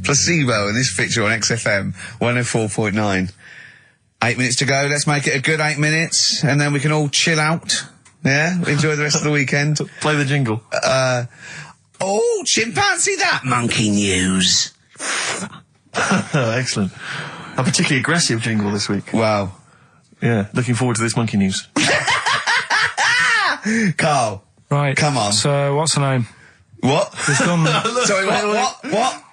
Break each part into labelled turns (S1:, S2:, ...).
S1: Placebo in this picture on XFM 104.9. 8 minutes to go. Let's make it a good 8 minutes, and then we can all chill out. Yeah, enjoy the rest of the weekend.
S2: Play the jingle.
S1: Chimpanzee that monkey news.
S2: Excellent. A particularly aggressive jingle this week.
S1: Wow.
S2: Yeah, looking forward to this monkey news.
S1: Carl.
S3: Right.
S1: Come on.
S3: So, what's her name?
S1: What?
S3: We've done.
S1: Sorry, what?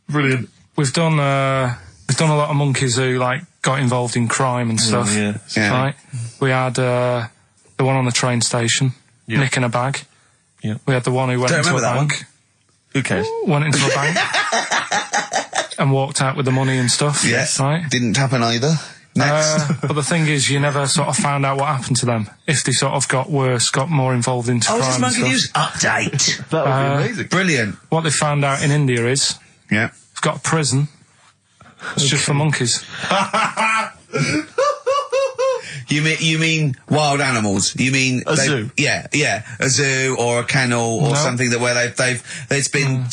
S2: Brilliant.
S3: We've done a lot of monkeys who got involved in crime and stuff.
S2: Yeah.
S3: Right. We had the one on the train station, nicking a bag.
S2: Yeah.
S3: We had the one who went into a bank.
S2: One. Who cares?
S3: Went into a bank and walked out with the money and stuff.
S1: Yes.
S3: Right.
S1: Didn't happen either. Next.
S3: But the thing is, you never sort of found out what happened to them. If they sort of got worse, got more involved into crime
S1: this
S3: and
S1: monkey
S3: stuff.
S1: news update.
S2: That would be amazing.
S1: Brilliant.
S3: What they found out in India is,
S1: Yeah.
S3: it's got a prison. It's just for monkeys.
S1: You mean wild animals? You mean
S2: a zoo?
S1: Yeah, a zoo or a kennel or something where it's been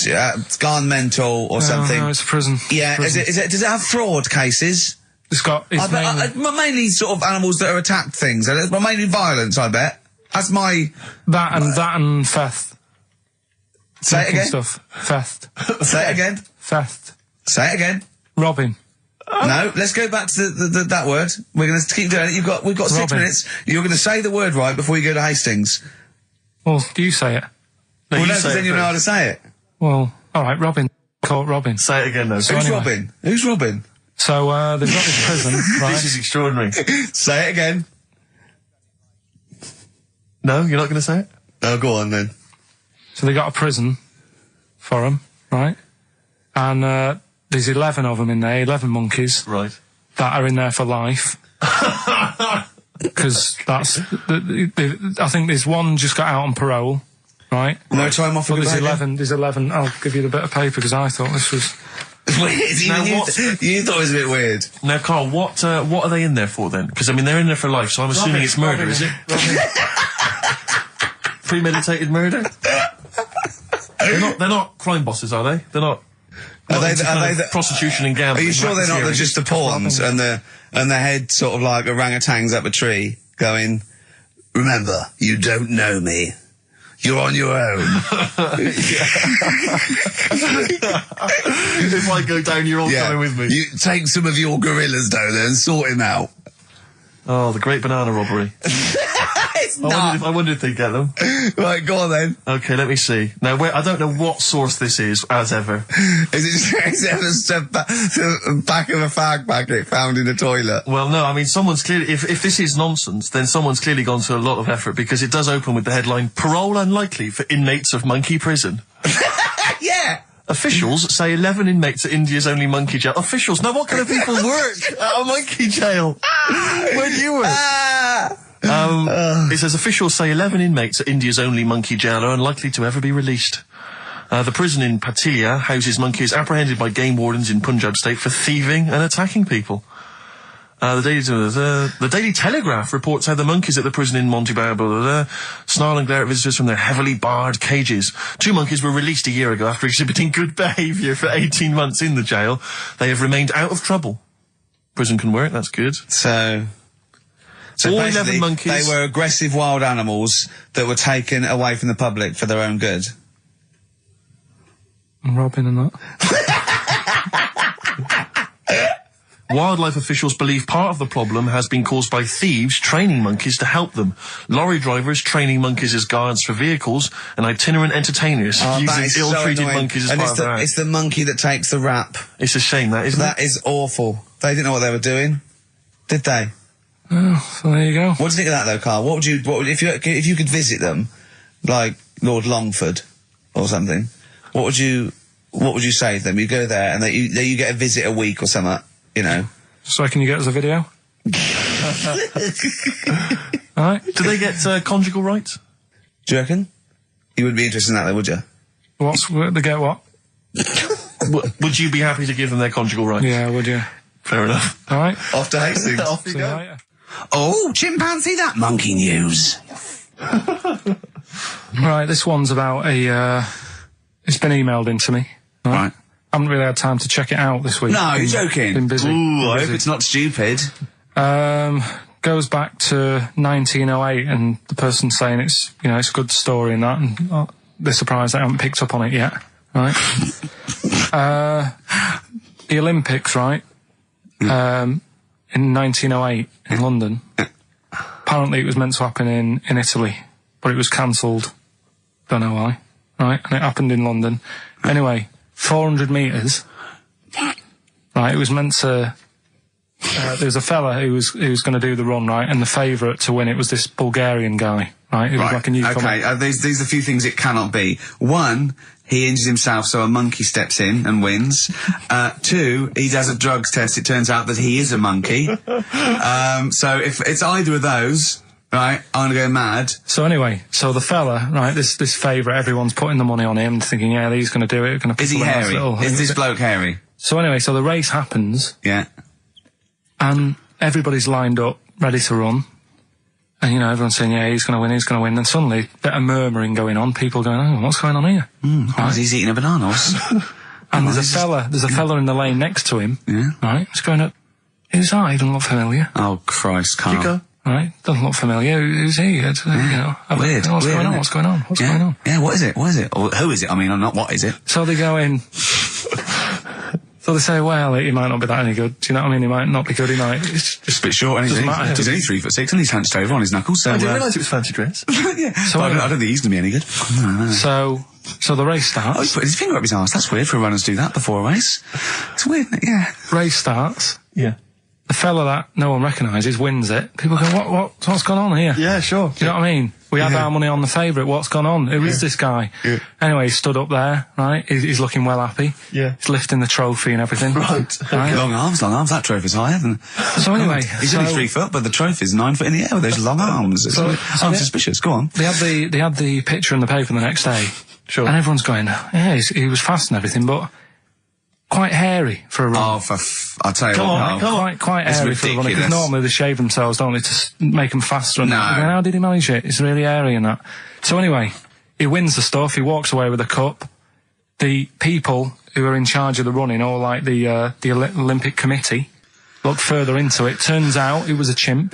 S1: gone mental or something.
S3: No, it's a prison.
S1: Yeah,
S3: prison.
S1: Is it? Does it have fraud cases?
S3: It's got.
S1: Mainly sort of animals that are attacked things. Mainly violence, I bet. That's my
S3: that and theft.
S1: Say it again.
S3: Stuff. Theft.
S1: Say it again.
S3: Theft.
S1: Say it again.
S3: Robbing.
S1: No, let's go back to that word. We're going to keep doing it. We've got 6 minutes. You're going to say the word right before you go to Hastings.
S3: Well, do you say it?
S1: No, because then you know how to say it.
S3: Well, all right, Robin. Caught Robin.
S2: Say it again, though.
S1: So Who's Robin? Who's Robin?
S3: So they've got this prison. Right?
S2: This is extraordinary.
S1: Say it again.
S2: No, you're not going to say it?
S1: Oh, go on then.
S3: So they got a prison for them, right? And there's 11 of them in there, 11 monkeys.
S2: Right.
S3: That are in there for life. Because that's... I think there's one just got out on parole, right?
S1: No time off for
S3: there's 11. I'll give you the bit of paper because I thought this was...
S1: Weird. You thought it was a bit weird.
S2: Now, Carl, what are they in there for then? Because, I mean, they're in there for life, so I'm assuming it's murder, is it? Premeditated murder? They're not crime bosses, are they? They're not...
S1: Are they
S2: prostitution and gambling?
S1: Are you sure they're not just the pawns and the head sort of like orangutans up a tree going, remember, you don't know me. You're on your own.
S2: If I go down, you're all coming with me.
S1: You take some of your gorillas down there and sort him out.
S2: Oh, the great banana robbery. I wondered if they'd get them.
S1: Right, go on then.
S2: Okay, let me see. Now, I don't know what source this is, as ever.
S1: Is it the back of a fag packet found in a toilet?
S2: Well, no, I mean, someone's clearly... If this is nonsense, then someone's clearly gone to a lot of effort, because it does open with the headline, "Parole unlikely for inmates of monkey prison."
S1: Yeah!
S2: Officials say 11 inmates at India's only monkey jail. Officials? Now, what kind of people work at a monkey jail? Where do you work? It says officials say 11 inmates at India's only monkey jail are unlikely to ever be released. The prison in Patiala houses monkeys apprehended by game wardens in Punjab state for thieving and attacking people. The Daily Telegraph reports how the monkeys at the prison in Montebello snarl and glare at visitors from their heavily barred cages. 2 monkeys were released a year ago after exhibiting good behaviour for 18 months in the jail. They have remained out of trouble. Prison can work, that's good.
S1: So
S2: all 11 monkeys...
S1: They were aggressive wild animals that were taken away from the public for their own good.
S3: Robin and that.
S2: Wildlife officials believe part of the problem has been caused by thieves training monkeys to help them. Lorry drivers training monkeys as guards for vehicles, and itinerant entertainers using ill-treated monkeys as part of their act.
S1: It's the monkey that takes the rap.
S2: It's a shame, that, isn't it?
S1: That is awful. They didn't know what they were doing, did they?
S3: Oh, so there you go.
S1: What do you think of that, though, Carl? If you could visit them, like Lord Longford or something, what would you say to them? You go there and you get a visit a week or something. You know.
S3: So can you get us a video? Alright.
S2: Do they get conjugal rights?
S1: Do you reckon? You wouldn't be interested in that, though, would you?
S3: They get what?
S2: Would you be happy to give them their conjugal rights?
S3: Yeah, would you?
S2: Fair enough.
S3: Alright.
S1: Off to Hastings.
S2: Off you go.
S1: Oh, chimpanzee that monkey news.
S3: Right, this one's about a It's been emailed into me.
S1: Right.
S3: I haven't really had time to check it out this week.
S1: No, you're joking.
S3: Been busy.
S1: Ooh, I hope it's not stupid.
S3: Goes back to 1908, and the person's saying it's a good story and that, and they're surprised they haven't picked up on it yet, right? The Olympics, right? In 1908 in London. Apparently it was meant to happen in Italy, but it was cancelled. Don't know why, right? And it happened in London. Anyway, 400 metres. Right, it was meant to... there was a fella who was going to do the run, right, and the favourite to win it was this Bulgarian guy, right, who was like a newcomer.
S1: Okay, these are a few things it cannot be. One, he injures himself so a monkey steps in and wins. Two, he does a drugs test, it turns out that he is a monkey. So if it's either of those, right, I'm going to go mad.
S3: So anyway, so the fella, right, this favourite, everyone's putting the money on him, thinking, yeah, he's going to do it.
S1: Is he hairy? Is this bloke hairy?
S3: So anyway, so the race happens.
S1: Yeah.
S3: And everybody's lined up, ready to run. And, everyone's saying, yeah, he's going to win, he's going to win. And suddenly, a bit of murmuring going on, people going, oh, what's going on here?
S1: Right. He's eating a banana.
S3: And there's a fella in the lane next to him.
S1: Yeah.
S3: Right, he's going up, who's that? He doesn't look familiar.
S1: Oh, Christ, Karl.
S3: Right, doesn't look familiar. Who's he?
S1: Weird.
S3: What's going on? What's going on? What's going on?
S1: Yeah, what is it? What is it? Or who is it? I mean, not what is it?
S3: So they go in... So they say, well, he might not be that any good. Do you know what I mean? He might not be good. He might. It's
S1: just a bit short, and he's only 3'6", and he's hunched over on his knuckles. So
S2: I didn't realise it was fancy dress.
S1: Yeah, so I don't think he's going to be any good. No.
S3: So the race starts.
S1: Oh, he's put his finger up his arse. That's weird for runners to do that before a race. It's weird, isn't it? Yeah.
S3: Race starts.
S2: Yeah.
S3: The fella that no one recognises wins it. People go, what's gone on here?
S2: Yeah, sure.
S3: Do you know what I mean? We had our money on the favourite. What's gone on? Who is this guy?
S1: Yeah.
S3: Anyway, he stood up there, right? He's looking well happy.
S2: Yeah.
S3: He's lifting the trophy and everything.
S2: Right.
S1: Long arms. That trophy's higher than...
S3: So anyway...
S1: He's only 3 foot, but the trophy's 9 foot in the air with those long arms. I'm suspicious. Go on.
S3: They had the picture in the paper the next day.
S2: Sure.
S3: And everyone's going, yeah, he was fast and everything, but... quite hairy for a run.
S1: Oh, I'll tell you what.
S3: Quite hairy for a run. Because normally they shave themselves, don't they, to make them faster. And how did he manage it? It's really hairy and that. So anyway, he wins the stuff. He walks away with a cup. The people who are in charge of the running, or like the Olympic Committee, look further into it. Turns out it was a chimp.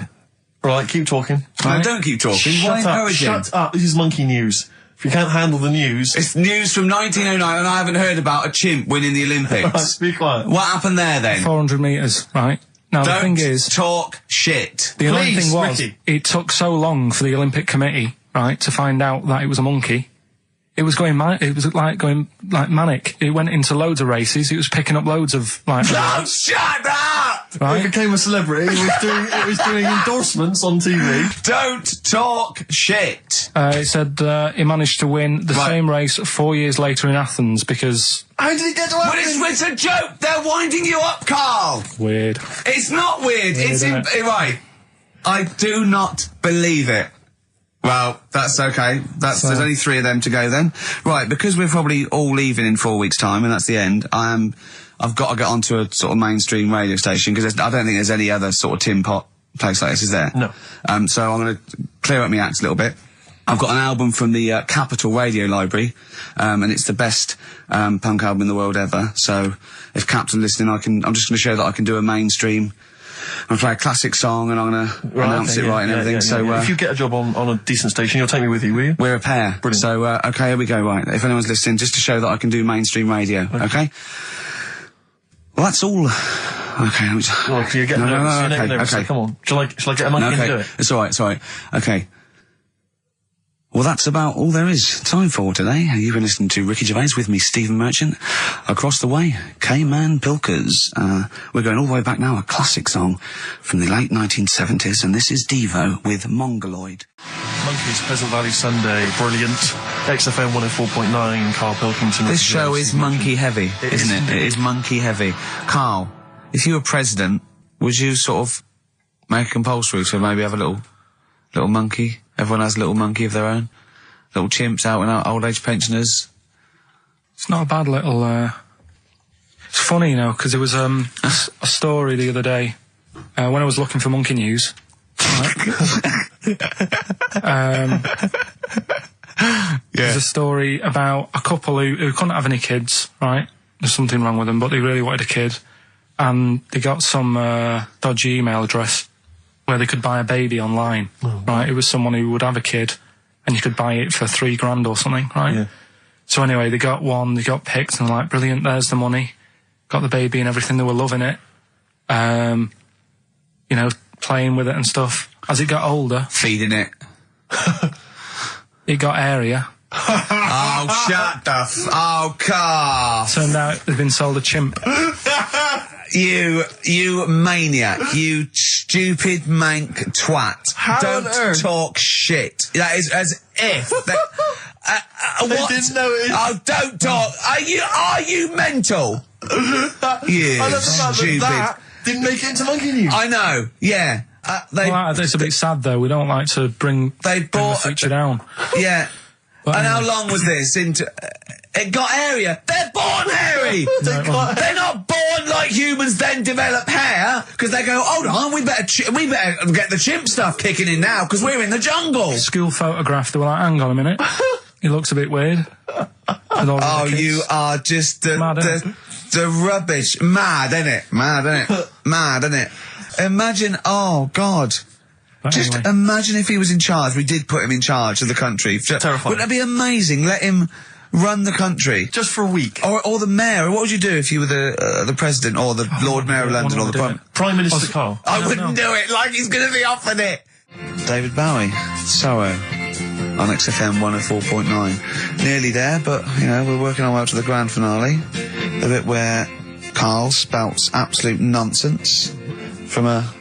S2: Right, keep talking.
S1: No, don't keep talking.
S2: Shut up. This is monkey news. If you can't handle the news...
S1: It's news from 1909 and I haven't heard about a chimp winning the Olympics.
S2: Right, be quiet.
S1: What happened there then?
S3: 400 metres, right? Now the thing is...
S1: talk shit.
S3: The only thing was,
S2: Ricky.
S3: it took so long for the Olympic Committee, right, to find out that it was a monkey. It was going manic. It went into loads of races. It was picking up loads of, like...
S1: Oh, shut up!
S3: Right?
S2: He became a celebrity. It was doing endorsements on TV.
S1: Don't talk shit.
S3: It said he managed to win the same race 4 years later in Athens because...
S2: How did he get to Athens?
S1: But it's a joke. They're winding you up, Karl.
S3: Weird.
S1: It's not weird. Right. I do not believe it. Well, that's okay. There's only 3 of them to go then. Right, because we're probably all leaving in 4 weeks' time, and that's the end, I've got to get onto a sort of mainstream radio station, because I don't think there's any other sort of tin pot place like this, is there?
S2: No.
S1: So I'm going to clear up my act a little bit. I've got an album from the Capitol Radio Library, and it's the best punk album in the world ever. So if Captain listening, I'm just going to show that I can do a mainstream. I'm going to play a classic song and I'm going to announce it right and everything. So
S2: if you get a job on a decent station, you'll take me with you, will you?
S1: We're a pair.
S2: Brilliant.
S1: So, okay, here we go, right. If anyone's listening, just to show that I can do mainstream radio, okay? Well, that's all. Okay.
S2: Well, you're getting nervous.
S1: Okay.
S2: Come on. Shall I get a monkey and do it?
S1: It's alright. Okay. Well, that's about all there is time for today. You've been listening to Ricky Gervais with me, Stephen Merchant. Across the way, K-Man Pilkers. We're going all the way back now, a classic song from the late 1970s, and this is Devo with Mongoloid.
S2: Monkeys, Pleasant Valley Sunday, brilliant. XFM 104.9, Karl Pilkington.
S1: This show is monkey heavy, isn't it? It is monkey heavy. Karl, if you were president, would you sort of make it compulsory to maybe have a little monkey? Everyone has a little monkey of their own. Little chimps out and old age pensioners.
S3: It's not a bad little, it's funny, because there was, a story the other day, when I was looking for monkey news. Right? There's a story about a couple who couldn't have any kids, right? There's something wrong with them, but they really wanted a kid. And they got some dodgy email address where they could buy a baby online, right? It was someone who would have a kid, and you could buy it for $3,000 or something, right? Yeah. So anyway, they got one, they got picked, and they're like, brilliant, there's the money. Got the baby and everything, they were loving it. You know, playing with it and stuff. As it got older...
S1: Feeding it.
S3: It got airier.
S1: Oh, shut the oh, Carl.
S3: Turned out they'd been sold a chimp.
S1: You maniac. You stupid mank twat.
S2: How
S1: Don't
S2: on earth?
S1: talk shit. That is as if...
S2: They
S1: what?
S2: didn't know it.
S1: Oh, don't talk. Are you mental? You
S2: I love the fact
S1: stupid.
S2: that didn't make it into Monkey News.
S1: I know, yeah.
S3: Well, it's a bit sad though. We don't like to bring the feature down.
S1: Yeah.
S3: But
S1: and
S3: anyway.
S1: how long was this into... It got hairier. They're born hairy. They're not born like humans then develop hair, because they go, hold on, we better get the chimp stuff kicking in now, because we're in the jungle.
S3: School photograph, they were like, hang on a minute. He looks a bit weird.
S1: Oh, you are just the rubbish. Mad, innit? Mad, innit? Imagine, oh, God.
S3: But
S1: Just
S3: anyway.
S1: imagine if he was in charge. We did put him in charge of the country.
S2: Terrifying.
S1: Wouldn't that be amazing? Let him run the country.
S2: Just for a week.
S1: Or the mayor. What would you do if you were the president or the Lord Mayor of London or the
S2: Prime Minister Carl.
S1: I wouldn't do it like he's going to be offered it. David Bowie, Soho, on XFM 104.9. Nearly there, but, you know, we're working our way up to the grand finale. The bit where Karl spouts absolute nonsense from a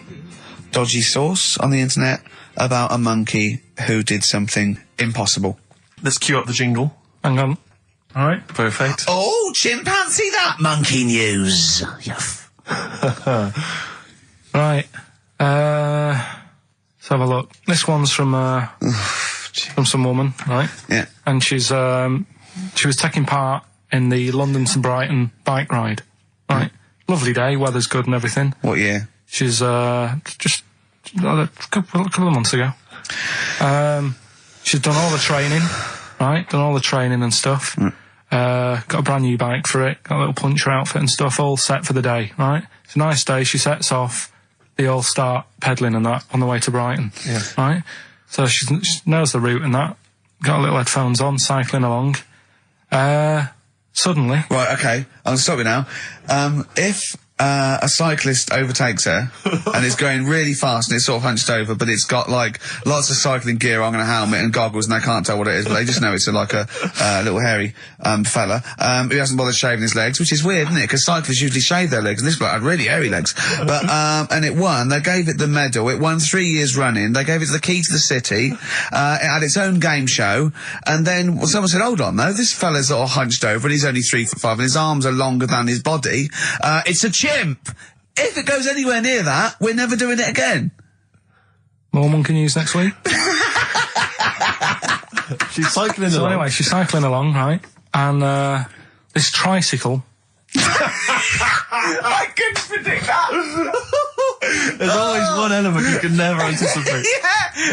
S1: dodgy source on the internet about a monkey who did something impossible.
S2: Let's cue up the jingle.
S3: Hang on. All right.
S2: Perfect.
S1: Oh, chimpanzee that monkey news. Yuff.
S3: Right. Let's have a look. This one's from some woman, right?
S1: Yeah.
S3: And she was taking part in the London to Brighton bike ride, right? Lovely day, weather's good and everything.
S1: What year?
S3: She's just a couple of months ago. She's done all the training, right? Done all the training and stuff. Got a brand new bike for it. Got a little puncher outfit and stuff, all set for the day, right? It's a nice day. She sets off. They all start pedalling and that on the way to Brighton, right? So she knows the route and that. Got a little headphones on, cycling along. Suddenly...
S1: Right, okay, I'll stop you now. If a cyclist overtakes her and is going really fast and it's sort of hunched over, but it's got like lots of cycling gear on and a helmet and goggles, and they can't tell what it is, but they just know it's like a little hairy fella who hasn't bothered shaving his legs, which is weird, isn't it? Because cyclists usually shave their legs, and this bloke had really hairy legs. But and it won. They gave it the medal. It won 3 years running. They gave it the key to the city. It had its own game show, and then someone said, "Hold on, though, this fella's all hunched over, and he's only 3'5", and his arms are longer than his body. It's a chimp. If it goes anywhere near that, we're never doing it again."
S3: More monkey news next week.
S2: She's cycling
S3: So
S2: along.
S3: anyway, she's cycling along, right? And this tricycle...
S1: I couldn't predict that.
S2: There's always one element you can never anticipate.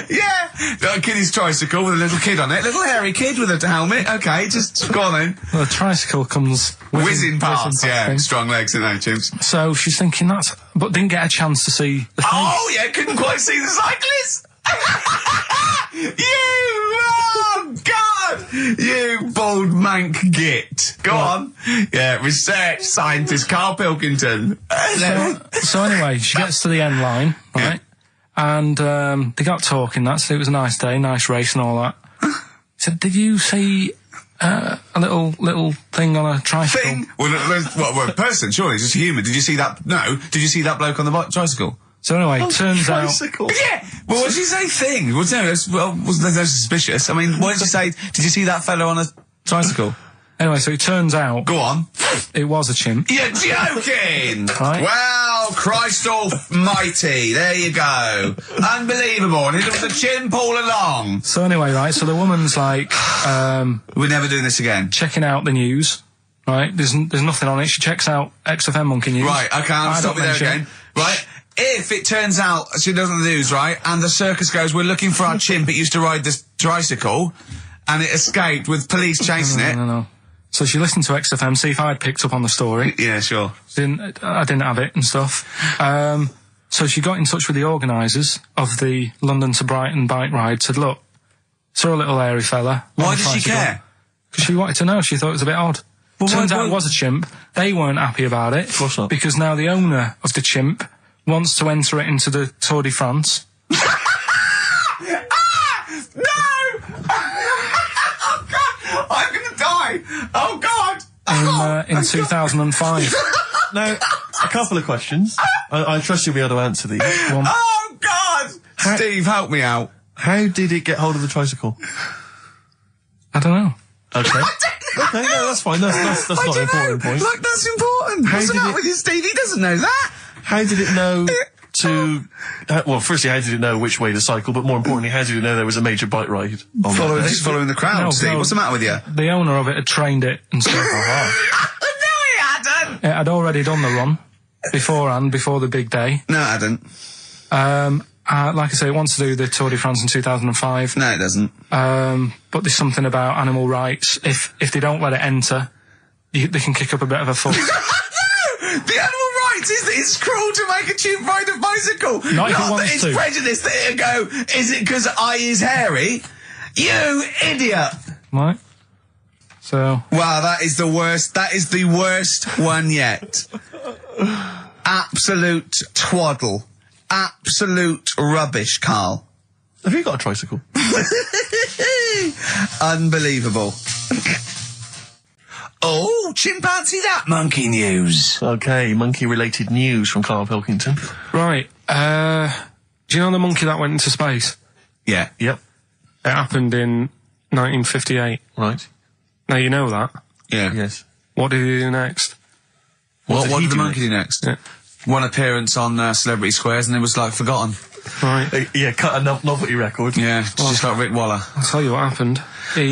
S1: Yeah. Got a kiddie's tricycle with a little kid on it. Little hairy kid with a helmet. Okay, just go on then.
S3: The tricycle comes...
S1: Whizzing past, yeah.
S3: thing.
S1: Strong legs, isn't they, chimps?
S3: So she's thinking that's... But didn't get a chance to see the thing.
S1: Oh, yeah, couldn't quite see the cyclist. Oh, God! You bald mank git. Go on. Yeah, research scientist Karl Pilkington.
S3: So anyway, she gets to the end line, right? And they got talking, it was a nice day, nice race and all that. So did you see a little thing on a tricycle?
S1: Thing? Well, a person, surely, just a human. Did you see that? No. Did you see that bloke on the tricycle?
S3: So anyway, turns out...
S2: Tricycle.
S1: Yeah! Well, what did she say thing? Well, no, wasn't no suspicious. I mean, what did she say? Did you see that fellow on a tricycle?
S3: Anyway, so it turns out...
S1: Go on.
S3: It was a chimp.
S1: You're joking!
S3: Right.
S1: Well, Christ almighty, there you go. Unbelievable, and it was a chimp all along.
S3: So anyway, right, so the woman's like...
S1: We're never doing this again.
S3: checking out the news, right? There's nothing on it. She checks out XFM Monkey News.
S1: Right, okay, I'll stop you there again. Right. If it turns out she does on the news, right, and the circus goes, we're looking for our chimp, it used to ride this tricycle, and it escaped with police chasing it.
S3: No. So she listened to XFM, see if I'd picked up on the story.
S1: Yeah, sure.
S3: I didn't have it and stuff. So she got in touch with the organisers of the London to Brighton bike ride, said, look, saw a little hairy fella.
S1: Why did she care?
S3: Because she wanted to know. She thought it was a bit odd.
S1: Well,
S3: Turns out it was a chimp. They weren't happy about it.
S2: Of course not.
S3: Because now the owner of the chimp wants to enter it into the Tour de France.
S1: No! Oh, God! I'm gonna die! Oh, God!
S3: In 2005.
S2: Now, a couple of questions. I trust you'll be able to answer these. One,
S1: Oh, God! Steve, help me out.
S2: how did it get hold of the tricycle?
S3: I don't know.
S2: Okay. Okay, no, that's fine. That's not an important point.
S1: Look, that's important.
S2: How
S1: What's the
S2: did
S1: matter
S2: it-
S1: with you, Steve? He doesn't know that.
S2: How did it know to... well, firstly, how did it know which way to cycle? But more importantly, how did it know there was a major bike ride on that day?
S1: Just following the crowd,
S3: No,
S1: Steve.
S3: no.
S1: What's the matter with you?
S3: The owner of it had trained it and stuff.
S1: No, he hadn't.
S3: It had already done the run beforehand, before the big day.
S1: No, it hadn't.
S3: Like I say, it wants to do the Tour de France in 2005.
S1: No, it doesn't.
S3: But there's something about animal rights. If they don't let it enter, they can kick up a bit of a fuss.
S1: No! The animal rights is that it's cruel to make a chimp ride a bicycle.
S3: Not if it
S1: that
S3: wants
S1: it's
S3: to.
S1: prejudice that it'll go, is it because I is hairy? You idiot!
S3: Right? So,
S1: Wow, that is the worst. That is the worst one yet. Absolute twaddle. Absolute rubbish, Karl.
S2: Have you got a tricycle?
S1: Unbelievable. Oh, chimpanzee that monkey news.
S2: Okay, monkey-related news from Karl Pilkington.
S3: right. Do you know the monkey that went into space?
S1: Yeah.
S2: Yep.
S3: It happened in 1958.
S2: Right.
S3: Now you know that.
S1: Yeah.
S2: Yes.
S3: What did he do next?
S1: What
S2: he
S1: did the
S2: do
S1: monkey do next?
S3: Yeah.
S1: One appearance on Celebrity Squares and it was like forgotten.
S3: Right.
S2: Yeah, cut a novelty record.
S1: Yeah, just like Rick Waller.
S3: I'll tell you what happened. He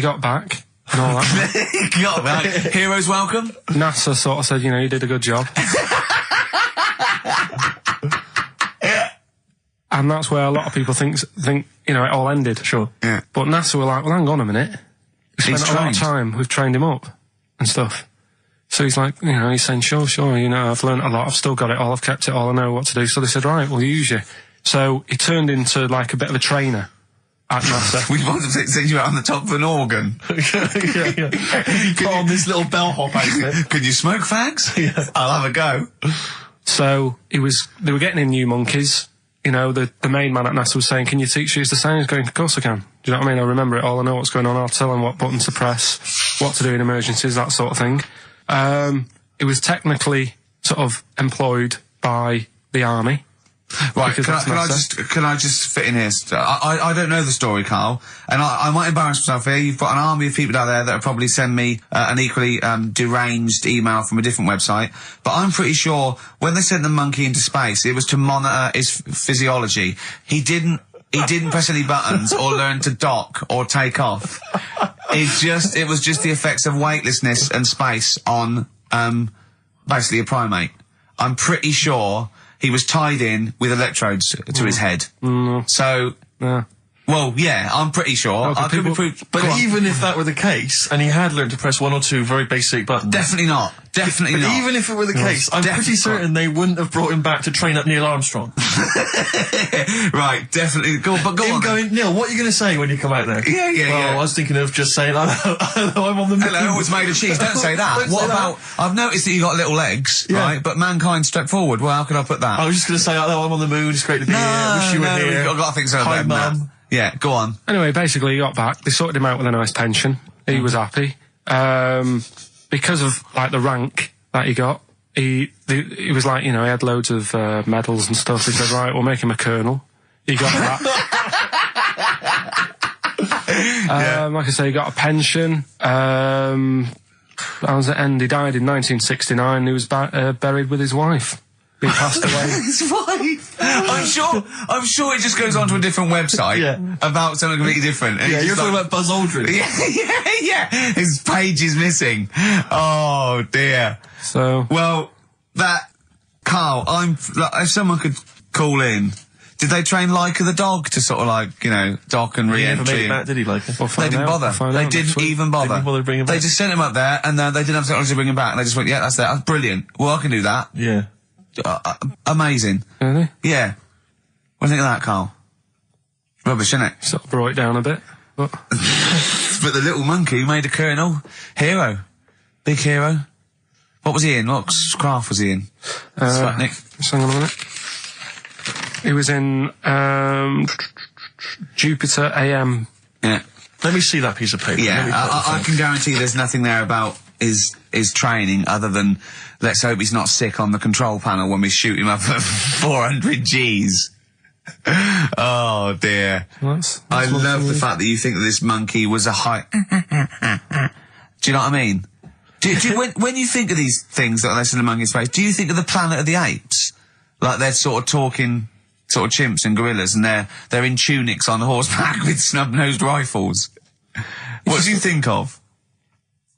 S3: got back and all that.
S1: Got that. Heroes welcome.
S3: NASA sort of said, you know, you did a good job. And that's where a lot of people think, you know, it all ended.
S2: Sure.
S1: Yeah.
S3: But NASA were like, well, hang on a minute. We
S1: He's
S3: spent a lot of
S1: trained.
S3: time, we've trained him up and stuff. So he's like, you know, he's saying, sure, you know, I've learned a lot, I've still got it all, I've kept it all, I know what to do. So they said, right, we'll use you. So he turned into like a bit of a trainer at NASA.
S1: We want to send you out on the top of an organ.
S2: yeah. Put on this little bellhop outfit.
S1: Could you smoke fags?
S2: Yeah.
S1: I'll have a go.
S3: So they were getting in new monkeys. You know, the main man at NASA was saying, can you teach these the same? He's going, of course I can. Do you know what I mean? I remember it all, I know what's going on, I'll tell them what buttons to press, what to do in emergencies, that sort of thing. It was technically sort of employed by the army.
S1: Right,
S3: Because that's
S1: can I just fit in here? I don't know the story, Karl, and I might embarrass myself here. You've got an army of people out there that will probably send me an equally deranged email from a different website, but I'm pretty sure when they sent the monkey into space, it was to monitor his physiology. He didn't press any buttons or learn to dock or take off. It was just the effects of weightlessness and space on basically a primate. I'm pretty sure he was tied in with electrodes to his head. So,
S3: Yeah.
S1: well, yeah, I'm pretty sure.
S3: Okay,
S1: I could be proved.
S2: But even if that were the case, and he had learned to press one or two very basic buttons...
S1: Definitely not. Definitely
S2: But
S1: not.
S2: even if it were the case, I'm pretty
S1: definitely
S2: certain they wouldn't have brought him back to train up Neil Armstrong.
S1: Right, definitely. Go on.
S2: Him
S1: then.
S2: going, Neil, what are you going to say when you come out there?
S1: Yeah,
S2: Well, I was thinking of just saying, hello, I'm on the moon.
S1: Hello, it's made of cheese. Don't say that.
S2: Don't
S1: What
S2: say
S1: about? I've noticed that you got little legs,
S2: Yeah.
S1: right? But mankind stepped forward. Well, how can I put that?
S2: I was just going to say, hello, I'm on the moon, it's great to be here, wish you were here.
S1: I've got to think so
S2: Hi,
S1: better than that.
S2: Mum.
S1: Yeah, go on.
S3: Anyway, basically he got back. They sorted him out with a nice pension. He was happy. Because of, like, the rank that he got, he was like, you know, he had loads of medals and stuff. He said, right, we'll make him a colonel. He got that. Like I say, he got a pension. That was the end. He died in 1969. He was buried with his wife. He passed away.
S1: His wife. I'm sure it just goes on to a different website about something completely different. And
S2: Yeah,
S1: it's
S2: you're
S1: just
S2: talking
S1: like-
S2: about Buzz Aldrin.
S1: Yeah. His page is missing. Oh dear.
S3: So,
S1: Well, Karl, if someone could call in Did they train Leica the dog to sort of like, you know, dock and
S2: He never made
S1: re-entry?
S2: it back, did he, Leica?
S1: They didn't bother. They didn't even bother.
S2: They didn't bother to bring him
S1: They
S2: back.
S1: just sent him up there, and they didn't have technology to bring him back. And they just went, yeah, that's that. That's brilliant. Well, I can do that.
S2: Yeah.
S1: Amazing.
S3: Really?
S1: Yeah. What do you think of that, Carl? Rubbish, isn't it?
S3: Sort of brought it down a bit. But
S1: But the little monkey made a colonel. Hero. Big hero. What was he in? What craft was he in? Sputnik.
S3: just hang on a minute. He was in Jupiter AM.
S1: Yeah.
S2: Let me see that piece of paper. Let me
S1: Yeah,
S2: put this
S1: I
S2: on.
S1: can guarantee there's nothing there about his training other than let's hope he's not sick on the control panel when we shoot him up at 400 Gs. Oh dear. I love the fact that you think that this monkey was a high... Do you know what I mean? Do you, when you think of these things that are less in the monkey's face, do you think of the Planet of the Apes? Like they're sort of talking sort of chimps and gorillas and they're in tunics on horseback with snub-nosed rifles. What do you think of?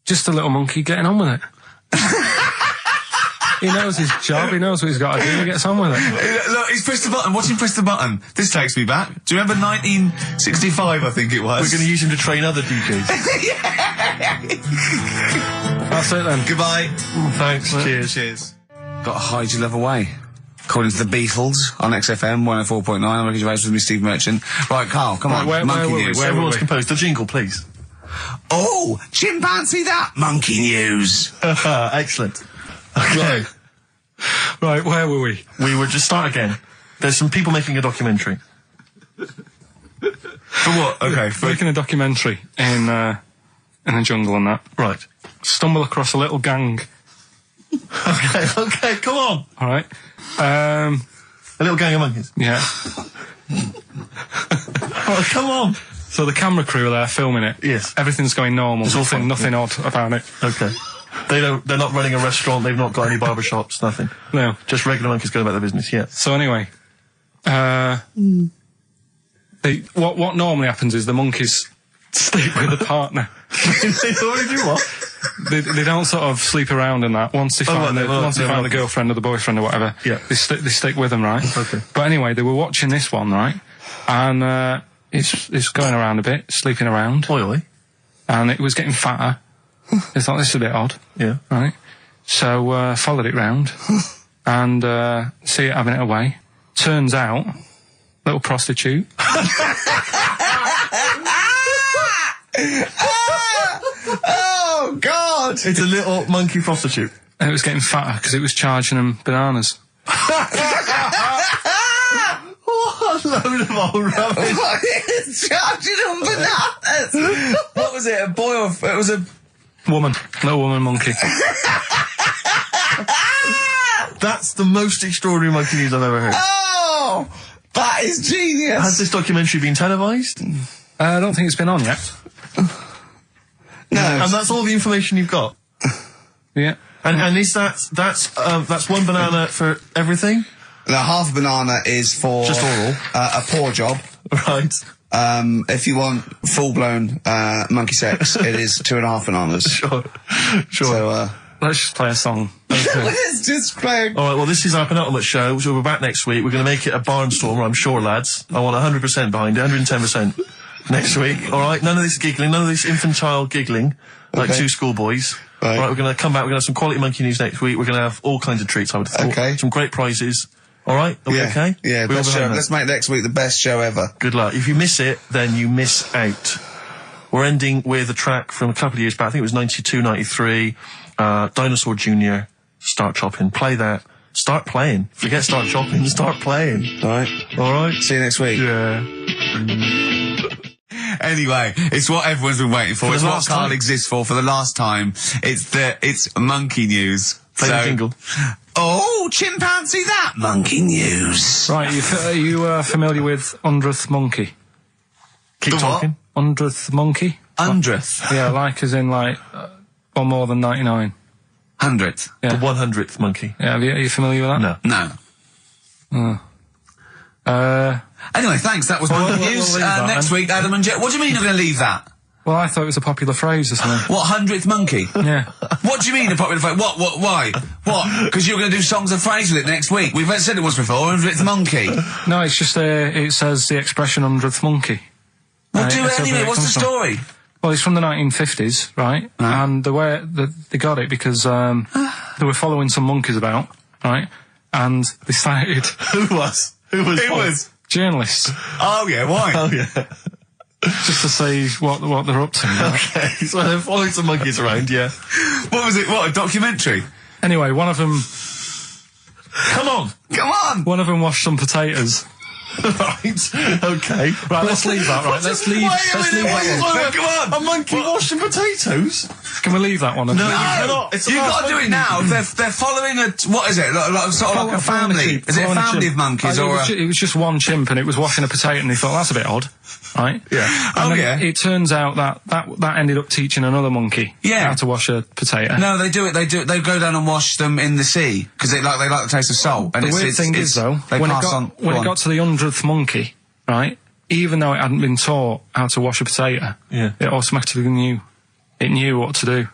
S3: Just a little monkey getting on with it. He knows his job, he knows what he's got to do, he gets on with it.
S1: Look, he's pressed the button. Watch him press the button. This takes me back. Do you remember 1965, I think it was?
S2: We're going to use him to train other DJs.
S3: That's it then.
S1: Goodbye.
S2: Thanks. Cheers.
S1: Cheers. Got to hide your love away. According to the Beatles on XFM 104.9. I'm Ricky Gervais with me, Steve Merchant. Right, Carl, come on.
S3: where
S1: monkey
S3: were we?
S1: news.
S2: Everyone's composed. The jingle, please.
S1: Oh, chimpanzee that monkey news.
S2: Excellent. Okay.
S3: Right, where were we?
S2: We would just start again. There's some people making a documentary.
S1: For what? Okay.
S3: Making a documentary in the jungle and that.
S2: Right.
S3: Stumble across a little gang.
S2: Okay, come on.
S3: All right.
S2: A little gang of monkeys.
S3: Yeah.
S2: Oh, come on.
S3: So the camera crew are there filming it.
S2: Yes.
S3: Everything's going normal.
S2: It's all fine.
S3: Nothing odd about it.
S2: Okay. They're not running a restaurant, they've not got any barbershops, nothing.
S3: No.
S2: Just regular monkeys going about their business, yeah.
S3: So anyway, what normally happens is the monkeys sleep with the partner.
S2: They already do what?
S3: They don't sort of sleep around and that. Once they find the girlfriend or the boyfriend or whatever,
S2: Yeah.
S3: they stick with them, right?
S2: Okay.
S3: But anyway, they were watching this one, right? And it's going around a bit, sleeping around,
S2: Oi.
S3: and it was getting fatter. They thought, this is a bit odd.
S2: Yeah.
S3: Right. So, followed it round and, see it having it away. Turns out, little prostitute.
S1: Oh, God!
S2: It's a little monkey prostitute.
S3: And it was getting fatter because it was charging them bananas.
S2: What a load of old rubbish.
S1: Charging them bananas! What was it, a boy or... It was a...
S3: Woman. Little woman monkey.
S2: That's the most extraordinary monkey news I've ever heard.
S1: Oh! That is genius!
S2: Has this documentary been televised?
S3: I don't think it's been on yet.
S1: No.
S2: And that's all the information you've got?
S3: Yeah.
S2: And is that's one banana for everything?
S1: Now, half a banana is for...
S2: Just oral.
S1: A poor job.
S2: Right.
S1: If you want full-blown monkey sex, it is 2.5 bananas.
S2: Sure.
S1: So,
S3: Let's just play a song.
S1: let's just play...
S2: All right, well, this is our penultimate show, so we're back next week. We're going to make it a barnstormer, I'm sure, lads. I want 100% behind it, 110% next week. All right, none of this giggling, none of this infantile giggling, like
S1: Okay.
S2: two schoolboys.
S1: Right.
S2: All right, we're going to come back, we're going to have some quality monkey news next week. We're going to have all kinds of treats, I would have thought.
S1: Okay.
S2: Some great prizes. All right, are we okay?
S1: Yeah,
S2: We all
S1: best show.
S2: behind that?
S1: Let's make next week the best show ever.
S2: Good luck. If you miss it, then you miss out. We're ending with a track from a couple of years back. I think it was 92, 93. Dinosaur Jr. Start Chopping. Play that. Start playing. Forget Start Chopping. Start playing.
S1: All right.
S2: All right?
S1: See you next week.
S2: Yeah.
S1: Anyway, it's what everyone's been waiting for.
S2: For the
S1: It's what
S2: last
S1: Carl
S2: time.
S1: exists for the last time. It's monkey news.
S2: Play the jingle.
S1: Oh, chimpanzee that monkey news.
S3: Right, are you familiar with 100th monkey?
S2: Keep
S1: The what?
S2: talking.
S3: 100th monkey?
S1: 100th.
S3: Yeah, like as in like, one more than 99.
S1: 100th.
S3: Yeah.
S2: The 100th monkey.
S3: Yeah, are you familiar with that?
S2: No.
S1: No.
S3: Oh.
S1: Anyway, thanks. That was monkey
S3: we'll
S1: news.
S3: leave that
S1: Next
S3: then.
S1: week, Adam and Jet. What do you mean you're going to leave that?
S3: Well, I thought it was a popular phrase or something.
S1: What, 100th monkey?
S3: Yeah.
S1: What do you mean a popular phrase? What, why? What? Because you're going to do songs of phrase with it next week. We've said it once before, 100th monkey.
S3: No, it's just, it says the expression 100th monkey.
S1: Well, do it anyway, what's the story?
S3: Well, it's from the 1950s, right? And the way they got it because they were following some monkeys about, right? And they started...
S2: Who was?
S3: Journalists.
S2: Oh, yeah, why? Oh, yeah.
S3: Just to see what they're up to. Right?
S2: Okay, so they're following some monkeys around, yeah.
S1: What was it? What, a documentary?
S3: Anyway, one of them...
S2: Come on!
S3: One of them washed some potatoes.
S2: Right, okay.
S3: Right, let's leave that, right? Let's leave that one.
S2: Come on! A monkey washing potatoes?
S3: Can we leave that one?
S2: No, you cannot.
S1: You've got to do it now. They're following a... What is it? Sort of like a family? Is it a family of monkeys or
S3: it was just one chimp and it was washing a potato and they thought, that's a bit odd, right?
S1: Yeah.
S3: And then it turns out that ended up teaching another monkey how to wash a potato.
S1: No, they do it. They go down and wash them in the sea because they like the taste of salt. And
S3: the weird thing is though, when it got to the 100th monkey, right? Even though it hadn't been taught how to wash a potato, it automatically knew. It knew what to do.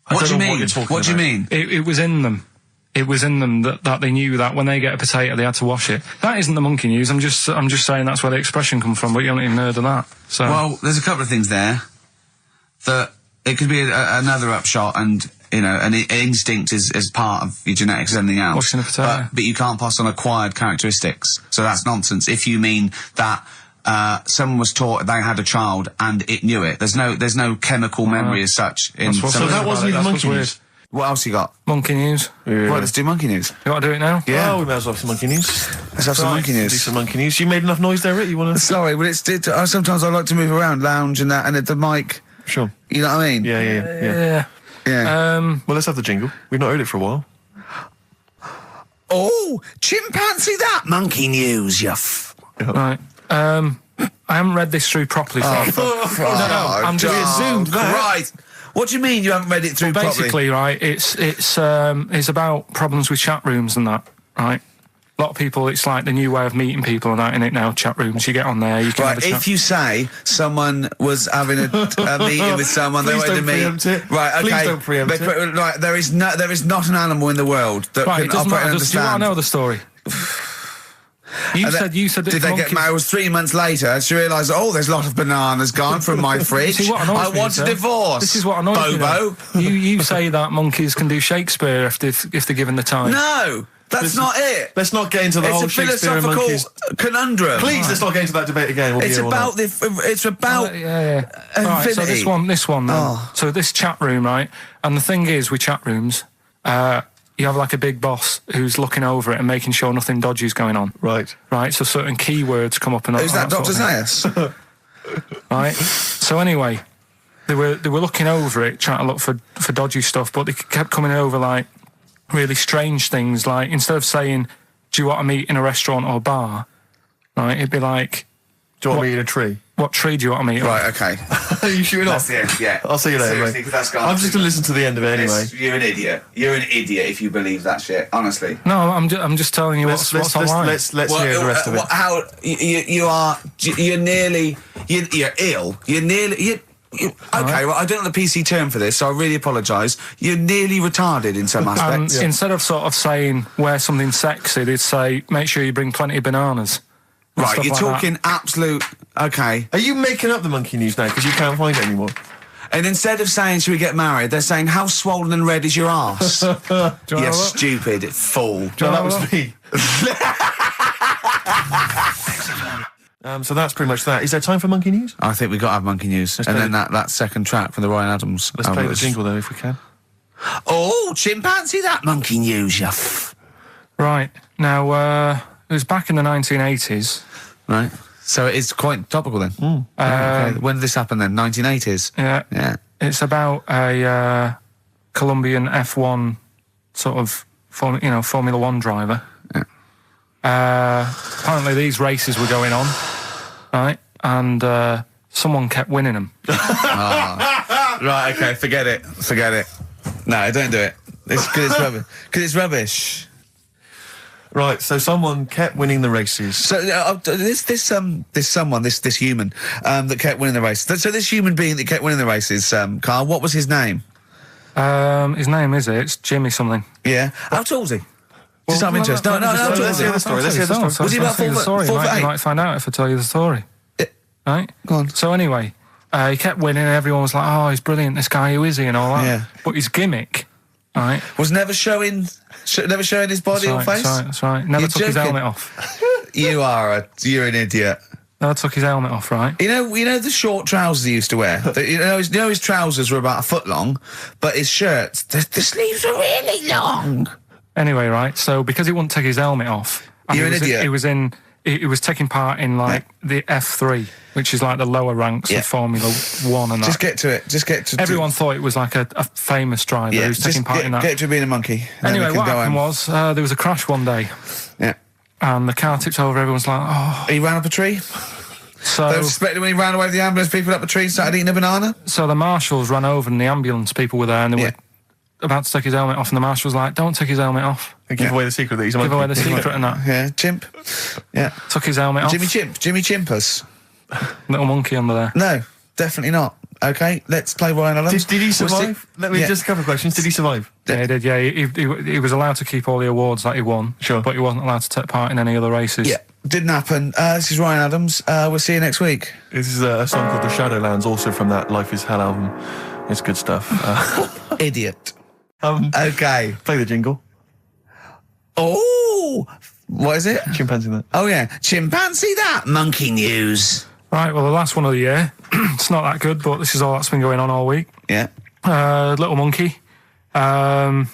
S1: What do you mean? What do you mean?
S3: It was in them. It was in them that they knew that when they get a potato, they had to wash it. That isn't the monkey news. I'm just saying that's where the expression comes from. But you haven't even heard of that. So
S1: well, there's a couple of things there that it could be another upshot, and you know, an instinct is part of your genetics as anything else.
S3: Washing a potato.
S1: But you can't pass on acquired characteristics. So that's nonsense. If you mean that. Someone was taught they had a child and it knew it. There's no chemical memory as such.
S2: So that wasn't even monkey news.
S1: What else you got?
S3: Monkey news.
S1: Yeah. Right, let's do monkey news.
S3: You want to do it now?
S1: Yeah.
S2: Oh, we might as well have some monkey news.
S1: Let's have some monkey news.
S2: Do some monkey news. You made enough noise there, Rick? You want to?
S1: Sorry, but sometimes I like to move around, lounge and that, and at the mic.
S2: Sure.
S1: You know what I mean?
S2: Yeah. Well, let's have the jingle. We've not heard it for a while.
S1: Oh, chimpanzee that monkey news,
S3: Right. I haven't read this through properly. I'm just zoomed.
S1: Right. What do you mean you haven't read it through properly?
S3: Basically, right, it's about problems with chat rooms and that, right? A lot of people, it's like the new way of meeting people and that in it now, chat rooms. You get on there, you can have a chat.
S1: If you say someone was having a meeting with someone, they wanted to meet. Right, okay.
S2: Please don't preempt it.
S1: Right, there is not an animal in the world that can operate and understand.
S3: Do you want to know the story? You said that
S1: did they get married? It was 3 months later. She realised, there's a lot of bananas gone from my fridge. I want a divorce.
S3: This is what annoys me.
S1: Bobo.
S3: You say that monkeys can do Shakespeare if they're given the time.
S1: No. That's not it.
S2: Let's not get into the whole Shakespeare and monkeys.
S1: It's a philosophical conundrum.
S2: Please, let's not get into that debate again.
S1: It's about
S3: Right, so this one. So this chat room, right? And the thing is, with chat rooms, you have like a big boss who's looking over it and making sure nothing dodgy is going on.
S2: Right.
S3: Right. So certain keywords come up and
S1: who's that? Dr. Zayas.
S3: Right. So anyway, they were looking over it, trying to look for dodgy stuff, but they kept coming over like really strange things. Like instead of saying, "Do you want to meet in a restaurant or bar?" Right, it'd be like,
S2: "Do you want to meet in a tree?"
S3: What tree do you want to meet?
S1: Right, okay.
S2: Are you shooting off?
S1: That's the end, yeah.
S2: I'll see you later,
S1: seriously,
S2: mate.
S1: That's
S2: I'm just going to listen to the end of it anyway.
S1: You're an idiot. You're an idiot if you believe that shit, honestly.
S3: No, I'm just telling you what's online.
S2: Let's hear the rest of it.
S1: You're ill. Okay, well, I don't know the PC term for this, so I really apologise. You're nearly retarded in some aspects.
S3: Instead of sort of saying, wear something sexy, they'd say, make sure you bring plenty of bananas.
S1: Right, you're talking absolute... Okay.
S2: Are you making up the monkey news now because you can't find it anymore?
S1: And instead of saying, should we get married, they're saying, how swollen and red is your arse? You stupid fool.
S2: That was me. So that's pretty much that. Is there time for monkey news?
S1: I think we've got to have monkey news. And then that second track from the Ryan Adams.
S2: Let's play the jingle, though, if we can.
S1: Oh, chimpanzee that monkey news,
S3: Right. Now, it was back in the 1980s.
S1: Right. So it is quite topical then. Okay. When did this happen then? 1980s?
S3: Yeah. It's about a Colombian F1 sort of, Formula One driver. Yeah. Apparently these races were going on, right? And someone kept winning them.
S1: Right, okay, forget it. No, don't do it. It's because it's rubbish.
S2: Right, so someone kept winning the races.
S1: So this human that kept winning the race. So this human being that kept winning the races, Karl, what was his name?
S3: His name it's Jimmy something.
S1: Yeah. How tall is he? Just out of interest. No, how tall
S2: let's
S1: is he?
S2: hear the story. Let's hear the story.
S1: Was he about 4 foot
S3: You
S1: 8?
S3: might find out if I tell you the story. Right?
S1: Go on.
S3: So anyway, he kept winning and everyone was like, oh, he's brilliant, this guy, who is he, and all that.
S1: Yeah.
S3: But his gimmick, right?
S1: Was never showing his body or face?
S3: That's right. Never
S1: You're
S3: took his
S1: joking.
S3: helmet off.
S1: You're an idiot.
S3: Never took his helmet off, right?
S1: You know the short trousers he used to wear? His trousers were about a foot long, but his shirts, the sleeves were really long.
S3: Anyway, right, so because he wouldn't take his helmet off...
S1: You're an idiot.
S3: He was taking part in, the F3, which is like the lower ranks of Formula 1 and that.
S1: Just get to it.
S3: Everyone thought it was like a famous driver who was taking part in that.
S1: Get to being a monkey.
S3: Anyway, what happened was, there was a crash one day.
S1: Yeah.
S3: And the car tipped over, everyone's like, oh...
S1: He ran up a tree?
S3: So...
S1: They were suspecting when he ran away with the ambulance people up a tree and started eating a banana?
S3: So the marshals ran over and the ambulance people were there and they were about to take his helmet off and the marshal was like, don't take his helmet off.
S2: And give away the secret that he's a monkey.
S3: Give away the secret and that.
S1: Yeah, chimp. Yeah.
S3: Took his helmet off.
S1: Jimmy Chimpus.
S3: Little monkey under there.
S1: No, definitely not. Okay, let's play Ryan Adams.
S2: Did he survive? Let me just a couple of questions. Did he survive?
S3: Yeah, he did, yeah. He was allowed to keep all the awards that he won.
S2: Sure.
S3: But he wasn't allowed to take part in any other races.
S1: Yeah, didn't happen. This is Ryan Adams. We'll see you next week.
S2: This is a song called The Shadowlands, also from that Life is Hell album. It's good stuff.
S1: Idiot.
S2: Okay. Play the jingle.
S1: Oh, what is it?
S2: Chimpanzee that.
S1: Oh, yeah. Chimpanzee that. Monkey news.
S3: Right, well, the last one of the year. It's not that good, but this is all that's been going on all week.
S1: Yeah.
S3: Little monkey. What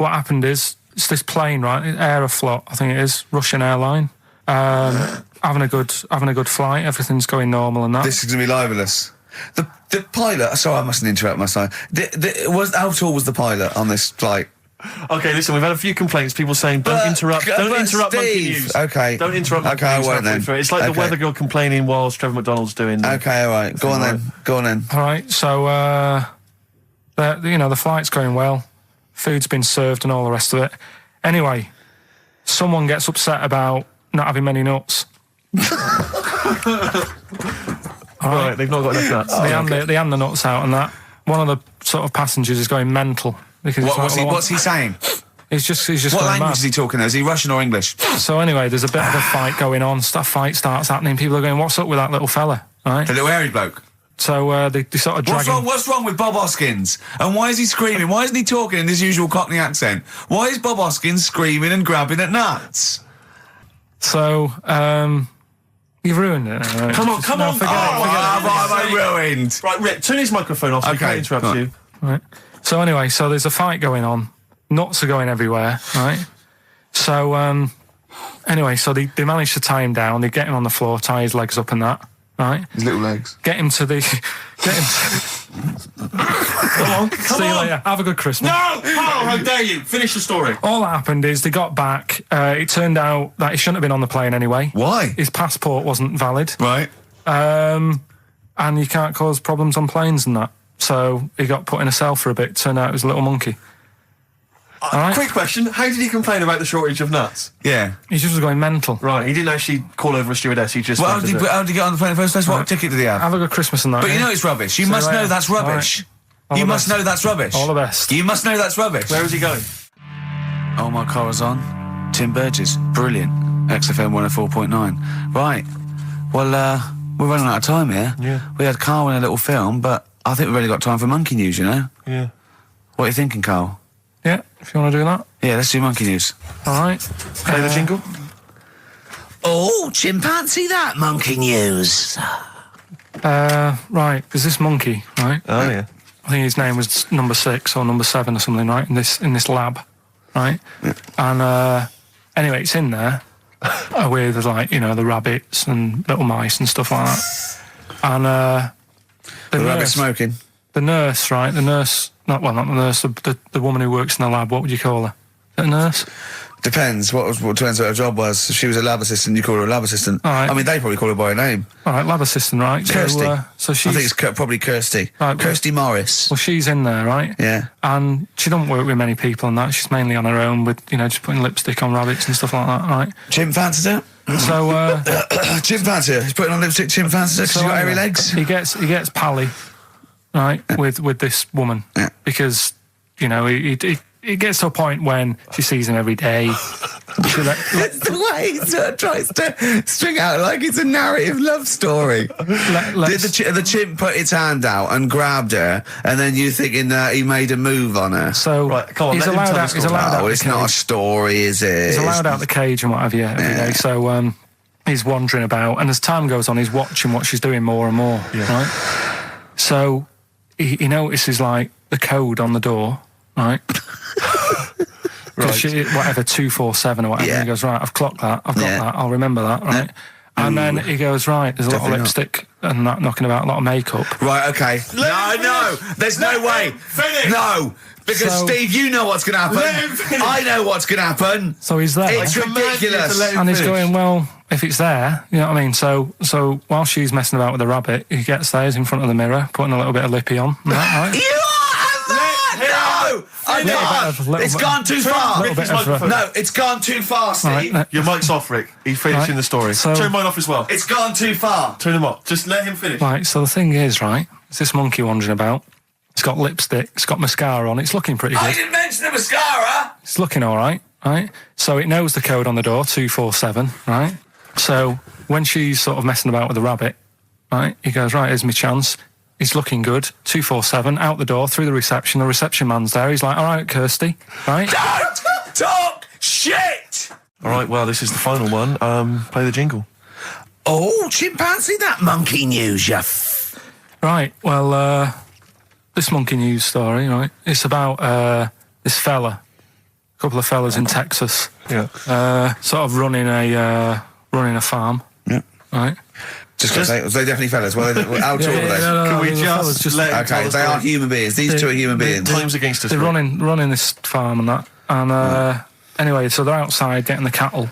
S3: happened is, it's this plane, right? Aeroflot, I think it is, Russian airline. Having a good flight. Everything's going normal and that.
S1: This is going to be libelous. The pilot... Sorry, I mustn't interrupt my side. How tall was the pilot on this flight?
S2: Okay, listen, we've had a few complaints. People saying, don't interrupt monkey news.
S1: Okay.
S2: Don't interrupt monkey
S1: I
S2: news.
S1: won't then.
S2: It's like the weather girl complaining whilst Trevor McDonald's doing...
S1: Okay, all right. Go on then.
S3: All right, so, the flight's going well. Food's been served and all the rest of it. Anyway, someone gets upset about not having many nuts.
S2: Right, they've not got enough nuts.
S3: They hand the nuts out and that. One of the sort of passengers is going mental. Because
S1: What's he saying?
S3: He's just
S1: What
S3: going
S1: language
S3: mad.
S1: is he talking? Is he Russian or English?
S3: So anyway, there's a bit of a fight going on. Fight starts happening. People are going, what's up with that little fella? Right?
S1: The little hairy bloke.
S3: So they sort of drag him.
S1: What's wrong with Bob Hoskins? And why is he screaming? Why isn't he talking in his usual Cockney accent? Why is Bob Hoskins screaming and grabbing at nuts?
S3: So, you've ruined it.
S2: Come on.
S1: Forget it. Have I ruined?
S2: Right, Rick, turn his microphone off so we can't interrupt you.
S3: Right. So anyway, there's a fight going on. Nuts are going everywhere, right? So, anyway, they manage to tie him down. They get him on the floor, tie his legs up and that, right?
S1: His little legs.
S3: Get him to...
S2: Come
S3: See you
S2: on.
S3: later. Have a good Christmas.
S2: No! Carl, how dare you? Finish the story.
S3: All that happened is they got back. It turned out that he shouldn't have been on the plane anyway.
S1: Why?
S3: His passport wasn't valid.
S1: Right.
S3: And you can't cause problems on planes and that. So he got put in a cell for a bit. Turned out it was a little monkey. Right.
S2: Quick question, how did he complain about the shortage of nuts?
S1: Yeah.
S3: He just was going mental.
S2: Right, he didn't actually call over a stewardess, he just...
S1: Well, how did he get on the plane in the first place? What ticket did he have?
S3: Have a good Christmas and that.
S1: But you know it's rubbish. You must know that's rubbish. You must know that's rubbish.
S3: All the best.
S1: You must know that's rubbish.
S2: Where is he going?
S1: Oh, my car is on. Tim Burgess. Brilliant. XFM 104.9. Right. Well, we're running out of time here.
S2: Yeah.
S1: We had Karl in a little film, but I think we've really got time for monkey news, you know?
S2: Yeah.
S1: What are you thinking, Karl?
S3: Yeah, if you want to do that.
S1: Yeah, let's do monkey news.
S3: All right.
S2: Play the jingle.
S1: Oh, chimpanzee that monkey news.
S3: Right, there's this monkey, right?
S2: Oh, yeah.
S3: I think his name was number 6 or number 7 or something, right? In this lab, right?
S1: Yeah.
S3: And anyway, it's in there with the rabbits and little mice and stuff like that. And
S1: The rabbit smoking.
S3: the nurse, right? The nurse, not the nurse, the woman who works in the lab. What would you call her? A nurse?
S1: Depends. What depends what her job was. If she was a lab assistant, you call her a lab assistant.
S3: All right.
S1: I mean, they probably call her by her name.
S3: All right, lab assistant, right?
S1: Kirsty.
S3: So she's...
S1: I think it's probably Kirsty.
S3: Right,
S1: Kirsty Morris.
S3: Well, she's in there, right?
S1: Yeah.
S3: And she don't work with many people and that. She's mainly on her own with, just putting lipstick on rabbits and stuff like that, right?
S1: Jim fancies her.
S3: So,
S1: Jim fancies her. He's putting on lipstick. Jim fancies her because she's got hairy legs.
S3: He gets pally, right, with this woman.
S1: Yeah.
S3: Because, it gets to a point when she sees him every day.
S1: It's the way he sort of tries to string out like it's a narrative love story. Did the chimp put its hand out and grabbed her, and then you thinking that he made a move on her?
S3: So
S2: right, come on,
S3: he's allowed out. He's allowed out.
S1: It's not a story, is it?
S3: He's allowed out the cage and what have you every day. So he's wandering about, and as time goes on, he's watching what she's doing more and more. Yeah. Right. So he notices like the code on the door. Right. Right. Whatever, 247 or whatever.
S1: Yeah.
S3: He goes, right, I've clocked that. I've got that. I'll remember that. Right. Yeah. And then he goes, right, there's a lot of lipstick and that knocking about, a lot of makeup.
S1: Right, okay. No, there's no way.
S2: Finish.
S1: No. Because, Steve, you know what's going to happen. I know what's going to happen.
S3: So he's there.
S1: It's ridiculous.
S3: And he's going, well, if it's there, you know what I mean? So while she's messing about with the rabbit, he gets there, he's in front of the mirror, putting a little bit of lippy on. Right?
S1: You are! No! It's gone too far. No, it's gone too far, Steve.
S2: Right, your mic's off, Rick. He's finishing the story. So, turn mine off as well.
S1: It's gone too far.
S2: Turn him off. Just let him finish.
S3: Right, so the thing is, right, it's this monkey wandering about. It's got lipstick, it's got mascara on, it's looking pretty good.
S1: I didn't mention the mascara!
S3: It's looking all right, right? So it knows the code on the door, 247, right? So when she's sort of messing about with the rabbit, right, he goes, right, here's my chance. He's looking good, 247, out the door, through the reception man's there. He's like, all right, Kirsty, right?
S1: Don't talk shit!
S2: All right, well, this is the final one. Play the jingle.
S1: Oh, chimpanzee, that monkey news,
S3: Right, well, this monkey news story, right, it's about this fella, a couple of fellas in Texas, sort of running a farm, right?
S1: Just because they definitely fellas. Well, how tall are they?
S2: Can we just let them
S1: okay, they are human beings. These two are human beings.
S2: Time's against us.
S3: They're running this farm and that. And anyway, so they're outside getting the cattle.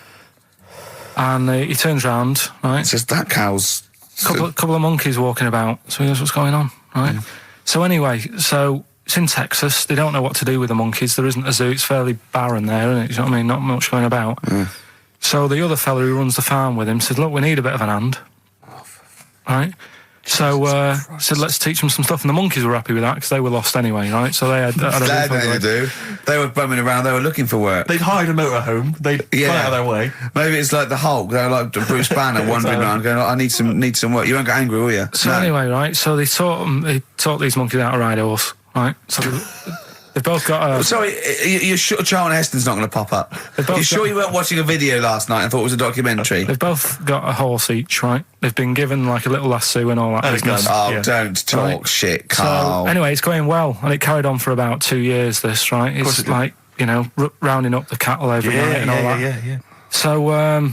S3: And he turns round, right?
S1: It's just that cow's...
S3: Couple of monkeys walking about. So he goes, what's going on, right? So anyway, so it's in Texas. They don't know what to do with the monkeys. There isn't a zoo. It's fairly barren there, isn't it? You know what I mean? Not much going about. So the other fella who runs the farm with him said, look, we need a bit of an hand. Right, so said let's teach them some stuff, and the monkeys were happy with that because they were lost anyway, right? So they had
S1: a do. They were bumming around. They were looking for work.
S2: They'd hired a motorhome. They'd gone out of their way.
S1: Maybe it's like the Hulk. They're like Bruce Banner wandering around, going, "I need some work." You won't get angry, will you?
S3: So anyway, right? So they taught these monkeys how to ride a horse, right? So they've both got.
S1: Sorry, you're sure Charlton Heston's not going to pop up? You're sure you weren't watching a video last night and thought it was a documentary?
S3: They've both got a horse each, right? They've been given like a little lasso and all that business.
S1: Don't talk shit, Carl.
S3: So anyway, it's going well, and it carried on for about 2 years. This, right? It's like rounding up the cattle every night and all that. Yeah. So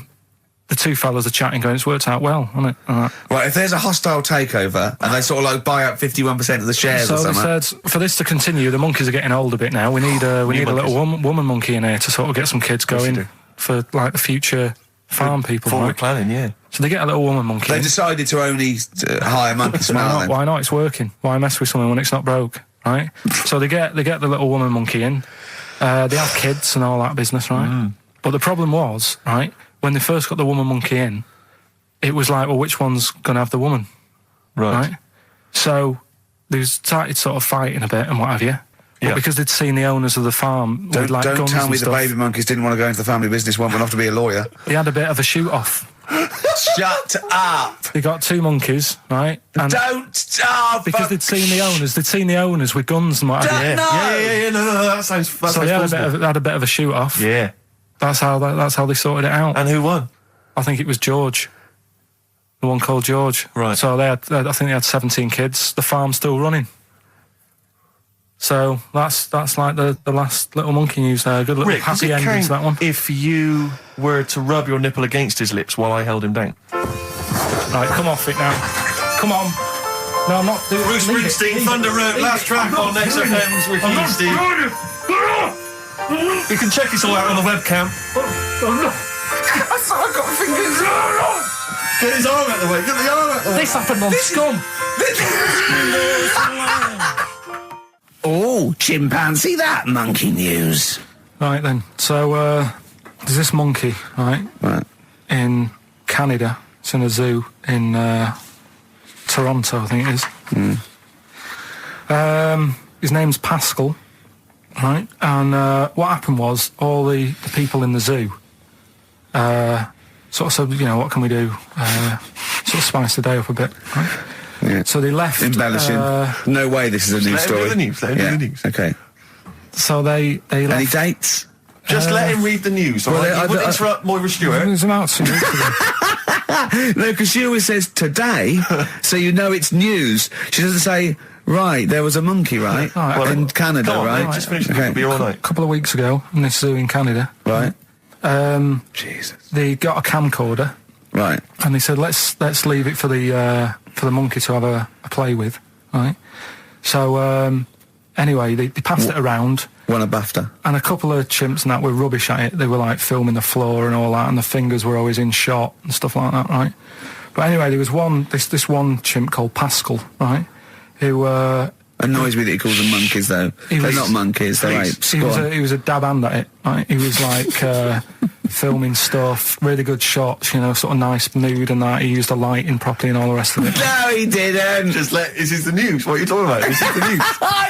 S3: the two fellas are chatting, going, "It's worked out well, hasn't it?"
S1: Right, if there's a hostile takeover and they sort of like buy up 51% of the shares or something.
S3: So they said, for this to continue, the monkeys are getting old a bit now. We need a little woman monkey in here to sort of get some kids going for like the future farm people.
S2: Forward planning, yeah.
S3: So they get a little woman monkey.
S1: They decided to only hire monkeys from now.
S3: Why not? It's working. Why mess with something when it's not broke, right? So they get the little woman monkey in. They have kids and all that business, right? But the problem was, right, when they first got the woman monkey in, it was like, well, which one's going to have the woman? Right? So they started sort of fighting a bit and what have you. But because they'd seen the owners of the farm with like guns and stuff.
S1: Don't tell me the baby monkeys didn't want to go into the family business, went off to be a lawyer.
S3: They had a bit of a shoot-off.
S1: Shut up!
S3: They got two monkeys, right? And because they'd seen the owners with guns and what have you.
S2: No, that sounds...
S3: So they had a bit of a shoot-off.
S2: Yeah.
S3: That's how they sorted it out.
S2: And who won?
S3: I think it was George. The one called George.
S2: Right.
S3: So I think they had 17 kids. The farm's still running. So that's like the last little monkey news there. Good little happy ending to that one.
S2: If you were to rub your nipple against his lips while I held him down.
S3: Right, come off it now. Come on. No, I'm not doing it.
S2: Bruce Springsteen, Thunder Road, last track on XFM's with you, Steve. You can check this all out on the webcam. Oh no. I've got my fingers. Get his arm out of the way. Get the arm out of the way.
S3: This happened on Scum.
S1: Oh, chimpanzee that monkey news.
S3: Right then. So there's this monkey, right?
S1: Right.
S3: In Canada. It's in a zoo in Toronto, I think it is. His name's Pascal, right? And what happened was all the people in the zoo sort of said, you know, what can we do? Sort of spice the day up a bit, right?
S1: Yeah.
S3: So they left.
S1: Embellishing. No way this is a news story.
S2: Let him read the news. Let him read the news.
S1: Okay.
S3: So they left.
S1: Any dates?
S2: Just let him read the news. All right? You wouldn't interrupt Moira Stewart.
S3: It was about 2 weeks ago.
S1: No, because she always says today, so you know it's news. She doesn't say, right, there was a monkey, right?
S3: Right,
S1: in Canada,
S2: Come on,
S1: right?
S2: mate, just finish it. It'll be all night.
S3: A couple of weeks ago in this zoo in Canada.
S1: Right. Jesus.
S3: They got a camcorder.
S1: Right.
S3: And they said, let's leave it for the monkey to have a play with, right? So anyway, they passed it around,
S1: Won a BAFTA.
S3: and a couple of chimps and that were rubbish at it. They were like filming the floor and all that, and the fingers were always in shot and stuff like that, right? But anyway, there was this one chimp called Pascal, right? Who
S1: Annoys me that he calls them monkeys, though. They're not monkeys, they're apes.
S3: he was a dab hand at it, right? He was like filming stuff, really good shots, you know, sort of nice mood and that. He used the lighting properly and all the rest of it.
S1: No, he didn't.
S2: This is the news. What are you talking about? This is the news.
S1: Oh,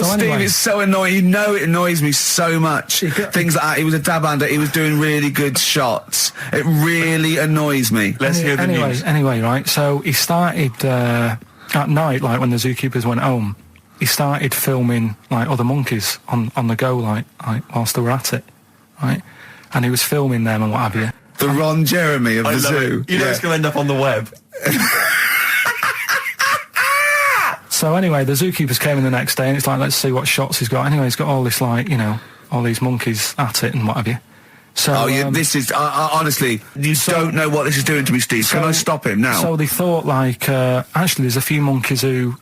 S1: Steve,
S3: anyway.
S1: it's so annoying. You know it annoys me so much. Things like that. He was a dab hand. He was doing really good shots. It really annoys me.
S2: Let's hear the news.
S3: Anyway, right, so he started, at night, like when the zookeepers went home, he started filming, like, other monkeys on the go, like whilst they were at it, right? And he was filming them and what have you.
S1: The Ron Jeremy of
S2: I
S1: the
S2: love
S1: zoo.
S2: it. You know it's going to end up on the web.
S3: So anyway, the zookeepers came in the next day and it's like, let's see what shots he's got. Anyway, he's got all this, like, you know, all these monkeys at it and what have you. So,
S1: this is honestly, you don't know what this is doing to me, Steve. Can I stop him now?
S3: So they thought, like, actually, there's a few monkeys who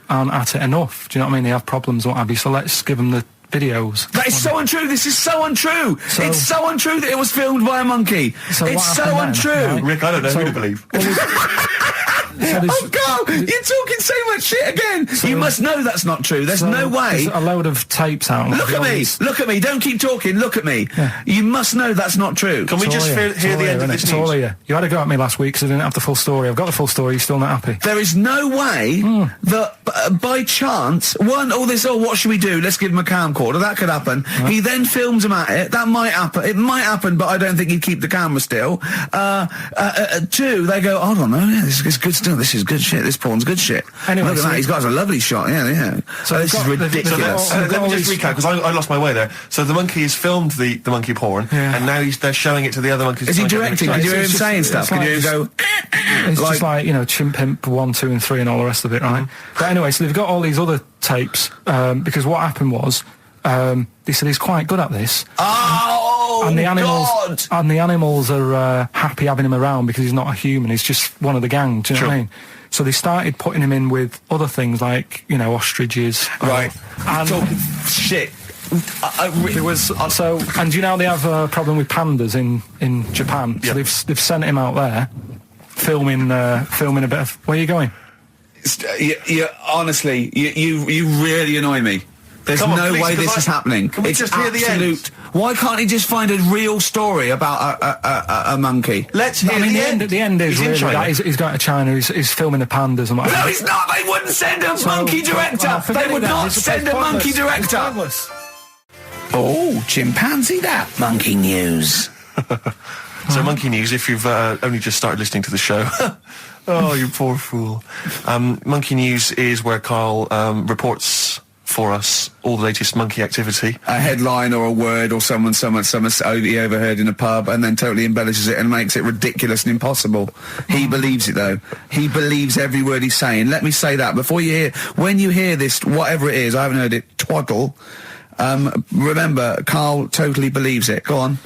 S3: aren't at it enough. Do you know what I mean? They have problems, what have you. So let's give them the videos.
S1: That is so untrue. This is so untrue. It's so untrue that it was filmed by a monkey.
S3: So
S1: it's so
S3: happened
S1: untrue.
S3: then, right?
S2: Rick, I don't know who to believe.
S1: Oh, God, you're talking so much shit again. You must know that's not true. There's no way.
S3: There's a load of tapes out.
S1: Look at me. Look at me. Don't keep talking. Look at me.
S3: Yeah.
S1: You must know that's not true.
S2: Can we just hear the end of this
S3: It's all
S2: news?
S3: here. You had a go at me last week because I didn't have the full story. I've got the full story. You're still not happy.
S1: There is no way that by chance, what should we do? Let's give him a camcorder. That could happen.
S3: Right.
S1: He then films him at it. That might happen. It might happen, but I don't think he'd keep the camera still. Two, they go, I don't know. Yeah, this is good stuff. This is good shit. This porn's good shit.
S3: Anyway,
S1: look at that. He's got a lovely shot. Yeah. So this is ridiculous.
S2: Let me just recap, because I lost my way there. So the monkey has filmed the monkey porn, and now they're showing it to the other monkeys.
S1: Is he directing? Can you hear him saying stuff? Can you hear him go...
S3: It's just like, you know, Chimp Pimp 1, 2 and 3 and all the rest of it, right? But anyway, so they've got all these other tapes, because what happened was, they said he's quite good at this.
S1: Oh,
S3: and the animals,
S1: God!
S3: And the animals are happy having him around because he's not a human, he's just one of the gang, do you know what I mean? So they started putting him in with other things like, you know, ostriches.
S1: Right.
S3: And
S1: talking shit.
S3: There was and you know they have a problem with pandas in Japan. So they've sent him out there, filming a bit of. Where are you going?
S1: Honestly, you really annoy me. There's no way this is happening.
S2: Can we just hear the end?
S1: Why can't he just find a real story about a monkey?
S2: Let's hear the end.
S3: The end is really that he's going to China. He's filming the pandas and what.
S1: No, he's not. They wouldn't send a monkey director. They would not send a monkey director. Oh, chimpanzee that monkey news.
S2: So monkey news, if you've only just started listening to the show. Oh, you poor fool. Monkey news is where Karl reports for us all the latest monkey activity.
S1: A headline or a word or someone he overheard in a pub and then totally embellishes it and makes it ridiculous and impossible. He believes it, though. He believes every word he's saying. Let me say that before when you hear this, whatever it is, I haven't heard it, twaddle, remember, Karl totally believes it. Go on.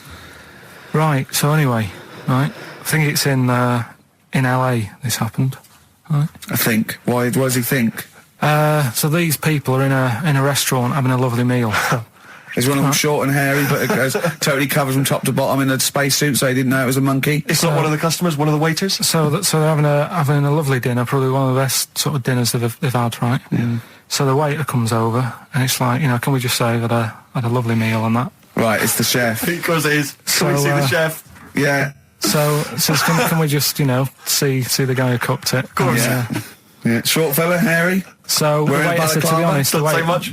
S3: Right, so anyway, right, I think it's in LA this happened, right?
S1: I think. Why does he think?
S3: So these people are in a restaurant having a lovely meal.
S1: Is one of them short and hairy, but it goes totally covered from top to bottom in a spacesuit, so he didn't know it was a monkey?
S2: It's not one of the customers, one of the waiters?
S3: So they're having a lovely dinner, probably one of the best sort of dinners they've had, right?
S1: Yeah.
S3: So the waiter comes over, and it's like, can we just say I had a lovely meal and that?
S1: Right, it's the chef.
S2: Because it is. Can we see the chef?
S1: Yeah.
S3: So can we just, see the guy who cooked it?
S2: Of course.
S1: Yeah. Short fella, hairy.
S3: So the waiter said, to be honest,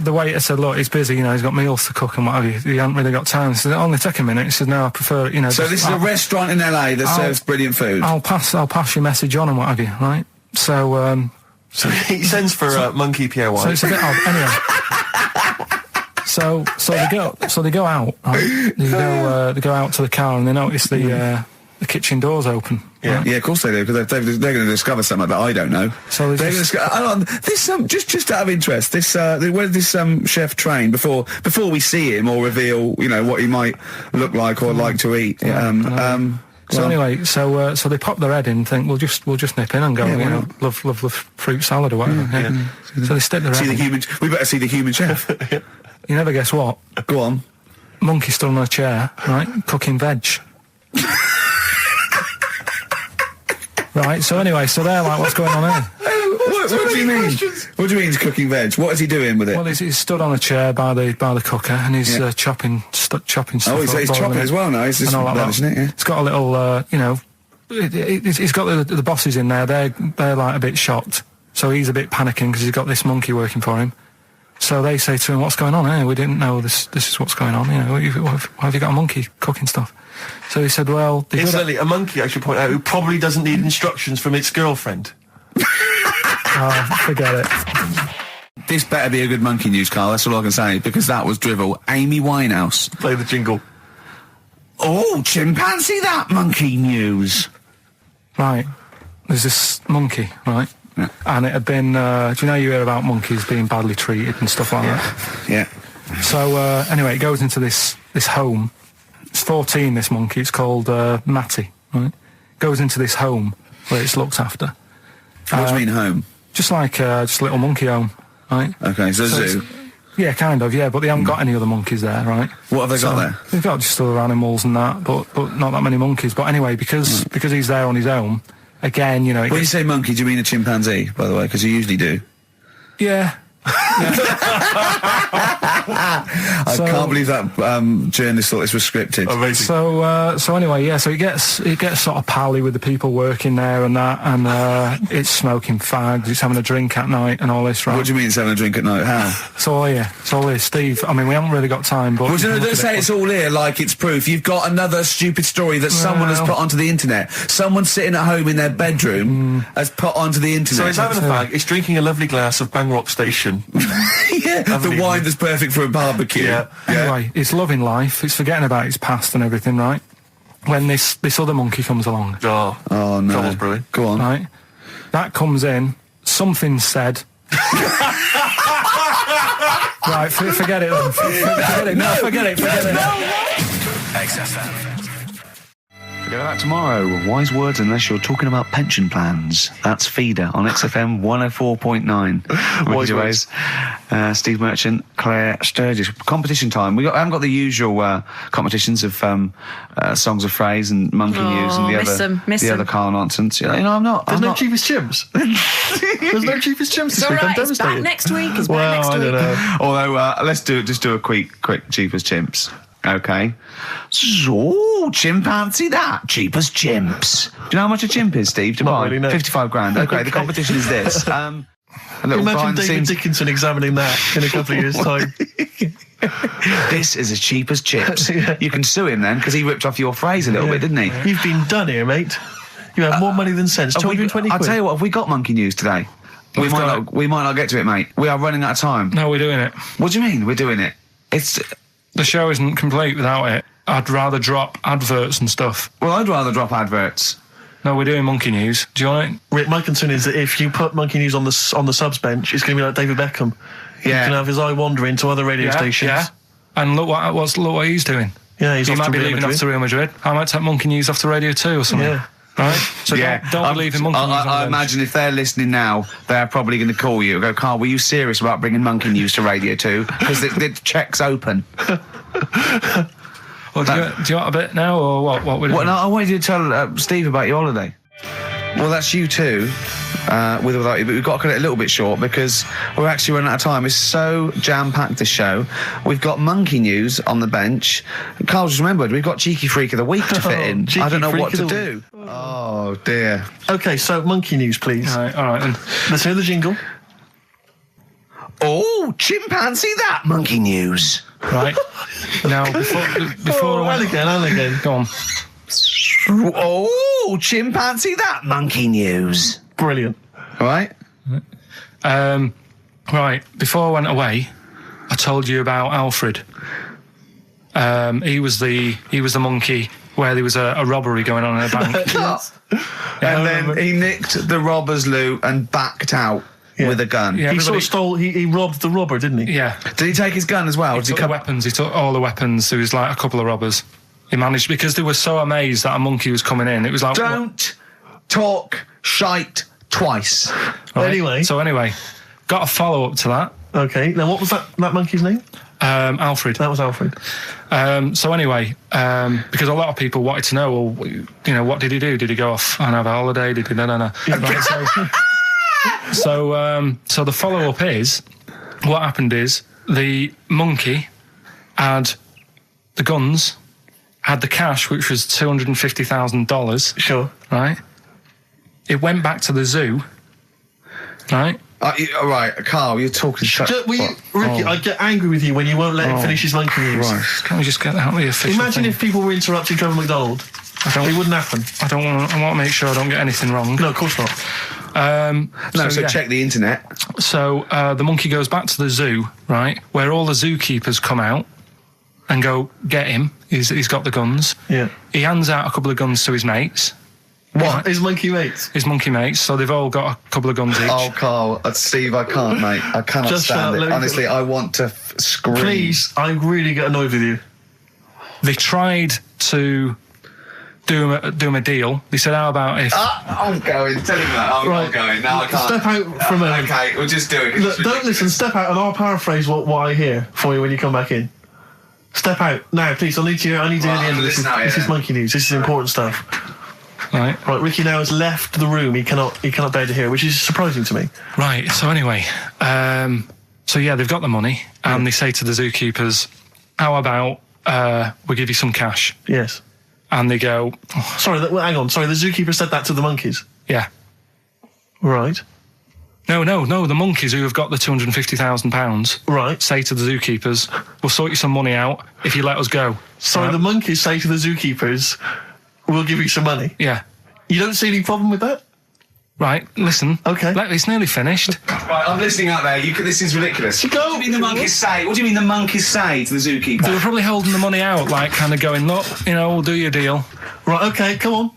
S3: the waiter said, look, he's busy, he's got meals to cook and what have you. He hasn't really got time. He said, only take a minute. He said, no, I prefer it,
S1: So this is a restaurant in LA that serves brilliant food.
S3: I'll pass your message on and what have you, right? So,
S2: so he sends for Monkey POI.
S3: So it's a bit odd. Anyway. So they go out. Right? They go out to the car and they notice the kitchen door's open.
S1: Yeah,
S3: right?
S1: yeah, of course they do, because they're going to discover something that I don't know.
S3: So
S1: they're going to just out of interest, where did this chef train before we see him or reveal, what he might look like or like to eat?
S3: So anyway, so they pop their head in and think, we'll just nip in and go, love fruit salad or whatever. Yeah. So they stick their head in.
S1: We better see the human chef.
S3: You never guess what?
S1: Go on.
S3: Monkey stood on a chair, right, cooking veg. Right, so anyway, they're like, what's going on here?
S1: What do you mean? What do you mean he's cooking veg? What is he doing with it?
S3: Well, he's stood on a chair by the cooker and he's chopping stuff.
S1: Oh, he's chopping as well now. He's just relishing it. Yeah.
S3: It's got a little, he's got the bosses in there. They're like a bit shocked. So he's a bit panicking because he's got this monkey working for him. So they say to him, "What's going on here? We didn't know this is what's going on. Why have you got a monkey cooking stuff?" So he said, "Well,
S2: incidentally, a monkey, I should point out, who probably doesn't need instructions from its girlfriend."
S3: Oh, forget it.
S1: This better be a good monkey news, Carl. That's all I can say, because that was drivel. Amy Winehouse.
S2: Play the jingle.
S1: Oh, chimpanzee, that monkey news.
S3: Right. There's this monkey, right?
S1: Yeah.
S3: And it had been, do you hear about monkeys being badly treated and stuff like that?
S1: Yeah.
S3: So, anyway, it goes into this home. It's 14, this monkey. It's called Matty, right? Goes into this home where it's looked after.
S1: What do you mean, home?
S3: Just like just a little monkey home, right?
S1: Okay, so zoo.
S3: Yeah, kind of, yeah, but they haven't got any other monkeys there, right?
S1: What have they got there?
S3: They've got just other animals and that, but not that many monkeys. But anyway, because he's there on his own, again,
S1: When you say monkey, do you mean a chimpanzee, by the way? Because you usually do.
S3: Yeah.
S1: I can't believe that journalist thought this was scripted.
S2: Amazing.
S3: So anyway, yeah. So he gets sort of pally with the people working there and that, and it's smoking fags. It's having a drink at night and all this, right?
S1: What do you mean it's having a drink at night? How?
S3: It's all here, Steve. I mean, we haven't really got time, but
S1: well, don't say it's all here like it's proof. You've got another stupid story that someone has put onto the internet. Someone sitting at home in their bedroom has put onto the internet.
S2: So it's having a fag. It's drinking a lovely glass of Bang Rock Station.
S1: Yeah, the wine that's perfect for a barbecue.
S2: Yeah.
S3: Anyway, it's loving life. It's forgetting about its past and everything, right? When this other monkey comes along.
S2: Oh
S1: no.
S2: Trouble's brewing.
S1: Go on.
S3: Right? That comes in, something said. Right, forget it then. Forget it.
S1: XFM. Forget about tomorrow. Wise words unless you're talking about pension plans. That's Feeder on XFM 104.9. Ricky Gervais, Steve Merchant, Claire Sturgis. Competition time. I haven't got the usual competitions of songs of phrase and monkey news and the other Carl nonsense. I'm not.
S2: There's no cheapest chimps. There's no cheapest chimps this week. I'm devastated.
S4: It's back next week. I don't
S2: know.
S1: Although let's just do a quick cheapest chimps. Okay. So, chimpanzee that. Cheap as chimps. Do you know how much a chimp is, Steve, to buy?
S2: Really, no.
S1: 55 grand. Okay, the competition is this.
S2: Imagine David Dickinson examining that in a couple of years' time.
S1: This is as cheap as chips. Yeah. You can sue him then, because he ripped off your phrase a little bit, didn't he?
S2: You've been done here, mate. You have more money than sense. 220 quid.
S1: I'll tell you what, have we got monkey news today? We might not get to it, mate. We are running out of time.
S3: No, we're doing it.
S1: What do you mean, we're doing it?
S3: The show isn't complete without it. I'd rather drop adverts and stuff.
S1: Well, I'd rather drop adverts.
S3: No, we're doing monkey news. Do you want it?
S2: Rick, my concern is that if you put monkey news on the subs bench, it's going to be like David Beckham.
S1: Yeah.
S2: He can have his eye wandering to other radio stations.
S3: Yeah. And look what he's doing.
S2: Yeah, he
S3: might be leaving off to Real Madrid. I might take monkey news off the radio too or something.
S2: Yeah.
S3: Right? So don't believe in monkey news.
S1: I imagine if they're listening now, they're probably going to call you and go, Karl, were you serious about bringing monkey news to Radio 2? Because the check's open.
S3: Well, do you want a bit now, or what? What
S1: no, I wanted you to tell Steve about your holiday. Well, that's you too, with or without you, but we've got to cut it a little bit short because we're actually running out of time. It's so jam-packed, this show. We've got monkey news on the bench. Karl just remembered, we've got Cheeky Freak of the Week to fit in. I don't know what to do. Oh, dear.
S2: Okay, so monkey news, please.
S3: All right then.
S2: Let's hear the jingle.
S1: Oh, chimpanzee that monkey news.
S3: Right. Now, before
S2: and again.
S3: Go on.
S1: Oh, chimpanzee that monkey news.
S2: Brilliant.
S1: Right?
S3: Right, before I went away, I told you about Alfred. He was the monkey where there was a robbery going on in a bank.
S2: Yes.
S1: And then he nicked the robber's loot and backed out with a gun.
S3: Yeah,
S2: He sort of stole, he robbed the robber, didn't he?
S3: Yeah.
S1: Did he take his gun as well?
S3: He took the weapons. He took all the weapons. There was like a couple of robbers. He managed, because they were so amazed that a monkey was coming in. It was like...
S1: Don't talk shite twice.
S2: Right?
S3: Anyway, got a follow-up to that.
S2: Okay, now what was that monkey's name?
S3: Alfred.
S2: That was Alfred.
S3: So anyway, because a lot of people wanted to know, well, you know, what did he do? Did he go off and have a holiday? Did he... No. Right, so the follow-up is, what happened is, the monkey had the guns, had the cash, which was $250,000.
S2: Sure.
S3: Right? It went back to the zoo. Right?
S1: All right, Karl, you're talking...
S2: Ricky, I get angry with you when you won't let him finish his monkey news.
S1: Right.
S3: Can we just get out of the official
S2: Imagine
S3: thing?
S2: if people were interrupting Trevor McDonald. It wouldn't happen.
S3: I want to make sure I don't get anything wrong.
S2: No, of course not.
S1: Check the internet.
S3: So the monkey goes back to the zoo, right, where all the zookeepers come out and go, get him. He's got the guns.
S2: Yeah.
S3: He hands out a couple of guns to his mates.
S2: What?
S3: Right.
S2: His monkey mates?
S3: His monkey mates, so they've all got a couple of guns each.
S1: Oh, Karl, Steve, I can't, mate. I cannot
S2: Just
S1: stand it.
S2: let me-
S1: Honestly, I want to scream.
S2: Please, I really get annoyed with you.
S3: They tried to do him a deal. They said, how about if...
S1: I'm going. Tell him that. I'm not going. No, I can't.
S2: Step out for a moment.
S1: Okay, we'll just do it.
S2: Look, don't listen, step out and I'll paraphrase what I hear for you when you come back in. Step out. Now, please, I need to hear the end of this. This is monkey news. This is important stuff.
S3: Right.
S2: Ricky now has left the room. He cannot bear to hear, which is surprising to me.
S3: Right, so anyway, they've got the money, and they say to the zookeepers, how about we give you some cash?
S2: Yes.
S3: And they go... Oh,
S2: sorry, hang on. Sorry, the zookeeper said that to the monkeys?
S3: yeah.
S2: Right.
S3: No, the monkeys who have got the £250,000
S2: Right.
S3: say to the zookeepers, we'll sort you some money out if you let us go.
S2: Sorry,
S3: Right?
S2: the monkeys say to the zookeepers, we'll give you some money.
S3: Yeah.
S2: You don't see any problem with that?
S3: Right, listen.
S2: Okay.
S3: It's nearly finished.
S1: Right, I'm listening out there. This is ridiculous. What do you mean the monkeys say? What do you mean the monkeys say to the zookeeper?
S3: They were probably holding the money out, like, kind of going, look, we'll do your deal.
S2: Right, okay, come on.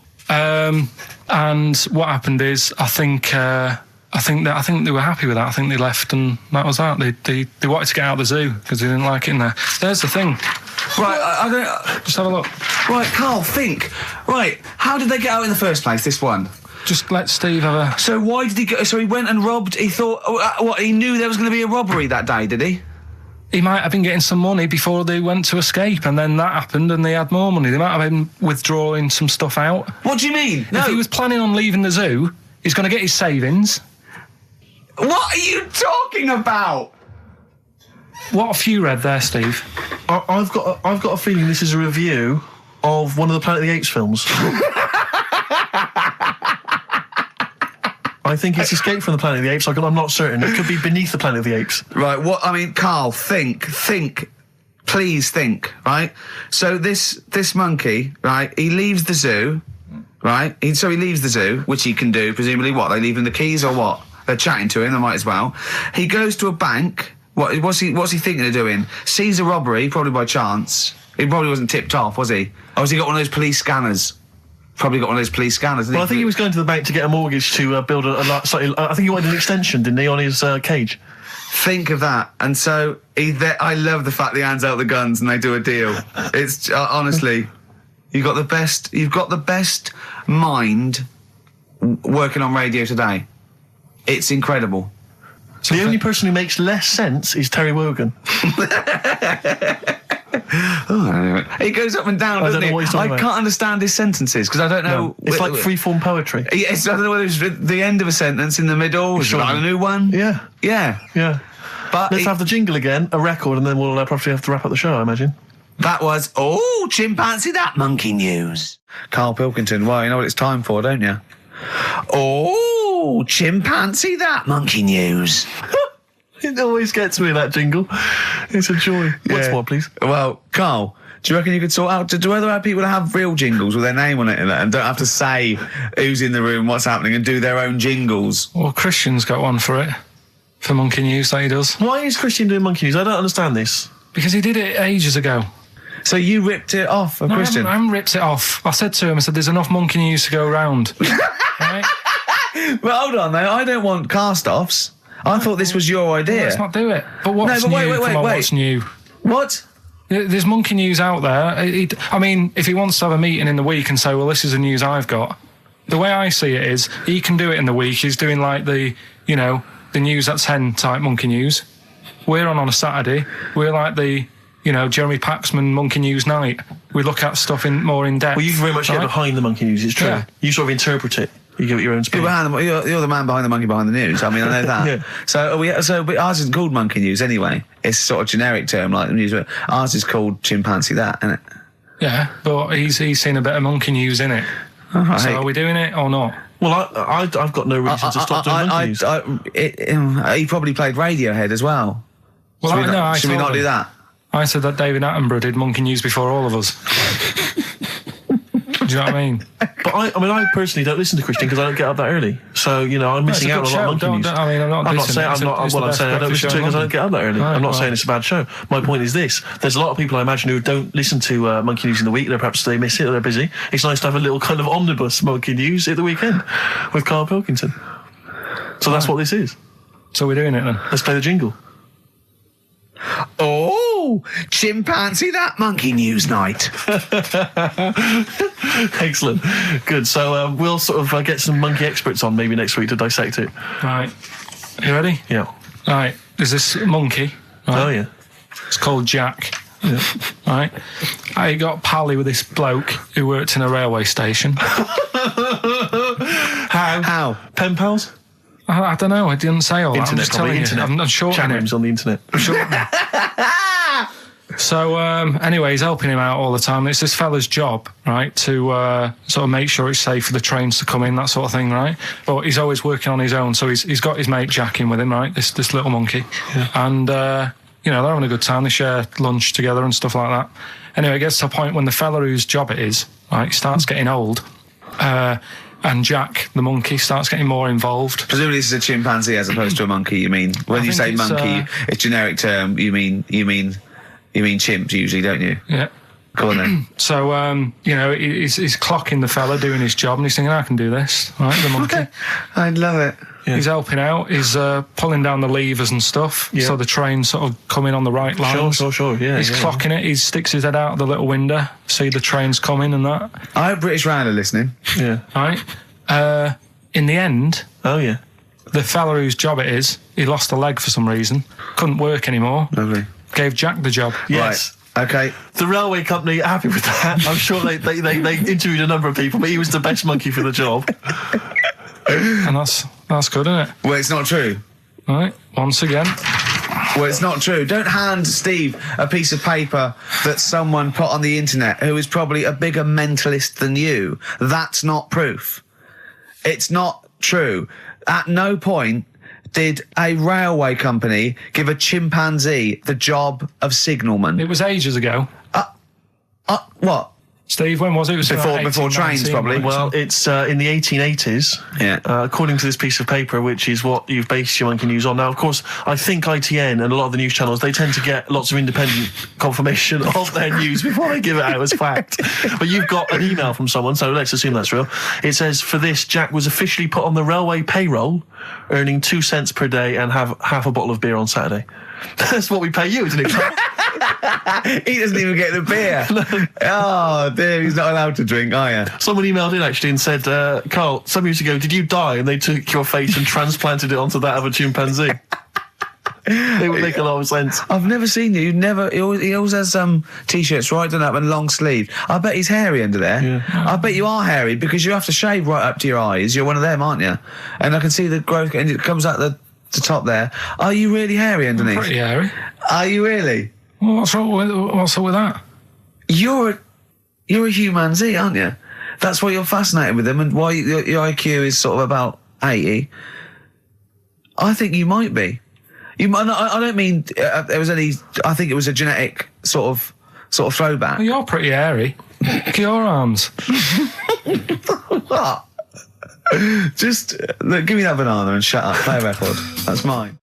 S3: And what happened is, I think they were happy with that. I think they left, and that was that. They wanted to get out of the zoo because they didn't like it in there. There's the thing.
S1: Right, I don't...
S3: Just have a look.
S1: Right, Karl, think. Right, how did they get out in the first place, this one?
S3: Just let Steve have a...
S1: So why did he go... So he went and robbed... He thought... he knew there was going to be a robbery that day, did he?
S3: He might have been getting some money before they went to escape, and then that happened and they had more money. They might have been withdrawing some stuff out.
S1: What do you mean? No.
S3: If he was planning on leaving the zoo, he's going to get his savings.
S1: What are you talking about?
S3: What have you read there, Steve?
S2: I've got a feeling this is a review of one of the Planet of the Apes films. I think it's Escape from the Planet of the Apes. I'm not certain. It could be Beneath the Planet of the Apes.
S1: Right, Karl, think. Please think, right? So this monkey, right, he leaves the zoo, right? He leaves the zoo, which he can do, presumably what? They leave him the keys or what? They're chatting to him, they might as well. He goes to a bank. What's he thinking of doing? Sees a robbery, probably by chance. He probably wasn't tipped off, was he? Or has he got one of those police scanners? Probably got one of those police scanners.
S2: Well, I think he was going to the bank to get a mortgage to build I think he wanted an extension, didn't he, on his cage?
S1: Think of that. And so I love the fact that he hands out the guns and they do a deal. It's honestly, You've got the best mind working on radio today. It's incredible.
S2: The only person who makes less sense is Terry Wogan.
S1: He goes up and down, doesn't he? I can't understand his sentences because I don't know.
S2: No, it's like freeform poetry.
S1: Yes, I don't know whether it's the end of a sentence, in the middle, is a new one.
S2: Yeah.
S1: But
S2: let's have the jingle again, a record, and then we'll probably have to wrap up the show, I imagine.
S1: That was chimpanzee that monkey news. Karl Pilkington. Well, you know what it's time for, don't you? Chimpanzee that monkey news.
S2: It always gets me, that jingle. It's a joy. Once more, please.
S1: Well, Karl, do you reckon you could sort out... Do other people have real jingles with their name on it and don't have to say who's in the room, what's happening, and do their own jingles?
S3: Well, Christian's got one for it. For Monkey News, that he does.
S2: Why is Christian doing Monkey News? I don't understand this.
S3: Because he did it ages ago.
S1: So you ripped it off of Christian?
S3: I haven't ripped it off. I said to him, there's enough Monkey News to go around. Right?
S1: But hold on, though. I don't want cast-offs. I thought this was your idea.
S3: Well, let's not do it. But what's new? Wait. What's new?
S1: What?
S3: There's Monkey News out there. I mean, if he wants to have a meeting in the week and say, well, this is the news I've got, the way I see it is, he can do it in the week. He's doing like the news at 10 type Monkey News. We're on a Saturday. We're like the, Jeremy Paxman Monkey News night. We look at stuff more in depth.
S2: Well, you very much get behind the Monkey News, it's true. Yeah. You sort of interpret it. You give it your own spin.
S1: You're the man behind the monkey behind the news. I mean, I know that. Yeah. But ours isn't called Monkey News anyway. It's sort of generic term like the news. Ours is called Chimpanzee That, isn't it?
S3: Yeah, but he's seen a bit of Monkey News in it. Right. So are we doing it or not?
S2: Well, I've got no reason to stop doing Monkey News.
S1: He probably played Radiohead as well.
S3: Well,
S1: should we not do that?
S3: I said that David Attenborough did Monkey News before all of us. Do you know what I mean?
S2: But I personally don't listen to Christian because I don't get up that early. So, I'm missing out on a lot of Monkey News.
S3: I'm not saying I
S2: don't listen to it because I don't get up that early. I'm not saying it's a bad show. My point is this. There's a lot of people I imagine who don't listen to Monkey News in the week. Perhaps they miss it or they're busy. It's nice to have a little kind of omnibus Monkey News at the weekend with Karl Pilkington. So that's what this is.
S3: So we're doing it then.
S2: Let's play the jingle.
S1: Chimpanzee That Monkey News night.
S2: Excellent. Good. So we'll sort of get some monkey experts on maybe next week to dissect it.
S3: Right. You ready?
S2: Yeah.
S3: Right. There's this monkey. Right?
S2: Oh, yeah.
S3: It's called Jack.
S2: Yeah.
S3: Right. I got pally with this bloke who worked in a railway station.
S2: How? Pen pals?
S3: I don't know. I didn't say all that.
S2: Internet,
S3: I'm just telling you. I'm shortening
S2: Chat rooms on the internet.
S3: So, anyway, he's helping him out all the time. It's this fella's job, right, to sort of make sure it's safe for the trains to come in, that sort of thing, right? But he's always working on his own, so he's got his mate Jack in with him, right, this little monkey. Yeah. And, they're having a good time. They share lunch together and stuff like that. Anyway, it gets to a point when the fella whose job it is, right, starts getting old, and Jack, the monkey, starts getting more involved.
S1: Presumably this is a chimpanzee as opposed to a monkey, you mean? When you say monkey, it's generic term, you mean chimps usually, don't you?
S3: Yeah.
S1: Go on then.
S3: So, he's clocking the fella doing his job and he's thinking, I can do this, right, the monkey.
S1: I love it.
S3: Yeah. He's helping out, he's pulling down the levers and stuff, so the train's sort of coming on the right lines.
S2: Sure, yeah.
S3: He's clocking it, he sticks his head out of the little window, see the trains coming and that.
S1: I hope British Rail are listening.
S2: Yeah.
S3: Right? In the end...
S2: Oh, yeah.
S3: The fella whose job it is, he lost a leg for some reason, couldn't work anymore.
S1: Lovely.
S3: Gave Jack the job.
S2: Yes.
S1: Right. Okay.
S2: The railway company are happy with that. I'm sure they interviewed a number of people, but he was the best monkey for the job.
S3: And that's good, isn't it?
S1: Well, it's not true.
S3: Right, once again.
S1: Well, it's not true. Don't hand Steve a piece of paper that someone put on the internet who is probably a bigger mentalist than you. That's not proof. It's not true. At no point did a railway company give a chimpanzee the job of signalman.
S3: It was ages ago.
S1: What?
S3: Steve, when was it? It was
S1: before trains, probably.
S2: Well, it's in the 1880s, according to this piece of paper, which is what you've based your Monkey News on. Now, of course, I think ITN and a lot of the news channels, they tend to get lots of independent confirmation of their news before they give it out as fact. But you've got an email from someone, so let's assume that's real. It says, for this, Jack was officially put on the railway payroll, earning 2 cents per day and have half a bottle of beer on Saturday. That's what we pay you, isn't it?
S1: He doesn't even get the beer. Oh, dear, he's not allowed to drink, are you?
S2: Someone emailed in actually and said, Carl, some years ago, did you die? And they took your face and transplanted it onto that of a chimpanzee. It would make a lot of sense.
S1: I've never seen you. He always has t-shirts right done up and long sleeve. I bet he's hairy under there.
S2: Yeah.
S1: I bet you are hairy because you have to shave right up to your eyes. You're one of them, aren't you? And I can see the growth, and it comes out the top there. Are you really hairy underneath?
S3: Pretty hairy.
S1: Are you really?
S3: Well, what's up with that?
S1: You're a humanzee, aren't you? That's why you're fascinated with them, and why your IQ is sort of about 80. I think you might be. You might. I don't mean there was any. I think it was a genetic sort of throwback.
S3: Well, you're pretty hairy. Look at your arms.
S1: What? Just look, give me that banana and shut up. Play a record. That's mine.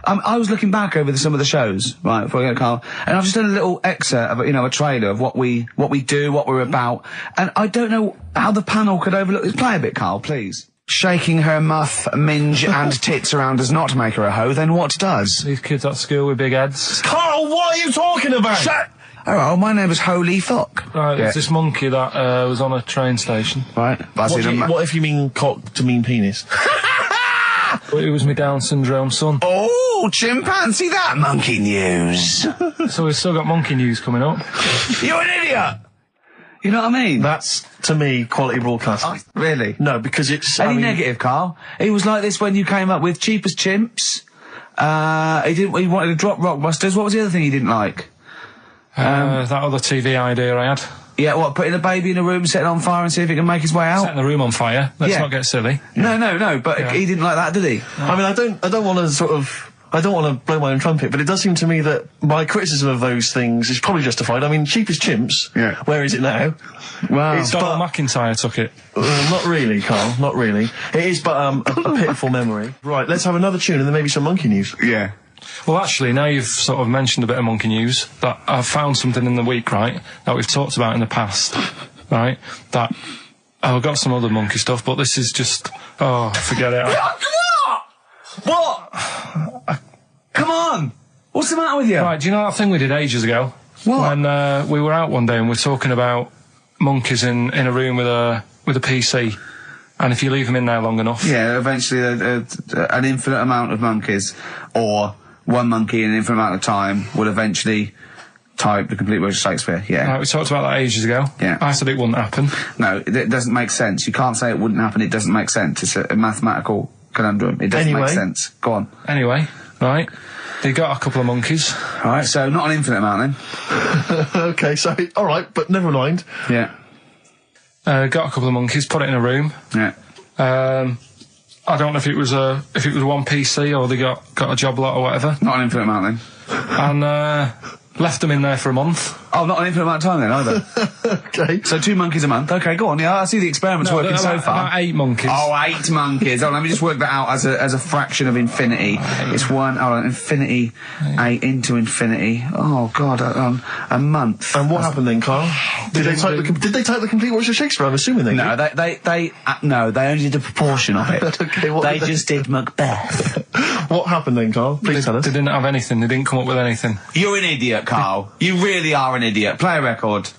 S1: I was looking back over some of the shows, right, before I get Carl, and I've just done a little excerpt of, a trailer of what we do, what we're about, and I don't know how the panel could overlook this. Play a bit, Carl, please. Shaking her muff, minge and tits around does not make her a hoe, then what does?
S3: These kids at school with big heads.
S2: Carl, what are you talking about?
S1: Shut! Oh, my name is Holy Fuck.
S3: Right, there's this monkey that was on a train station.
S1: Right.
S2: What if you mean cock to mean penis?
S3: It was my Down syndrome son.
S1: Oh, chimpanzee, that monkey news.
S3: So we've still got monkey news coming up.
S1: You're an idiot! You know what I mean?
S2: That's, to me, quality broadcasting.
S1: Really?
S2: No, because it's...
S1: Any negative, Carl? He was like this when you came up with Cheap as Chimps. He wanted to drop Rockbusters. What was the other thing he didn't like?
S3: That other TV idea I had.
S1: Yeah, what, putting a baby in a room, set it on fire and see if it can make his way out?
S3: Setting the room on fire. Let's not get silly.
S1: No, but he didn't like that, did he?
S2: I mean, I don't want to blow my own trumpet, but it does seem to me that my criticism of those things is probably justified. I mean, Cheap as Chimps.
S1: Yeah.
S2: Where is it now?
S1: Wow.
S3: Donald McIntyre took it.
S2: Not really, Carl, not really. It is but a pitiful memory. Right, let's have another tune and then maybe some monkey news.
S1: Yeah.
S3: Well, actually, now you've sort of mentioned a bit of monkey news, that I've found something in the week, right, that we've talked about in the past, right, that I've got some other monkey stuff, but this is just, forget it.
S1: What? Come on! What's the matter with you?
S3: Right, do you know that thing we did ages ago?
S1: What?
S3: When we were out one day and we're talking about monkeys in a room with a PC, and if you leave them in there long enough...
S1: Yeah, eventually an infinite amount of monkeys, or one monkey in an infinite amount of time, will eventually type the complete works of Shakespeare. Yeah.
S3: Right, we talked about that ages ago.
S1: Yeah.
S3: I said it wouldn't happen.
S1: No, it doesn't make sense. You can't say it wouldn't happen, it doesn't make sense. It's a mathematical conundrum. It doesn't make sense. Go on.
S3: Anyway, right, they got a couple of monkeys.
S1: Alright, so not an infinite amount then.
S2: Okay, so, alright, but never mind.
S1: Yeah.
S3: Got a couple of monkeys, put it in a room.
S1: Yeah.
S3: I don't know if it was one PC or they got a job lot or whatever.
S1: Not an infinite amount then.
S3: And left them in there for a month.
S1: Oh, not an infinite amount of time then either.
S2: Okay.
S1: So 2 monkeys a month. Okay, go on. Yeah, I see the experiment's working so far.
S3: About 8 monkeys.
S1: Oh, 8 monkeys. Oh, let me just work that out as a fraction of infinity. It's infinity, 8 into infinity. Oh God, a month.
S2: And what happened then, Carl? Did they type the complete works of Shakespeare? I'm assuming they
S1: No,
S2: did.
S1: they only did a proportion of it.
S2: Okay,
S1: they just did Macbeth.
S2: What happened then, Carl? Please tell us.
S3: They didn't have anything. They didn't come up with anything.
S1: You're an idiot, Carl. You really are an idiot. Play a record.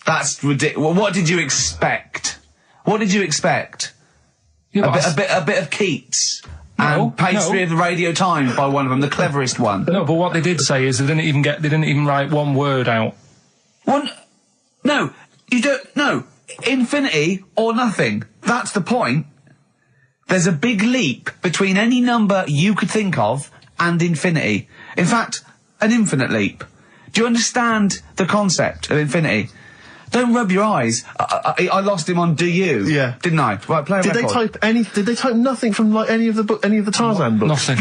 S1: That's ridiculous. What did you expect? What did you expect?
S3: Yeah,
S1: A bit of Keats. And Pastry of the Radio Times by one of them, the cleverest one.
S3: No, but what they did say is they didn't even write one word out.
S1: No, you don't. No, infinity or nothing. That's the point. There's a big leap between any number you could think of and infinity. In fact, an infinite leap. Do you understand the concept of infinity? Don't rub your eyes. I lost him on Do You?
S2: Yeah.
S1: Didn't I? Right, play a record.
S2: Did they type nothing from like any of the Tarzan books?
S3: Nothing.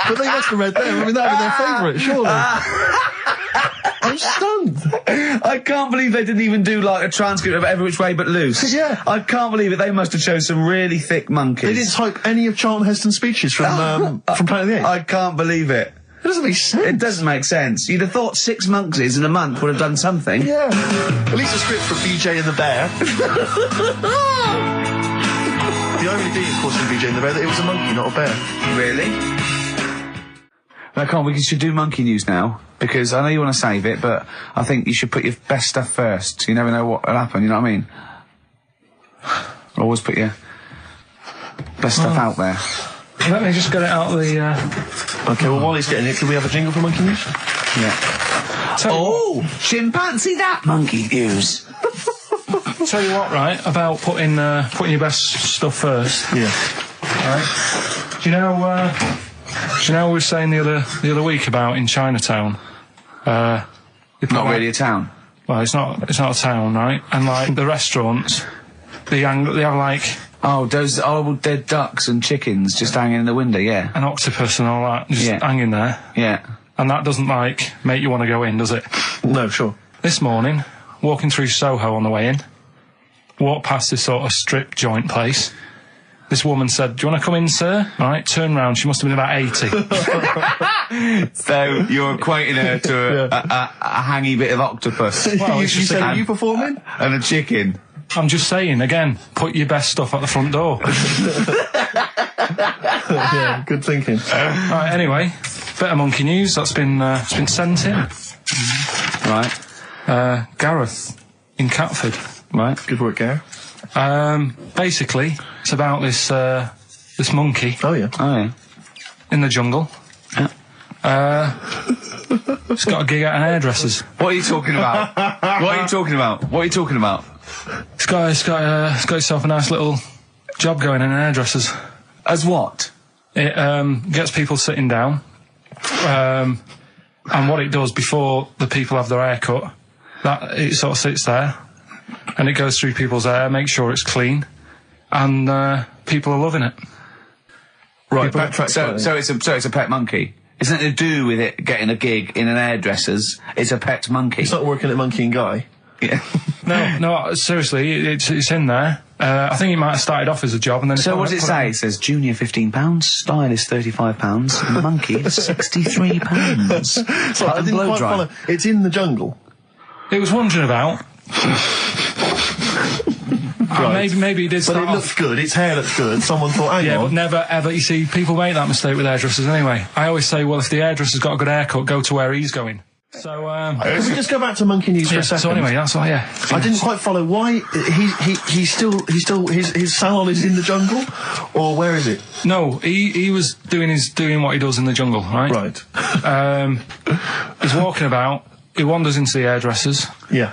S2: But they must have read them. I mean, that'd be their favourite, surely. I'm stunned.
S1: I can't believe they didn't even do like a transcript of Every Which Way But Loose.
S2: Yeah.
S1: I can't believe it. They must have chosen some really thick monkeys.
S2: They didn't type any of Charlton Heston's speeches from Planet of the Apes.
S1: I can't believe it.
S2: It doesn't make sense.
S1: It doesn't make sense. You'd have thought 6 monkeys in a month would have done something.
S2: Yeah. At least a script for BJ and the Bear. The irony being, of course, in BJ and the Bear, that it was a monkey, not a bear.
S1: Really? No, come on, we should do monkey news now, because I know you want to save it, but I think you should put your best stuff first. You never know what will happen, you know what I mean? Always put your best stuff out there.
S3: Let me just get it out of the...
S2: Okay, well, while he's getting it, can we have a jingle for monkey news?
S1: Yeah. Chimpanzee that monkey news.
S3: Tell you what, right, about putting your best stuff first.
S2: Yeah.
S3: Right. Do you know we were saying the other week about in Chinatown?
S1: Not really a town.
S3: Well, it's not a town, right? And like the restaurants, they have like
S1: those horrible dead ducks and chickens just hanging in the window. Yeah.
S3: an octopus and all that just hanging there.
S1: Yeah.
S3: And that doesn't like make you want to go in, does it?
S2: No, sure.
S3: This morning, walking through Soho on the way in, walked past this sort of strip joint place. This woman said, "Do you want to come in, sir?" Right, turn round. She must have been about 80.
S1: So you're equating her to a hangy bit of octopus.
S3: Well,
S2: you
S3: it's just
S2: said,
S3: a-
S2: are you performing?
S1: And a chicken.
S3: I'm just saying, again, put your best stuff at the front door.
S2: Yeah, good thinking.
S3: Right, anyway, bit of monkey news that's been sent in.
S1: Right.
S3: Gareth in Catford.
S1: Right.
S2: Good work, Gary.
S3: Basically, it's about this monkey
S2: Oh, yeah.
S1: Oh, yeah.
S3: in the jungle.
S1: Yeah.
S3: It's got a gig at an hairdresser's.
S1: What are you talking about? What are you talking about? What are you talking about?
S3: It's got itself a nice little job going in an hairdresser's.
S1: As what?
S3: It gets people sitting down, and what it does before the people have their hair cut, that it sort of sits there, and it goes through people's hair, makes sure it's clean, and people are loving it.
S2: Right, backtrack
S1: So
S2: slightly.
S1: it's a pet monkey. It's nothing to do with it getting a gig in an hairdresser's. It's a pet monkey.
S2: It's not working at Monkey and Guy.
S1: Yeah.
S3: No, seriously, it's in there. I think it might have started off as a job, and then...
S1: So what does it say? It says junior £15, stylist £35, and monkey £63.
S2: So I didn't quite follow. It's in the jungle.
S3: It was wandering about. Maybe it did
S2: But
S3: start
S2: it
S3: off.
S2: looks good. Its hair looks good. Someone thought, hang
S3: Yeah,
S2: on.
S3: but never ever. You see, people make that mistake with hairdressers anyway. I always say, well, if the hairdresser's got a good haircut, go to where he's going. So,
S2: Can we just go back to monkey news for a second?
S3: so anyway, that's why. Yeah,
S2: I didn't quite follow why he's still his salon is in the jungle, or where is it?
S3: No, he was doing what he does in the jungle, right?
S2: Right.
S3: He's walking about. He wanders into the hairdressers.
S2: Yeah.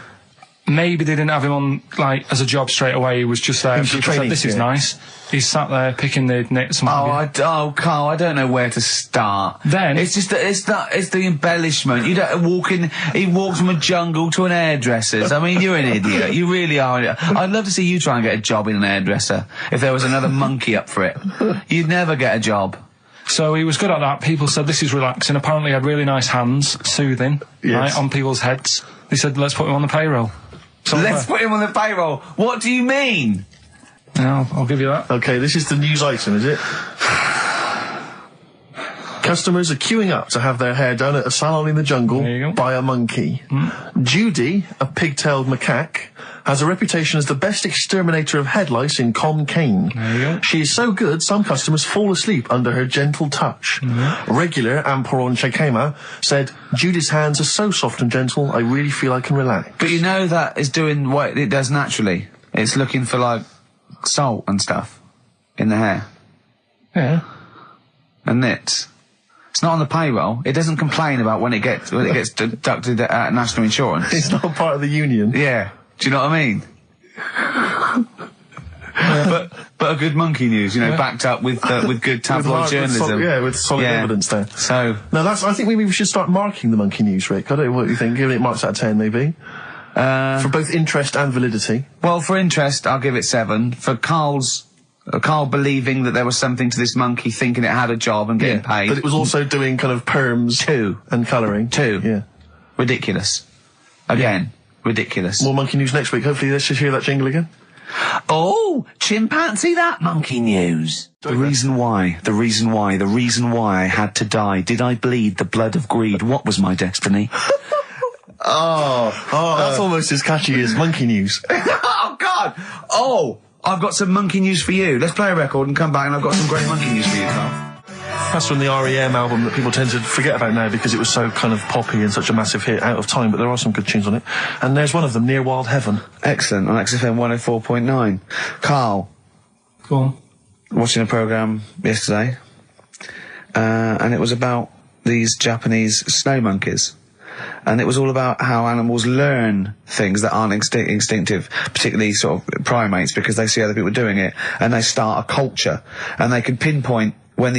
S3: Maybe they didn't have him on like as a job straight away. He was just there.
S2: He was
S3: People
S2: training,
S3: said, "This is
S2: yeah.
S3: nice." He's sat there picking the knits and what have you.
S1: Carl, I don't know where to start.
S3: Then-
S1: it's just it's the embellishment. You don't he walks from a jungle to an hairdresser's. I mean, you're an idiot. You really are. I'd love to see you try and get a job in an hairdresser if there was another monkey up for it. You'd never get a job.
S3: So he was good at that. People said this is relaxing. Apparently, he had really nice hands, soothing,
S2: Yes.
S3: right, on people's heads. They said, "Let's put him on the payroll." So
S1: Let's put him on the payroll. What do you mean?
S3: Yeah, I'll give you that.
S2: Okay, this is the news item, is it? Customers are queuing up to have their hair done at a salon in the jungle
S3: There you go.
S2: by a monkey. Judy, a pig-tailed macaque, has a reputation as the best exterminator of head lice in Concane.
S3: There you go.
S2: She is so good, some customers fall asleep under her gentle touch. Regular Amporon Chekema said, "Judy's hands are so soft and gentle, I really feel I can relax."
S1: But you know that is doing what it does naturally. It's looking for like salt and stuff in the hair
S3: Yeah.
S1: and nits. It's not on the payroll. It doesn't complain about when it gets deducted at national insurance.
S2: It's not part of the union.
S1: Yeah. Do you know what I mean? But a good monkey news, you know, backed up with good tabloid journalism.
S2: With solid evidence there.
S1: So
S2: No, I think maybe we should start marking the monkey news, Rick. I don't know what you think. Giving it marks out of 10, maybe. For both interest and validity.
S1: well, for interest, I'll give it 7. For Carl believing that there was something to this monkey, thinking it had a job and getting paid.
S2: But it was also doing kind of perms
S1: 2.
S2: and colouring.
S1: 2.
S2: Yeah.
S1: Ridiculous. Again, ridiculous.
S2: More monkey news next week. Hopefully let's just hear that jingle again.
S1: Oh, chimpanzee that monkey news. The reason why I had to die. Did I bleed the blood of greed? What was my destiny?
S2: That's almost as catchy as monkey news.
S1: Oh, God! Oh, I've got some monkey news for you. Let's play a record and come back and I've got some great monkey news for you, Carl.
S2: That's from the R.E.M. album that people tend to forget about now because it was so kind of poppy and such a massive hit, Out of Time, but there are some good tunes on it. And there's one of them, Near Wild Heaven.
S1: Excellent, on XFM 104.9. Karl,
S3: Go on.
S1: watching a programme yesterday, and it was about these Japanese snow monkeys. And it was all about how animals learn things that aren't instinctive, particularly sort of primates, because they see other people doing it, and they start a culture. And they can pinpoint when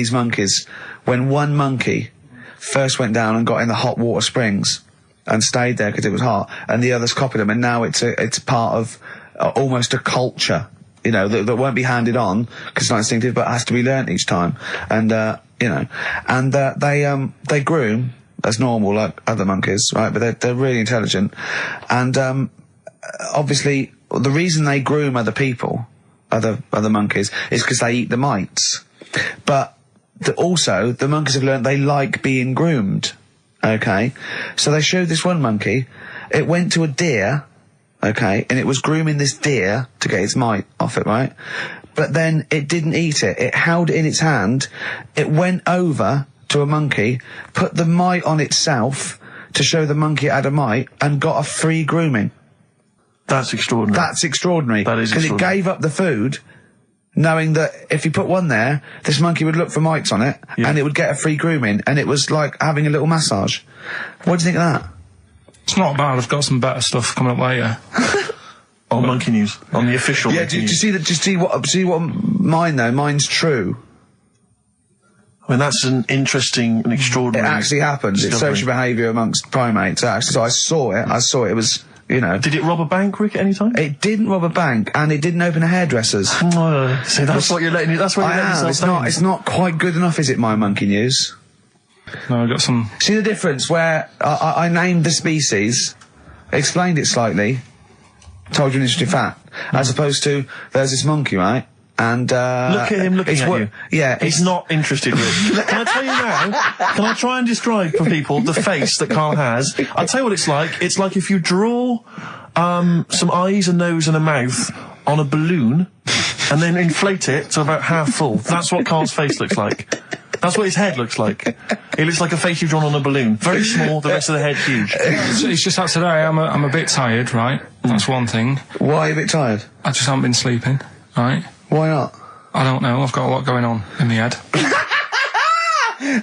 S1: when one monkey first went down and got in the hot water springs and stayed there because it was hot, and the others copied them, and now it's part of almost a culture, you know, that won't be handed on because it's not instinctive, but has to be learnt each time. And you know, and they groom as normal like other monkeys, right? But they're really intelligent, and obviously the reason they groom other people, other monkeys, is because they eat the mites. But also the monkeys have learned they like being groomed. Okay, so they showed this one monkey. It went to a deer, okay, and it was grooming this deer to get its mite off it, right? But then it didn't eat it. It held it in its hand. It went over to a monkey, put the mite on itself to show the monkey it had a mite, and got a free grooming.
S2: That's extraordinary.
S1: That's extraordinary.
S2: That is extraordinary.
S1: Because it gave up the food, knowing that if you put one there, this monkey would look for mites on it, and it would get a free grooming, and it was like having a little massage. What do you think of that?
S3: It's not bad. I've got some better stuff coming up later.
S2: On Monkey News, on the official.
S1: Yeah, do you see that? Just see what mine though. Mine's true.
S2: I mean, that's an interesting and extraordinary.
S1: It actually happens. It's social behaviour amongst primates. Actually, so I saw it. It was, you know.
S2: Did it rob a bank, Rick, at any time?
S1: It didn't rob a bank, and it didn't open a hairdresser's.
S2: See, that's what you're letting. That's what you're letting yourself down.
S1: It's not quite good enough, is it? My Monkey News.
S3: No, I got some.
S1: See the difference where I named the species, explained it slightly, told you an interesting fact, as opposed to there's this monkey, right? And
S2: look at him looking at you.
S1: Yeah,
S2: he's not interested, Rick. Can I tell you now? Can I try and describe for people the face that Karl has? I'll tell you what it's like. It's like if you draw some eyes, a nose, and a mouth on a balloon, and then inflate it to about half full. That's what Karl's face looks like. That's what his head looks like. It looks like a face you've drawn on a balloon. Very small, the rest of the head huge.
S3: It's just that today I'm a bit tired, right? That's one thing.
S1: Why are you a bit tired?
S3: I just haven't been sleeping, right?
S1: Why not?
S3: I don't know. I've got a lot going on in the head.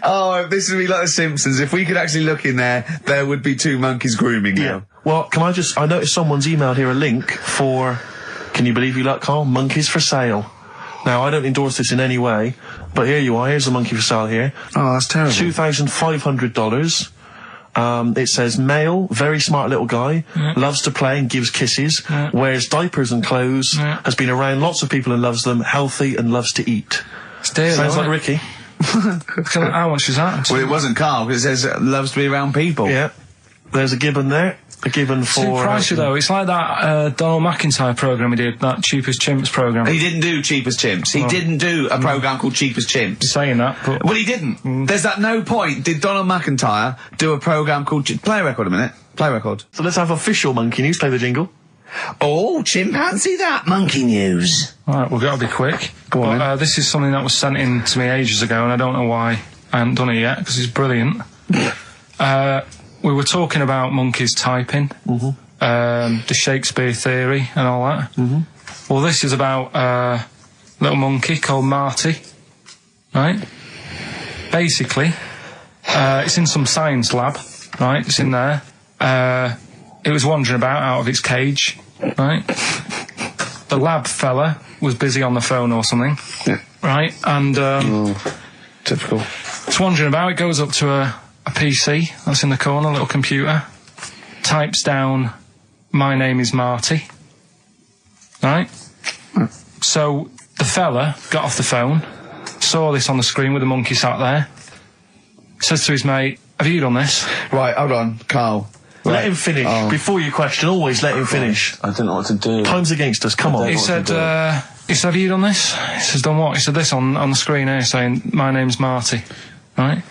S1: Oh, this would be like The Simpsons. If we could actually look in there, there would be two monkeys grooming now.
S2: Well, I noticed someone's emailed here a link for, can you believe you luck, Karl? Monkeys for sale. Now, I don't endorse this in any way, but here you are. Here's a monkey for sale here.
S1: Oh, that's terrible.
S2: $2,500. It says male, very smart little guy, loves to play and gives kisses, wears diapers and clothes, has been around lots of people and loves them, healthy and loves to eat. Sounds like Ricky.
S3: How much is that?
S1: Well, it wasn't Karl, because it says loves to be around people.
S2: Yeah. There's a gibbon there. A gibbon for...
S3: Too pricey, though. It's like that Donald McIntyre programme he did, that Cheapest Chimps programme.
S1: He didn't do Cheapest Chimps. He didn't do a programme called Cheapest Chimps.
S3: You're saying that, but...
S1: Well, he didn't. There's at no point did Donald McIntyre do a programme called... Play a record a minute. Play a record.
S2: So let's have official Monkey News. Play the jingle.
S1: Oh, chimpanzee that Monkey News.
S3: Alright, we've got to be quick.
S1: Go on.
S3: This is something that was sent in to me ages ago, and I don't know why I haven't done it yet, because it's brilliant. We were talking about monkeys typing. The Shakespeare theory and all that. Well, this is about a little monkey called Marty, right? Basically, it's in some science lab, right? It's in there. It was wandering about out of its cage, right? The lab fella was busy on the phone or something, right? And
S1: typical.
S3: It's wandering about. It goes up to a PC that's in the corner, a little computer, types down, "My name is Marty." Right? So the fella got off the phone, saw this on the screen with the monkey sat there, says to his mate, "Have you done this?"
S1: Right, hold on, Karl.
S2: Let him finish. Before you question, always let him finish.
S1: I don't know what to do.
S2: Time's against us, come on.
S3: He said, "Have you done this?" He says, "Done what?" He said, "This on the screen here saying, 'My name's Marty.'" Right?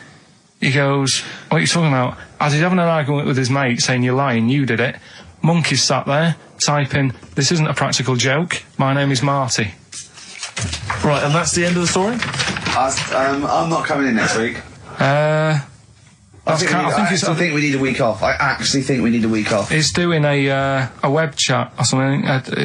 S3: He goes, "What are you talking about?" As he's having an argument with his mate saying, "You're lying, you did it," monkey's sat there typing, "This isn't a practical joke. My name is Marty."
S2: Right, and that's the end of the story?
S1: I'm not coming in next week.
S3: I
S1: I think we need a week off. I actually think we need a week off.
S3: It's doing a web chat or something.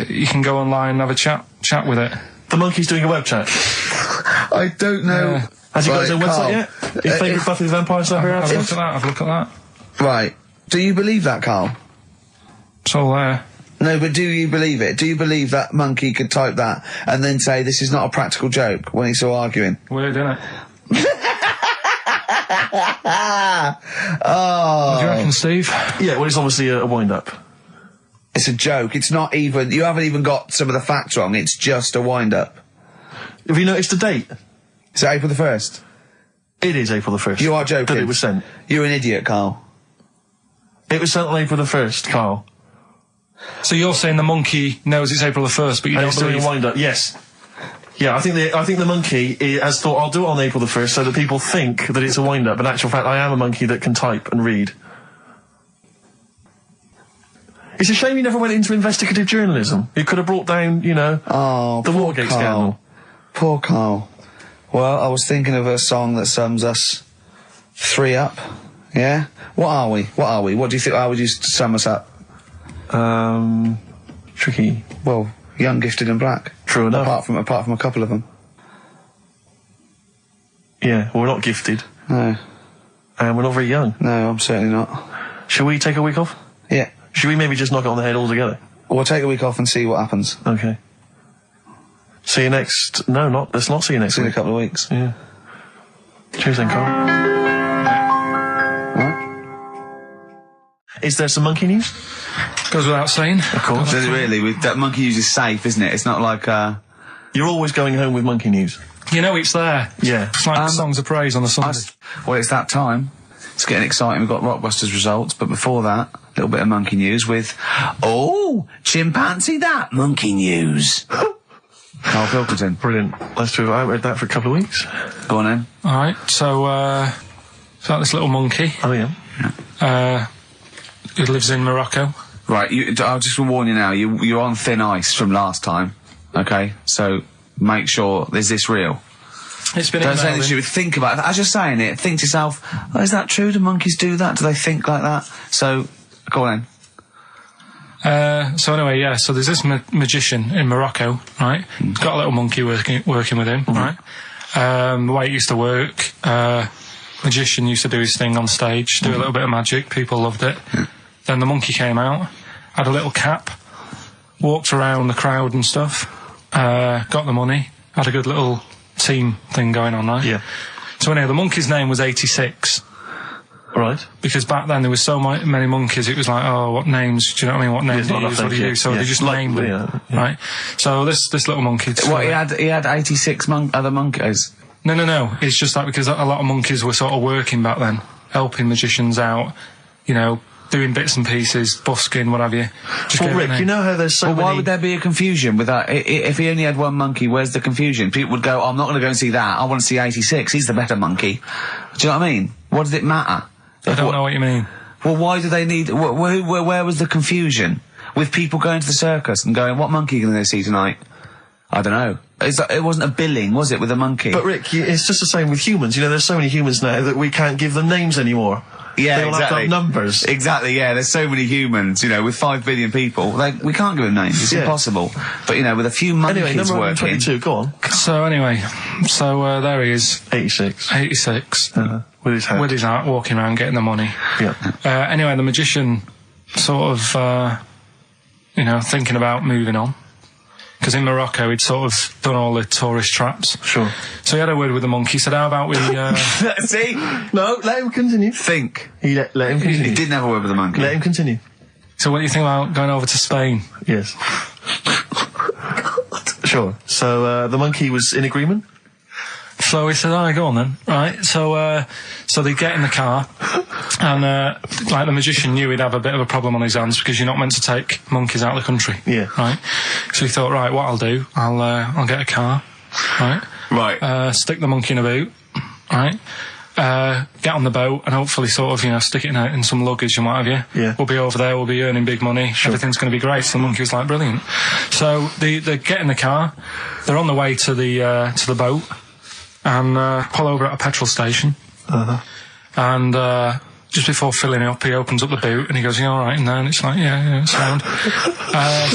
S3: You can go online and have a chat with it.
S2: The monkey's doing a web chat.
S1: I don't know.
S2: Has he got his own website yet? His favourite Buffy the Vampire Slayer?
S3: Have a look at that.
S1: Right. Do you believe that, Carl?
S3: It's all there.
S1: No, but do you believe it? Do you believe that monkey could type that and then say this is not a practical joke when he's still arguing?
S3: Weird, isn't it?
S1: Oh.
S3: What do you reckon, Steve?
S2: Yeah, well, it's obviously a wind-up.
S1: It's a joke. It's not even... You haven't even got some of the facts wrong. It's just a wind-up.
S2: Have you noticed the date?
S1: Is it April the 1st?
S2: It is April the 1st.
S1: You are joking.
S2: That it was sent.
S1: You're an idiot, Carl.
S2: It was sent on April the 1st, Carl.
S3: So you're saying the monkey knows it's April the 1st, but you don't
S2: doing
S3: believe...
S2: a wind-up, yes. Yeah, I think the monkey has thought, I'll do it on April the 1st so that people think that it's a wind-up, but in actual fact, I am a monkey that can type and read. It's a shame you never went into investigative journalism. You could have brought down, the Watergate scandal.
S1: Poor Carl. Well, I was thinking of a song that sums us three up. Yeah? What are we? What do you think? How would you sum us up?
S2: Tricky.
S1: Well, young, gifted and black.
S2: True enough.
S1: Apart from a couple of them.
S2: Yeah, we're not gifted.
S1: No.
S2: And we're not very young.
S1: No, I'm certainly not.
S2: Shall we take a week off?
S1: Yeah.
S2: Should we maybe just knock it on the head altogether?
S1: We'll take a week off and see what happens.
S2: Okay. See you next... No, let's not see you next
S1: See you in
S2: week.
S1: a couple of weeks.
S2: Yeah. Cheers then, Carl.
S1: Alright?
S2: Is there some monkey news?
S3: Goes without saying.
S2: Of course.
S1: Does it really? That monkey news is safe, isn't it? It's not like,
S2: You're always going home with monkey news.
S3: You know it's there.
S2: Yeah.
S3: It's like songs of praise on a Sunday.
S1: Well, it's that time. It's getting exciting. We've got Rockbusters results, but before that, a little bit of monkey news with... chimpanzee that monkey news. Karl Pilkington.
S2: Brilliant. Let's do it. I haven't read that for a couple of weeks.
S1: Go on then.
S3: Alright, so, it's like this little monkey.
S2: Oh, yeah.
S3: Who lives in Morocco.
S1: Right, I'll just warn you now, you're on thin ice from last time, okay? So, make sure, is this real?
S3: It's been
S1: Don't say
S3: emailed
S1: that
S3: in.
S1: you would think about it. As you're saying it, think to yourself, is that true? Do monkeys do that? Do they think like that? So, go on then.
S3: So anyway, yeah, so there's this magician in Morocco, right? He's got a little monkey working with him, right? The way it used to work, magician used to do his thing on stage, do a little bit of magic, people loved it. Then the monkey came out, had a little cap, walked around the crowd and stuff, got the money, had a good little team thing going on, right?
S2: Yeah.
S3: So anyway, the monkey's name was 86.
S2: Right.
S3: Because back then there was so many monkeys, it was like, oh, what names, do you know what I mean? What names do you use? What do you do? So they just named them, right? So this little monkey...
S1: What, he had 86 other monkeys?
S3: No. It's just that because a lot of monkeys were sort of working back then, helping magicians out, doing bits and pieces, busking, what have you.
S2: Well, Rick, you know how there's so many...
S1: Why would there be a confusion with that? If he only had one monkey, where's the confusion? People would go, I'm not going to go and see that. I want to see 86. He's the better monkey. Do you know what I mean? What does it matter?
S3: I don't know what you mean.
S1: Well, why do they need... Where was the confusion? With people going to the circus and going, what monkey are you going to go see tonight? I don't know. It wasn't a billing, was it, with a monkey?
S2: But, Rick, it's just the same with humans. There's so many humans now that we can't give them names anymore.
S1: Yeah,
S2: they all have to have numbers.
S1: Exactly, yeah. There's so many humans, with 5 billion people. We can't give them names. It's impossible. But, with a few monkeys
S2: anyway, number
S1: working...
S2: 22, go on.
S3: So, anyway, there he is.
S2: 86.
S3: 86.
S2: With his hat.
S3: With his hat, walking around, getting the money.
S2: Yeah.
S3: Anyway, the magician sort of, thinking about moving on. Because in Morocco, he'd sort of done all the tourist traps.
S2: Sure.
S3: So he had a word with the monkey, said, how about we...
S1: See?
S2: No, let him continue.
S1: Think.
S2: Let him continue.
S1: He didn't have a word with the monkey.
S2: Let him continue.
S3: So what do you think about going over to Spain?
S2: Yes. Sure. So, the monkey was in agreement?
S3: So he said, alright, go on then. Right, so they get in the car, and, the magician knew he'd have a bit of a problem on his hands because you're not meant to take monkeys out of the country.
S2: Yeah.
S3: Right? So he thought, right, what I'll do, I'll get a car, right?
S1: Right.
S3: Stick the monkey in a boot, right? Get on the boat and hopefully sort of, stick it in some luggage and what have you.
S2: Yeah.
S3: We'll be over there, we'll be earning big money, everything's going to be great. So the monkey was like, brilliant. So they get in the car, they're on the way to the boat, and pull over at a petrol station. And just before filling it up, he opens up the boot and he goes, "You all right in there?" And it's like, yeah, it's sound.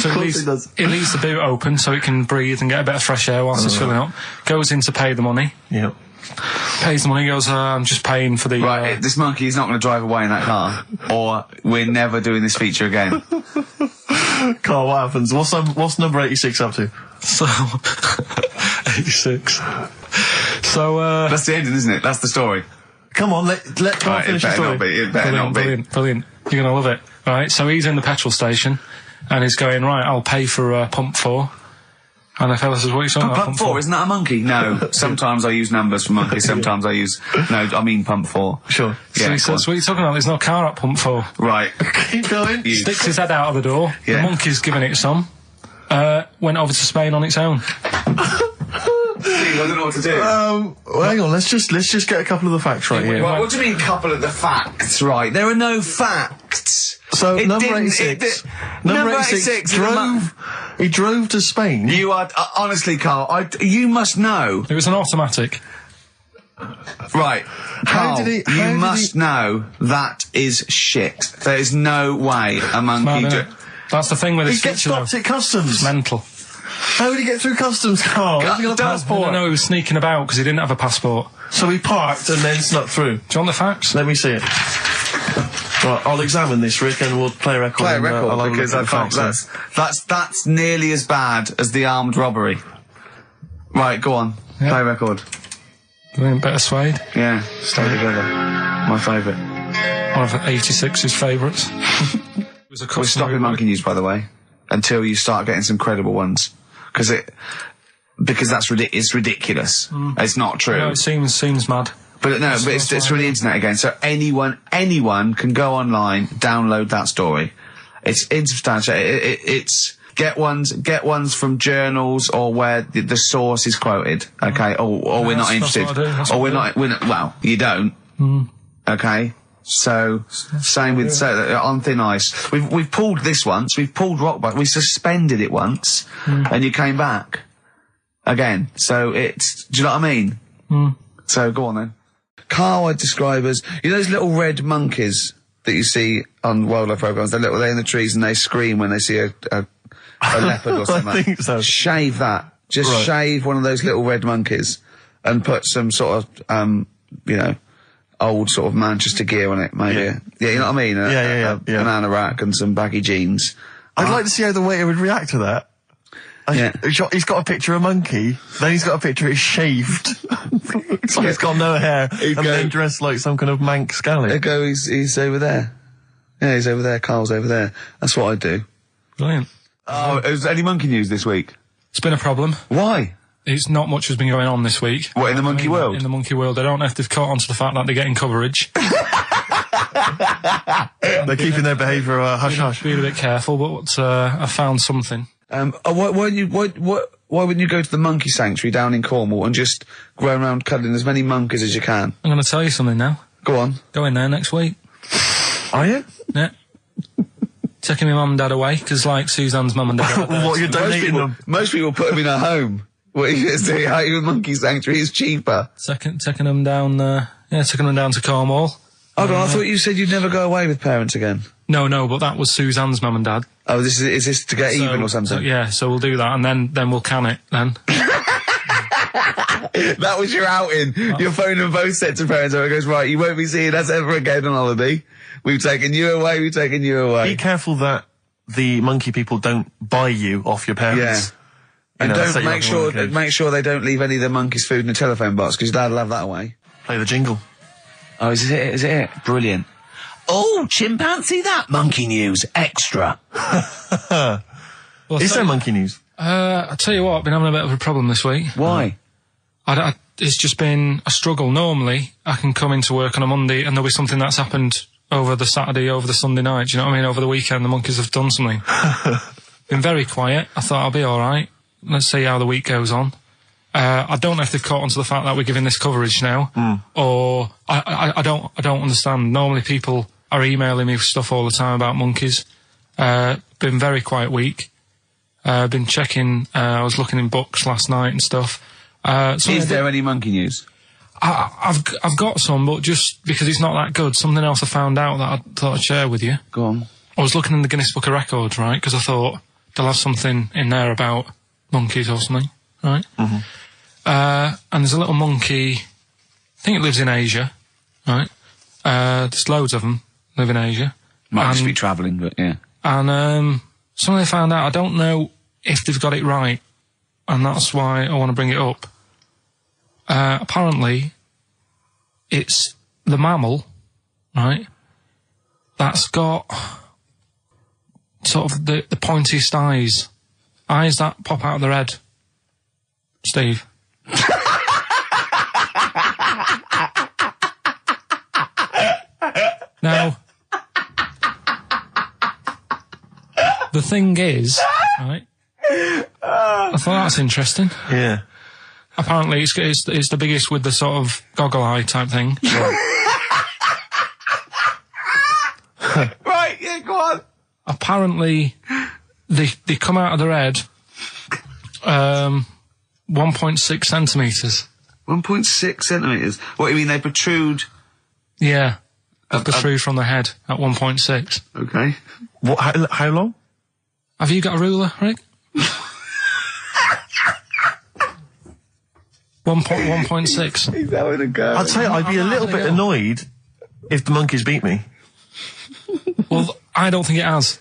S3: So he leaves the boot open so it can breathe and get a bit of fresh air whilst it's filling up. Goes in to pay the money.
S2: Yep.
S3: Pays the money, goes, "I'm just paying for the..."
S1: Right, this monkey is not going to drive away in that car, or we're never doing this feature again.
S2: Carl, what happens? What's number 86 up to?
S3: So, 86. So,
S1: That's the ending, isn't it? That's the story.
S2: Come on, let Carl finish the story.
S1: It better not be.
S3: Brilliant. You're going to love it. Right, so he's in the petrol station, and he's going, "Right, I'll pay for pump 4. And the fella says, "What are you talking about,
S1: Pump 4, isn't that a monkey? No. Sometimes I use numbers for monkeys, sometimes I use... No, I mean pump 4.
S2: Sure.
S3: So
S1: Yeah,
S3: he says, "What are you talking about? There's no car at pump 4.
S1: Right.
S2: Keep going.
S3: Sticks his head out of the door.
S1: Yeah.
S3: The monkey's giving it some. Went over to Spain on its own.
S1: I don't know what to do.
S2: Well, hang on, let's just get a couple of the facts right here.
S1: Right, what do you mean, couple of the facts, right? There are no facts.
S2: So, number 86. Number 86 he drove to Spain.
S1: You are, honestly, Carl, you must know.
S3: It was an automatic.
S1: Right. Carl, you must know that is shit. There is no way a monkey...
S3: That's the thing with
S2: He
S3: his
S2: gets
S3: feature,
S2: stopped at customs.
S3: It's mental.
S2: How did he get through customs, Carl? Has he got a passport?
S3: No, he was sneaking about because he didn't have a passport.
S2: So he parked and then snuck through.
S3: Do you want the facts?
S2: Let me see it. Right, I'll examine this, Rick, and we'll play a record.
S1: Play a record, because I can't... That's nearly as bad as the armed robbery. Right, go on.
S3: Yep.
S1: Play a record.
S3: Brilliant, bit of suede.
S1: Yeah, stay together. My favourite.
S3: One of 86's favourites.
S1: We're stopping monkey news, by the way, until you start getting some credible ones, because that's it's ridiculous. It's not true.
S3: No, it seems mad.
S1: But no, but it's from the internet again. So anyone can go online, download that story. It's insubstantial. It's get ones from journals or where the source is quoted. Okay, or we're not interested. Or we're not. Well, you don't. Okay. So, same with on thin ice. We've pulled this once. We've pulled rock back. We suspended it once, and you came back again. So do you know what I mean? So go on then. Carl, I describe as those little red monkeys that you see on wildlife programs. They're in the trees and they scream when they see a leopard or something.
S2: I think so.
S1: Shave that. Just shave one of those little red monkeys and put some sort of old sort of Manchester gear on it, maybe. Yeah, you know what I mean? A banana rack and some baggy jeans.
S2: I'd like to see how the waiter would react to that. He's got a picture of a monkey, then he's got a picture he's shaved. It's like he's got no hair, then dressed like some kind of Manx scally.
S1: There go, he's over there. Yeah, he's over there, Carl's over there. That's what I do.
S3: Brilliant.
S1: Oh, is there any monkey news this week?
S3: It's been a problem.
S1: Why?
S3: It's not much has been going on this week.
S1: What, in the monkey world?
S3: In the monkey world. I don't know if they've caught on to the fact that they're getting coverage.
S2: They're keeping their behaviour hush-hush.
S3: Be a bit careful, but I found something.
S1: Why wouldn't you go to the monkey sanctuary down in Cornwall and just go around cuddling as many monkeys as you can?
S3: I'm going to tell you something now.
S1: Go on.
S3: Go in there next week.
S2: Are you?
S3: Yeah. Taking my mum and dad away, because like Suzanne's mum and dad.
S2: What, you're donating them?
S1: Most people put them in a home. What are you going to say? Your monkey sanctuary is cheaper.
S3: Taking them down, taking them down to Cornwall.
S1: Hold on, I thought you said you'd never go away with parents again.
S3: No, but that was Suzanne's mum and dad.
S1: Oh, is this to get even or something?
S3: So we'll do that, and then we'll can it, then.
S1: That was your outing. Your phone and both sets of parents, and it goes, right, you won't be seeing us ever again on holiday. We've taken you away,
S2: Be careful that the monkey people don't buy you off your parents.
S1: Yeah. And don't make sure they don't leave any of the monkeys' food in a telephone box, because your dad will have that away.
S2: Play the jingle.
S1: Oh, is it it? Brilliant. Oh, chimpanzee that monkey news extra.
S2: Is there monkey news?
S3: I'll tell you what, I've been having a bit of a problem this week.
S1: Why?
S3: It's just been a struggle. Normally, I can come into work on a Monday and there'll be something that's happened over the Saturday, over the Sunday night. Do you know what I mean? Over the weekend, the monkeys have done something. Been very quiet. I thought I'll be alright. Let's see how the week goes on. I don't know if they've caught on to the fact that we're giving this coverage now, or I don't understand. Normally people are emailing me stuff all the time about monkeys. Been very quiet week. Been checking, I was looking in books last night and stuff.
S1: Is there any monkey news?
S3: I've got some, but just because it's not that good, something else I found out that I thought I'd share with you.
S1: Go on.
S3: I was looking in the Guinness Book of Records, right, because I thought they'll have something in there about monkeys or something, right?
S2: Mm-hmm.
S3: And there's a little monkey, I think it lives in Asia, right? There's loads of them live in Asia.
S1: Might just be travelling, but yeah.
S3: And something I found out, I don't know if they've got it right, and that's why I want to bring it up. Apparently, it's the mammal, right, that's got sort of the pointiest eyes that pop out of their head. Steve. Now, the thing is, right, I thought that's interesting.
S2: Yeah.
S3: Apparently, it's the biggest with the sort of goggle eye type thing.
S1: Right, yeah, go on.
S3: Apparently, they come out of their head 1.6 centimetres.
S1: 1.6 centimetres? What, you mean they protrude?
S3: Yeah, they protrude from the head at 1.6.
S1: Okay.
S2: What? How long?
S3: Have you got a ruler, Rick? 1.6.
S1: He's having a go.
S2: I'd say I'd be a little bit annoyed if the monkeys beat me.
S3: Well, I don't think it has.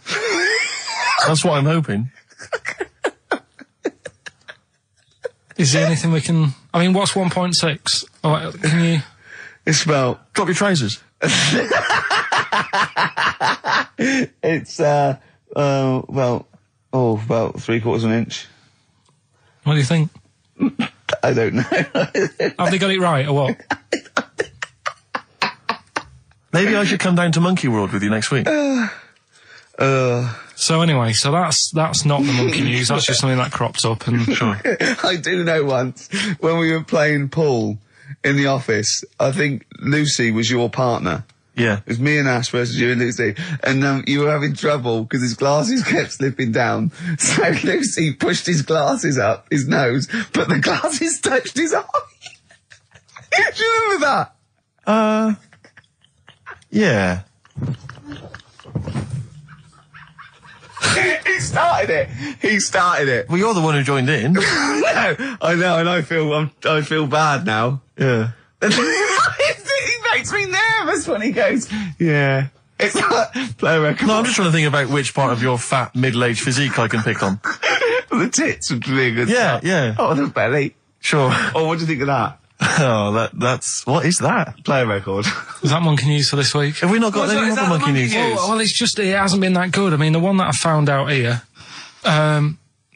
S2: That's what I'm hoping.
S3: Is there anything we can... I mean, what's 1.6? Oh, can you...
S1: It's about...
S2: Drop your trousers.
S1: It's, about 3/4 of an inch.
S3: What do you think?
S1: I don't know.
S3: Have they got it right, or what?
S2: Maybe I should come down to Monkey World with you next week.
S3: So anyway, so that's not the monkey news, that's just something that cropped up and...
S2: Sure.
S1: I do know once, when we were playing pool in the office, I think Lucy was your partner.
S2: Yeah.
S1: It was me and Ash versus you and Lucy. And you were having trouble because his glasses kept slipping down. So Lucy pushed his glasses up his nose, but the glasses touched his eye. Do you remember that?
S2: Yeah.
S1: He started it.
S2: Well, you're the one who joined in.
S1: No, I know, and I feel bad now.
S2: Yeah.
S1: He makes me nervous when he goes, yeah. It's like, play a record.
S2: No, I'm just trying to think about which part of your fat, middle-aged physique I can pick on.
S1: The tits would be a good
S2: Yeah,
S1: start.
S2: yeah.
S1: Oh, the belly.
S2: Sure.
S1: Oh, what do you think of that?
S2: Oh, that's... What is that?
S1: Play a record.
S3: Is that monkey news for this week?
S2: Have we not got any
S1: is
S2: other
S1: that the
S2: monkey
S1: monkey
S2: news?
S1: news?
S3: Well, it's just, it hasn't been that good. I mean, the one that I found out here,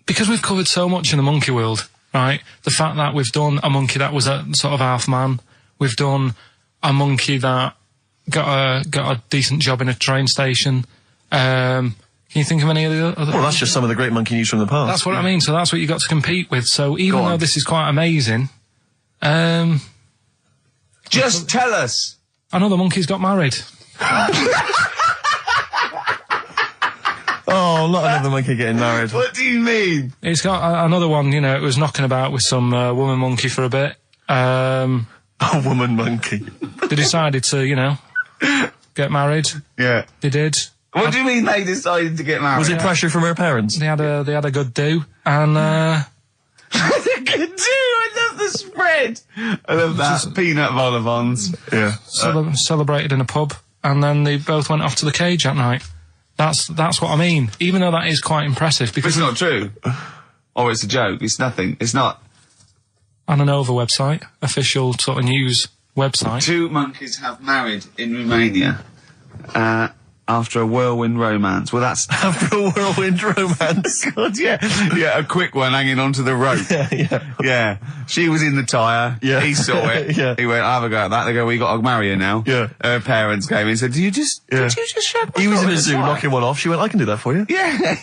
S3: because we've covered so much in the monkey world, right? The fact that we've done a monkey that was a sort of half man, we've done a monkey that got a decent job in a train station. Can you think of any of the other?
S2: Well, that's just some of the great monkey news from the past.
S3: That's what I mean. So that's what you got to compete with. So even though this is quite amazing,
S1: Just tell us.
S3: another monkey's got married.
S2: Oh, not another monkey getting married.
S1: What do you mean?
S3: It's got another one. You know, it was knocking about with some woman monkey for a bit.
S2: A woman monkey.
S3: They decided to, you know, get married.
S1: Yeah.
S3: They did.
S1: What do you mean they decided to get married?
S2: Was it pressure from her parents?
S3: They had a good do, and
S1: Good do. I love the spread. I love that. Peanut vol-au-vents.
S2: Yeah.
S3: celebrated in a pub, and then they both went off to the cage that night. That's what I mean. Even though that is quite impressive,
S1: But
S3: because
S1: it's not true. Or it's a joke. It's nothing. It's not.
S3: on an Nova website, official sort of news website.
S1: 2 monkeys have married in Romania after a whirlwind romance. Well, that's...
S2: After a whirlwind romance.
S1: God, yeah. Yeah, a quick one hanging onto the rope.
S2: Yeah.
S1: Yeah. She was in the tyre.
S2: Yeah.
S1: He saw it.
S2: Yeah.
S1: He went, I'll have a go at that. They go, we got to marry her now.
S2: Yeah.
S1: Her parents came in and said, did you just shut
S2: He was in a zoo knocking one off. She went, I can do that for you.
S1: Yeah.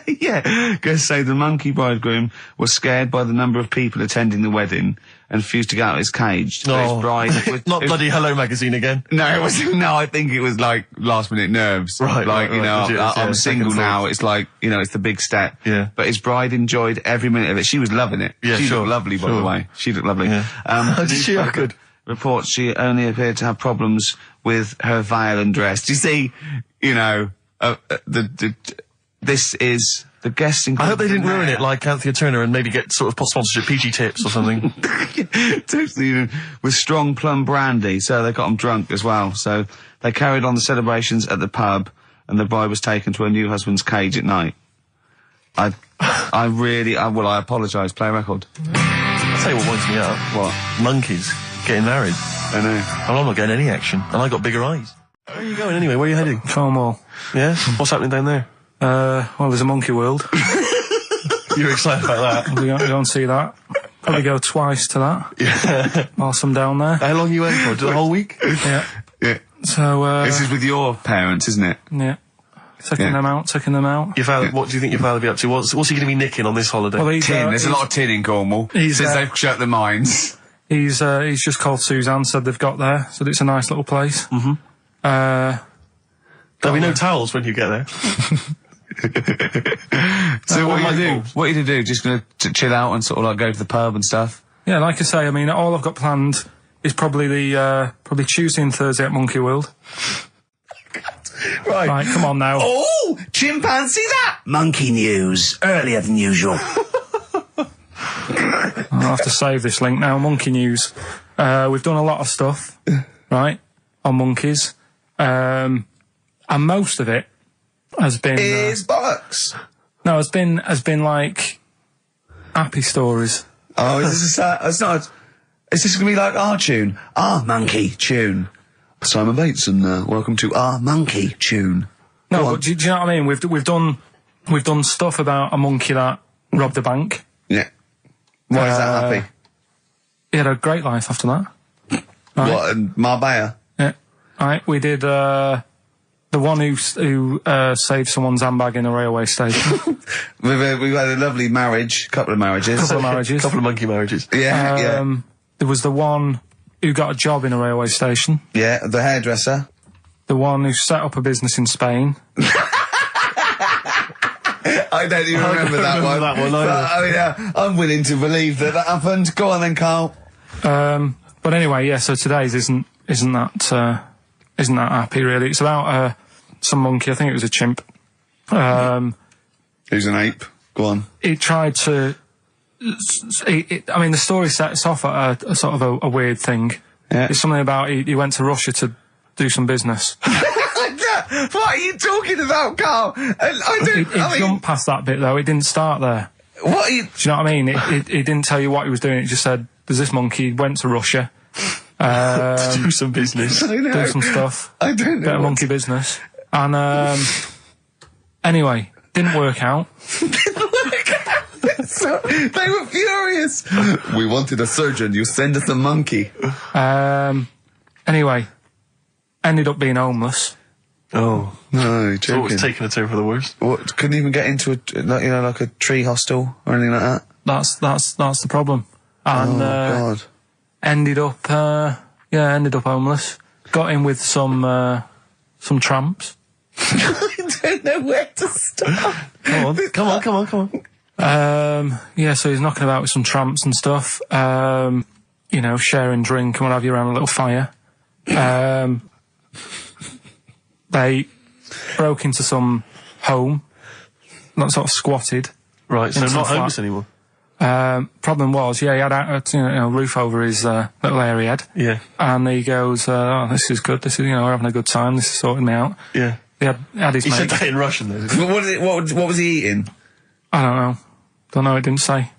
S1: Yeah. Guess say the monkey bridegroom was scared by the number of people attending the wedding and refused to get out of his cage. So his
S2: Oh.
S1: bride...
S2: Not bloody Hello Magazine again.
S1: No, it wasn't. No, I think it was like last minute nerves.
S2: Right,
S1: like,
S2: right,
S1: you know,
S2: legit,
S1: I'm
S2: yeah,
S1: single
S2: second
S1: now.
S2: thoughts.
S1: It's like, you know, it's the big step.
S2: Yeah.
S1: But his bride enjoyed every minute of it. She was loving it.
S2: Yeah,
S1: she
S2: sure,
S1: looked lovely, by the
S2: sure.
S1: way. She looked lovely.
S2: Yeah. Did she? Oh, good.
S1: Reports she only appeared to have problems with her veil and dress. Do you see, you know, this is the guesting.
S2: I hope they didn't ruin it like Anthea Turner and maybe get sort of sponsorship PG tips or something.
S1: Totally, with strong plum brandy, so they got them drunk as well. So they carried on the celebrations at the pub, and the bride was taken to her new husband's cage at night. I apologise, play a record.
S2: I'll tell you what winds me up.
S1: What?
S2: Monkeys getting married.
S1: I know.
S2: And I'm not getting any action. And I got bigger eyes. Where are you going anyway? Where are you heading?
S3: Cornwall.
S2: Yeah? What's happening down there?
S3: Well, there's a monkey world.
S2: You're excited about that?
S3: We'll go and see that. Probably go twice to that
S2: Yeah.
S3: whilst I'm down there.
S2: How long are you waiting for? The whole week?
S3: Yeah.
S1: Yeah.
S3: So,
S1: This is with your parents, isn't it?
S3: yeah. Taking them out.
S2: Your father, what do you think your father will be up to? What's he going to be nicking on this holiday?
S3: Well, he's,
S1: Tin. There's a lot of tin in Cornwall.
S3: he's,
S1: Since they've shut the mines.
S3: He's just called Suzanne, said they've got there, said it's a nice little place.
S2: Mm-hmm. There'll be no towels when you get there.
S1: So what
S2: my
S1: are you do?
S2: fault.
S1: What are you to do? Just gonna chill out and sort of like go to the pub and stuff?
S3: Yeah, like I say, I mean, all I've got planned is probably probably Tuesday and Thursday at Monkey World. Right, come on now.
S1: Oh, chimpanzee that!
S5: Monkey news, earlier than usual.
S3: I'll have to save this link now. Monkey news. We've done a lot of stuff, right, on monkeys. And most of it has been...
S1: Is bollocks.
S3: no, has been like happy stories.
S1: Oh, is this it's not... Is this gonna be like our tune? Our monkey tune. Simon Bates and welcome to our monkey tune.
S3: No,
S1: Go on.
S3: but do you know what I mean? We've done stuff about a monkey that robbed a bank.
S1: Yeah. Why is that happy?
S3: He had a great life after that. Right.
S1: What, in Marbella?
S3: Yeah. Right, we did the one who saved someone's handbag in a railway station.
S1: We've had a lovely marriage, couple of marriages.
S3: Couple of marriages.
S2: Couple of monkey marriages.
S1: Yeah, yeah.
S3: There was the one who got a job in a railway station.
S1: Yeah, the hairdresser.
S3: The one who set up a business in Spain.
S1: I don't even remember that one.
S2: that one either.
S1: But, I mean, I'm willing to believe that happened. Go on then, Carl.
S3: But anyway, yeah. So today's isn't that happy really. It's about some monkey. I think it was a chimp.
S1: Who's an ape? Go on.
S3: He tried to. I mean, the story sets off at a sort of a weird thing.
S1: Yeah.
S3: It's something about he went to Russia to do some business.
S1: What are you talking about, Carl?
S3: It jumped past that bit though. It didn't start there.
S1: What are you...
S3: Do you know what I mean? It didn't tell you what he was doing. It just said, "There's this monkey went to Russia,
S2: To do some business.
S1: I know.
S3: do some stuff,
S1: I don't know.
S3: bit of monkey business." And anyway, didn't work out.
S1: So, they were furious. We wanted a surgeon. You send us a monkey.
S3: Anyway, ended up being homeless.
S2: Oh.
S1: No, you're
S2: So it was
S1: joking.
S2: taking a turn for the worst.
S1: What, couldn't even get into like a tree hostel or anything like that?
S3: That's the problem. And
S1: God.
S3: ended up homeless. Got in with some tramps.
S1: I don't know where to start.
S2: Come on.
S3: So he's knocking about with some tramps and stuff. Sharing drink and what have you around a little fire. They broke into some home, not sort of squatted.
S2: Right, so
S3: Into
S2: not
S3: the flat.
S2: homeless anymore.
S3: Problem was, he had a roof over his little area head.
S2: Yeah.
S3: And he goes, "Oh, this is good. This is, we're having a good time. This is sorting me out."
S2: Yeah.
S3: He had his
S2: He
S3: mate.
S2: said that in Russian though, didn't he?
S1: What was he eating?
S3: I don't know. It didn't say.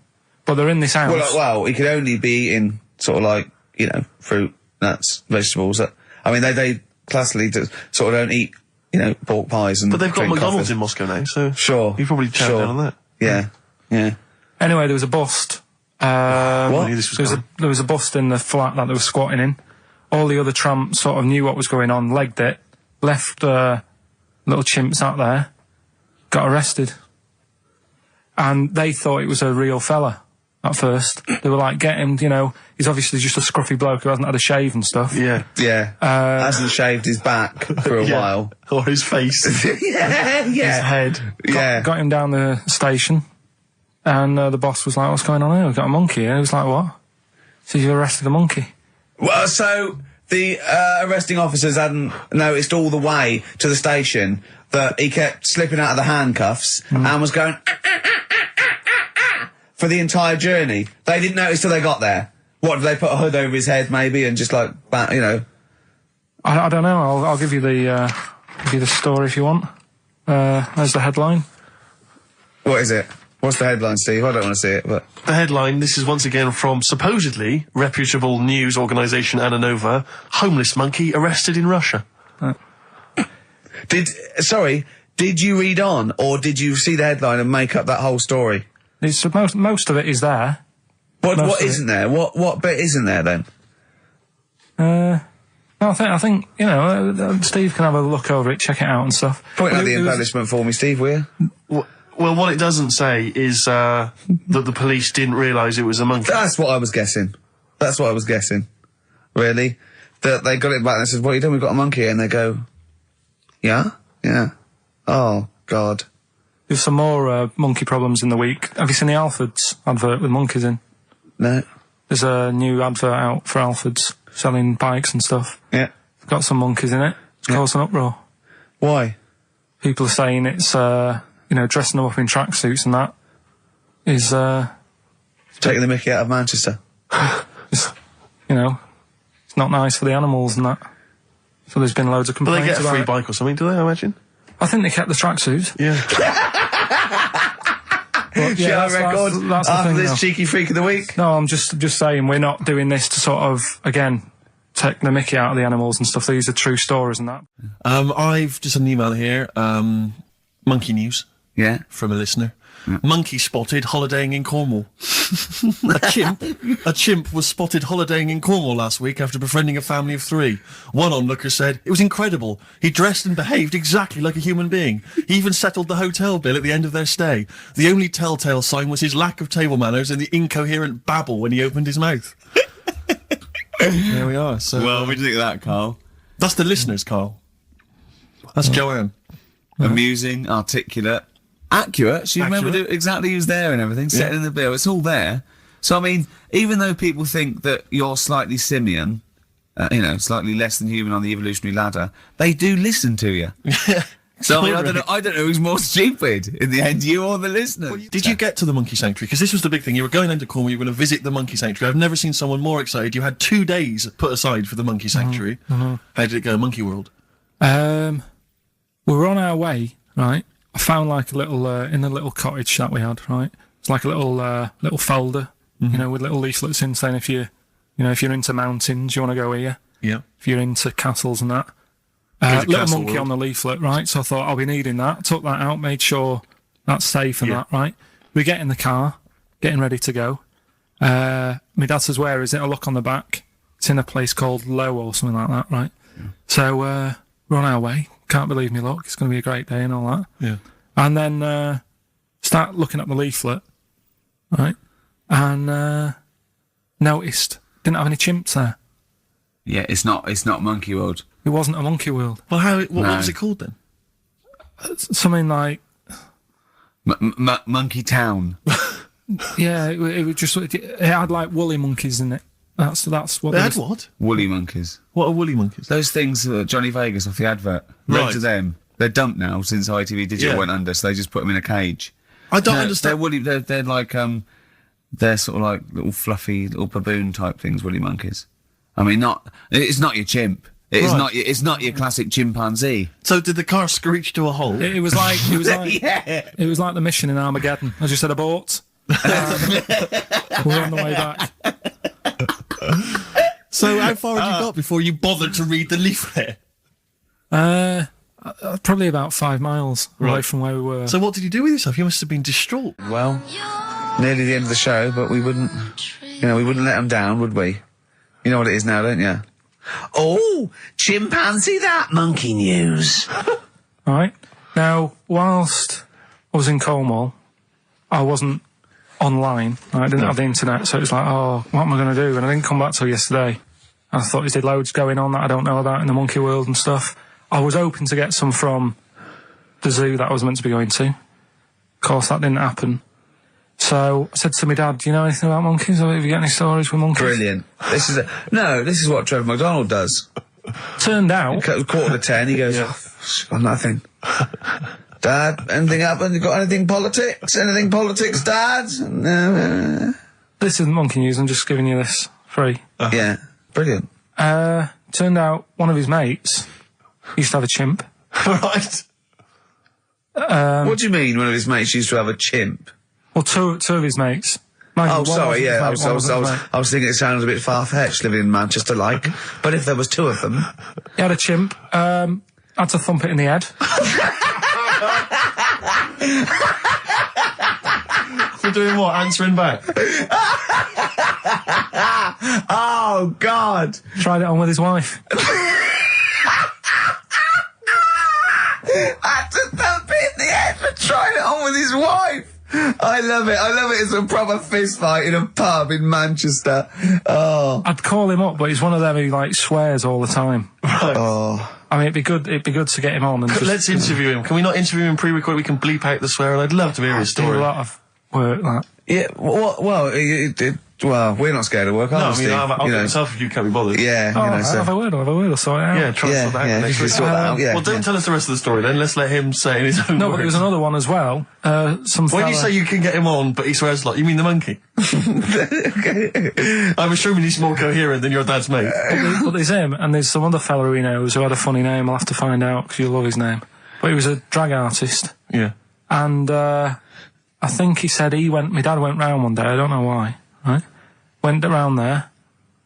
S3: But they're in this house.
S1: Well, he could only be eating sort of like fruit, nuts, vegetables. I mean, they classically sort of don't eat pork pies and.
S2: But they've got
S1: drink
S2: McDonald's
S1: coffee.
S2: in Moscow now, so
S1: Sure.
S2: you probably chow down on that.
S1: Yeah.
S3: Anyway, there was a bust.
S1: What?
S2: I knew this was
S3: There was a bust in the flat that they were squatting in. All the other tramps sort of knew what was going on, legged it, left little chimps out there, got arrested. And they thought it was a real fella. at first. They were like, get him, you know, he's obviously just a scruffy bloke who hasn't had a shave and stuff.
S2: Yeah.
S1: Yeah. Hasn't shaved his back for a while.
S2: Or his face.
S1: Yeah.
S2: His head.
S3: Got him down the station, and the boss was like, what's going on here? We've got a monkey here. He was like, what? So you arrested a monkey?
S1: Well, so the arresting officers hadn't noticed all the way to the station that he kept slipping out of the handcuffs and was going for the entire journey. They didn't notice till they got there. What, did they put a hood over his head maybe and just like, you know?
S3: I don't know. I'll give you the story if you want. There's the headline.
S1: What is it? What's the headline, Steve? I don't want to see it, but...
S2: The headline, this is once again from supposedly reputable news organisation Ananova, homeless monkey arrested in Russia.
S1: Did you read on, or did you see the headline and make up that whole story?
S3: It's most of it is there.
S1: What isn't there? What bit isn't there then?
S3: No, I think you know. Steve can have a look over it, check it out and stuff.
S1: Point out the embellishment for me, Steve, will you?
S2: Well, what it doesn't say is that the police didn't realise it was a monkey.
S1: That's what I was guessing. Really? That they got it back and they said, what are you doing? We've got a monkey here. And they go, yeah? Yeah. Oh, God.
S3: There's some more monkey problems in the week. Have you seen the Alfords advert with monkeys in?
S1: No.
S3: There's a new advert out for Alfords selling bikes and stuff.
S1: Yeah.
S3: It's got some monkeys in it. It's caused an uproar.
S1: Why?
S3: People are saying it's, you know, dressing them up in tracksuits and that is,
S1: taking the mickey out of Manchester.
S3: You know, it's not nice for the animals and that. So there's been loads of
S2: But
S3: complaints
S2: they get a
S3: about
S2: free
S3: it.
S2: bike or something, do they, I imagine?
S3: I think they kept the tracksuits.
S2: Yeah.
S3: But,
S1: Shall I record
S3: that's the
S1: after
S3: thing,
S1: this
S3: though.
S1: cheeky freak of the week?
S3: No, I'm just saying we're not doing this to sort of, again, take the mickey out of the animals and stuff. These are true stories and that.
S2: I've just an email here, monkey news.
S1: Yeah.
S2: From a listener. Monkey spotted holidaying in Cornwall. A chimp was spotted holidaying in Cornwall last week after befriending a family of 3. One onlooker said, it was incredible. He dressed and behaved exactly like a human being. He even settled the hotel bill at the end of their stay. The only telltale sign was his lack of table manners and the incoherent babble when he opened his mouth. There we are. So,
S6: Well, what do you think of that, Carl?
S2: that's the listeners, Carl. That's Joanne.
S6: Amusing, articulate, accurate. She remembered exactly who's there and everything, setting in the bill. It's all there. So, I mean, even though people think that you're slightly simian, you know, slightly less than human on the evolutionary ladder, they do listen to you. So, I mean, I don't know who's more stupid in the end, you or the listener.
S2: Did you get to the monkey sanctuary? Because this was the big thing. You were going into Cornwall, you were going to visit the monkey sanctuary. I've never seen someone more excited. You had 2 days put aside for the monkey sanctuary. How did it go, Monkey World?
S3: We were on our way, right? I found like a little, in a little cottage that we had, right? It's like a little folder, you know, with little leaflets in saying if you're into mountains, you want to go here.
S2: Yeah.
S3: If you're into castles and that.
S2: Here's a
S3: Little
S2: castle
S3: monkey
S2: world.
S3: on the leaflet, right? So I thought I'll be needing that. Took that out, made sure that's safe and that, right? We get in the car, getting ready to go. My dad says, where is it? I look on the back. It's in a place called Low or something like that, right? Yeah. So, we're on our way. Can't believe me luck. It's going to be a great day and all that.
S2: Yeah.
S3: And then, start looking at the leaflet, right? And, noticed, didn't have any chimps there.
S6: Yeah, it's not Monkey World.
S3: It wasn't a monkey world.
S2: Well, what was it called then?
S3: Something like,
S6: Monkey Town.
S3: yeah, it was just, it had like woolly monkeys in it. That's what
S2: They had what?
S6: Woolly monkeys.
S2: What are woolly monkeys?
S6: Those things, Johnny Vegas off the advert.
S2: Right.
S6: Loads of them. They're dumped now since ITV Digital went under, so they just put them in a cage.
S2: I don't
S6: They're
S2: understand.
S6: woolly. They're like they're sort of like little fluffy little baboon type things. Woolly monkeys. I mean, it's not your chimp. It's not your classic chimpanzee.
S2: So did the car screech to a halt?
S3: It was like
S6: Yeah.
S3: it was like the mission in Armageddon. I just said abort. We're on the way back.
S2: So how far had you got before you bothered to read the leaflet?
S3: Probably about 5 miles away from where we were.
S2: So what did you do with yourself? You must have been distraught.
S1: Well, nearly the end of the show, but we wouldn't let them down, would we? You know what it is now, don't you?
S5: Oh, chimpanzee that monkey news.
S3: Right. Now, whilst I was in Cornwall, I wasn't online. I didn't have the internet, so it was like, oh, what am I going to do? And I didn't come back till yesterday. I thought there's loads going on that I don't know about in the monkey world and stuff. I was hoping to get some from the zoo that I was meant to be going to. Of course, that didn't happen. So I said to my dad, do you know anything about monkeys? Or have you got any stories with monkeys?
S1: Brilliant. This is what Trevor McDonald does.
S3: Turned out...
S1: 9:45, he goes, got nothing. Dad, anything happened? You got anything politics? Anything politics, Dad? No.
S3: This isn't monkey news, I'm just giving you this free.
S1: Yeah, brilliant.
S3: Turned out one of his mates used to have a chimp.
S2: Right.
S1: What do you mean one of his mates used to have a chimp?
S3: Well, two of his mates.
S1: Oh, sorry, yeah, I was thinking it sounds a bit far-fetched living in Manchester, like. But if there was two of them...
S3: He had a chimp, had to thump it in the head.
S2: For doing what? Answering back?
S1: Oh, God!
S3: Tried it on with his wife.
S1: Had to thump it in the head for trying it on with his wife! I love it. It's a proper fist fight in a pub in Manchester. Oh.
S3: I'd call him up, but he's one of them who, like, swears all the time.
S2: Right.
S1: Oh.
S3: I mean, it'd be good to get him on and just...
S2: Let's interview him. Can we not interview him pre-record? We can bleep out the swear. I'd love to hear his story.
S3: Do a lot of work, that.
S1: Yeah, well, we're not scared of work, are we,
S2: No, I mean,
S1: Steve?
S2: I'll get myself if you can't be bothered.
S1: Yeah,
S3: I'll
S1: so...
S3: have a word, I'll sort it out.
S2: Yeah, try and sort that out next week.
S1: sort that out, yeah.
S2: Well, don't tell us the rest of the story then. Let's let him say in his own
S3: No,
S2: words.
S3: but there was another one as well.
S2: When you say you can get him on, but he swears a lot, you mean the monkey? I'm assuming he's more coherent than your dad's mate.
S3: But there's him, and there's some other fella he knows who had a funny name. I'll have to find out, because you'll love his name. But he was a drag artist.
S2: Yeah.
S3: And, I think he said my dad went round one day, I don't know why, right? Went around there,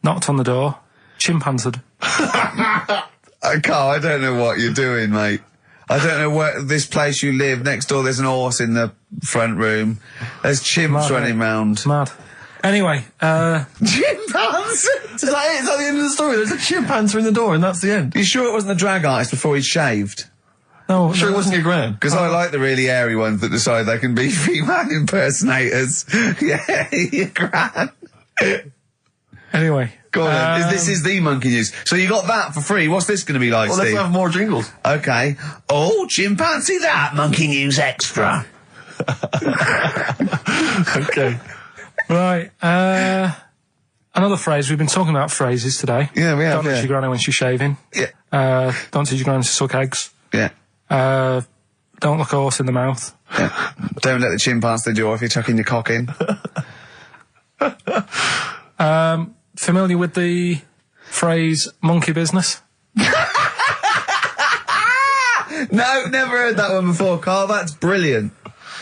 S3: knocked on the door, chimp answered.
S1: Carl, I don't know what you're doing, mate. I don't know where this place you live, next door there's an horse in the front room. There's chimps running round.
S3: Mad. Anyway,
S1: Chimpanzee!
S2: Is that it? Is that the end of the story? There's a chimp answering the door and that's the end.
S1: You sure it wasn't the drag artist before he shaved?
S3: no,
S2: Sure it wasn't your gran?
S1: Because I like the really airy ones that decide they can be female impersonators. Yeah, your gran.
S3: Anyway.
S1: Go on then. This is the monkey news. So you got that for free. What's this going to be like,
S2: Well,
S1: Steve?
S2: let's have more jingles.
S1: Okay. Oh, chimpanzee that, monkey news extra.
S2: Okay.
S3: Right, another phrase, we've been talking about phrases today.
S1: Yeah, we have,
S3: Don't touch your granny when she's shaving.
S1: Yeah.
S3: Don't teach your granny to suck eggs.
S1: Yeah.
S3: Don't look a horse in the mouth.
S1: Yeah. Don't let the chimpanzee do if you're tucking your cock in.
S3: Familiar with the phrase monkey business?
S1: No, never heard that one before, Carl. That's brilliant.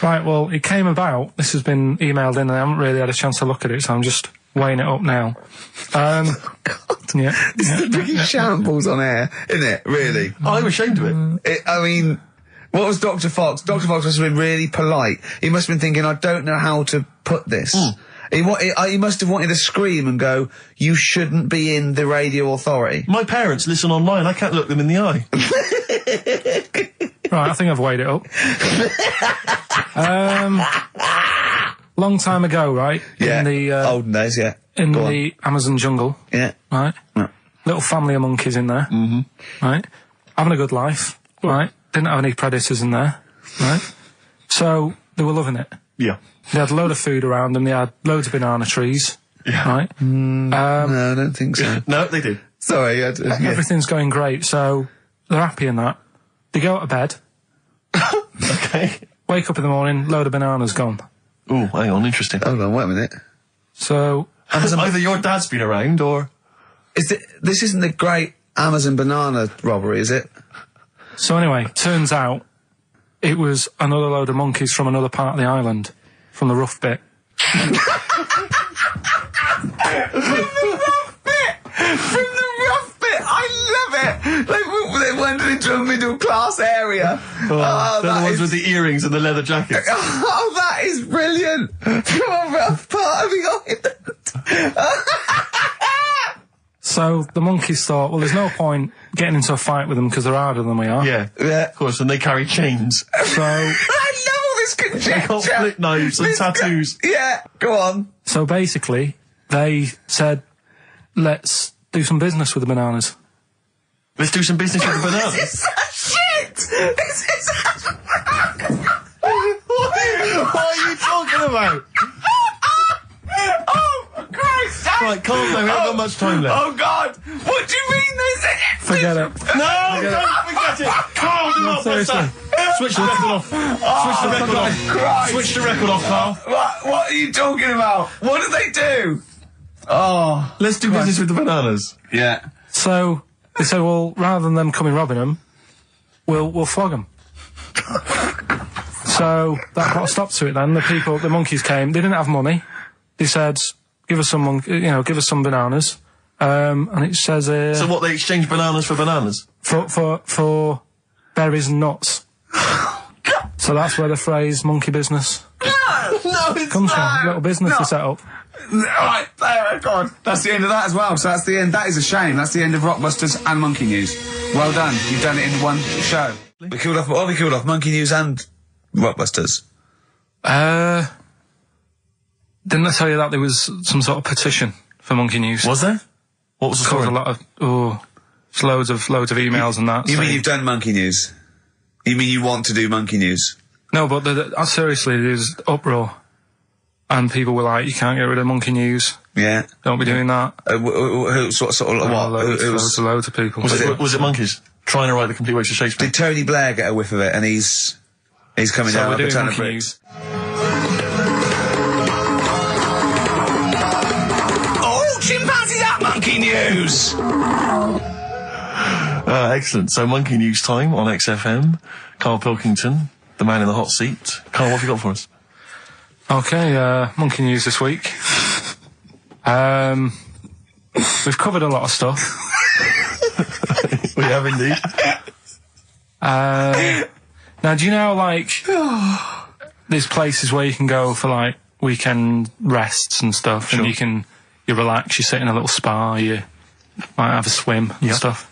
S3: Right, well, it came about, this has been emailed in and I haven't really had a chance to look at it, so I'm just weighing it up now.
S1: God.
S3: Yeah.
S1: This is the biggest shambles on air, isn't it? Really?
S2: I'm ashamed of it.
S1: I mean, what was Dr. Fox? Dr. Fox must have been really polite. He must have been thinking, I don't know how to put this. He must have wanted to scream and go, you shouldn't be in the radio authority.
S2: My parents listen online. I can't look them in the eye.
S3: Right, I think I've weighed it up. Long time ago, right?
S1: Yeah.
S3: In the,
S1: olden days, yeah.
S3: in
S1: Go
S3: the Amazon jungle.
S1: Yeah.
S3: Right?
S1: Yeah.
S3: Little family of monkeys in there. Mm-hmm. Right? Having a good life. Right? Didn't have any predators in there. Right? So, they were loving it.
S2: Yeah.
S3: They had a load of food around them. They had loads of banana trees.
S2: Yeah.
S3: Right?
S1: No, I don't think so.
S2: No, they did.
S1: Sorry. Yeah.
S3: Everything's going great. So, they're happy in that. They go to bed.
S2: Okay.
S3: Wake up in the morning, load of bananas gone.
S2: Oh, hang on, interesting.
S1: Hold on, wait a minute.
S3: So,
S2: Either your dad's been around or...
S1: This isn't the great Amazon banana robbery, is it?
S3: so anyway, turns out it was another load of monkeys from another part of the island, from the rough bit.
S1: From the rough bit! I love it! They went into a middle class area.
S2: they're the ones with the earrings and the leather jackets.
S1: Oh, that is brilliant! From a rough part of the island.
S3: So the monkeys thought, well, there's no point getting into a fight with them because they're harder than we are.
S2: Yeah.
S1: Yeah.
S2: Of course, and they carry chains.
S3: So
S1: I love all This conjecture.
S2: They got flip knives and tattoos.
S1: Yeah, go on.
S3: So basically, they said, let's do some business with the bananas.
S2: Let's do some business with the bananas.
S1: This is such shit! This is such...
S2: What are you talking about?
S1: Oh, for Christ's sake!
S2: Right, calm down. We haven't got much time left.
S1: Oh, God! What do you mean this?
S3: Forget it.
S2: No, don't forget it. Carl, do not press
S3: seriously.
S2: that. Switch the record off. Switch the record off.
S1: Christ.
S2: Switch the record off, Carl.
S1: What are you talking about? What do they do? Oh.
S2: Let's do business with the bananas.
S1: Yeah.
S3: So they said, well, rather than them coming robbing them, we'll flog them. So that put a stop to it then. The monkeys came. They didn't have money. They said, give us some bananas. And it says
S2: So what, they exchange bananas for bananas?
S3: For berries and nuts. So that's where the phrase monkey business
S1: No, it's
S3: comes from. Little business to set up.
S1: Right, there, God.
S6: That's the end of that as well. So that's the end. That is a shame. That's the end of Rockbusters and Monkey News. Well done. You've done it in one show.
S1: We killed off Monkey News and Rockbusters.
S3: Didn't I tell you that there was some sort of petition for Monkey News?
S2: Was there? What was the
S3: Caused
S2: story?
S3: a lot of it's loads of emails and that.
S1: You
S3: saying-
S1: mean you've done Monkey News? You mean you want to do Monkey News?
S3: No, but seriously, there's uproar, and people were like, "You can't get rid of Monkey News.
S1: Yeah.
S3: Don't be doing that."
S1: Loads
S3: Loads of people.
S2: Was it monkeys trying to write the complete works of Shakespeare?
S1: Did Tony Blair get a whiff of it? And he's coming
S3: So
S1: down
S3: we're
S1: like a
S3: doing
S1: ton of
S3: Monkey
S1: bricks.
S3: News.
S1: Oh, chimpanzee, that Monkey News!
S2: Excellent. So Monkey News time on XFM. Karl Pilkington, the man in the hot seat. Karl, what have you got for us?
S3: Okay, Monkey News this week. We've covered a lot of stuff.
S2: We have indeed.
S3: Now, do you know, like, there's places where you can go for, like, weekend rests and stuff,
S2: Sure.
S3: and you relax, you sit in a little spa, you might have a swim and
S2: Yeah.
S3: stuff.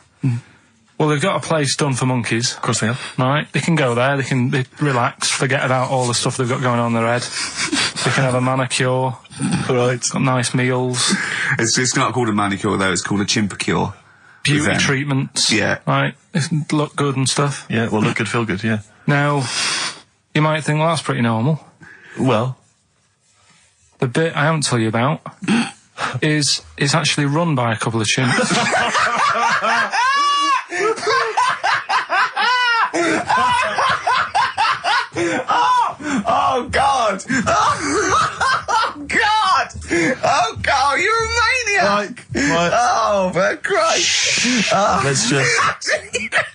S3: Well, they've got a place done for monkeys.
S2: Of course we have.
S3: Right, they can go there, they relax, forget about all the stuff they've got going on in their head. They can have a manicure,
S2: Right.
S3: got nice meals,
S6: It's not called a manicure though. It's called a chimpacure.
S3: beauty
S6: them.
S3: treatments.
S6: Yeah.
S3: Right, they look good and stuff.
S2: Yeah, well, look good, feel good, yeah.
S3: Now, you might think, well, that's pretty normal.
S2: Well,
S3: The bit I haven't told you about is actually run by a couple of chimps.
S1: Oh, God! Oh, God! Oh, God, you're a maniac!
S2: right.
S1: Oh, for Christ! Oh.
S2: Let's just...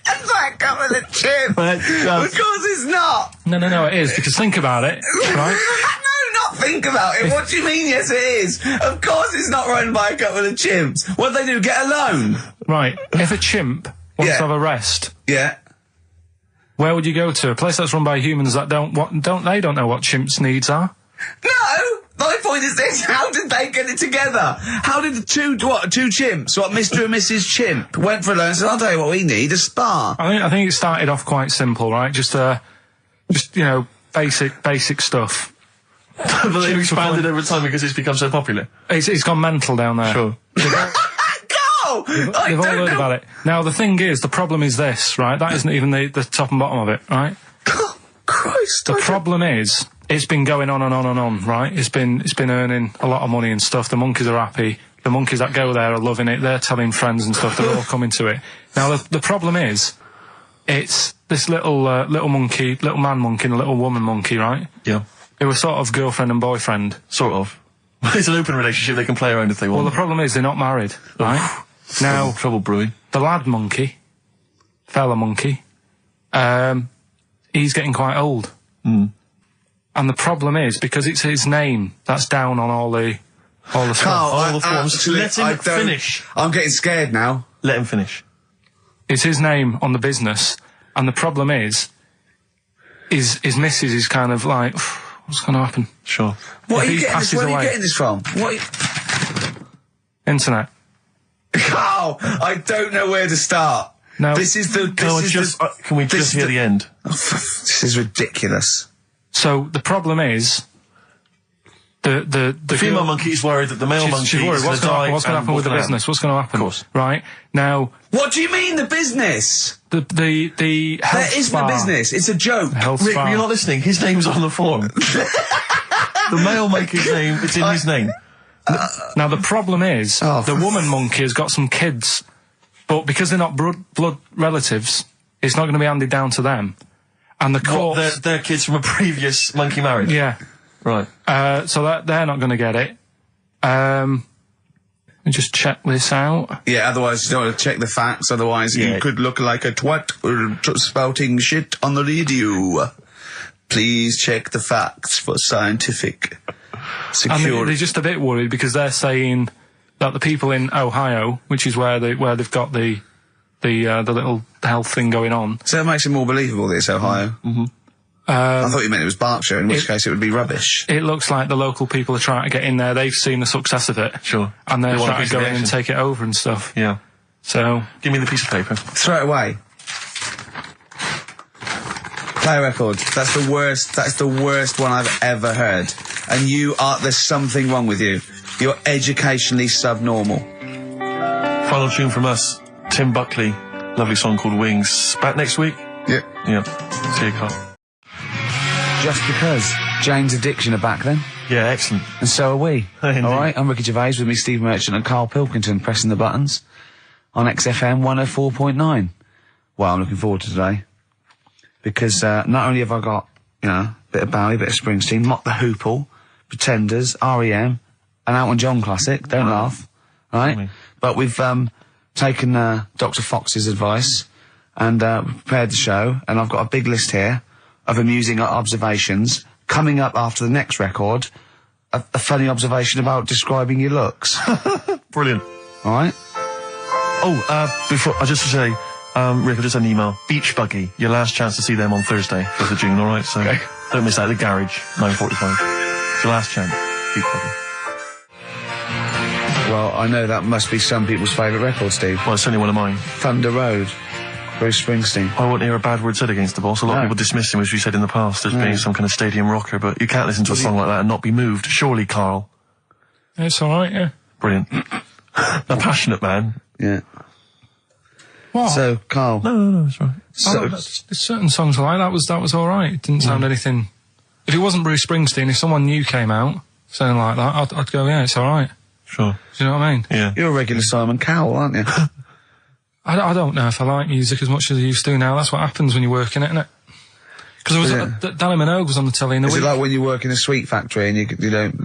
S1: That's like couple of chimps!
S2: Let's just...
S1: Of course it's not!
S3: No, it is, because think about it, right?
S1: No, not think about it. What do you mean, yes, it is? Of course it's not run by a couple of chimps. What do they do, get a loan?
S3: Right, if a chimp wants
S1: Yeah.
S3: to have a rest,
S1: Yeah.
S3: where would you go to? A place that's run by humans that don't know what chimps' needs are?
S1: No! My point is this, how did they get it together? How did the two chimps, Mr. and Mrs. Chimp, went for a loan and said, I'll tell you what we need, a spa.
S3: I think it started off quite simple, right? Just basic stuff.
S2: But they've expanded over time because it's become so popular.
S3: It's gone mental down there.
S2: Sure.
S1: Go!
S3: They've all heard about it. Now, the thing is, the problem is this, right? That isn't even the top and bottom of it, right?
S1: God, Christ.
S3: The problem is, it's been going on and on and on, right? It's been earning a lot of money and stuff. The monkeys are happy. The monkeys that go there are loving it. They're telling friends and stuff. They're all coming to it. Now, the problem is, it's this little monkey, little man monkey and a little woman monkey, right?
S2: Yeah.
S3: They were sort of girlfriend and boyfriend.
S2: Sort of. It's an open relationship. They can play around if they
S3: Well,
S2: want.
S3: the problem is they're not married, right? Now,
S2: Trouble brewing.
S3: the lad monkey, fella monkey, he's getting quite old.
S2: Mm.
S3: And the problem is, because it's his name that's down on all the stuff.
S1: Carl,
S2: All the forms.
S1: actually,
S2: Let him
S1: I don't-
S2: finish.
S1: I'm getting scared now.
S2: Let him finish.
S3: It's his name on the business. And the problem is his missus is kind of like, what's going to happen?
S2: Sure.
S1: What
S3: If
S1: are you
S3: he
S1: getting this?
S3: passes
S1: Where are you
S3: away.
S1: getting this from?
S3: Internet.
S1: Carl, I don't know where to start.
S3: No.
S1: This is the.
S2: Can we just hear the end?
S1: This is ridiculous.
S3: So the problem is, the
S2: female monkey is worried that the male monkey
S3: she's worried.
S2: is
S3: What's going to happen with the business? What's going to happen?
S2: Of course.
S3: Right now,
S1: What do you mean, the business?
S3: the health
S1: There isn't a
S3: spa-
S1: business. It's a joke.
S3: health
S2: Rick,
S3: spa.
S2: you're not listening. His name's on the form. The male monkey's name, it's in his name.
S3: Now the problem is,
S1: Oh,
S3: the woman monkey has got some kids, but because they're not blood relatives, it's not going to be handed down to them. And the
S2: What,
S3: courts,
S2: they're kids from a previous monkey marriage?
S3: yeah.
S2: Right.
S3: So that they're not going to get it. Let me just check this out.
S1: Yeah, otherwise you don't want to check the facts, otherwise
S2: Yeah.
S1: you could look like a twat spouting shit on the radio. Please check the facts for scientific
S3: And
S1: security.
S3: they're just a bit worried because they're saying that the people in Ohio, which is where they've got the little health thing going on.
S1: So that makes it more believable that it's Ohio. Mm-hmm. I thought you meant it was Berkshire, in which case it would be rubbish.
S3: It looks like the local people are trying to get in there. They've seen the success of it.
S2: Sure.
S3: And they're
S2: They want a
S3: trying
S2: piece
S3: to
S2: of
S3: go
S2: the
S3: in and
S2: action.
S3: take it over and stuff.
S2: Yeah.
S3: So,
S2: Give me the piece of paper.
S1: Throw it away. Play a record. That's the worst one I've ever heard. And there's something wrong with you. You're educationally subnormal.
S2: Final tune from us. Tim Buckley. Lovely song called Wings. Back next week?
S1: Yeah.
S2: Yeah. See you, Carl.
S6: Just because. Jane's Addiction are back then.
S2: Yeah, excellent.
S6: And so are we.
S2: Indeed.
S6: Alright, I'm Ricky Gervais, with me Steve Merchant and Karl Pilkington pressing the buttons on XFM 104.9. Well, I'm looking forward to today. Because not only have I got, a bit of Bowie, a bit of Springsteen, Mock the Hoople, Pretenders, R.E.M., an Elton John classic, don't laugh, right? But we've taken Dr. Fox's advice and prepared the show, and I've got a big list here of amusing observations. Coming up after the next record, a funny observation about describing your looks.
S2: Brilliant.
S6: Alright?
S2: Before, just to say, Rick, I just had an email. Beach Buggy, your last chance to see them on Thursday, 5th of June, alright? So, don't miss out. The Garage, 9:45. It's your last chance. Beach Buggy.
S6: Well, I know that must be some people's favourite record, Steve.
S2: Well, it's only one of mine.
S6: Thunder Road, Bruce Springsteen.
S2: I wouldn't hear a bad word said against the boss. A lot of people dismiss him, as we said in the past, as being some kind of stadium rocker, but you can't listen to a song like that and not be moved. Surely, Carl.
S3: it's alright, yeah.
S2: Brilliant. A passionate man.
S6: Yeah.
S3: What?
S6: So, Karl.
S2: No, it's right.
S3: There's certain songs I like. That was alright. It didn't sound anything... If it wasn't Bruce Springsteen, if someone new came out, saying like that, I'd go, yeah, it's alright.
S2: Sure.
S3: Do you know what I mean?
S2: Yeah.
S6: You're a regular Simon Cowell, aren't you?
S3: I don't know if I like music as much as I used to now. That's what happens when you work in it, isn't it? Because Danny Minogue was on the telly in the
S1: Is
S3: week.
S1: it like when you work in a sweet factory and you don't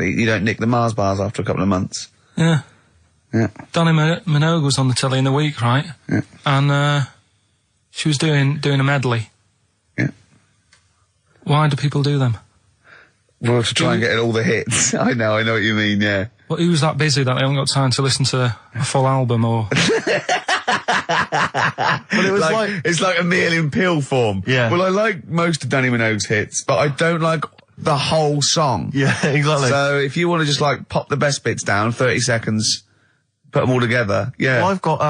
S1: nick the Mars bars after a couple of months?
S3: Yeah.
S1: Yeah.
S3: Danny Minogue was on the telly in the week, right?
S1: Yeah.
S3: And she was doing a medley.
S1: Yeah.
S3: Why do people do them?
S1: Well, to try and get all the hits. I know what you mean, yeah.
S3: Well, who's that busy that they haven't got time to listen to a full album or...
S2: But it was
S1: It's like a meal in pill form.
S2: Yeah.
S1: Well, I like most of Danny Minogue's hits, but I don't like the whole song.
S2: Yeah, exactly.
S1: So if you want to just like pop the best bits down, 30 seconds, put them all together, yeah.
S2: Well, I've got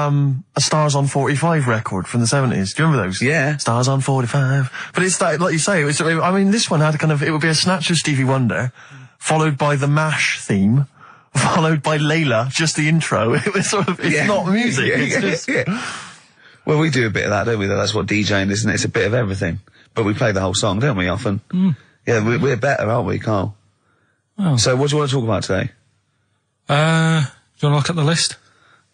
S2: a Stars on 45 record from the 70s. Do you remember those?
S1: Yeah.
S2: Stars on 45. But it's like you say, this one had it would be a snatch of Stevie Wonder, followed by the MASH theme, followed by Layla, just the intro. It was sort of, it's not music, it's just...
S1: Yeah. Well, we do a bit of that, don't we? That's what DJing is, isn't it? It's a bit of everything. But we play the whole song, don't we, often? Mm. Yeah, we're better, aren't we, Karl?
S3: Oh.
S1: So what do you want to talk about today?
S3: Do you want to look at the list?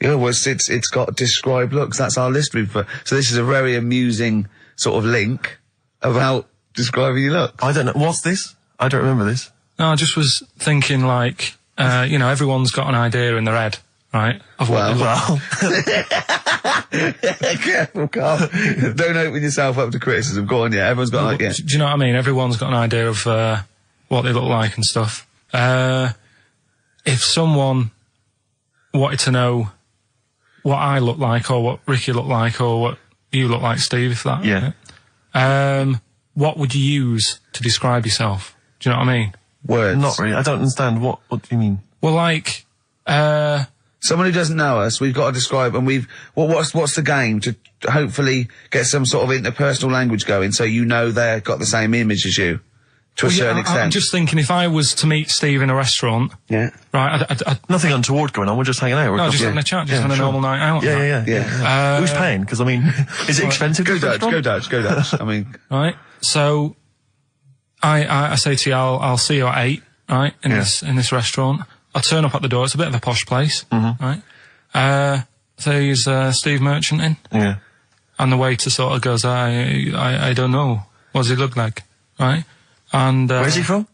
S1: Yeah, well, it's got describe looks. That's our list we've put. So this is a very amusing sort of link about describing your look.
S2: I don't know. What's this? I don't remember this.
S3: No, I just was thinking like, everyone's got an idea in their head, right? Of what
S2: Well,
S1: Careful, Karl. Don't open yourself up to criticism. Go on, yeah. Everyone's got like, yeah.
S3: Do you know what I mean? Everyone's got an idea of what they look like and stuff. If someone wanted to know what I look like or what Ricky looked like or what you look like, Steve, if that...
S2: Yeah.
S3: What would you use to describe yourself? Do you know what I mean?
S1: Words.
S2: not really. I don't understand. What do you mean?
S3: Well, like...
S1: Someone who doesn't know us, we've got to describe, and what's the game to hopefully get some sort of interpersonal language going, so you know they've got the same image as you. to a certain
S3: I'm
S1: extent.
S3: just thinking if I was to meet Steve in a restaurant,
S1: Yeah.
S3: right, I'd
S2: Nothing untoward going on. We're just hanging out.
S3: no, just having a chat, just having a normal night out.
S2: Yeah. Who's paying? Because I mean, is it expensive?
S1: Go Dutch. I mean,
S3: Right. So, I say to you, I'll see you at 8, right, in this restaurant. I'll turn up at the door. It's a bit of a posh place, right? So he's Steve Merchant in.
S2: Yeah.
S3: And the waiter sort of goes, I don't know. What does he look like? Right? And,
S2: Where's he from?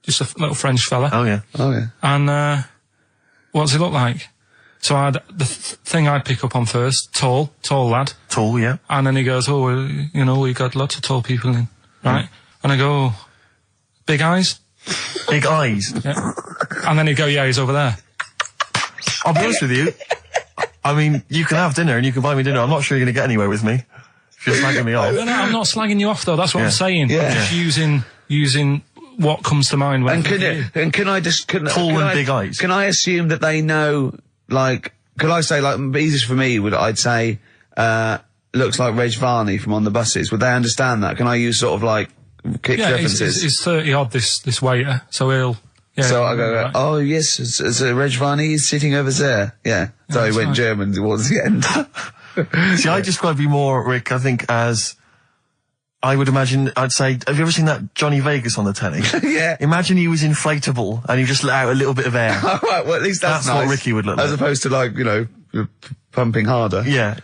S3: Just a little French fella.
S2: Oh yeah.
S3: And, what does he look like? So the thing I'd pick up on first, tall lad.
S2: Tall, yeah.
S3: And then he goes, we got lots of tall people in, right? And I go, big eyes?
S2: Big eyes.
S3: Yeah. And then he'd go, yeah, he's over there.
S2: I'll be honest with you. I mean, you can have dinner and you can buy me dinner. I'm not sure you're going to get anywhere with me. If you're slagging me off.
S3: No, I'm not slagging you off though. That's what I'm saying.
S1: Yeah.
S3: I'm just using what comes to mind when.
S1: Can I just
S2: big eyes.
S1: Can I assume that they know? Like, could I say like easiest for me would I'd say looks like Reg Varney from On the Buses. Would they understand that? Can I use sort of like kick references?
S3: He's 30 odd this waiter, so he'll. Yeah,
S1: so I go,
S3: right.
S1: oh yes, it's Reg Varney is sitting over there. Yeah. So he went German towards the end.
S2: See, I describe you more, Rick, I think, as I would imagine, I'd say, have you ever seen that Johnny Vegas on the telly?
S1: Yeah.
S2: Imagine he was inflatable and you just let out a little bit of air.
S1: All right, well at least that's
S2: what
S1: nice.
S2: Ricky would look like.
S1: As opposed to like, pumping harder.
S2: Yeah.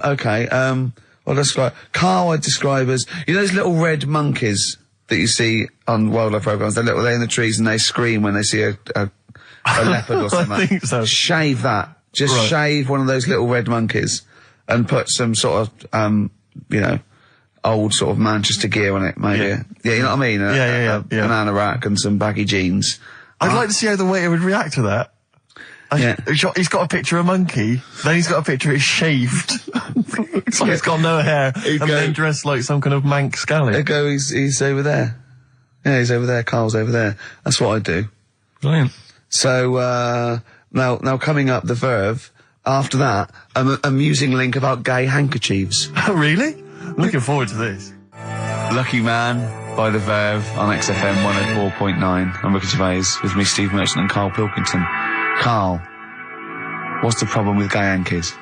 S1: Okay, well describe, Karl I'd describe as, those little red monkeys that you see on wildlife programs, they're in the trees and they scream when they see a leopard or something.
S2: I think so.
S1: Shave that. Just shave one of those little red monkeys and put some sort of, old sort of Manchester gear on it, maybe. Yeah, you know what I mean?
S2: Yeah.
S1: Banana rack and some baggy jeans.
S2: I'd like to see how the waiter would react to that. He's got a picture of a monkey, then he's got a picture he's shaved. So he's got no hair, then dressed like some kind of Manx scally.
S1: There go, he's over there. Yeah, he's over there, Karl's over there. That's what I do.
S3: Brilliant.
S1: So, now coming up the Verve, after that, an amusing link about gay handkerchiefs.
S2: Really? I'm looking forward to this.
S6: Lucky Man by The Verve on XFM 104.9. I'm Ricky Gervais, with me Steve Merchant and Karl Pilkington. Karl, what's the problem with gay Yankees?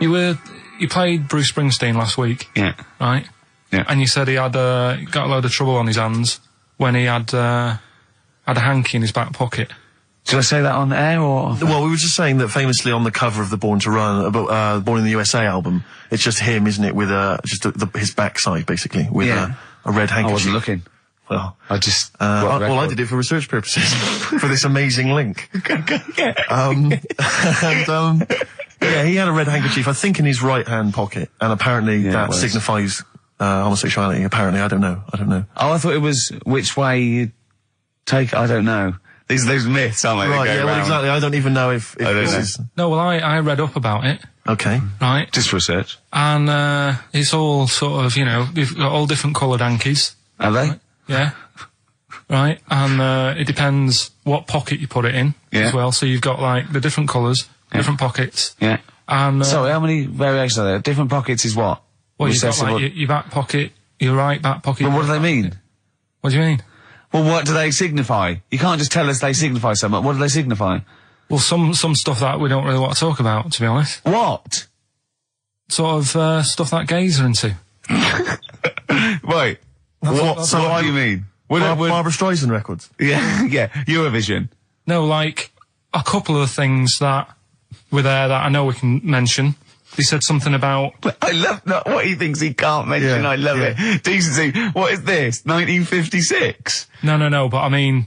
S3: You played Bruce Springsteen last week.
S6: Yeah.
S3: Right?
S6: Yeah.
S3: And you said he had got a load of trouble on his hands when he had a hanky in his back pocket.
S6: Did I say that on air or?
S2: Well, we were just saying that famously on the cover of the Born to Run, Born in the USA album, it's just him, isn't it, with his backside basically, with a red handkerchief.
S6: I wasn't looking.
S2: Well,
S6: I just.
S2: I did it for research purposes for this amazing link. Yeah, he had a red handkerchief, I think, in his right hand pocket, and apparently that signifies homosexuality. Apparently, I don't know.
S6: Oh, I thought it was which way you take. I don't know. These are those myths, aren't they?
S2: Right, yeah, well, exactly. I don't even know if this is...
S3: No, well, I read up about it.
S2: Okay.
S3: Right.
S6: Just research.
S3: And, it's all sort of, they've got all different coloured hankies.
S6: Are they?
S3: Right? Yeah. Right. And, it depends what pocket you put it in as well. So you've got, like, the different colours, different pockets.
S6: Yeah.
S3: And,
S6: sorry, how many variations are there? Different pockets is what?
S3: Well, you've got, like, your back pocket, your right back pocket.
S6: But what do they mean?
S3: What do you mean?
S6: Well, what do they signify? You can't just tell us they signify something. What do they signify?
S3: Well, some stuff that we don't really want to talk about, to be honest.
S6: What?
S3: Sort of, stuff that gays are into.
S6: Wait. What do you mean?
S2: Barbara Streisand records?
S6: Yeah, Eurovision.
S3: No, like, a couple of the things that were there that I know we can mention. He said something about...
S6: I love what he thinks he can't mention. I love it. Decency. What is this? 1956?
S3: No, but I mean,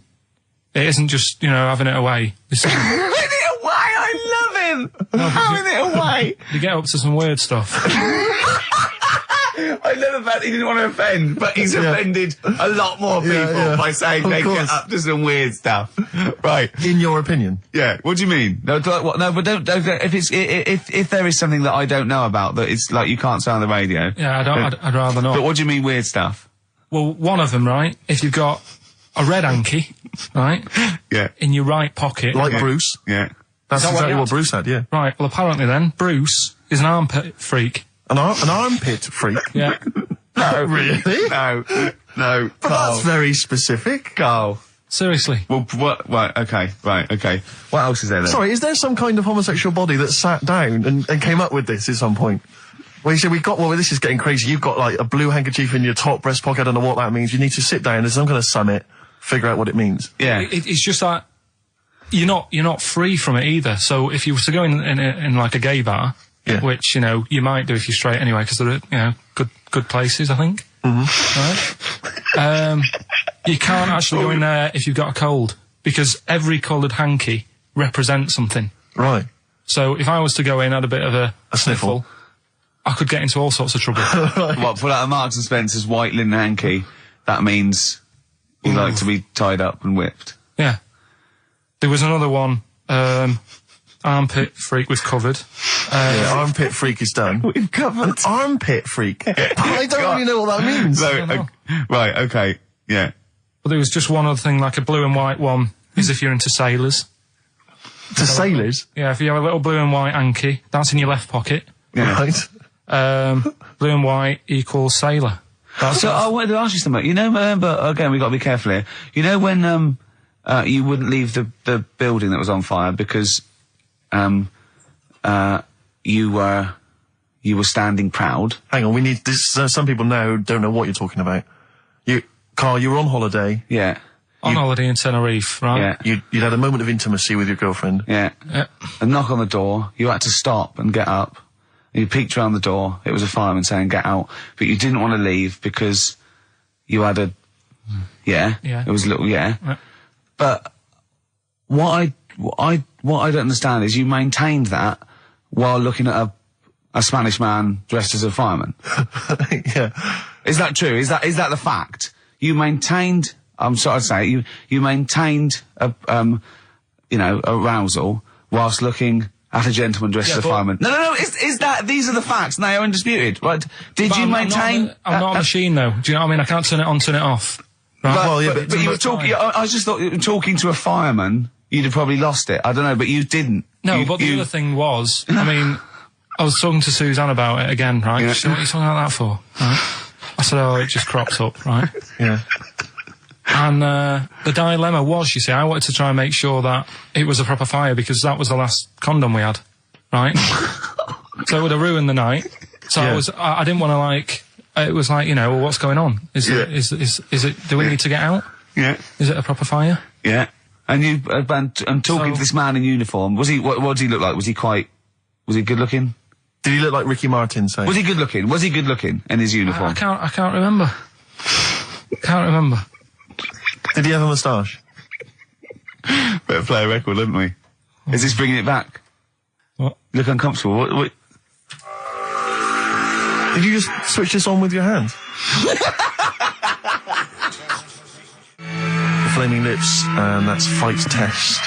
S3: it isn't just, having it away.
S6: Having it away? I love him! Having it away!
S3: You get up to some weird stuff.
S6: I love the fact he didn't want to offend, but he's offended a lot more people by saying they get up to some weird stuff. Right.
S2: In your opinion?
S6: Yeah. What do you mean? No, but don't if there is something that I don't know about that it's like you can't say on the radio.
S3: Yeah, I'd rather not.
S6: But what do you mean weird stuff?
S3: Well, one of them, right? If you've got a red hanky, right?
S6: Yeah.
S3: In your right pocket.
S2: Like Bruce?
S6: Yeah.
S2: That's exactly what Bruce had, yeah.
S3: Right, well apparently then, Bruce is an armpit freak.
S2: An armpit freak?
S3: Yeah.
S6: No.
S2: Really?
S6: No. No.
S2: But that's very specific.
S6: Carl.
S3: Seriously.
S6: Well, what? Right, okay. What else is there then?
S2: Sorry, is there some kind of homosexual body that sat down and came up with this at some point? Well, you said this is getting crazy. You've got like a blue handkerchief in your top breast pocket. I don't know what that means. You need to sit down. There's some kind of summit. Figure out what it means.
S6: Yeah.
S3: It's just that you're not free from it either. So if you were to go in like a gay bar, which, you might do if you're straight anyway, because they're, good places, I think. Mm-hmm. Right? You can't actually go in there if you've got a cold, because every coloured hanky represents something.
S2: Right.
S3: So if I was to go in, had a bit of a
S2: sniffle,
S3: I could get into all sorts of trouble.
S2: Right.
S6: What, pull out a Marks and Spencer's white linen hanky, that means you like to be tied up and whipped.
S3: Yeah. There was another one, armpit freak with covered.
S2: Armpit freak is done.
S6: We've covered.
S2: An armpit freak? I don't really know what that means.
S6: Right, okay, yeah.
S3: But there was just one other thing, like a blue and white one, is if you're into sailors.
S2: To sailors?
S3: Yeah, if you have a little blue and white hanky, that's in your left pocket.
S6: Yeah.
S2: Right.
S3: Blue and white equals sailor.
S6: So I wanted to ask you something. Remember, again, we've got to be careful here. When you wouldn't leave the building that was on fire because you were standing proud.
S2: Hang on, we need this. Some people now don't know what you're talking about. Carl, you were on holiday.
S6: Yeah.
S3: On holiday in Tenerife, right?
S6: Yeah.
S2: You'd had a moment of intimacy with your girlfriend.
S6: Yeah. A knock on the door. You had to stop and get up. You peeked around the door. It was a fireman saying, "Get out," but you didn't want to leave because you had a. Yeah.
S3: Yeah.
S6: It was a little. Yeah. But what I don't understand is you maintained that while looking at a Spanish man dressed as a fireman.
S2: Yeah.
S6: Is that true? Is that the fact? You maintained. I'm sorry to say you maintained arousal whilst looking at a gentleman dressed as a fireman. No. These are the facts. And they are undisputed, right? Did you maintain?
S3: I'm not a machine, though. Do you know what I mean? I can't turn it on, turn it off. Right?
S6: But you were talking. I just thought talking to a fireman, you'd have probably lost it. I don't know, but you didn't.
S3: No, but the other thing was, I was talking to Suzanne about it again, right?
S6: Yeah.
S3: She said, "What are you talking about that for?" Right? I said, "Oh, it just cropped up," right?
S2: Yeah.
S3: And the dilemma was, you see, I wanted to try and make sure that it was a proper fire because that was the last condom we had, right? So it would have ruined the night. So I didn't want to it was like, well, what's going on? Is it, do we need to get out?
S6: Yeah.
S3: Is it a proper fire?
S6: Yeah. And you, and talking to this man in uniform, what did he look like? Was he good looking?
S2: Did he look like Ricky Martin, say?
S6: Was he good looking? Was he good looking in his uniform?
S3: I can't remember. Can't remember.
S2: Did he have a moustache?
S6: Better play a record, didn't we? Is this bringing it back?
S3: What?
S6: You look uncomfortable. What?
S2: Did you just switch this on with your hand? The Flaming Lips, and that's Fight Test.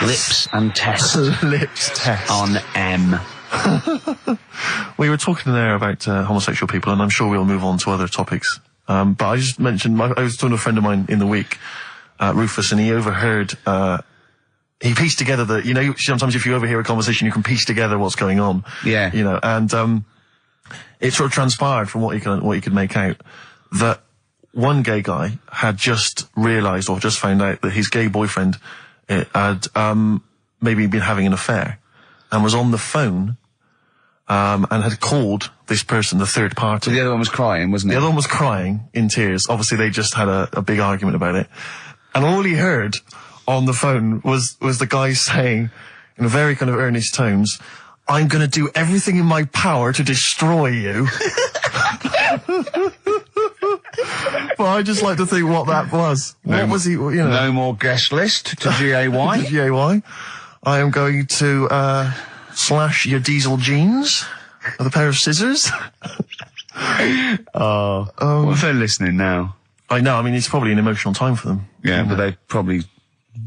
S5: Lips and test.
S2: Lips Test.
S5: On M.
S2: We were talking there about homosexual people, and I'm sure we'll move on to other topics. But I just mentioned, I was talking to a friend of mine in the week, Rufus, and he overheard, he pieced together sometimes if you overhear a conversation, you can piece together what's going on.
S6: Yeah.
S2: And it sort of transpired from what you could make out that one gay guy had just realised or just found out that his gay boyfriend had maybe been having an affair and was on the phone and had called this person, the third party.
S6: So the other one was crying, wasn't it?
S2: The other one was crying in tears. Obviously, they just had a big argument about it. And all he heard on the phone was the guy saying, in very kind of earnest tones, "I'm going to do everything in my power to destroy you." Well, I just like to think what that was. What was he,
S6: No more guest list to GAY.
S2: To GAY. I am going to, slash your diesel jeans with a pair of scissors.
S6: What if they're listening now?
S2: I know, it's probably an emotional time for them.
S6: Yeah, but they probably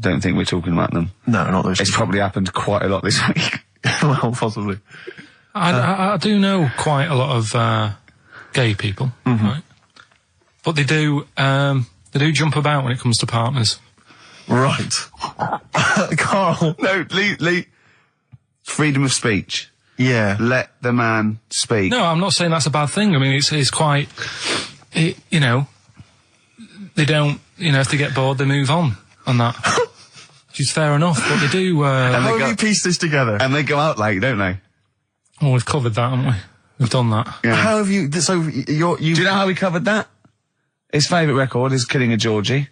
S6: don't think we're talking about them.
S2: No, not those.
S6: It's probably happened quite a lot this week.
S2: Well, possibly.
S3: I do know quite a lot of gay people, right? But they do jump about when it comes to partners.
S2: Right. Carl.
S6: No, Lee. Freedom of speech.
S2: Yeah.
S6: Let the man speak.
S3: No, I'm not saying that's a bad thing. It's quite you know, they don't, you know, if they get bored, they move on and that. Which is fair enough, but they do,
S2: How have you pieced this together?
S1: And they go out late, don't they?
S3: Oh, we've covered that, haven't we? We've done that.
S1: Yeah.
S2: How have you, so
S1: Do you know how we covered that? His favourite record is Killing a Georgie.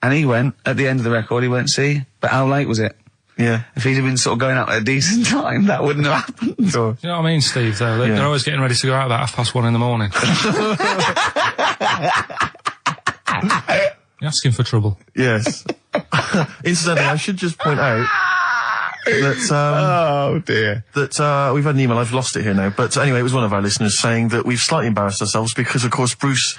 S1: And he went, at the end of the record, he went, see, but how late was it?
S2: Yeah.
S1: If he'd have been sort of going out at a decent time, that wouldn't have happened.
S2: Sure.
S3: Do you know what I mean, Steve, though? They're always getting ready to go out about 1:30 in the morning. You're asking for trouble.
S2: Yes. Incidentally, I should just point out that,
S1: Oh, dear.
S2: that we've had an email, I've lost it here now, but anyway, it was one of our listeners saying that we've slightly embarrassed ourselves because, of course, Bruce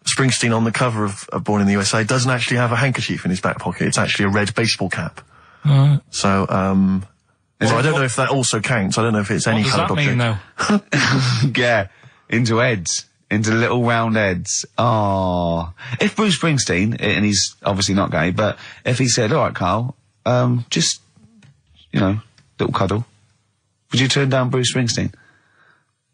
S2: Springsteen on the cover of Born in the USA doesn't actually have a handkerchief in his back pocket. It's actually a red baseball cap. So, so I don't know if that also counts. I don't know if it's any
S3: What does
S2: kind
S3: that
S2: of object.
S3: mean, though?
S1: Yeah, into heads. Into little round heads. Oh. If Bruce Springsteen, and he's obviously not gay, but if he said, all right, Carl, just, you know, little cuddle, would you turn down Bruce Springsteen?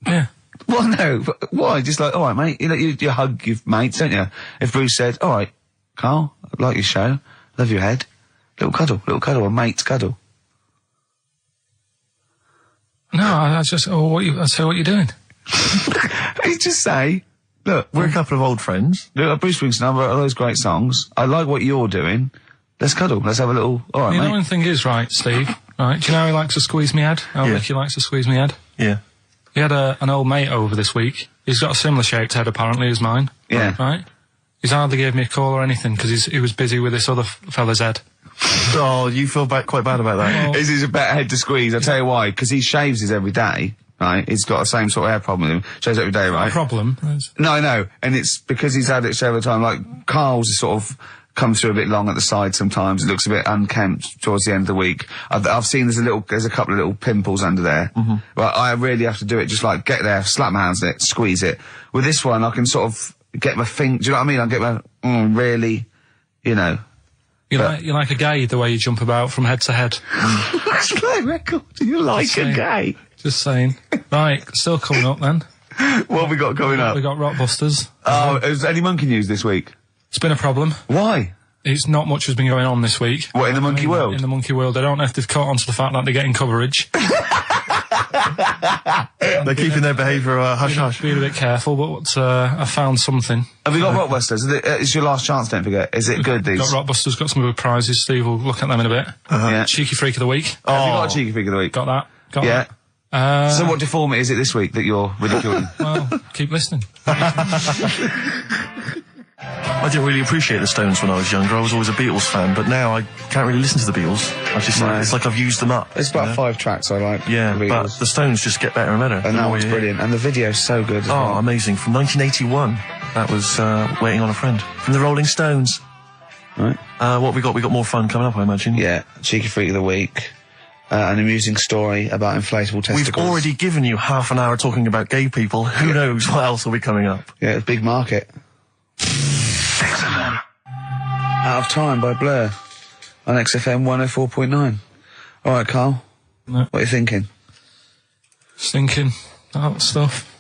S3: Yeah.
S1: Well, no. But why? Just like, all right, mate, you hug your mates, don't you? If Bruce said, all right, Carl, I like your show, love your head, little cuddle, a mate's cuddle.
S3: No, I just, I'd say what you're doing.
S1: You just say, look,
S2: We're a couple of old friends.
S1: look, Bruce Springsteen, I wrote all those great songs. I like what you're doing. Let's cuddle. Let's have a little, all right,
S3: You know,
S1: mate.
S3: one thing is, right, Steve, right, do you know how he likes to squeeze me head? How
S2: Yeah.
S3: Ricky likes to squeeze me head?
S2: Yeah.
S3: He had an old mate over this week. He's got a similar shaped head, apparently, as mine.
S1: Yeah.
S3: Right? He's hardly gave me a call or anything, because he was busy with this other fella's head.
S2: Oh, you feel quite bad about that.
S1: This is a better head to squeeze. I'll tell you why. Because he shaves his every day, right? He's got the same sort of hair problem with him. Shaves every day, right?
S3: Problem.
S1: No, I know. And it's because he's had it shaved all the time. Like, Carl's is sort of comes through a bit long at the side sometimes. It looks a bit unkempt towards the end of the week. I've seen there's a couple of little pimples under there. But I really have to do it just like get there, slap my hands on it, squeeze it. With this one, I can sort of get my finger, do you know what I mean? I get my, really, you know.
S3: You're like a gay, the way you jump about from head to head.
S1: That's my record. You like a
S3: saying.
S1: gay.
S3: Just saying. Right, still coming up then.
S1: What have we got coming up?
S3: We got Rockbusters.
S1: Oh, is there any monkey news this week?
S3: It's been a problem.
S1: Why?
S3: It's not much has been going on this week.
S1: What, in the monkey world?
S3: In the monkey world. I don't know if they've caught on to the fact that they're getting coverage.
S2: They're keeping their behaviour hush-hush.
S3: Be a bit careful, but I found something.
S1: Have you got Rockbusters? It's your last chance, don't forget. Is it good, these?
S3: Got Rockbusters, got some good prizes. Steve will look at them in a bit.
S1: Yeah.
S3: Cheeky Freak of the Week.
S1: Have you got a cheeky figure of the week?
S3: Got that. Got
S1: Yeah.
S3: that.
S1: So what deformity is it this week that you're ridiculing?
S3: Well, keep listening.
S2: I didn't really appreciate the Stones when I was younger. I was always a Beatles fan, but now I can't really listen to the Beatles. I just
S1: No.
S2: it's like I've used them up.
S1: It's about 5 tracks I like.
S2: Yeah,
S1: the
S2: but
S1: Beatles.
S2: the Stones just get better and better.
S1: And that one's brilliant. And the video's so good as
S2: Oh,
S1: well.
S2: amazing. From 1981. That was Waiting on a Friend. From the Rolling Stones.
S1: Right.
S2: What we got? We got more fun coming up, I imagine.
S1: Yeah, cheeky freak of the week. An amusing story about inflatable testicles.
S2: We've already given you half an hour talking about gay people. Who knows what else will be coming up?
S1: Yeah, it's big market. Out of Time by Blur on XFM 104.9. All right, Carl.
S3: No.
S1: What are you thinking?
S3: Stinking. That stuff.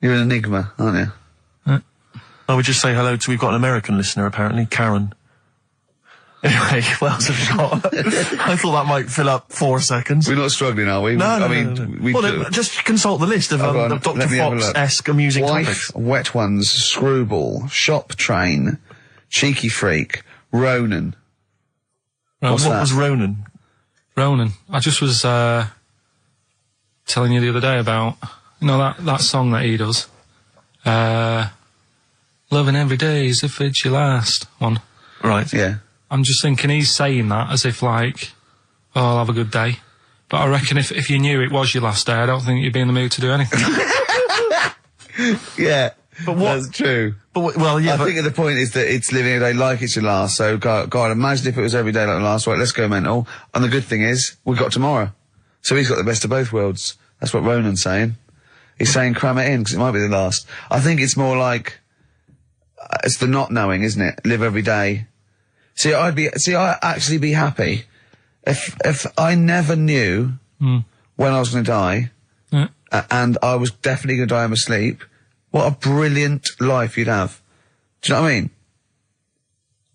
S1: You're an enigma, aren't you?
S2: I would just say hello to, we've got an American listener apparently, Karen. Anyway, what else have you got? I thought that might fill up 4 seconds.
S1: We're not struggling, are we?
S2: No,
S1: I
S2: no,
S1: mean,
S2: no, no.
S1: we
S2: Well,
S1: do.
S2: then, just consult the list of,
S1: Hold on,
S2: of Dr.
S1: let me have a look.
S2: Fox-esque amusing
S1: Wife,
S2: topics.
S1: Wet Ones, Screwball, Shop Train, Cheeky Freak, Ronan. What's
S2: What
S1: that?
S2: was Ronan?
S3: Ronan. I just was telling you the other day about, you know, that song that he does. Loving every day as if it's your last one.
S2: Right.
S1: Yeah.
S3: I'm just thinking he's saying that as if like, oh, I'll have a good day. But I reckon if you knew it was your last day, I don't think you'd be in the mood to do anything.
S1: Yeah.
S2: But what-
S1: That's true.
S2: But, well, yeah,
S1: I
S2: but
S1: think the point is that it's living every day like it's your last. So, God, imagine if it was every day like the last. Right, let's go mental. And the good thing is, we've got tomorrow. So he's got the best of both worlds. That's what Ronan's saying. He's saying cram it in, because it might be the last. I think it's more like, it's the not knowing, isn't it? Live every day. I'd actually be happy if I never knew when I was going to die,
S3: Yeah.
S1: and I was definitely going to die in my sleep, What a brilliant life you'd have. Do you know what I mean?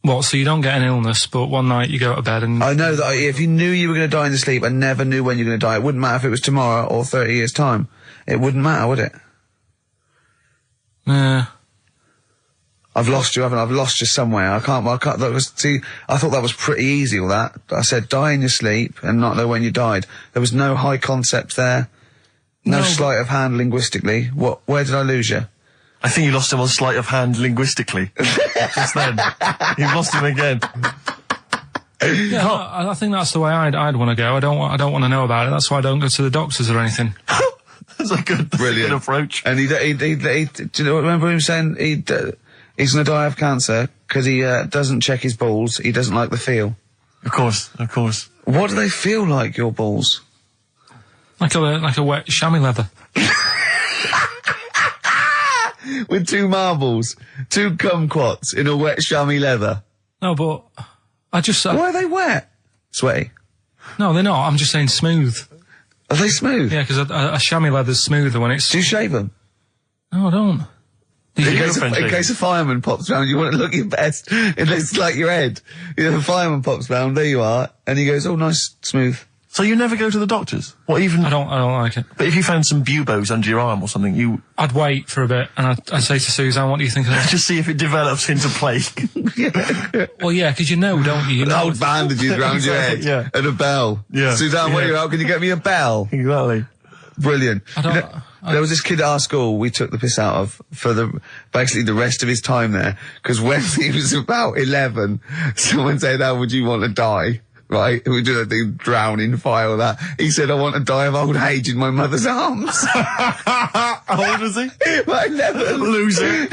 S3: What, so you don't get an illness, but one night you go to bed and...
S1: I know that if you knew you were going to die in your sleep and never knew when you were going to die, it wouldn't matter if it was tomorrow or 30 years' time. It wouldn't matter, would it?
S3: Yeah.
S1: I've lost you, haven't I? I've lost you somewhere. I can't, I thought that was pretty easy, all that. I said die in your sleep and not know when you died. There was no high concept there. No sleight of hand linguistically. Where did I lose you?
S2: I think you lost him on sleight of hand linguistically. Just then. You lost him again.
S3: Yeah, I think that's the way I'd want to go. I don't want to know about it. That's why I don't go to the doctors or anything.
S2: That's a good approach.
S1: And do you know, remember him saying he's going to die of cancer because he doesn't check his balls. He doesn't like the feel.
S2: Of course.
S1: What do they feel like, your balls?
S3: Like a wet chamois leather.
S1: With 2 marbles, 2 kumquats in a wet chamois leather.
S3: No, but I just...
S1: Why are they wet? Sweaty?
S3: No, they're not. I'm just saying smooth.
S1: Are they smooth?
S3: Yeah, because a chamois leather's smoother when it's...
S1: Do you shave them?
S3: No, I don't.
S1: In case a fireman pops round, you want to look your best. It looks like your head. You know, the fireman pops round, there you are, and he goes, oh, nice, smooth.
S2: So you never go to the doctors? What even?
S3: I don't like it.
S2: But if you found some buboes under your arm or something,
S3: I'd wait for a bit and I'd say to Suzanne, what do you think of that?
S2: just see if it develops into plague.
S3: Well, yeah, because you know, don't you?
S1: Old bandages round your head.
S2: Yeah.
S1: And a bell.
S2: Yeah.
S1: Suzanne, where are you out? Can you get me a bell?
S2: Exactly.
S1: Brilliant. There was this kid at our school we took the piss out of for basically the rest of his time there, because when he was about 11, someone said, how would you want to die? Right? We do that thing, drown in fire, that. He said, I want to die of old age in my mother's arms.
S2: How old was he?
S1: About 11.
S2: Loser.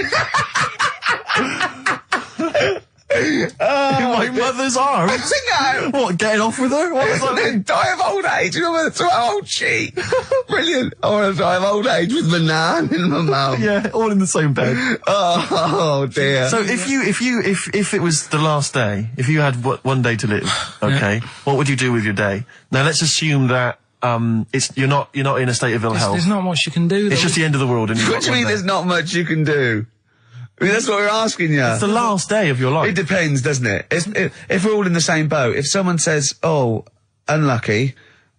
S2: In my mother's arms?
S1: No.
S2: What, getting off with her? What does that mean?
S1: Die of old age. You know, that's how old she. Brilliant. I want to die of old age with my nan and my mum.
S2: Yeah, all in the same bed.
S1: Oh dear.
S2: So if it was the last day, if you had one day to live, okay, what would you do with your day? Now let's assume that you're not in a state of ill health.
S3: There's not much you can do, though.
S2: It's just the end of the world. And
S1: What do you mean there's not much you can do? I mean, that's what we're asking you.
S2: It's the last day of your life.
S1: It depends, doesn't it? If we're all in the same boat, if someone says, oh, unlucky,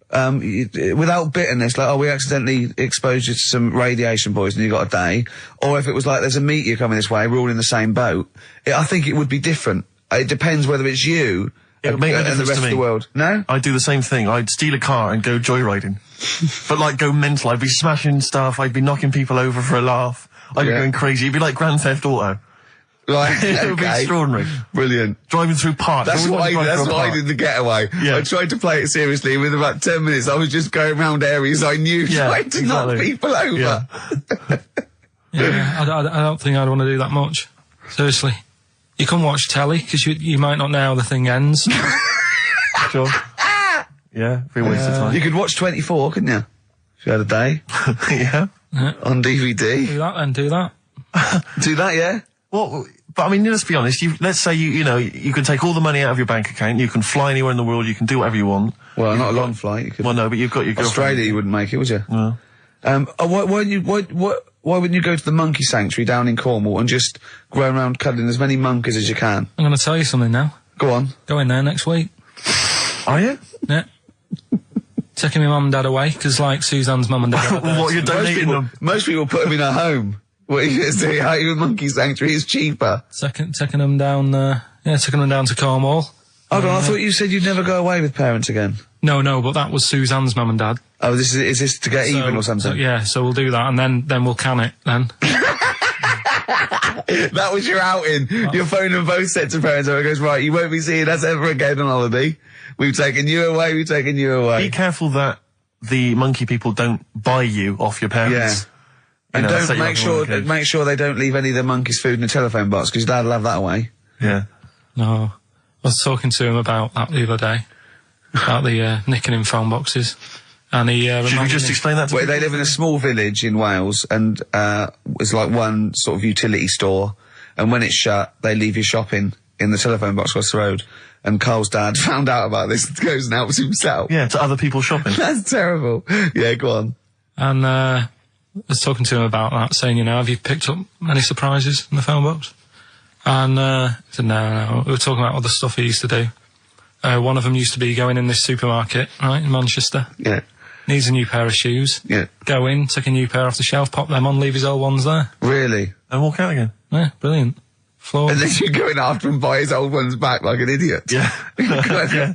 S1: without bitterness, like, oh, we accidentally exposed you to some radiation poison, you got a day, or if it was like, there's a meteor coming this way, we're all in the same boat, I think it would be different. It depends whether it's you
S2: It would make no
S1: and the
S2: difference
S1: rest
S2: to
S1: of
S2: me.
S1: the world. No?
S2: I'd do the same thing. I'd steal a car and go joyriding. But like go mental. I'd be smashing stuff. I'd be knocking people over for a laugh. I'd be going crazy. It'd be like Grand Theft Auto.
S1: Right,
S2: It would be extraordinary.
S1: Brilliant.
S2: Driving through parks.
S1: That's what I did the getaway.
S2: Yeah.
S1: I tried to play it seriously. Within about 10 minutes, I was just going around areas I knew, trying to knock people over.
S2: Yeah.
S3: Yeah, I don't think I'd want to do that much. Seriously. You can watch telly, because you might not know how the thing ends.
S2: Sure. Yeah, be a waste of time.
S1: You could watch 24, couldn't you? If you had a day.
S2: Yeah.
S1: On DVD.
S3: Do that then, do that.
S1: Do that, yeah?
S2: Well, but I mean, let's be honest. Let's say you can take all the money out of your bank account. You can fly anywhere in the world. You can do whatever you want.
S1: Well, not a long flight. You could.
S2: Well, no, but you've got your girlfriend.
S1: Australia, you wouldn't make it, would you?
S2: No.
S1: Why wouldn't you go to the monkey sanctuary down in Cornwall and just go around cuddling as many monkeys as you can?
S3: I'm going to tell you something now.
S1: Go on.
S3: Go in there next week.
S2: Are you?
S3: Yeah. Taking my mum and dad away, because like Suzanne's mum and dad are there.
S2: What, you're donating them?
S1: Most people put them in a home. What are you going to say? How your monkey sanctuary is cheaper?
S3: Taking them down, taking them down to Cornwall.
S1: Hold on, I thought you said you'd never go away with parents again.
S3: No, but that was Suzanne's mum and dad.
S1: Oh, is this to get even or something?
S3: So we'll do that, and then we'll can it, then.
S1: That was your outing. You're phoning both sets of parents over and goes, right, you won't be seeing us ever again on holiday. We've taken you away,
S2: Be careful that the monkey people don't buy you off your parents.
S1: Yeah. And don't make sure they don't leave any of the monkeys' food in a telephone box, because Dad'll have that away.
S2: Yeah.
S3: No. I was talking to him about that the other day. About the nicking in phone boxes. And he
S2: should we just explain that to
S1: They live in a small village in Wales, and it's like one sort of utility store, and when it's shut, they leave you shopping in the telephone box across the road. And Carl's dad found out about this and goes and helps himself.
S2: Yeah, to other people shopping.
S1: That's terrible. Yeah, go on.
S3: And was talking to him about that, saying, you know, have you picked up many surprises in the phone box? And he said, no. We were talking about other stuff he used to do. One of them used to be going in this supermarket, right, in Manchester.
S1: Yeah.
S3: Needs a new pair of shoes.
S1: Yeah.
S3: Go in, take a new pair off the shelf, pop them on, leave his old ones there.
S1: Really?
S2: And walk out again.
S3: Yeah, brilliant.
S1: And then you're going after him, buy his old ones back like an idiot.
S2: Yeah. Yeah.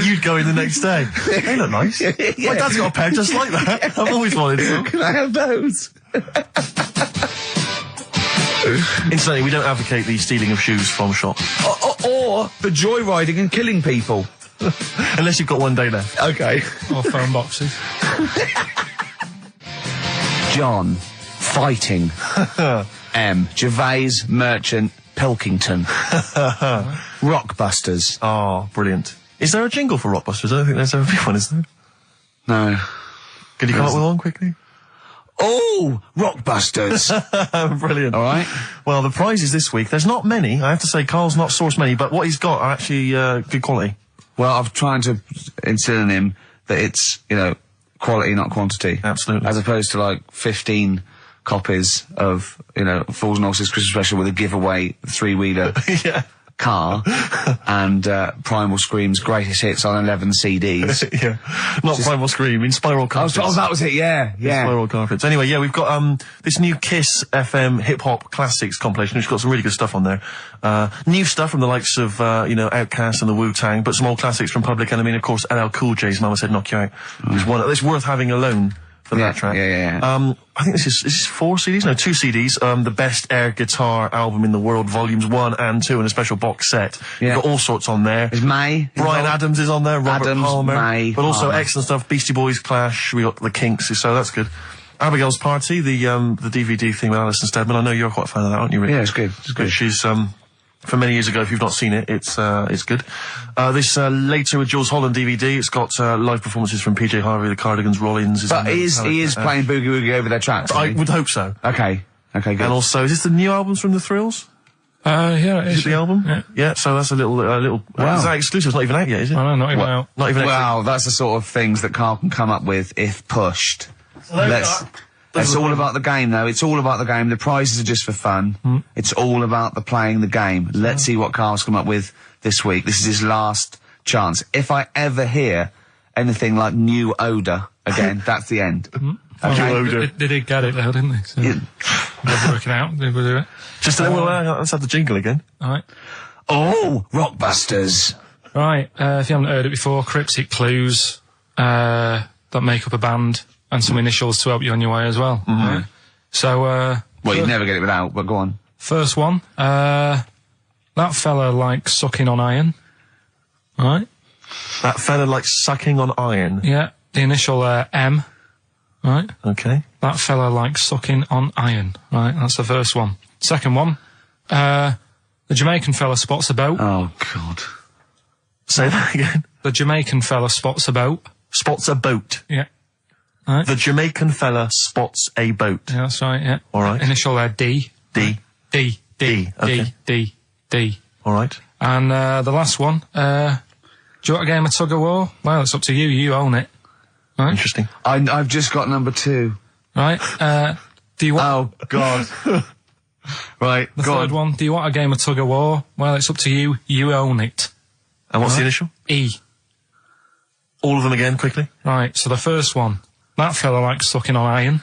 S2: You'd go in the next day. They look nice.
S1: Yeah.
S2: My dad's got a pair just like that. I've always wanted some.
S1: Can I have those?
S2: Incidentally, we don't advocate the stealing of shoes from shops.
S1: Or the joyriding and killing people.
S2: Unless you've got one day left.
S1: Okay.
S3: Or phone boxes.
S6: John, fighting. M, Gervais, Merchant, Pilkington. Rockbusters.
S2: Oh, brilliant. Is there a jingle for Rockbusters? I don't think there's ever been one, is there?
S6: No.
S2: Can you come up with one quickly?
S6: Oh, Rockbusters.
S2: Brilliant.
S6: All right.
S2: Well, the prizes this week, there's not many. I have to say, Carl's not sourced many, but what he's got are actually good quality.
S6: Well, I'm trying to instill in him that it's, you know, quality, not quantity.
S2: Absolutely.
S6: As opposed to, like, 15 copies of, you know, Fools and Horses Christmas Special with a giveaway 3-wheeler
S2: Yeah.
S6: car and Primal Scream's greatest hits on 11 CDs.
S2: Yeah. Not Primal Scream, in Spiral Carpets.
S6: Oh, that was it, yeah.
S2: Spiral Carpets. Anyway, yeah, we've got this new Kiss FM hip-hop classics compilation, which has got some really good stuff on there. New stuff from the likes of, you know, Outkast and the Wu-Tang, but some old classics from Public Enemy, and of course LL Cool J's Mama Said Knock You Out. It's worth having alone for that track.
S6: Yeah.
S2: I think this is 4 CDs? No, 2 CDs. The Best Air Guitar Album in the World, Volumes 1 and 2, and a special box set.
S6: Yeah.
S2: You've got all sorts on there.
S6: Is May?
S2: Brian Adams is on there, Robert
S6: Adams,
S2: Palmer.
S6: May,
S2: but also
S6: Palmer.
S2: excellent stuff. Beastie Boys, Clash, we got the Kinks, so that's good. Abigail's Party, the DVD thing with Alison Steadman. I know you're quite a fan of that, aren't you, Rick?
S6: Yeah, it's good. It's good.
S2: She's, from many years ago, if you've not seen it, it's good. This Later with Jules Holland DVD, it's got live performances from PJ Harvey, the Cardigans, Rollins.
S6: But he is playing Boogie Woogie over their tracks.
S2: I would hope so.
S6: Okay, good.
S2: And also, is this the new albums from The Thrills?
S3: Yeah, it
S2: Is
S3: is.
S2: it the album?
S3: Yeah.
S2: Yeah, so that's a little,
S6: Wow.
S2: Is that exclusive? It's not even out yet, is it?
S3: I know, not even out.
S2: Not even out.
S6: Wow, that's the sort of things that Carl can come up with if pushed. It's all about the game, though. It's all about the game. The prizes are just for fun. It's all about the playing the game. Let's see what Carl's come up with this week. This is his last chance. If I ever hear anything like New Odour again, that's the end.
S3: Okay. They did get it though, didn't they? So they're working out. They will do it.
S2: Just let's have the jingle again.
S3: All right.
S6: Oh, Rockbusters.
S3: Right, if you haven't heard it before, cryptic clues that make up a band and some initials to help you on your way as well. Right? So,
S6: Well, you'd never get it without, but go on.
S3: first one, that fella likes sucking on iron. Right?
S2: That fella likes sucking on iron.
S3: Yeah, the initial M. Right?
S2: Okay.
S3: That fella likes sucking on iron. Right, that's the first one. Second one, the Jamaican fella spots a boat.
S6: Oh, God.
S2: Say that again.
S3: The Jamaican fella spots a boat.
S2: Spots a boat.
S3: Yeah. Right.
S2: The Jamaican fella spots a boat.
S3: Yeah, that's right, yeah.
S2: All right.
S3: Initial D.
S2: D.
S3: D.
S2: D, okay.
S3: D.
S2: All right.
S3: And the last one, do you want a game of tug of war? Well, it's up to you. You own it. Right?
S2: Interesting.
S6: I've just got number 2.
S3: Right? Do you want...
S6: Oh, God. Right,
S3: the
S6: go
S3: third
S6: on.
S3: one, do you want a game of tug of war? Well, it's up to you. You own it.
S2: And what's the initial?
S3: E.
S2: All of them again, quickly.
S3: Right, so the first one, that fella likes sucking on iron.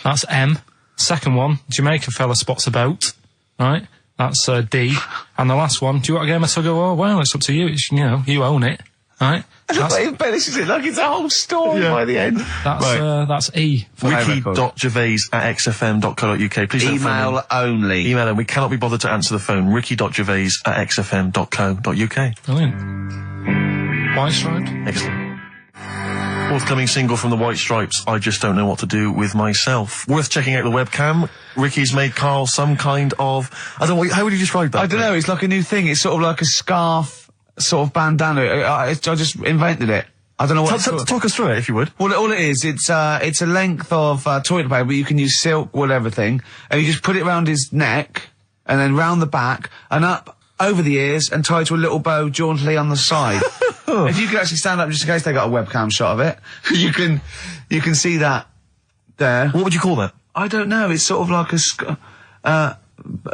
S3: That's M. Second one, Jamaican fella spots a boat. Right? That's D. And the last one, do you want a game of tug of war? Well, it's up to you. It's, you know, you own it. Right? That's,
S6: He embellishes it like it's a whole story by the end.
S3: that's E.
S2: Ricky.gervais@xfm.co.uk. Please don't phone
S6: Email only.
S2: in. Email him. We cannot be bothered to answer the phone. Ricky.gervais@xfm.co.uk.
S3: Brilliant. White striped?
S2: Excellent. Forthcoming single from the White Stripes, I Just Don't Know What to Do With Myself. Worth checking out the webcam. Ricky's made Carl some kind of... I don't know, how would you describe that?
S6: I don't know, it's like a new thing. It's sort of like a scarf, sort of bandana. I just invented it. I don't know what it's called.
S2: Talk us through it, if you would.
S6: Well, all it is, it's a length of toilet paper, but you can use silk, wool, everything, and you just put it around his neck, and then round the back, and up over the ears, and tied to a little bow jauntily on the side. If you could actually stand up, just in case they got a webcam shot of it, you can see that
S1: there.
S2: What would you call that?
S1: I don't know. It's sort of like a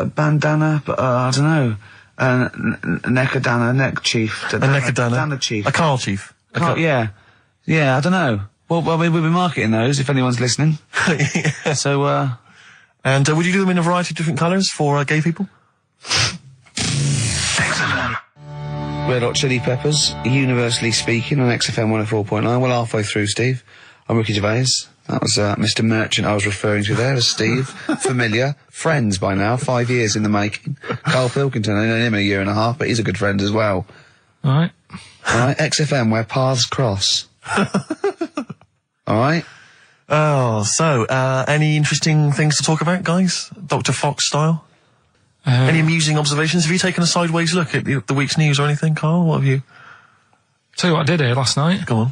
S1: bandana, but I don't know. Neckadana, neck chief.
S2: A neckadana.
S1: Dana chief.
S2: A Karl chief.
S1: Yeah, I don't know. Well, we'll be marketing those if anyone's listening.
S2: Yeah.
S1: So,
S2: And would you do them in a variety of different colours for gay people?
S1: Red Hot Chili Peppers, universally speaking, on XFM 104.9. Well, halfway through, Steve. I'm Ricky Gervais. That was Mr. Merchant I was referring to there as Steve. Familiar. Friends by now, 5 years in the making. Karl Pilkington, I know him a year and a half, but he's a good friend as well.
S3: Alright.
S1: Alright, XFM, where paths cross. Alright?
S2: Oh, so, any interesting things to talk about, guys? Dr. Fox style? Any amusing observations? Have you taken a sideways look at the week's news or anything, Karl? What have you...
S3: Tell you what I did here last night.
S2: Go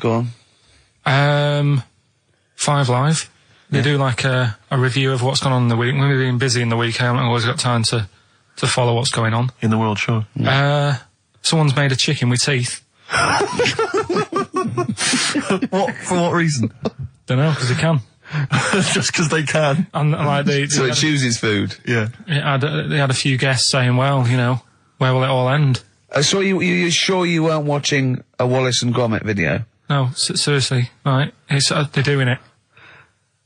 S2: on.
S3: 5 Live. They do like a review of what's gone on in the week. When we've been busy in the week, I haven't always got time to follow what's going on.
S2: In the world, sure.
S3: Someone's made a chicken with teeth.
S2: What? For what reason?
S3: Don't know, because they can.
S2: Just because they can.
S3: And like
S1: So it chooses food.
S2: Yeah.
S3: they had a few guests saying, well, you know, where will it all end?
S1: So you're sure you weren't watching a Wallace and Gromit video?
S3: No, seriously, right? They're doing it.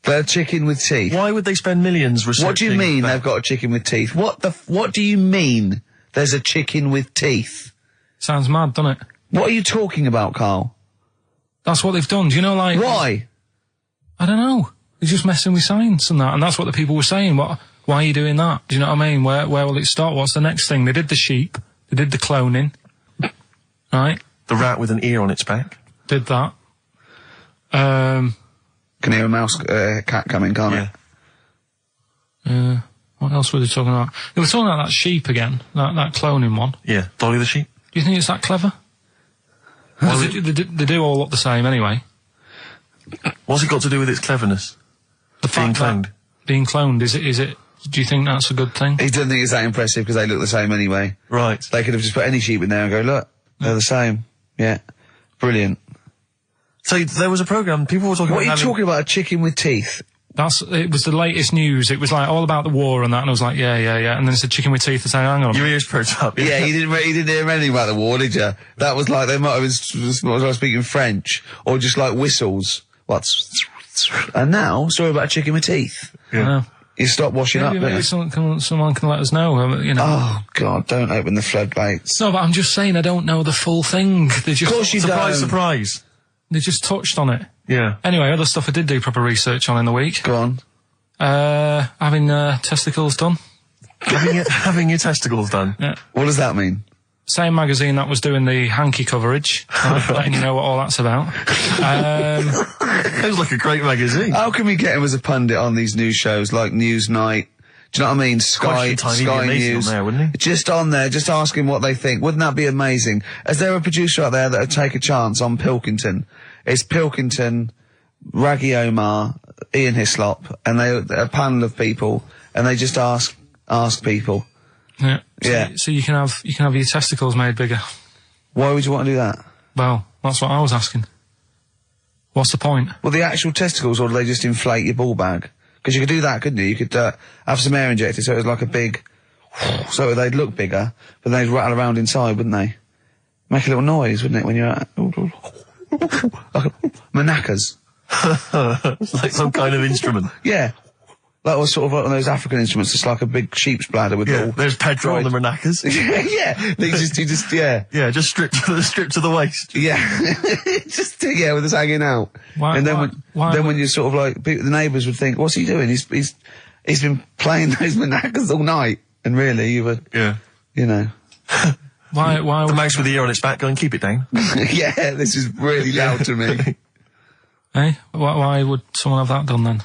S1: They're chicken with teeth.
S2: Why would they spend millions researching...
S1: What do you mean they've got a chicken with teeth? What do you mean there's a chicken with teeth?
S3: Sounds mad, doesn't it?
S1: What are you talking about, Karl?
S3: That's what they've done. Do you know, like...
S1: Why?
S3: I don't know. They're just messing with science and that, and that's what the people were saying. Why are you doing that? Do you know what I mean? Where will it start? What's the next thing? They did the sheep. They did the cloning. Right?
S2: The rat with an ear on its back.
S3: Did that.
S1: Can hear a cat coming, can't it?
S3: What else were they talking about? They were talking about that sheep again, that cloning one.
S2: Yeah. Dolly the sheep.
S3: Do you think it's that clever? They do all look the same anyway.
S2: What's it got to do with its cleverness? Being cloned.
S3: Being cloned, is it, do you think that's a good thing?
S1: He doesn't think it's that impressive because they look the same anyway.
S2: Right.
S1: They could have just put any sheep in there and go, look, they're the same. Yeah. Brilliant.
S2: So there was a programme, people were talking
S1: What
S2: about
S1: are you talking about, a chicken with teeth?
S3: It was the latest news. It was like all about the war and that, and I was like, yeah. And then it's a chicken with teeth. I said, hang on.
S2: Your ears perked up.
S1: Yeah, you didn't hear anything about the war, did you? That was like, they might have been speaking French, or just like whistles. And now, story about a chicken with teeth.
S3: Yeah.
S1: You stop washing up,
S3: maybe someone can let us know, you know.
S1: Oh, God, don't open the floodgates.
S3: No, but I'm just saying I don't know the full thing. They just,
S1: Of course you don't.
S2: Surprise.
S3: They just touched on it.
S2: Yeah.
S3: Anyway, other stuff I did do proper research on in the week.
S1: Go on.
S3: Having testicles done.
S2: Having your testicles done.
S3: Yeah.
S1: What does that mean?
S3: Same magazine that was doing the hanky coverage, letting you know what all that's about.
S2: It was like a great magazine.
S1: How can we get him as a pundit on these news shows like Newsnight? Do you know what I mean? Sky News.
S2: On there, wouldn't he?
S1: Just on there, just ask him what they think. Wouldn't that be amazing? Is there a producer out there that would take a chance on Pilkington? It's Pilkington, Raggy Omar, Ian Hislop, and a panel of people, and they just ask people.
S3: Yeah. So you can have your testicles made bigger.
S1: Why would you want to do that?
S3: Well, that's what I was asking. What's the point?
S1: Well, the actual testicles, or do they just inflate your ball bag? Because you could do that, couldn't you? You could have some air injected so it was like a big... so they'd look bigger, but they'd rattle around inside, wouldn't they? Make a little noise, wouldn't it, when you're... like manacas.
S2: Like some kind of instrument.
S1: Yeah. That was sort of like one of those African instruments, just like a big sheep's bladder with all...
S2: There's Pedro on the manacas.
S1: Yeah. They just, yeah.
S2: Yeah, just stripped to the waist.
S1: Yeah. Just, with us hanging out.
S3: Why,
S1: and then when you're sort of like, the neighbours would think, what's he doing? He's been playing those manacas all night. And really, you would, you know.
S3: Why
S2: the mouse with the ear on its back going, keep it down.
S1: Yeah, this is really loud to me.
S3: Eh? Why would someone have that done then?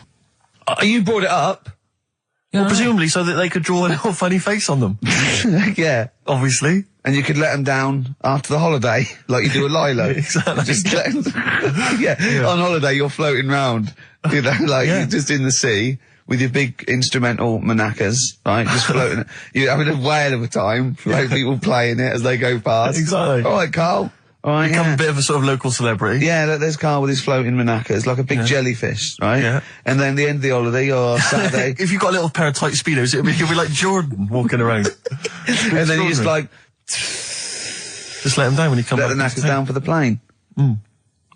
S1: You brought it up.
S3: Yeah,
S2: well, presumably so that they could draw a little funny face on them.
S1: Yeah.
S2: Obviously.
S1: And you could let them down after the holiday, like you do a Lilo.
S2: Exactly.
S1: Just let them, on holiday you're floating round, you know, like you're just in the sea with your big instrumental manacas, right? Just floating. You're having a whale of a time, like people playing it as they go past.
S2: Exactly.
S1: All right, Karl. All right,
S2: Become
S1: yeah.
S2: a bit of a sort of local celebrity.
S1: Yeah, there's Karl with his floating manakas, like a big jellyfish, right?
S2: Yeah.
S1: And then the end of the holiday, or Saturday,
S2: If you've got a little pair of tight speedos, it'll be like Jordan walking around.
S1: and then you just like
S2: Just let them down when you come
S1: let
S2: back.
S1: the knackers down for the plane.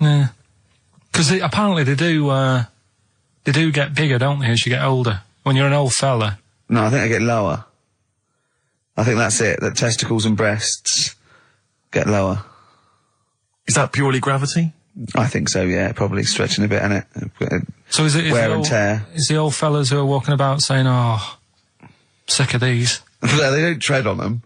S3: Yeah. Because apparently they do get bigger, don't they, as you get older? When you're an old fella.
S1: No, I think they get lower. I think that's it. That testicles and breasts get lower.
S2: Is that purely gravity?
S1: I think so. Yeah, probably stretching a bit, innit?
S3: So is
S1: Wear
S3: the
S1: and tear.
S3: Is the old fellas who are walking about saying, "Oh, sick of these"?
S1: No, they don't tread on them.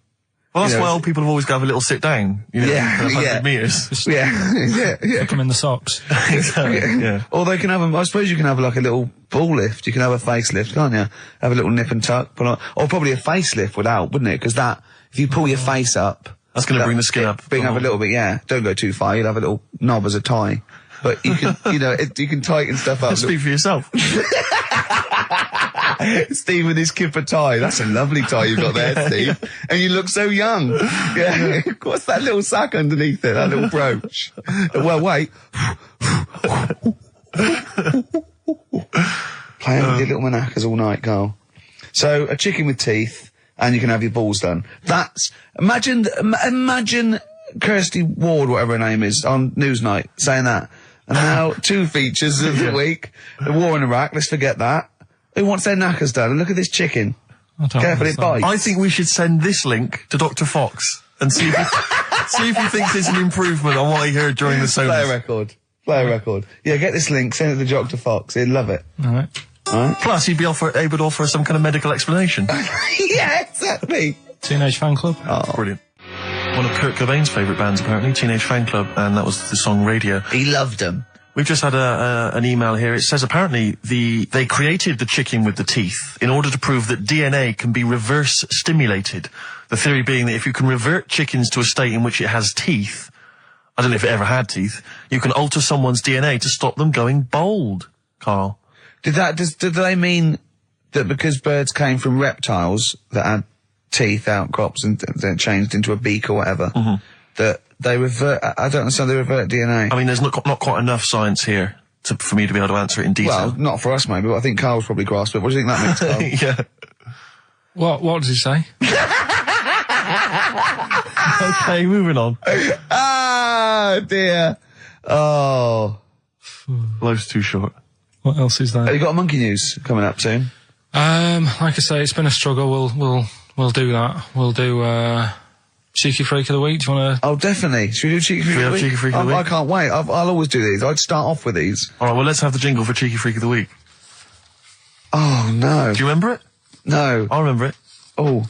S2: Well, that's
S1: You know,
S2: why old people have always got to have a little sit down. You know,
S1: Yeah,
S2: for 100
S1: yeah.
S2: metres.
S1: Yeah, yeah.
S3: Stick them in the socks.
S2: Exactly. Yeah.
S1: Or they can have I suppose you can have like a little ball lift. You can have a facelift, can't you? Have a little nip and tuck. Put on, or probably a facelift would help, wouldn't it? Because if you pull your face up,
S2: That's going to bring the skin up.
S1: Bring up a little bit, yeah. Don't go too far. You'll have a little knob as a tie. But you can, you can tighten stuff up.
S2: Speak for yourself.
S1: Steve with his kipper tie. That's a lovely tie you've got there, Steve. And you look so young. Yeah. What's that little sack underneath it? That little brooch. Well, wait. Playing with your little manakas all night, Karl. So, a chicken with teeth, and you can have your balls done. Imagine Kirsty Ward, whatever her name is, on Newsnight, saying that. And now, 2 features of the week. The war in Iraq, let's forget that. Who wants their knackers done? And look at this chicken. Careful, it bites.
S2: I think we should send this link to Dr. Fox and see if he thinks it's an improvement on what he heard during the
S1: Play a
S2: sonas.
S1: record. Play a record. Yeah, get this link, send it to Dr. Fox. He'd love it.
S3: All right.
S1: Alright?
S2: Plus, he'd be able to offer some kind of medical explanation.
S1: Yeah, exactly.
S3: Teenage Fan Club.
S2: Brilliant. One of Kurt Cobain's favourite bands, apparently, Teenage Fan Club, and that was the song Radio.
S1: He loved them.
S2: We've just had an email here. It says apparently they created the chicken with the teeth in order to prove that DNA can be reverse stimulated. The theory being that if you can revert chickens to a state in which it has teeth, I don't know if it ever had teeth, you can alter someone's DNA to stop them going bald, Karl.
S1: Did they mean that because birds came from reptiles that had teeth, outcrops, and then changed into a beak or whatever, that they revert, I don't understand, they revert DNA?
S2: I mean, there's not quite enough science here for me to be able to answer it in detail.
S1: Well, not for us maybe, but I think Karl's probably grasped it. What do you think that means, Karl?
S2: Yeah.
S3: What does he say?
S2: Okay, moving on.
S1: Ah, dear. Oh.
S2: Life's too short.
S3: What else is
S1: Have
S3: there?
S1: you got a monkey news coming up soon?
S3: Like I say, it's been a struggle. We'll do that. We'll do Cheeky Freak of the Week. Do you want to?
S1: Oh, definitely. Should we do Cheeky Freak of the Week?
S2: Cheeky Freak of the
S1: I
S2: Week?
S1: can't wait. I'll always do these. I'd start off with these.
S2: All right, well, let's have the jingle for Cheeky Freak of the Week.
S1: Oh, no.
S2: Do you remember it?
S1: No.
S2: I remember it.
S1: Oh,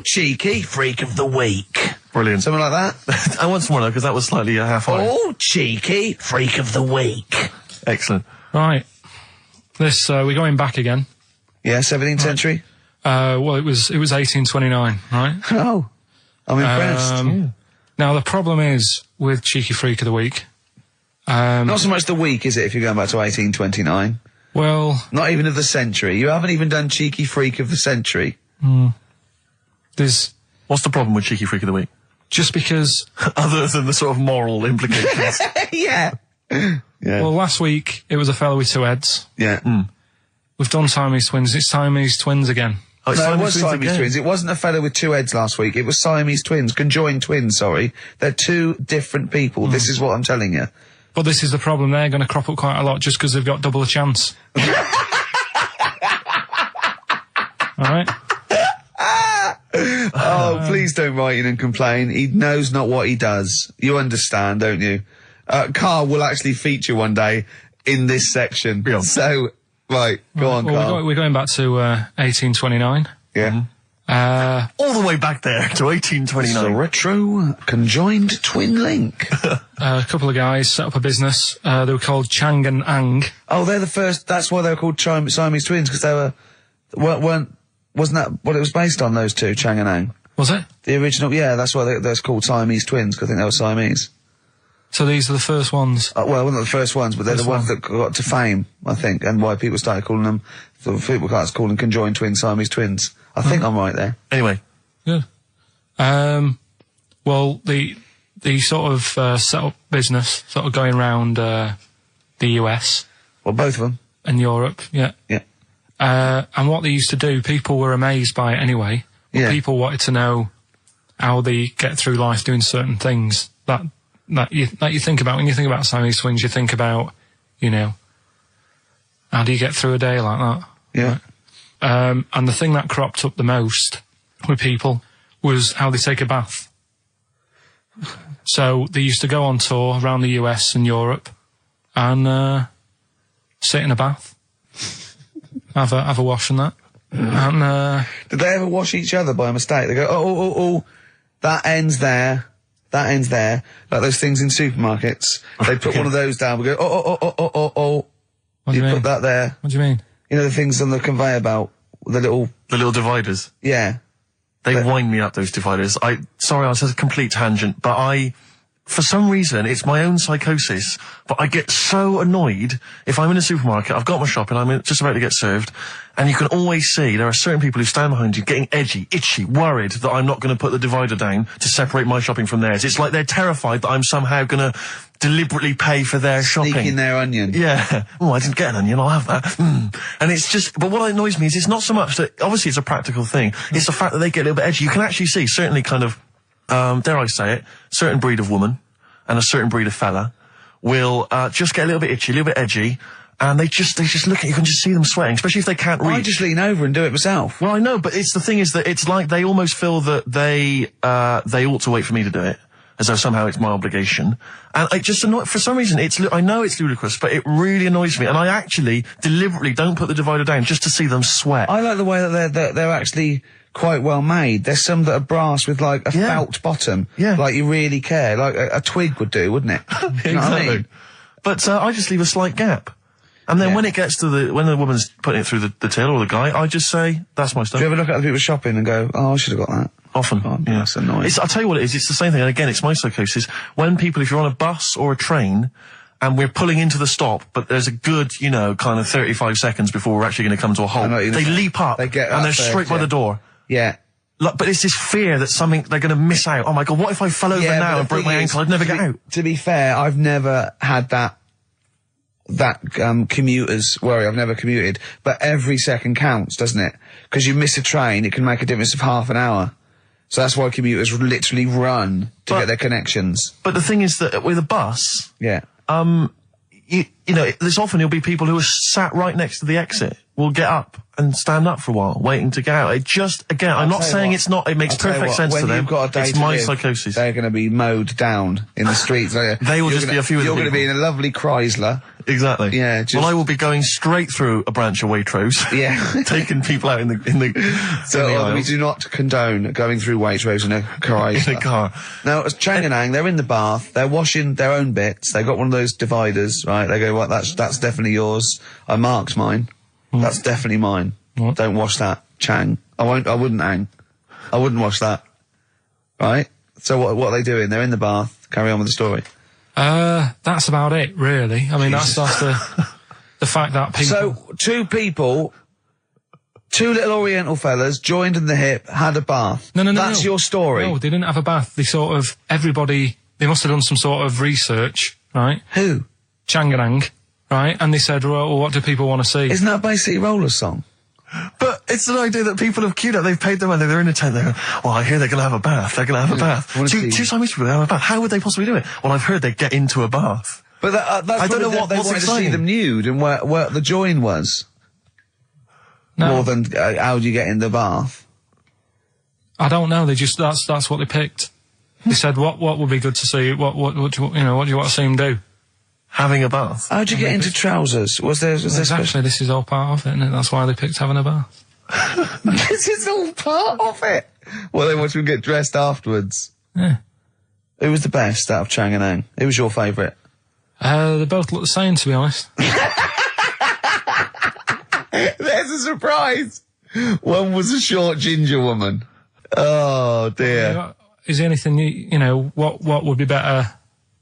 S1: Cheeky Freak of the Week.
S2: Brilliant.
S1: Something like that?
S2: I want some more though, because that was slightly half-high.
S1: Cheeky Freak of the Week.
S2: Excellent.
S3: Right. This we're going back again.
S1: Yeah, 17th century?
S3: Well, it was 1829, right?
S1: Oh, I'm impressed.
S3: Now the problem is with Cheeky Freak of the Week.
S1: Not so much the week, is it, if you're going back to 1829?
S3: Well,
S1: Not even of the century. You haven't even done Cheeky Freak of the century.
S3: there's
S2: What's the problem with Cheeky Freak of the Week?
S3: just because.
S2: Other than the sort of moral implications.
S1: Yeah. Yeah.
S3: Well, last week it was a fella with 2 heads.
S1: Yeah.
S3: We've done Siamese twins. It's Siamese twins again.
S2: Oh, it's
S1: No, it was
S2: twins
S1: Siamese
S2: again.
S1: twins. It wasn't a fellow with 2 heads last week. It was Siamese twins. Conjoined twins, sorry. They're 2 different people. This is what I'm telling you.
S3: But this is the problem. They're going to crop up quite a lot just because they've got double a chance. All right.
S1: Oh, please don't write in and complain. He knows not what he does. You understand, don't you? Karl will actually feature one day in this section.
S2: Yeah.
S1: So, right, go on,
S3: Well,
S1: Karl.
S3: we're going back to 1829.
S1: Yeah.
S2: All the way back there to
S1: It's a
S2: 1829.
S1: retro conjoined twin link.
S3: A couple of guys set up a business. They were called Chang and Ang.
S1: Oh, they're the first. That's why they were called Siamese twins, because they wasn't that what it was based on? Those 2, Chang and Ang.
S3: Was it?
S1: The original, yeah. That's why they're called Siamese twins, because I think they were Siamese.
S3: So these are the first ones.
S1: Well, not the first ones, but they're the ones that got to fame, I think, and why people started calling them. People started calling them conjoined twins, Siamese twins. I think I'm right there.
S2: Anyway,
S3: Good. Well, the they sort of set up business, sort of going around the US.
S1: Well, both of them.
S3: And Europe, yeah.
S1: Yeah.
S3: And what they used to do, people were amazed by it anyway.
S1: Yeah.
S3: People wanted to know how they get through life doing certain things that you think about. When you think about Sammy Swings, you think about, you know, how do you get through a day like that?
S1: Yeah.
S3: Right? And the thing that cropped up the most with people was how they take a bath. So they used to go on tour around the US and Europe and sit in a bath, have a wash and that. And
S1: did they ever wash each other by mistake? They go, oh, that ends there. That ends there. Like those things in supermarkets. They put one of those down. We go, oh.
S3: What do you mean?
S1: Put that there.
S3: What do you mean?
S1: You know the things on the conveyor belt, the little
S2: dividers.
S1: Yeah.
S2: They wind me up, those dividers. Sorry, I was a complete tangent, but for some reason, it's my own psychosis, but I get so annoyed if I'm in a supermarket, I've got my shopping, I'm just about to get served, and you can always see there are certain people who stand behind you getting edgy, itchy, worried that I'm not going to put the divider down to separate my shopping from theirs. It's like they're terrified that I'm somehow going to deliberately pay for their shopping.
S1: Sneak in their onion.
S2: Yeah. Oh, I didn't get an onion, I'll have that. And it's just, but what annoys me is it's not so much that, obviously it's a practical thing, it's the fact that they get a little bit edgy. You can actually see, certainly kind of, dare I say it, certain breed of woman and a certain breed of fella will just get a little bit itchy, a little bit edgy, and they just look at you, can just see them sweating, especially if they can't reach.
S1: I just lean over and do it myself.
S2: Well, I know, but the thing is that it's like they almost feel that they ought to wait for me to do it, as though somehow it's my obligation. And it just for some reason, I know it's ludicrous, but it really annoys me, and I actually deliberately don't put the divider down just to see them sweat.
S1: I like the way that they're actually quite well made. There's some that are brass with like a felt bottom. Yeah. Like you really care. Like a twig would do, wouldn't it?
S2: Exactly.
S1: You know what I mean?
S2: But I just leave a slight gap. And then when it gets to when the woman's putting it through the till or the guy, I just say, that's my stuff.
S1: Do you ever look at other people shopping and go, oh, I should have got that?
S2: Often.
S1: Oh, yeah. That's annoying.
S2: I'll tell you what it is, it's the same thing, and again, it's my psychosis. When people, if you're on a bus or a train, and we're pulling into the stop, but there's a good, kind of 35 seconds before we're actually going to come to a halt, they leap up, and they're straight by the door.
S1: Yeah.
S2: But it's this fear that they're going to miss out. Oh my God, what if I fell over now and broke my ankle? I'd never get out.
S1: To be fair, I've never had that commuter's worry. I've never commuted, but every second counts, doesn't it? Because you miss a train, it can make a difference of half an hour. So that's why commuters literally run to get their connections. But
S2: the thing is that with a bus, there's often there'll be people who are sat right next to the exit will get up and stand up for a while, waiting to get out. It just, again, I'm not saying it's not, it makes perfect sense to them. It's my psychosis.
S1: They're going to be mowed down in the streets.
S2: They will just be a few of the people.
S1: You're going to be in a lovely Chrysler.
S2: Exactly.
S1: Yeah.
S2: Well, I will be going straight through a branch of Waitrose.
S1: Yeah.
S2: Taking people out in the
S1: So we do not condone going through Waitrose in a Chrysler.
S2: In a car.
S1: Now, as Changanang, they're in the bath, they're washing their own bits, they've got one of those dividers, right? They go, well, that's definitely yours. I marked mine. That's definitely mine.
S3: What?
S1: Don't wash that, Chang. I wouldn't hang. I wouldn't wash that. Right? So what are they doing? They're in the bath. Carry on with the story.
S3: That's about it, really. I mean, that's the fact that people...
S1: So, two little Oriental fellas joined in the hip, had a bath.
S3: No.
S1: That's your story.
S3: No, they didn't have a bath. They they must have done some sort of research, right?
S1: Who?
S3: Changanang, right? And they said, well, what do people want to see?
S1: Isn't that basically Roller's song?
S2: But it's an idea that people have queued up. They've paid their money. They're in a tent. They're, well, I hear they're going to have a bath. They're going to have a bath. Two Siamese people have a bath. How would they possibly do it? Well, I've heard they get into a bath.
S1: But that's
S2: I don't know
S1: they
S2: what's
S1: wanted
S2: exciting.
S1: to see them nude and where the join was.
S3: No.
S1: More than how do you get in the bath?
S3: I don't know. They just that's what they picked. They said what would be good to see. What do you want to see them do?
S2: Having a bath.
S1: How'd you get into trousers? Was there
S3: Exactly. This is all part of it, isn't it? That's why they picked having a bath.
S1: This is all part of it. Well, they want you to get dressed afterwards.
S3: Yeah.
S1: Who was the best out of Changanang? Who was your favourite?
S3: They both look the same, to be honest.
S1: There's a surprise. One was a short ginger woman. Oh dear.
S3: Is there anything what would be better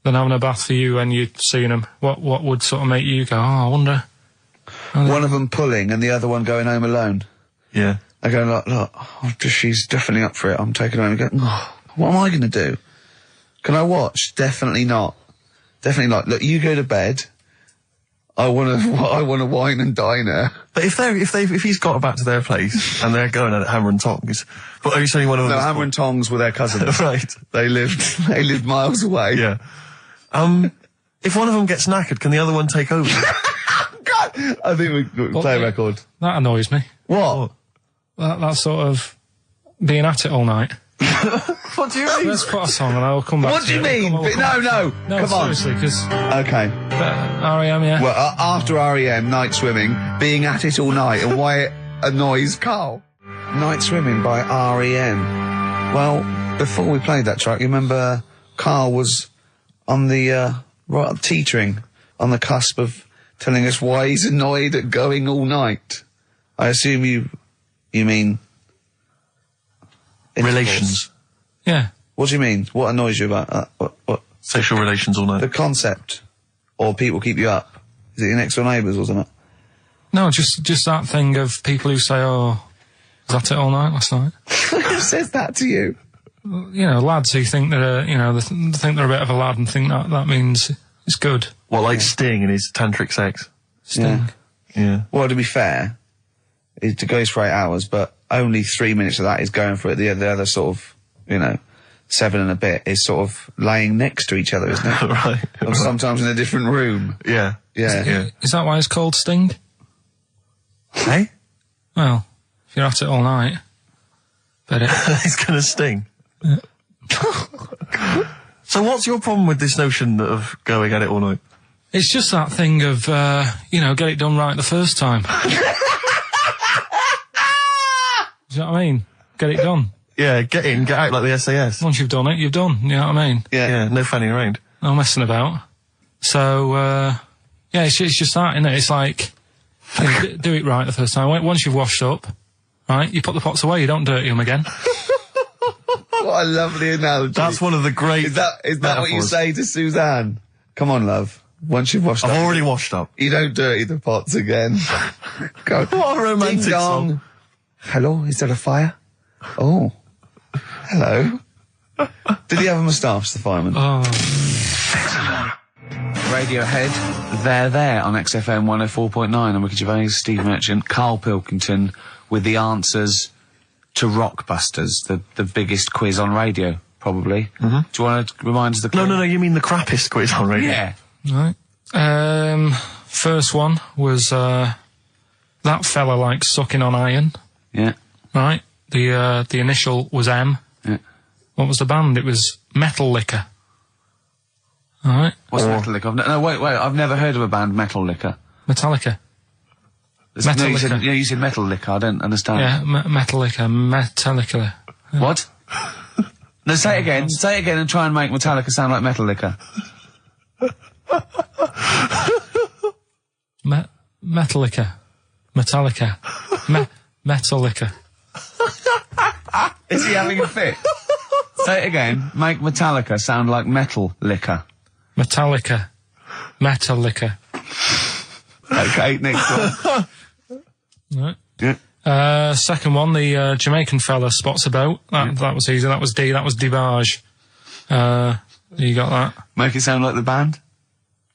S3: than having a bath for you when you'd seen them? What would sort of make you go, I wonder?
S1: One of them pulling and the other one going home alone.
S2: Yeah.
S1: I go, look, she's definitely up for it. I'm taking her home and go, what am I going to do? Can I watch? Definitely not. Definitely not. Look, you go to bed. I want to wine and dine her.
S2: But if he's got back to their place and they're going at hammer and tongs, but only saying one of them.
S1: No, hammer and tongs were their cousins.
S2: Right.
S1: They lived miles away.
S2: Yeah. If one of them gets knackered, can the other one take over?
S1: God, I think we play a record.
S3: That annoys me.
S1: What?
S3: That sort of being at it all night.
S2: What do you mean?
S3: Let's put a song and I'll come back
S1: What
S3: to
S1: do you mean?
S3: No,
S1: Come on.
S3: seriously, because
S1: Okay.
S3: R.E.M., yeah.
S1: Well, after R.E.M., Night Swimming, being at it all night, and why it annoys Karl. Night Swimming by R.E.M. Well, before we played that track, you remember Karl was on the, teetering, on the cusp of telling us why he's annoyed at going all night. I assume you mean...
S2: Relations.
S3: Yeah.
S1: What do you mean? What annoys you about that? What?
S2: Sexual relations all night.
S1: The concept? Or people keep you up? Is it your next door neighbours or something?
S3: No, just that thing of people who say, oh, was that it all night last night?
S1: Who says that to you?
S3: You know, lads who think they're, they think they're a bit of a lad and think that means it's good.
S2: What, like Sting in his tantric sex?
S3: Sting.
S2: Yeah.
S1: Well, to be fair, it goes for 8 hours, but only 3 minutes of that is going for it. The other sort of, 7 and a bit is sort of laying next to each other, isn't it?
S2: Right.
S1: Or sometimes in a different room.
S2: Yeah.
S1: Yeah.
S3: Is that why it's called Sting?
S2: Hey?
S3: Well, if you're at it all night, bet it.
S2: It's gonna sting. Yeah. So what's your problem with this notion of going at it all night?
S3: It's just that thing of, get it done right the first time. Do you know what I mean? Get it done.
S2: Yeah, get in, get out like the SAS.
S3: Once you've done it, you've done. You know what I mean?
S2: Yeah, no fanning around.
S3: No messing about. So, it's just that, isn't it? It's like, do it right the first time. Once you've washed up, right, you put the pots away, you don't dirty them again.
S1: What a lovely analogy.
S2: That's one of the great
S1: Is that what you
S2: metaphors.
S1: say to Suzanne? Come on, love. Once you've washed up.
S2: I've already washed up.
S1: You don't dirty the pots again. Go.
S2: What a romantic
S1: Ding dong.
S2: song.
S1: Hello, is there a fire? Oh. Hello. Did he have a moustache, the fireman?
S3: Oh.
S6: Radiohead, they're there on XFM 104.9. I'm Ricky Gervais, Steve Merchant, Karl Pilkington with the answers to Rockbusters, the biggest quiz on radio, probably. Mm-hmm. Do you want to remind us the quiz?
S2: No, you mean the crappiest quiz on radio?
S6: Yeah.
S3: Right. First one was, that fella likes sucking on iron.
S6: Yeah.
S3: Right. The initial was M.
S6: Yeah.
S3: What was the band? It was Metal Liquor. Alright.
S6: What's Metal Liquor? Wait, I've never heard of a band, Metal Liquor.
S3: Metallica.
S6: No, you said Metal Liquor, I don't understand.
S3: Yeah, Metal Liquor. Metallica.
S6: What? No, say it again and try and make Metallica sound like Metal Liquor.
S3: Metallica. Metallica. Metallica.
S6: Is he having a fit? Say it again. Make Metallica sound like Metal Liquor.
S3: Metallica. Metallica.
S6: Okay, next one.
S3: Right.
S6: Yeah.
S3: Second one, the Jamaican fella spots a boat. That was easy. That was D. That was Debage. You got that?
S6: Make it sound like the band.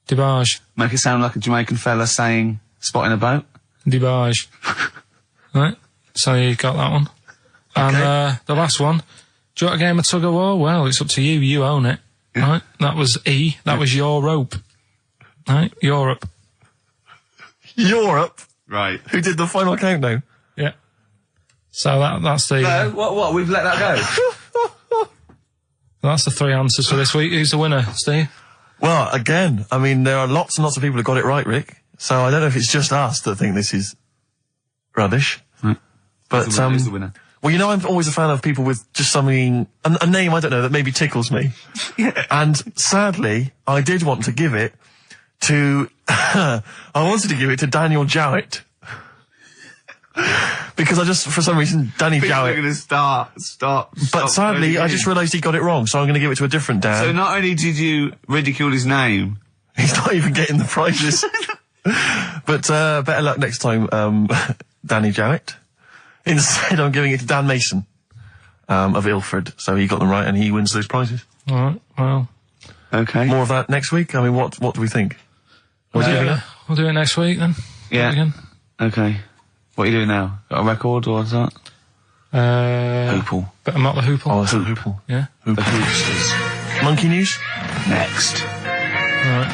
S3: Debage.
S6: Make it sound like a Jamaican fella saying, spotting a boat.
S3: Debage. Right. So you got that one.
S6: Okay.
S3: And the last one. Do you want a game of tug of war? Well, it's up to you. You own it.
S6: Yeah.
S3: Right. That was E. That was your rope. Right. Europe.
S2: Europe?
S6: Right.
S2: Who did the final countdown?
S3: Yeah. So that's the...
S6: No, what? We've let that go?
S3: That's the 3 answers for this week. Who's the winner, Steve?
S2: Well, again, I mean, there are lots and lots of people who got it right, Rick. So I don't know if it's just us that think this is rubbish.
S6: Right.
S2: But,
S6: who's the winner?
S2: Well, I'm always a fan of people with just something, a name, I don't know, that maybe tickles me.
S6: Yeah.
S2: And sadly, I did want to give it to, I wanted to give it to Daniel Jowett. Because for some reason, Danny Jowett.
S6: We're going to start.
S2: But sadly, I just realised he got it wrong, so I'm going to give it to a different Dan.
S6: So not only did you ridicule his name,
S2: he's not even getting the prizes. But better luck next time, Danny Jowett. Instead, I'm giving it to Dan Mason. of Ilford. So he got them right and he wins those prizes.
S3: All right, well.
S6: Okay.
S2: More of that next week? I mean, what do we think?
S3: We'll do it next week then.
S6: Yeah.
S3: Again.
S6: Okay. What are you doing now? Got a record or what's that?
S2: Hoople.
S3: But I'm not the Hoople.
S2: Oh, it's a Hoople.
S3: Yeah.
S6: The Hoopsters.
S2: Monkey news?
S6: Next.
S3: Right.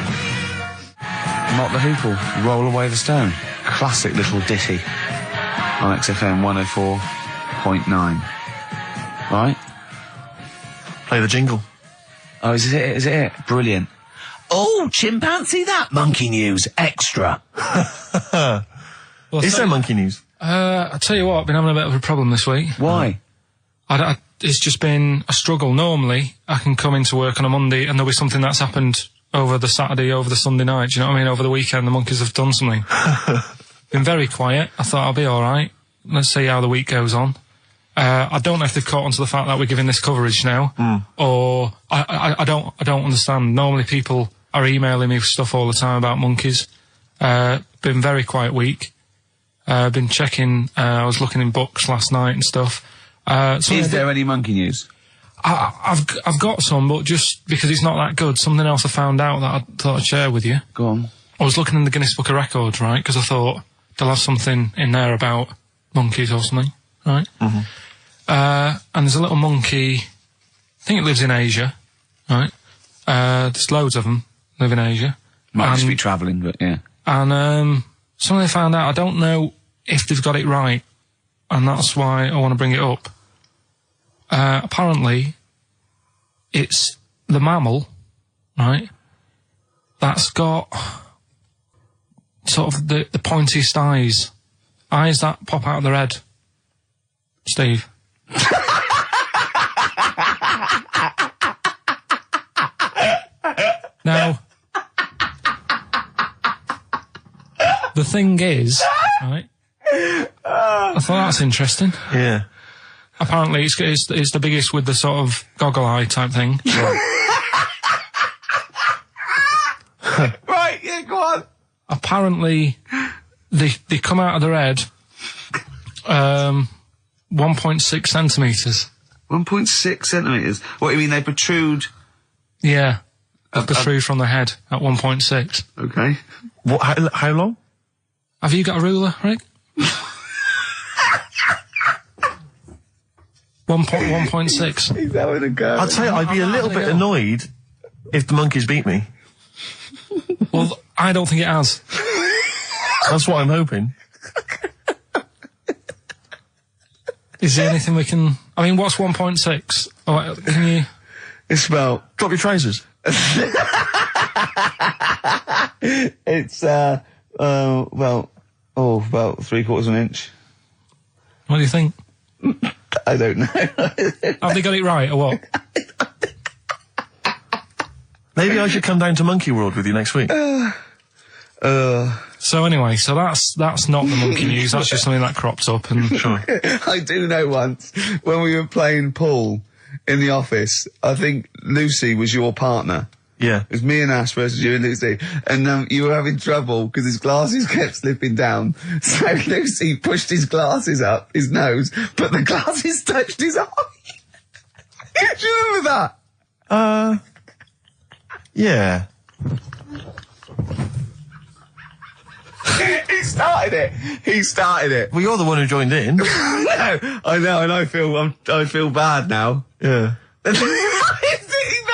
S6: Not the Hoople. Roll Away the Stone. Classic little ditty. On XFM 104.9. Right?
S2: Play the jingle.
S6: Oh, is it? Is it? Brilliant.
S5: Oh, chimpanzee that monkey news extra.
S3: Well,
S2: Is there monkey news?
S3: I tell you what, I've been having a bit of a problem this week.
S6: Why?
S3: It's just been a struggle. Normally, I can come into work on a Monday and there'll be something that's happened over the Saturday, over the Sunday night. Do you know what I mean? Over the weekend, the monkeys have done something. Been very quiet. I thought I'll be all right. Let's see how the week goes on. I don't know if they've caught on to the fact that we're giving this coverage now, or I don't understand. Normally, people are emailing me stuff all the time about monkeys. Been very quiet week. Been checking. I was looking in books last night and stuff.
S6: Is there any monkey news?
S3: I've got some, but just because it's not that good, something else I found out that I thought I'd share with you.
S6: Go on.
S3: I was looking in the Guinness Book of Records, right, because I thought they'll have something in there about monkeys or something, right? Mm-hmm. And there's a little monkey, I think it lives in Asia, right? There's loads of them live in Asia.
S6: Might just be travelling, but yeah.
S3: And something I found out, I don't know if they've got it right, and that's why I want to bring it up. Apparently, it's the mammal, right, that's got sort of the pointiest eyes that pop out of their head. Steve. Now, the thing is, right, I thought that's interesting.
S2: Yeah.
S3: Apparently it's the biggest with the sort of goggle eye type thing.
S6: Right, yeah, go on.
S3: Apparently they come out of their head 1.6 centimetres.
S6: 1.6 centimetres? What, you mean they protrude?
S3: Yeah. They protrude from the head at 1.6.
S6: Okay.
S2: What? How long?
S3: Have you got a ruler, Rick? 1.6.
S6: He's having a go.
S2: I'd say I'd be a little bit annoyed if the monkeys beat me.
S3: Well, I don't think it has.
S2: That's what I'm hoping.
S3: Is there anything we can... I mean, what's 1.6? Oh, can you...
S6: It's about...
S2: Drop your trousers.
S6: It's, about 3/4 of an inch.
S3: What do you think?
S6: I don't know.
S3: Have they got it right, or what?
S2: Maybe I should come down to Monkey World with you next week.
S3: So anyway, that's not the monkey news, that's just something that cropped up and...
S2: Sure.
S6: I do know once, when we were playing pool in the office, I think Lucy was your partner.
S2: Yeah.
S6: It was me and Ash versus you and Lucy. And you were having trouble because his glasses kept slipping down. So Lucy pushed his glasses up his nose, but the glasses touched his eye. Do you remember that?
S2: Yeah.
S6: He started it.
S2: Well, you're the one who joined in.
S6: No, I know, and I feel bad now.
S2: Yeah.
S6: He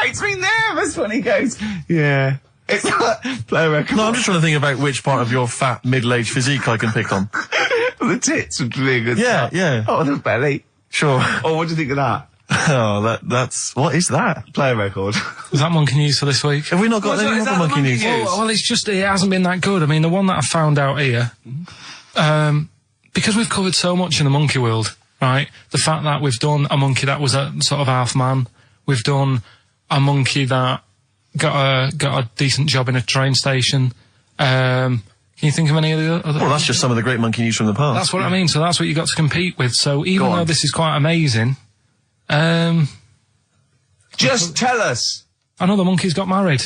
S6: makes me nervous when he goes, yeah. It's like, play a record.
S2: No, I'm just trying to think about which part of your fat, middle-aged physique I can pick on.
S6: The tits would be a good
S2: Yeah,
S6: start.
S2: yeah.
S6: Oh, the belly.
S2: Sure.
S6: Oh, what do you think of that?
S2: Oh, that's... What is that?
S6: Play a record.
S3: Is that monkey news for this week?
S2: Have we not got any other monkey news?
S3: Well, it's just, it hasn't been that good. I mean, the one that I found out here, because we've covered so much in the monkey world, right? The fact that we've done a monkey that was a sort of half man, we've done a monkey that got a decent job in a train station. Can you think of any of the other?
S2: Well, that's just some of the great monkey news from the past.
S3: That's what I mean. So that's what you got to compete with. So even though this is quite amazing,
S6: Just tell us.
S3: another monkey's got married.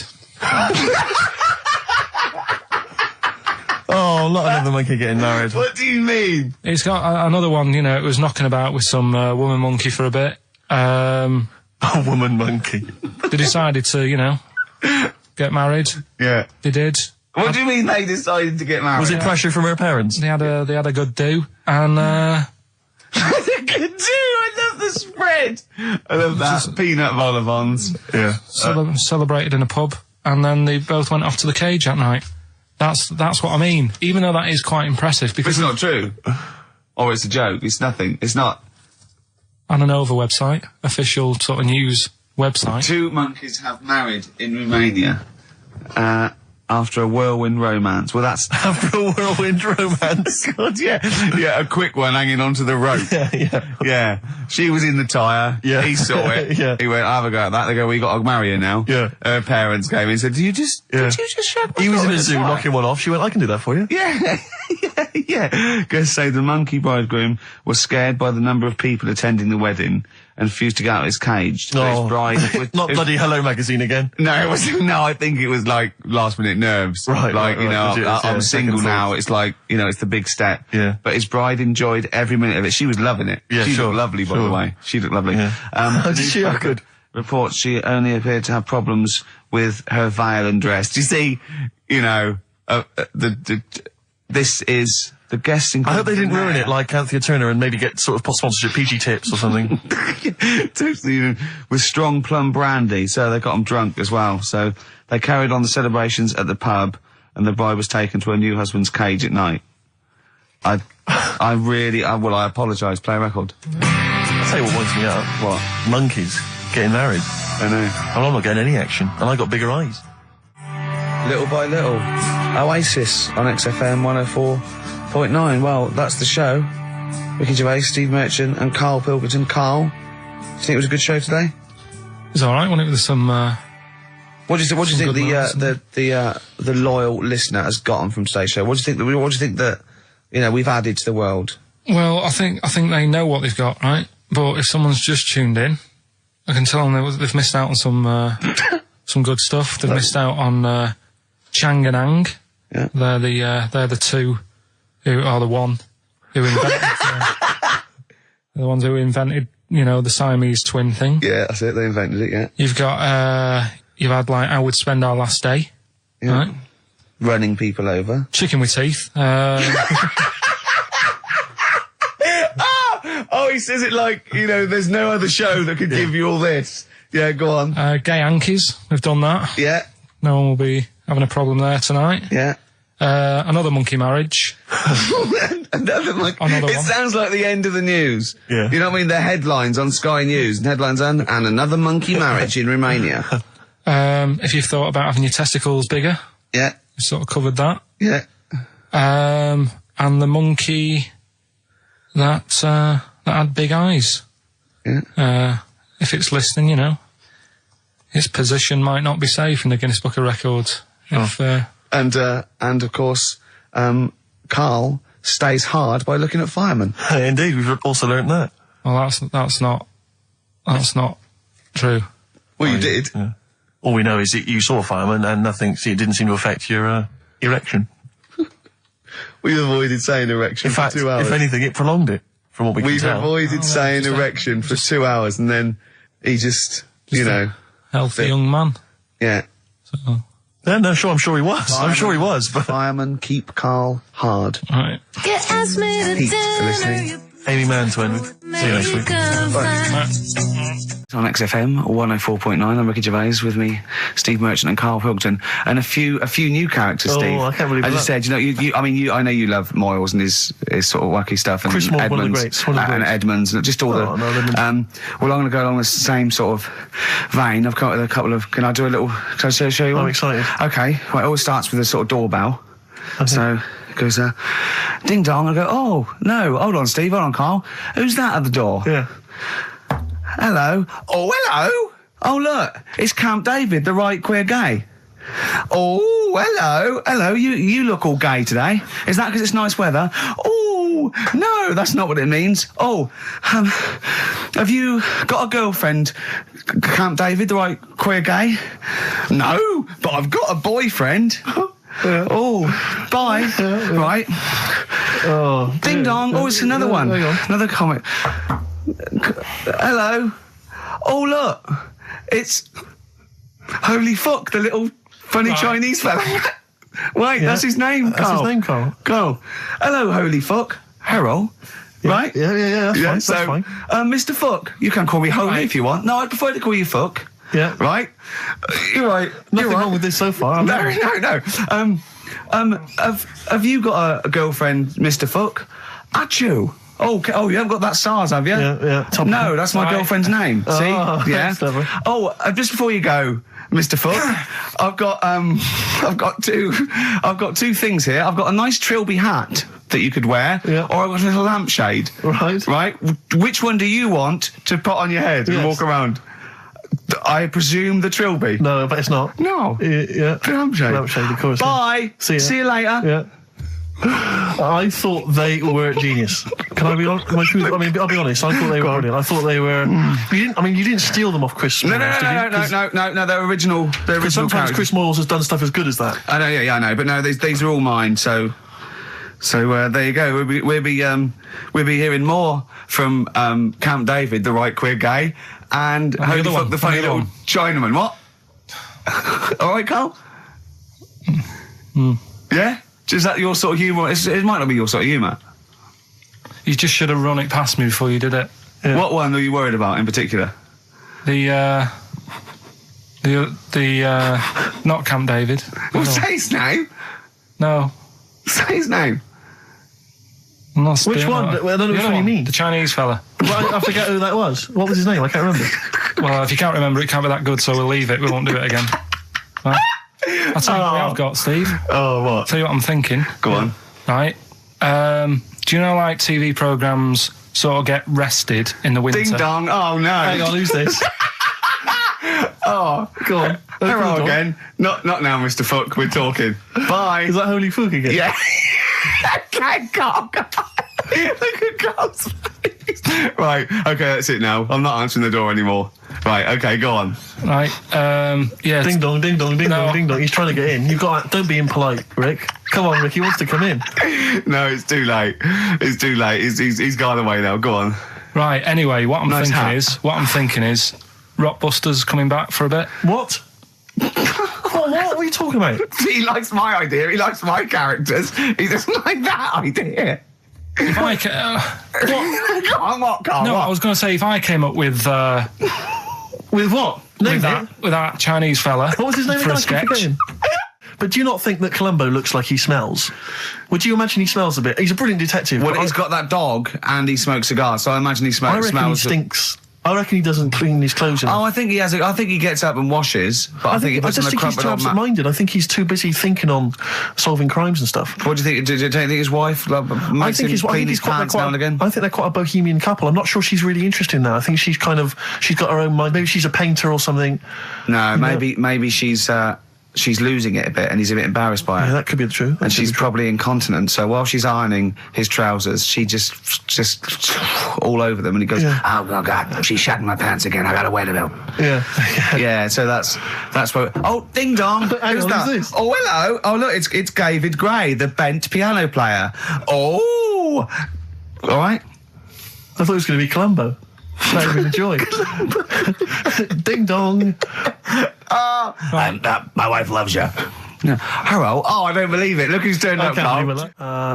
S2: Oh, not another monkey getting married.
S6: What do you mean?
S3: It's got another one. You know, it was knocking about with some woman monkey for a bit,
S2: A woman monkey.
S3: They decided to, get married.
S1: Yeah.
S3: They did.
S1: What do you mean they decided to get married?
S2: Was it pressure from her parents?
S3: They had a good do, and
S1: Good do. I love the spread. I love that. Peanut vol-au-vents.
S2: Yeah.
S3: celebrated in a pub, and then they both went off to the cage that night. That's what I mean. Even though that is quite impressive,
S1: But
S3: because
S1: it's not true. Or it's a joke. It's nothing. It's not.
S3: on an Nova website, official sort of news website.
S1: 2 monkeys have married in Romania after a whirlwind romance. Well, that's...
S2: After a whirlwind romance.
S1: God, yeah. Yeah, a quick one hanging onto the rope. Yeah. She was in the tyre.
S2: Yeah.
S1: He saw it.
S2: Yeah.
S1: He went, have a go at that. They go, we got to marry her now.
S2: Yeah.
S1: Her parents came in and said, did you just shag my
S2: He was in
S1: daughter
S2: a zoo
S1: tyre?"
S2: knocking one off. She went, I can do that for you.
S1: Yeah. Yeah. Guests say the monkey bridegroom was scared by the number of people attending the wedding and refused to get out of his cage. So his bride...
S2: Not bloody Hello Magazine again.
S1: No, it wasn't. No, I think it was like last minute nerves.
S2: Right,
S1: Like,
S2: right,
S1: you know,
S2: right.
S1: I'm
S2: Yeah,
S1: single
S2: second
S1: now.
S2: thoughts.
S1: It's like, it's the big step.
S2: Yeah.
S1: But his bride enjoyed every minute of it. She was loving it.
S2: Yeah,
S1: she
S2: sure,
S1: looked lovely, by
S2: sure.
S1: the way. She looked lovely.
S2: Yeah. Did she? I could.
S1: Reports she only appeared to have problems with her veil and dress. Do you see, this is... The guests
S2: I hope they didn't ruin it like Anthea Turner and maybe get sort of sponsorship PG tips or something.
S1: Totally, with strong plum brandy, so they got them drunk as well. So they carried on the celebrations at the pub, and the bride was taken to her new husband's cage at night. I apologise, play a record.
S2: I'll tell you what winds me up.
S1: What?
S2: Monkeys getting married.
S1: I know.
S2: Well, I'm not getting any action, and I got bigger eyes.
S1: Little by little. Oasis on XFM 104.9. Well, that's the show. Ricky Gervais, Steve Merchant, and Karl Pilkington. Karl, do you think it was a good show today?
S3: It was alright, wasn't it, with some...
S1: What do you think
S3: Some good moments,
S1: the loyal listener has gotten from today's show? What do you think that we've added to the world?
S3: Well, I think they know what they've got, right? But if someone's just tuned in, I can tell them they've missed out on some good stuff. They've missed out on Chang and Ang.
S1: Yeah.
S3: They're the two who are the one who invented the ones who invented, the Siamese twin thing.
S1: Yeah, that's it. They invented it. Yeah.
S3: You've got you've had like How We'd Spend Our Last Day.
S1: Yeah.
S3: Right?
S1: Running people over.
S3: Chicken with Teeth.
S1: Oh, he says it like, there's no other show that could give you all this. Yeah, go on.
S3: Gay Yankees. We've done that.
S1: Yeah,
S3: No one will be having a problem there tonight.
S1: yeah.
S3: Another monkey marriage.
S1: Another
S3: Another
S1: it
S3: one.
S1: sounds like the end of the news.
S2: Yeah.
S1: You know what I mean? The headlines on Sky News, and headlines and another monkey marriage in Romania.
S3: If you've thought about having your testicles bigger,
S1: Yeah,
S3: we've sort of covered that.
S1: yeah.
S3: And the monkey that had big eyes.
S1: Yeah.
S3: If it's listening, its position might not be safe in the Guinness Book of Records. If,
S1: And of course, Karl stays hard by looking at firemen.
S2: Indeed, we've also learnt that.
S3: well, that's not true.
S1: Well, you did.
S2: Yeah. All we know is that you saw a fireman and it didn't seem to affect your erection.
S1: We avoided saying erection
S2: In fact,
S1: for 2 hours.
S2: if anything, it prolonged it, from what we can
S1: We've
S2: tell.
S1: avoided saying erection for 2 hours, and then he just
S3: Healthy young man.
S1: yeah.
S3: So,
S2: Yeah, no, sure, I'm sure he was. I'm sure he was, but
S1: Firemen keep Karl hard.
S3: right.
S4: Get asked me to
S1: Heat for
S4: dinner,
S1: listening.
S4: you
S2: Amy Mann to end with. See you next week.
S4: come find.
S1: On XFM 104.9, I'm Ricky Gervais, with me, Steve Merchant and Karl Pilkington, and a few new characters,
S2: Oh,
S1: Steve.
S2: I can't believe
S1: As you
S2: that.
S1: said, I know you love Moyles and his sort of wacky stuff, and
S2: Chris Moore, one of the
S1: Edmonds,
S2: greats, one of the
S1: and
S2: greats.
S1: Edmonds, and just all
S2: Oh, no,
S1: well, I'm going to go along the same sort of vein. I've come up with a couple of. Can I show you one?
S2: I'm excited.
S1: Okay, well, it always starts with a sort of doorbell. So it goes, ding dong. I go, oh no, hold on, Steve, hold on, Karl. Who's that at the door?
S2: Yeah.
S1: Hello. Oh, hello. Oh, look, it's Camp David, the right queer gay. Oh, hello. Hello, you look all gay today. Is that because it's nice weather? Oh, no, that's not what it means. Oh, have you got a girlfriend, Camp David, the right queer gay? No, but I've got a boyfriend. Oh, bye. Right.
S2: Oh.
S1: Ding dong. Oh, it's another one.
S2: Hang on.
S1: Another comment. Hello.
S6: Oh, look. It's Holy Fuck, the little funny Chinese fella. Wait, that's his name, Carl.
S2: That's his name, Carl.
S6: Carl. Hello, Holy Fuck. Harold. Right?
S2: Yeah, that's fine.
S6: Mr. Fuck, you can call me Holy if you want. No, I'd prefer to call you Fuck.
S2: Yeah.
S6: Right? You're right.
S2: Nothing wrong with this so far.
S6: No. Have you got a girlfriend, Mr. Fuck? Achoo. Oh, you haven't got that SARS, have you?
S2: Yeah.
S6: No, that's my girlfriend's name. See? Yeah.
S2: That's lovely.
S6: Oh, just before you go, Mr. Fuck, I've got two things here. I've got a nice Trilby hat that you could wear, or I've got a little lampshade. Right. Which one do you want to put on your head and walk around? I presume the Trilby.
S2: No, but it's not.
S6: No.
S2: Yeah.
S6: Lampshade.
S2: Lampshade, of course.
S6: Bye.
S2: See
S6: you later.
S2: Yeah. I thought they were genius. Can I be honest? I'll be honest. I thought they were brilliant. I thought they were. You didn't steal them off Chris Moyles,
S6: No. They're original. They're original.
S2: Sometimes
S6: characters.
S2: Chris Moyles has done stuff as good as that.
S6: I know. Yeah, I know. But no, these are all mine. So there you go. We'll be hearing more from Camp David, the right queer gay, and Holy Fuck, the funny little Chinaman. What? All right, Carl. Yeah. Is that your sort of humour? It might not be your sort of humour.
S3: You just should have run it past me before you did it.
S6: Yeah. What one are you worried about in particular?
S3: The not Camp David.
S6: Well, say his name.
S3: No.
S6: Say his name.
S2: Which one? I don't know which one you mean.
S3: The Chinese fella.
S2: Well, I forget who that was. What was his name? I can't remember.
S3: Well, if you can't remember, it can't be that good, so we'll leave it. We won't do it again. Right? I'll tell you what I've got, Steve.
S6: Oh, what?
S3: I'll tell you what I'm thinking.
S6: Go on.
S3: Right. Do you know, like, TV programmes sort of get rested in the winter?
S6: Ding dong. Oh, no.
S2: Hang on, who's this?
S6: Oh,
S2: go on.
S6: Hello again. Not now, Mr. Fuck. We're talking. Bye.
S2: Is that Holy Fuck again?
S6: Yeah. Okay, God. Look at God's face. Right. Okay, that's it now. I'm not answering the door anymore. Right. Okay, go on.
S3: Right. Yeah.
S2: Ding dong, ding dong, ding dong, ding dong. He's trying to get in. Don't be impolite, Rick. Come on, Rick. He wants to come in.
S6: No, it's too late. It's too late. He's gone away now. Go on.
S3: Right. Anyway, what I'm thinking is, Rockbusters coming back for a bit.
S2: What? What are you talking about?
S6: He likes my idea. He likes my characters. He doesn't like that idea.
S3: If I
S6: what? Carl,
S3: no,
S6: what?
S3: I was going to say if I came up with
S2: with what?
S3: With that Chinese fella.
S2: What was his name?
S3: For a sketch.
S2: But do you not think that Columbo looks like he smells? Would you imagine he smells a bit? He's a brilliant detective.
S6: Well, he's got that dog and he smokes cigars, so I imagine he smells.
S2: I reckon he stinks. I reckon he doesn't clean his clothes enough.
S6: Oh, I think he has. I think he gets up and washes, but I think he puts on a
S2: he's too absent-minded. I think he's too busy thinking on solving crimes and stuff.
S6: What do you think? Do you think his wife makes him clean his pants now and again?
S2: I think they're quite a bohemian couple. I'm not sure she's really interested in that. I think she's got her own mind. Maybe she's a painter or something.
S6: No, maybe she's losing it a bit and he's a bit embarrassed by it.
S2: Yeah, that could be the truth.
S6: And she's probably incontinent, so while she's ironing his trousers, she just all over them, and he goes, oh God, she's shatting my pants again, I gotta wear them out.
S2: Yeah.
S6: Yeah, so that's what... Oh, ding dong! Who's that?
S2: Who's this?
S6: Oh, hello! Oh, look, it's David Gray, the bent piano player. Oh! All right.
S2: I thought it was going to be Columbo. That would be a joy. Ding dong.
S6: Oh, my wife loves you. No. Harold, I don't believe it. Look who's turned up, Carl.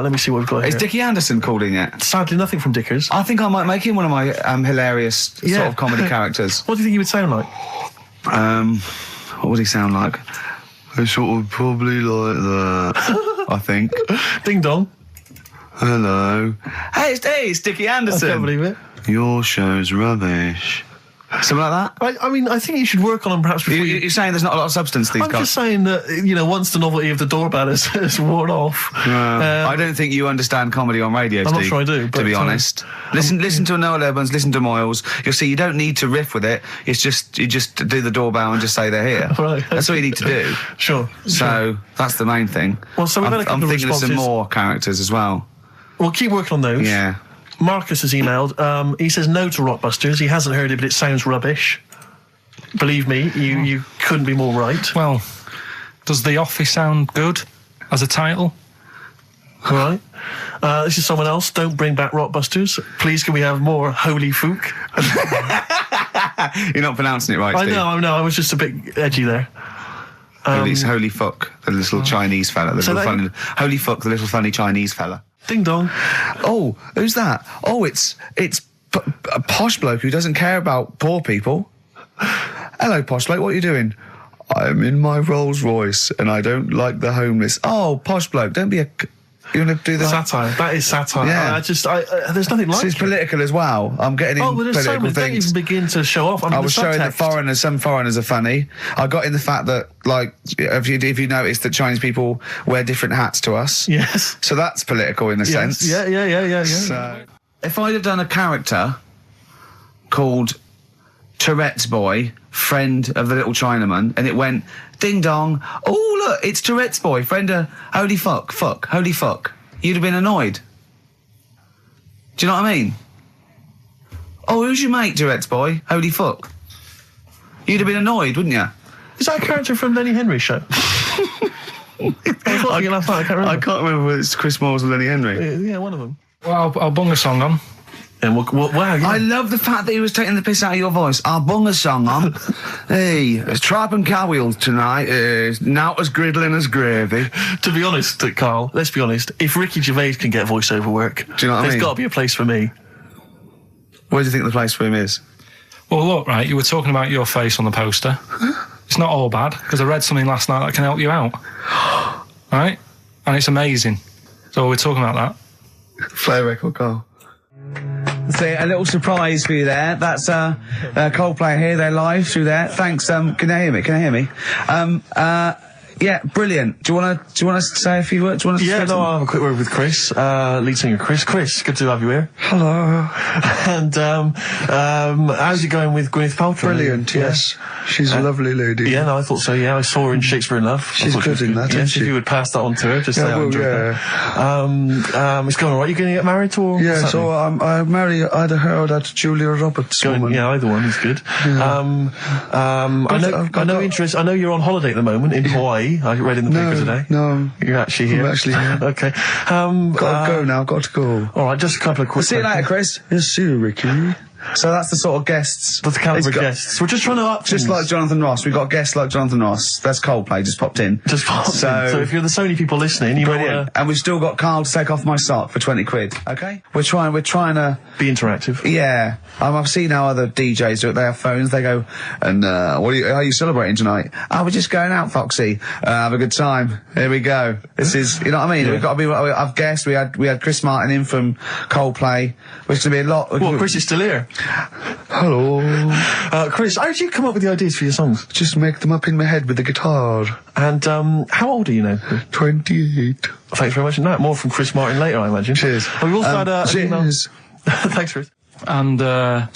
S2: Let me see what we've got here.
S6: Is Dickie Anderson called in yet?
S2: Sadly, nothing from Dickers.
S6: I think I might make him one of my hilarious sort of comedy characters.
S2: What do you think he would sound like?
S6: What would he sound like? I sort of probably like that, I think.
S2: Ding dong.
S6: Hello. Hey, it's Dickie Anderson.
S2: I can't believe it.
S6: Your show's rubbish. Something like that?
S2: I mean, I think you should work on them perhaps before
S6: you're saying there's not a lot of substance these guys?
S2: I'm just saying that, once the novelty of the doorbell has worn off...
S6: I don't think you understand comedy on radio, Steve.
S2: I'm not sure I do, but...
S6: To be honest. Listen to Noel Evans, listen to Moyles. You'll see you don't need to riff with it. It's just, you just do the doorbell and just say they're here.
S2: Right.
S6: That's all you need to do.
S2: Sure.
S6: So, that's the main thing.
S2: Well, so we've had a couple
S6: I'm
S2: of
S6: thinking
S2: responses.
S6: of some more characters as well.
S2: We'll keep working on those.
S6: Yeah.
S2: Marcus has emailed. He says no to Rockbusters. He hasn't heard it, but it sounds rubbish. Believe me, you couldn't be more right.
S3: Well, does The Office sound good as a title?
S2: All right. This is someone else. Don't bring back Rockbusters. Please, can we have more Holy Fook?
S6: You're not pronouncing it right,
S2: I
S6: Steve.
S2: know. I was just a bit edgy there.
S6: Holy fuck, the little Chinese fella. Holy fuck, the little funny Chinese fella.
S2: Ding dong.
S1: Oh, who's that? Oh, it's a posh bloke who doesn't care about poor people. Hello, posh bloke, what are you doing? I'm in my Rolls Royce and I don't like the homeless. Oh, posh bloke, don't be a... You want to do that?
S2: Satire. That is satire.
S1: Yeah.
S2: There's nothing like
S1: So it's political as well. I'm getting in
S2: but there's so
S1: political
S2: many. Don't
S1: things.
S2: even begin to show off. I mean,
S1: I was showing that
S2: subtext.
S1: some foreigners are funny. I got in the fact that, like, if you notice that Chinese people wear different hats to us.
S2: Yes.
S1: So that's political in a sense.
S2: Yeah.
S6: So, if I'd have done a character called Tourette's Boy, friend of the little Chinaman, and it went, ding dong, oh look, it's Tourette's Boy, friend of, holy fuck, holy fuck, you'd have been annoyed. Do you know what I mean? Oh, who's your mate, Tourette's Boy? Holy fuck. You'd have been annoyed, wouldn't you?
S2: Is that a character from Lenny Henry's show? I can't remember.
S1: I can't remember whether it's Chris Moores or Lenny Henry.
S2: Yeah, one of them.
S3: Well, I'll bung a song on.
S2: And wow, yeah.
S6: I love the fact that he was taking the piss out of your voice. I'll bung a song on. Hey, it's Tripe and Cowheels tonight. Now as griddling as gravy.
S2: To be honest, Carl, let's be honest. If Ricky Gervais can get voiceover work,
S1: Do you know what I
S2: there's
S1: mean?
S2: got to be a place for me.
S1: Where do you think the place for him is?
S3: Well, look, right, you were talking about your face on the poster. It's not all bad, because I read something last night that can help you out. Right? And it's amazing. So we're talking about that.
S1: Play a record, Carl. So a little surprise for you there. That's Coldplay here. They're live through there. Thanks. Can you hear me? Yeah, brilliant. Do you want to say a few words? Do you want to
S2: Yeah, no, I'll have a quick word with Chris, lead singer Chris. Chris, good to have you here.
S1: Hello.
S2: And how's it going with Gwyneth Paltrow?
S1: Brilliant. Yes, she's a lovely lady.
S2: Yeah, no, I thought so. Yeah, I saw her in Shakespeare in Love.
S1: She's good in that, isn't
S2: Yes,
S1: she?
S2: if you would pass that on to her, just say I
S1: well,
S2: enjoyed that. It's going all right. You going to get married or?
S1: Yeah,
S2: what's
S1: so I marry either her or that Julia Roberts woman.
S2: Yeah, either one is good. I know you're on holiday at the moment in Hawaii. I read in the paper today.
S1: No,
S2: You're actually here.
S1: I'm actually here.
S2: Okay.
S1: Got to go now. Got to go.
S2: All right, just a couple of quick.
S1: See you later, Chris. Yes, see you, Ricky. So that's the sort of guests.
S2: That's the caliber
S1: It's
S2: of
S1: got-
S2: guests. We're just trying to up
S1: Just
S2: things.
S1: like Jonathan Ross. We've got guests like Jonathan Ross. That's Coldplay, just popped in.
S2: Just pop
S1: So-
S2: in. So if you're the Sony people listening, you might
S1: Brilliant.
S2: want to
S1: And we've still got Carl to take off my sock for 20 quid. Okay? We're trying to,
S2: be interactive.
S1: yeah. I've seen how other DJs do it. They have phones. They go, and, how are you celebrating tonight? Oh, we're just going out, Foxy. Have a good time. Here we go. This is, you know what I mean?
S2: Yeah.
S1: We've got to be, I've guessed we had Chris Martin in from Coldplay, which is going to be a lot.
S2: Well, Chris is still here.
S1: Hello.
S2: Chris, how did you come up with the ideas for your songs?
S1: Just make them up in my head with the guitar.
S2: And how old are you now?
S1: 28.
S2: Thanks very much. No, more from Chris Martin later, I imagine.
S1: Cheers.
S2: But we've also had an email.
S1: Cheers.
S2: Thanks, Chris.
S3: And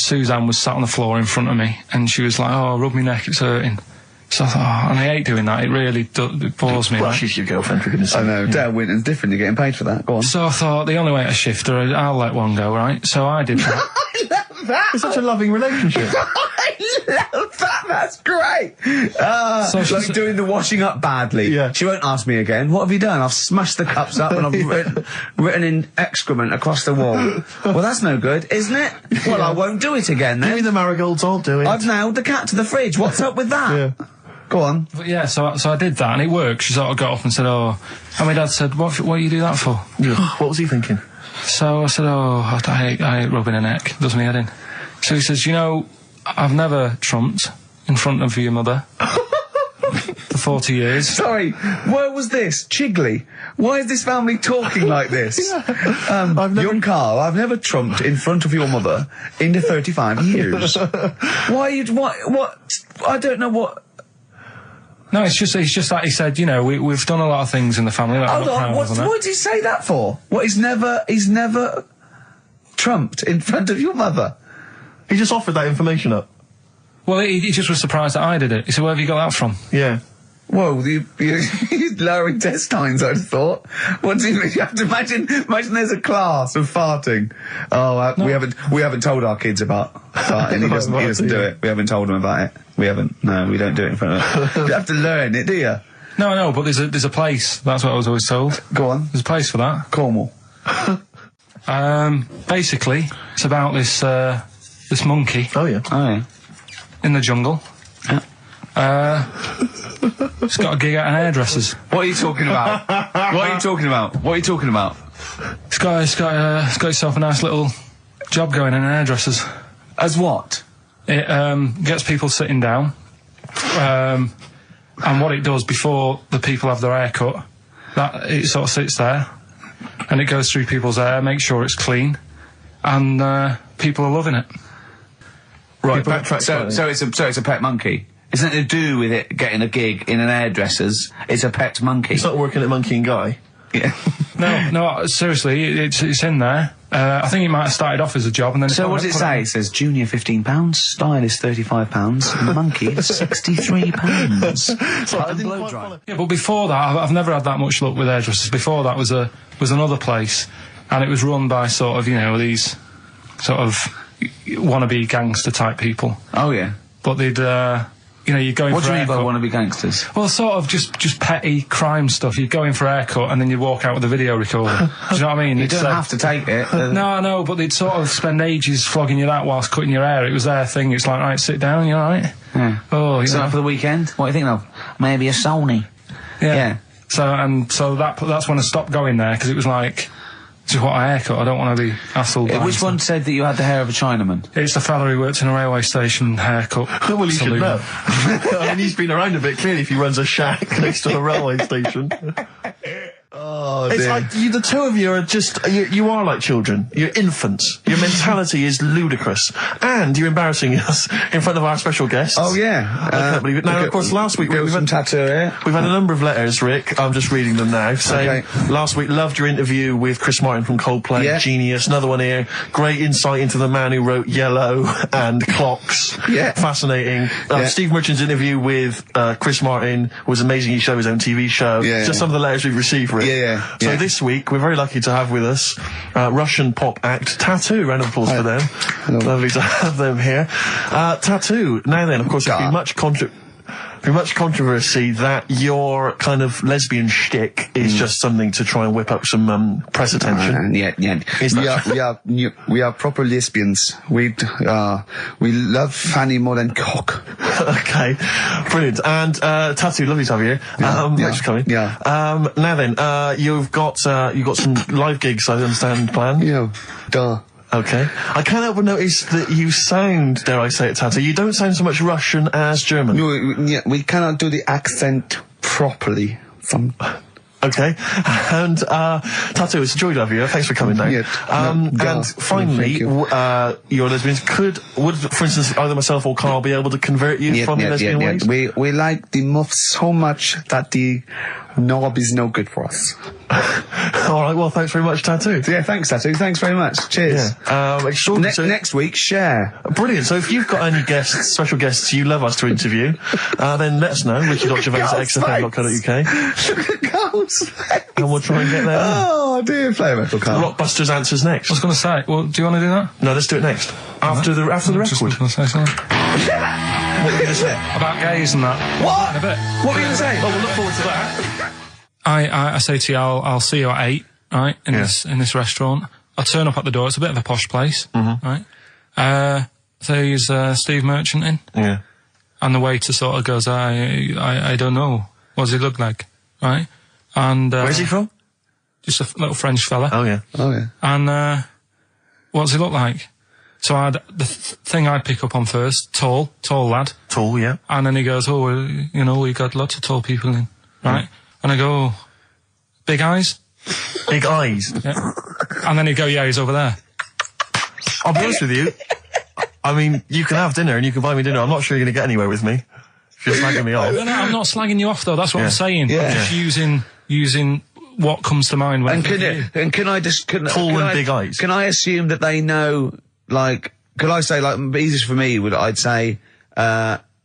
S3: Suzanne was sat on the floor in front of me, and she was like, "Oh, rub my neck, it's hurting." So I thought, oh, and I hate doing that. It really it bores me.
S2: Well,
S3: right?
S2: she's your girlfriend, for goodness sake.
S1: I know. Dale Winton's different. You're getting paid for that. Go on.
S3: So I thought the only way to shift her, I'll let one go, right? So I did that.
S2: It's such a loving relationship.
S1: I love that. That's great.
S3: So
S1: Like
S3: she's-
S1: doing the washing up badly.
S2: Yeah.
S1: She won't ask me again. What have you done? I've smashed the cups up and I've written in excrement across the wall. Well, that's no good, isn't it? Well, I won't do it again
S2: Give me
S1: then.
S2: the marigolds, I'll do it.
S1: I've nailed the cat to the fridge. What's up with that?
S2: Yeah.
S1: Go on.
S3: But yeah, so I did that, and it worked. She sort of got up and said, "Oh," and my dad said, "What do you do that for?"
S2: What was he thinking?
S3: So I said, "Oh, I hate rubbing her neck. Does me head in." So he says, "You know, I've never trumped in front of your mother for 40 years."
S1: Sorry, where was this? Chigley? Why is this family talking like this? Young Carl, I've never trumped in front of your mother in the 35 years. Why you, what, I don't know what,
S3: No, it's just that he said, you know, we've done a lot of things in the family that I'm
S1: hold
S3: not
S1: on,
S3: proud
S1: what
S3: of. and
S1: did he say that for? What, he's never trumped in front of your mother?
S2: He just offered that information up.
S3: Well, he just was surprised that I did it. He said, "Where have you got that from?"
S2: Yeah.
S1: Whoa, you lower intestines, I'd have thought. What do you mean? You have to imagine there's a class of farting. Oh, we haven't told our kids about farting. He doesn't do it. We haven't told him about it. We don't do it in front of them. You have to learn it, do you?
S3: No, but there's a place. That's what I was always told.
S1: Go on.
S3: There's a place for that.
S1: Cornwall.
S3: Basically, it's about this monkey.
S2: Oh, yeah.
S1: Oh, yeah.
S3: in the jungle.
S1: Yeah.
S3: He's got a gig at an hairdresser's.
S6: What are you talking about? What are you talking about? What are you talking about?
S3: He's got himself a nice little job going in an hairdresser's.
S6: As what?
S3: It gets people sitting down, and what it does before the people have their hair cut, that it sort of sits there, and it goes through people's hair, makes sure it's clean, and people are loving it.
S2: Right,
S3: People-
S2: backtrack.
S6: So it's a pet monkey. It's nothing to do with it getting a gig in an hairdresser's. It's a pet monkey.
S2: It's not working at Monkey and Guy.
S6: Yeah.
S3: No, seriously, it's in there. I think it might have started off as a job, and then.
S6: So what does it say? It says junior £15, stylist £35, monkey £63.
S2: So I didn't quite follow.
S3: Yeah, but before that, I've never had that much luck with hairdressers. Before that was another place, and it was run by sort of these sort of wannabe gangster type people.
S6: Oh yeah.
S3: But they'd you'd go in
S6: What
S3: for
S6: do you
S3: a
S6: mean by
S3: haircut.
S6: wannabe gangsters?
S3: Well, sort of just petty crime stuff. You'd go in for a haircut and then you'd walk out with a video recorder. Do you know what I mean?
S6: You
S3: It's,
S6: don't have to take it.
S3: No, but they'd sort of spend ages flogging you that whilst cutting your hair. It was their thing. It's like, right, sit down, you alright?
S6: Yeah.
S3: Oh,
S6: So for the weekend, what are you thinking of? Maybe a Sony. Yeah.
S3: So that's when I stopped going there, because it was like, just what a haircut. I don't want to be hassled. by
S6: Which
S3: stuff.
S6: one said that you had the hair of a Chinaman?
S3: It's the fella who works in a railway station haircut.
S2: Well, you should
S3: saloon.
S2: know. I mean, he's been around a bit, clearly, if he runs a shack next to a railway station.
S1: Oh,
S2: It's
S1: dear.
S2: like, the two of you are just, you are like children. You're infants. Your mentality is ludicrous. And you're embarrassing us in front of our special guests.
S1: Oh, yeah.
S2: I can't believe it. Now, of course, last week we've
S1: some
S2: had,
S1: tattoo here.
S2: we've had a number of letters, Rick. I'm just reading them now. Saying,
S1: Okay.
S2: last week, loved your interview with Chris Martin from Coldplay.
S1: Yeah.
S2: Genius. Another one here. Great insight into the man who wrote Yellow and Clocks.
S1: Yeah.
S2: Fascinating.
S1: Yeah.
S2: Steve Merchant's interview with Chris Martin was amazing. He showed his own TV show.
S1: Yeah,
S2: Just
S1: yeah.
S2: some of the letters we've received, Rick.
S1: Yeah.
S2: So this week, we're very lucky to have with us Russian pop act Tattoo. Round of applause for them.
S1: Hello.
S2: Lovely to have them here. Tattoo. Now then, of course, there's been much controversy that your kind of lesbian shtick is just something to try and whip up some press attention.
S1: Yeah.
S2: Is that
S1: We are proper lesbians. We love fanny more than cock.
S2: Okay, brilliant. And Tattoo, lovely to have you here. Thanks for coming.
S1: Yeah.
S2: Now then, you've got some live gigs, I understand, planned.
S1: Yeah. Duh.
S2: Okay. I can't help but notice that you sound, dare I say it, Tattoo, you don't sound so much Russian as German.
S1: We cannot do the accent properly.
S2: Okay. And Tattoo, it's a joy to have you. Thanks for coming down.
S1: Yeah.
S2: And finally,
S1: thank
S2: your lesbians would, for instance, either myself or Karl be able to convert you from your lesbian ways?
S1: We like the muff so much that the knob is no good for us.
S2: All right. Well, thanks very much, Tattoo.
S1: Yeah, thanks, Tattoo. Thanks very much. Cheers.
S2: Yeah. Extraordinary. So-
S1: Next week, share.
S2: Brilliant. So if you've got any guests, special guests you love us to interview, then let us know. Ricky.gervais@xfm.co.uk.
S1: Look at Carl's face.
S2: And we'll try and get there.
S1: Oh, dear. Play a metal, Carl.
S2: Rockbusters answers next.
S3: I was going to say, well, do you want to do that?
S2: No, let's do it next. After the
S3: Just
S2: record.
S3: was going to say something.
S2: What were you going to say?
S3: About gays and that.
S1: What?
S3: In a bit.
S1: What were you going to say?
S2: Oh, we'll look forward to that.
S3: I say to you, I'll see you at 8, right, in
S2: Yeah.
S3: this restaurant. I'll turn up at the door. It's a bit of a posh place, right? So he's Steve Merchant in,
S2: Yeah.
S3: and the waiter sort of goes, I don't know. What does he look like, right? And
S2: Where's he from?
S3: just a little French fella.
S2: Oh, yeah.
S1: Oh, yeah.
S3: And what does he look like? So I had the thing I'd pick up on first, tall lad.
S2: Tall, yeah.
S3: And then he goes, oh, we got lots of tall people in, right? And I go, oh, big eyes?
S2: Big eyes.
S3: Yeah. And then he'd go, yeah, he's over there.
S2: I'll be honest with you. I mean, you can have dinner and you can buy me dinner. I'm not sure you're going to get anywhere with me. If you're slagging me off.
S3: No, I'm not slagging you off, though. That's what I'm saying.
S1: Yeah.
S3: I'm just using what comes to mind when I think of you.
S1: Can I just...
S2: Tall and big eyes.
S1: Can I assume that they know, like... Could I say, like, easiest for me would, I'd say,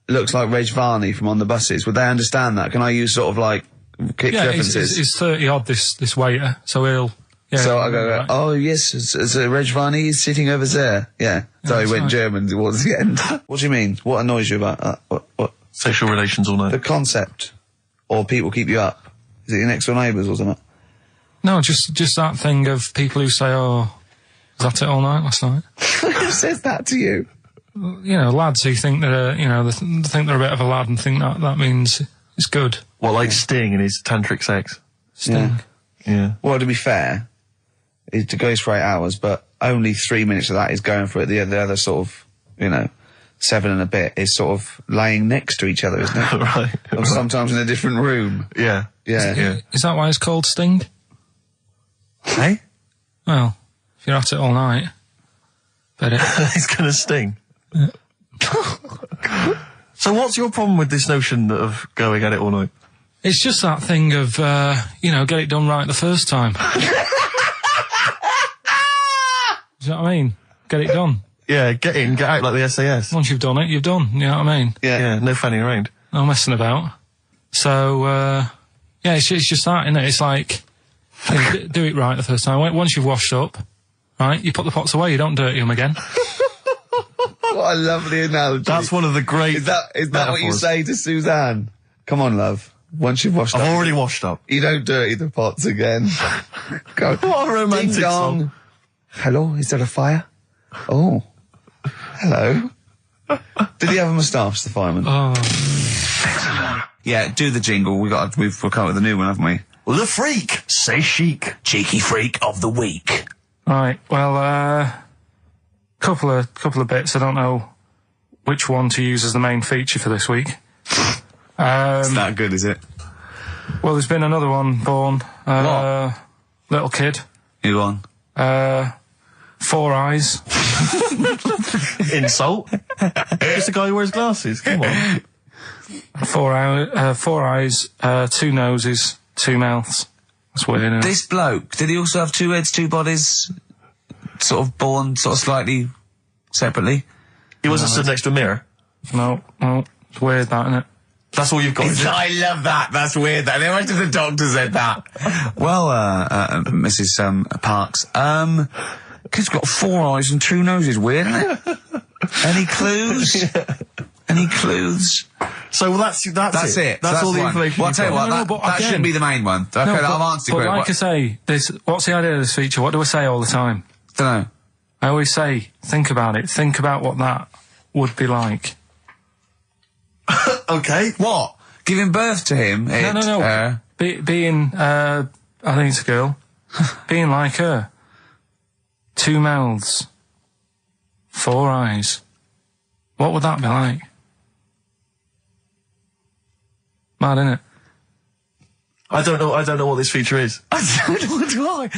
S1: looks like Reg Varney from On the Buses. Would they understand that? Can I use sort of, like, kick
S3: Yeah,
S1: references?
S3: he's 30-odd, this waiter, so he'll... Yeah,
S1: So I go,
S3: right.
S1: oh yes, it's Reg Varney is sitting over there. Yeah. So he
S3: that's
S1: went
S3: right.
S1: German towards the end. What do you mean? What annoys you about that? What?
S2: Sexual relations all
S1: The
S2: night.
S1: concept? Or people keep you up? Is it your next door neighbours or something?
S3: No, just that thing of people who say, oh, was that it all night last night?
S1: Who says that to you?
S3: lads who think they're, they think they're a bit of a lad and think that means it's good.
S2: Well, like Sting in his tantric sex.
S3: Sting.
S2: Yeah.
S1: Well, to be fair, it goes for 8 hours, but only 3 minutes of that is going for it. The other sort of, 7 and a bit is sort of laying next to each other, isn't it?
S2: Right.
S1: Or sometimes in a different room.
S2: Yeah.
S1: Yeah.
S3: Is that why it's called Sting?
S2: Hey?
S3: Well, if you're at it all night, bet it.
S2: It's gonna sting. So what's your problem with this notion of going at it all night?
S3: It's just that thing of, get it done right the first time. Do you know what I mean? Get it done.
S2: Yeah, get in, get out like the SAS.
S3: Once you've done it, you've done. You know what I mean?
S2: Yeah, no fanning around.
S3: No messing about. So, it's just that, isn't it? It's like, do it right the first time. Once you've washed up, right, you put the pots away, you don't dirty them again.
S1: What a lovely analogy.
S2: That's one of the great
S1: Is that what you
S2: metaphors.
S1: say to Suzanne? Come on, love. Once you've washed up.
S2: I've already washed up.
S1: You don't dirty the pots again. Go.
S2: What a romantic
S1: Ding dong.
S2: song.
S1: Hello, is there a fire? Oh. Hello. Did he have a moustache, the fireman?
S3: Oh.
S6: Yeah, do the jingle. We've come up with a new one, haven't we?
S2: The freak, say chic.
S5: Cheeky freak of the week.
S3: Right, well, couple of bits. I don't know which one to use as the main feature for this week.
S6: It's that good, is it?
S3: Well, there's been another one born. Little kid.
S6: Who on?
S3: 4 eyes.
S2: Insult. Just a guy who wears glasses. Come on.
S3: 4 eyes, 2 noses, 2 mouths. That's weird, isn't it?
S6: This bloke, did he also have 2 heads, 2 bodies? Sort of born sort of slightly separately?
S2: He wasn't stood next to a mirror.
S3: No, it's weird, that, isn't it?
S2: That's all you've got. Is it?
S6: I love that. That's weird. I went to the doctor said that. Well, Mrs. Parks, kid's got 4 eyes and 2 noses. Weird, isn't it? Any clues?
S2: Yeah.
S6: Any clues?
S2: So that's it. That's all the
S6: one.
S2: information.
S6: Well, I'll tell you what,
S3: No, but
S6: that
S3: again-
S6: shouldn't be the main one. Okay,
S3: No,
S6: I've answered
S3: but
S6: it.
S3: like I say, what's the idea of this feature? What do I say all the time?
S6: Don't know.
S3: I always say, think about it. Think about what that would be like.
S2: Okay.
S6: What? Giving birth to him?
S3: No. Being, I think it's a girl. Being like her. 2 mouths. 4 eyes. What would that be like? Mad, innit?
S2: I don't know what this feature is.
S6: I don't know what do I.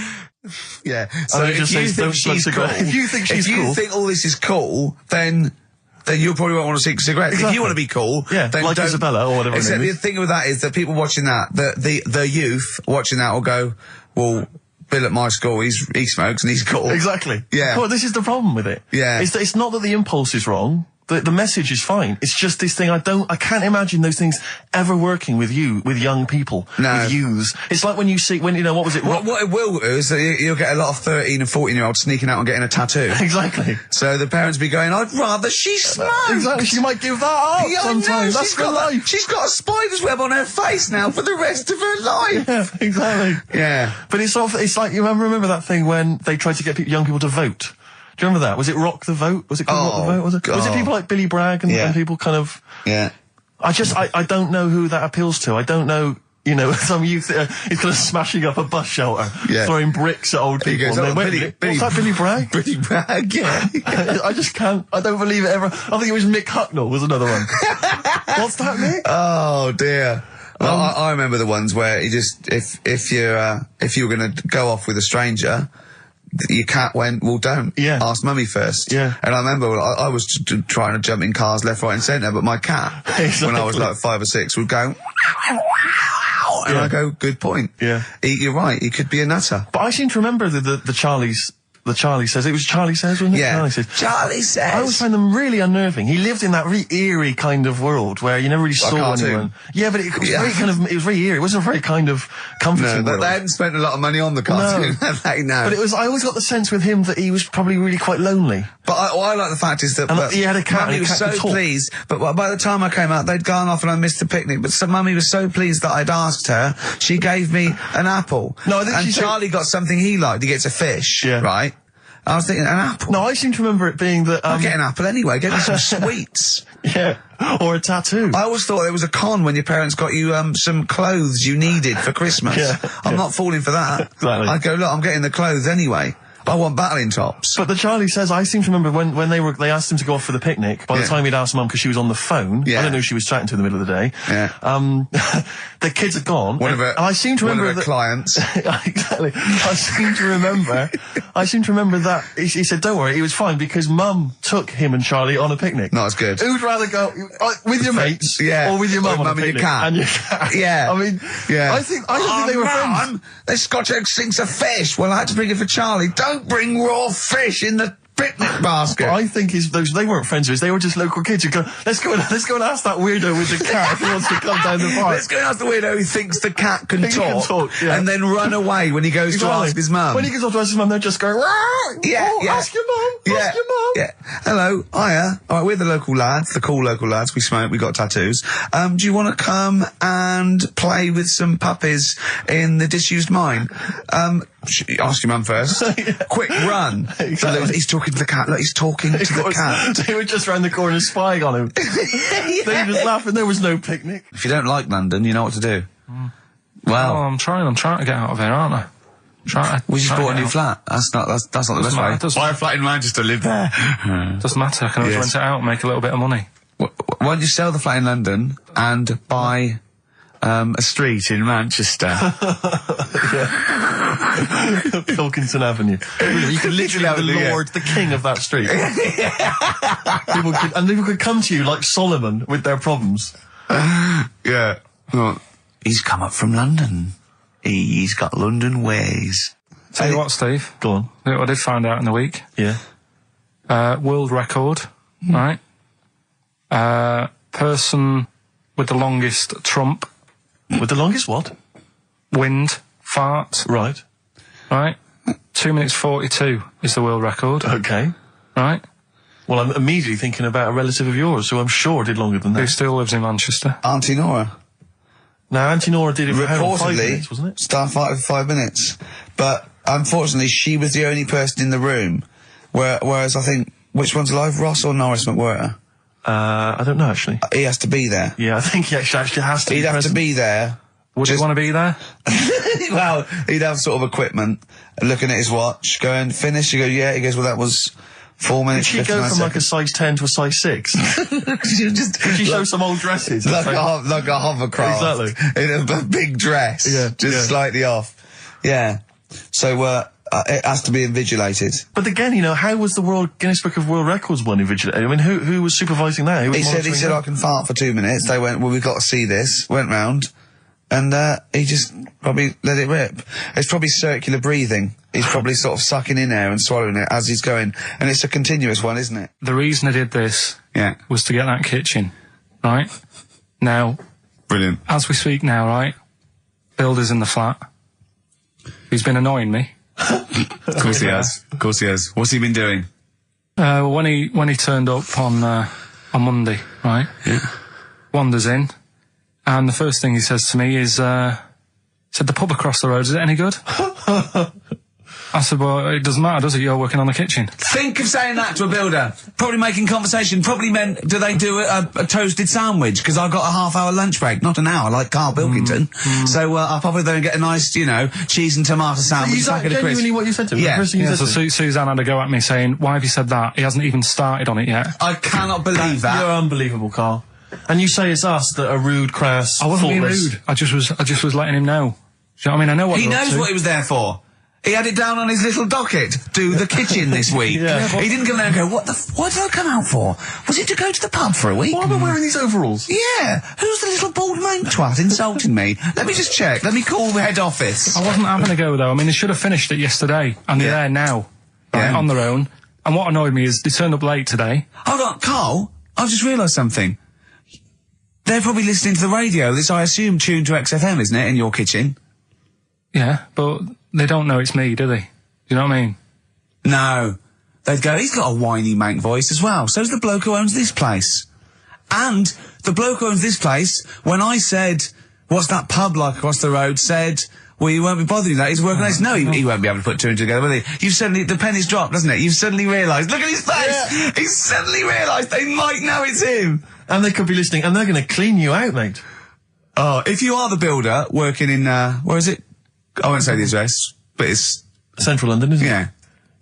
S1: Yeah.
S2: So
S1: if
S2: just
S1: you
S2: says
S1: think
S2: don't smoke
S1: she's
S2: cigarettes.
S1: cool,
S2: If you think she's
S1: if you
S2: cool-
S1: think all this is cool, then you probably won't want to smoke cigarettes. If
S2: Exactly.
S1: you want to be cool,
S2: Yeah,
S1: then
S2: like
S1: don't.
S2: Isabella or whatever her
S1: Except
S2: name
S1: the
S2: is.
S1: thing with that is that people watching that, the youth watching that will go, well, Bill at my school, he smokes and he's cool.
S2: Exactly.
S1: Yeah.
S2: Well, this is the problem with it.
S1: Yeah.
S2: It's not that the impulse is wrong. The message is fine. It's just this thing I can't imagine those things ever working with young people,
S1: No.
S2: with youths. It's like when what was it?
S1: What it will do is that you'll get a lot of 13 and 14-year-olds sneaking out and getting a tattoo.
S2: Exactly.
S1: So the parents be going, I'd rather she smoked.
S2: Exactly. She might give that up
S1: Yeah, I know,
S2: sometimes. That's
S1: she's
S2: for
S1: got
S2: life.
S1: She's got a spider's web on her face now for the rest of her life.
S2: Yeah, exactly.
S1: Yeah.
S2: But it's like you remember that thing when they tried to get young people to vote. Do you remember that? Was it Rock the Vote? Was it called Rock the Vote? Was it
S1: God.
S2: people like Billy Bragg and,
S1: Yeah.
S2: and people kind of?
S1: Yeah.
S2: I don't know who that appeals to. I don't know. Some youth is kind of smashing up a bus shelter,
S1: Yeah.
S2: throwing bricks at old
S1: He
S2: people.
S1: goes,
S2: and
S1: "Oh,
S2: then, wait a
S1: Billy-
S2: minute, what's that, Billy Bragg?
S1: Pretty brag, yeah.
S2: I just can't. I don't believe it ever. I think it was Mick Hucknall was another one. What's that, Mick?
S1: Oh dear. Well, I remember the ones where you just if you were going to go off with a stranger, your cat went, well, don't.
S2: Yeah.
S1: Ask mummy first.
S2: Yeah.
S1: And I remember I was trying to jump in cars left, right, and centre, but my cat, when I was like 5 or 6, would go. And I go, good point.
S2: Yeah.
S1: You're right. He could be a nutter.
S2: But I seem to remember the Charlie's. The Charlie Says. It was Charlie Says, wasn't it?
S1: Yeah.
S2: Charlie Says.
S1: Charlie Says.
S2: I always find them really unnerving. He lived in that really eerie kind of world where you never really saw
S1: cartoon.
S2: anyone. Yeah, but it was
S1: Yeah.
S2: it was very eerie. It wasn't a very kind of comforting
S1: No, but
S2: world.
S1: they hadn't spent a lot of money on the cartoon. They know.
S2: But I always got the sense with him that he was probably really quite lonely.
S1: But I like the fact is that,
S2: And
S1: that
S2: he had a cat,
S1: Mummy
S2: and the
S1: was
S2: cat
S1: so
S2: could talk.
S1: pleased. But by the time I came out, they'd gone off and I missed the picnic. But so Mummy was so pleased that I'd asked her. She gave me an apple.
S2: No, I think
S1: and
S2: she said-
S1: Charlie got something he liked. He gets a fish,
S2: Yeah.
S1: right? I was thinking an apple.
S2: No, I seem to remember it being that.
S1: I'll get an apple anyway. Get me some sweets.
S2: Yeah, or a tattoo.
S1: I always thought there was a con when your parents got you some clothes you needed for Christmas. I'm not falling for that.
S2: Exactly.
S1: I'd go, look, I'm getting the clothes anyway. I want battling tops.
S2: But the Charlie says, I seem to remember when they asked him to go off for the picnic, by the time he'd asked Mum, because she was on the phone, I don't know who she was chatting to in the middle of the day, the kids had gone, and I seem to remember
S1: one of her clients.
S2: Exactly. I seem to remember that he said, don't worry, it was fine, because Mum took him and Charlie on a picnic.
S1: Not as good.
S2: Who'd rather go with your mates, or with your mum on a picnic?
S1: And your cat. Yeah.
S2: I mean, I don't think they were friends.
S1: There's Scotch egg sinks of fish. Well, I had to bring it for Charlie. Don't bring raw fish in the picnic basket.
S2: I think they weren't friends of his. They were just local kids who go, let's go and ask that weirdo with the cat if he wants to come down the park.
S1: Let's go and ask the weirdo who thinks the cat can talk, and then run away when he goes to ask his mum.
S2: When he goes off to ask his mum, they're just going, ask your mum, ask your mum.
S1: Yeah. Hello, hiya. All right, we're the local lads, the cool local lads. We smoke, we got tattoos. Do you want to come and play with some puppies in the disused mine? Ask your mum first. Quick, run.
S2: Exactly.
S1: So look, he's talking to the cat. Look, he's talking to the cat.
S2: They were just round the corner spying on him. They were just laughing. There was no picnic.
S1: If you don't like London, you know what to do. Well,
S3: I'm trying to get out of here, aren't I?
S1: We just bought a new flat. That's not the best way.
S3: Buy
S1: a flat in Manchester, live there.
S3: Doesn't matter. I can always rent it out and make a little bit of money.
S1: Why don't you sell the flat in London and buy a street in Manchester?
S2: Pilkington Avenue. You could literally have the king of that street. People could come to you like Solomon with their problems.
S1: Yeah. Well, he's come up from London. He's got London ways.
S3: Tell you what, Steve.
S2: Go on.
S3: Look what I did find out in the week.
S2: Yeah.
S3: World record, right? Person with the longest trump.
S2: With the longest what?
S3: Wind fart.
S2: Right.
S3: 2 minutes 42 is the world record.
S2: Okay.
S3: Right.
S2: Well, I'm immediately thinking about a relative of yours who I'm sure did longer than that.
S3: Who still lives in Manchester.
S1: Auntie Nora.
S2: Now, Auntie Nora did it for
S1: reportedly
S2: 5 minutes, wasn't it?
S1: Starfighter for 5 minutes. But unfortunately, she was the only person in the room. Whereas I think, which one's alive, Ross or Norris McWhirter?
S2: I don't know, actually.
S1: He has to be there.
S2: Yeah, I think he actually has to
S1: He'd
S2: be
S1: have
S2: present.
S1: to be there.
S3: Would you want to be there?
S1: Well, he'd have sort of equipment, looking at his watch, going, finish? You go, yeah. He goes, well, that was 4 minutes.
S2: Did she go from like a size 10 to a size 6?
S1: Did
S2: she show some old dresses?
S1: Like a hovercraft.
S2: Exactly.
S1: In a big dress.
S2: Yeah.
S1: Just slightly off. Yeah. So, it has to be invigilated.
S2: But again, how was the Guinness Book of World Records one invigilated? I mean, who was supervising that?
S1: He said, I can fart for 2 minutes. They went, well, we've got to see this. Went round. And, he just probably let it rip. It's probably circular breathing. He's probably sort of sucking in air and swallowing it as he's going. And it's a continuous one, isn't it?
S3: The reason I did this was to get that kitchen, right? Now,
S1: brilliant.
S3: As we speak now, right? Builder's in the flat. He's been annoying me.
S1: Of course he has. Of course he has. What's he been doing?
S3: When he turned up on Monday, right?
S1: Yeah.
S3: Wanders in, and the first thing he says to me is, said, the pub across the road, is it any good? I said, well, it doesn't matter, does it? You're working on the kitchen.
S1: Think of saying that to a builder. Probably making conversation. Probably meant, do they do a toasted sandwich? Because I've got a half-hour lunch break, not an hour, like Karl Pilkington. So I'll probably then get a nice, cheese and tomato sandwich.
S2: Is that genuinely what you said to him?
S1: Yeah.
S3: So Suzanne had to go at me saying, why have you said that? He hasn't even started on it yet.
S1: I cannot believe that.
S2: You're unbelievable, Karl. And you say it's us that are rude, crass,
S3: I wasn't being
S2: thoughtless.
S3: rude. I just was letting him know. Do you know what I mean? I know what
S1: He
S3: they're up
S1: knows
S3: to.
S1: what he was there for. He had it down on his little docket. Do the kitchen this week. He didn't come there and go, what did I come out for? Was it to go to the pub for a week?
S2: Why am I wearing these overalls?
S1: Yeah. Who's the little bald mate twat insulting me? Let me just check. Let me call the head office.
S3: I wasn't having a go, though. I mean, they should have finished it yesterday, and they're there now, right, on their own. And what annoyed me is they turned up late today.
S1: Hold on, Karl, I've just realised something. They're probably listening to the radio. This, I assume, tuned to XFM, isn't it, in your kitchen?
S3: Yeah, but they don't know it's me, do they? Do you know what I mean?
S1: No. They'd go, he's got a whiny mank voice as well. So's the bloke who owns this place. And the bloke who owns this place, when I said, what's that pub like across the road, said, well, you won't be bothering that. He's working late. No, he won't be able to put two and two together, will he? The penny's dropped, doesn't it? You've suddenly realised. Look at his face! Yeah. He's suddenly realised they might know it's him.
S2: And they could be listening, and they're going to clean you out, mate.
S1: Oh, if you are the builder working in, where is it? I won't say the address, but it's...
S2: Central London, isn't it?
S1: Yeah.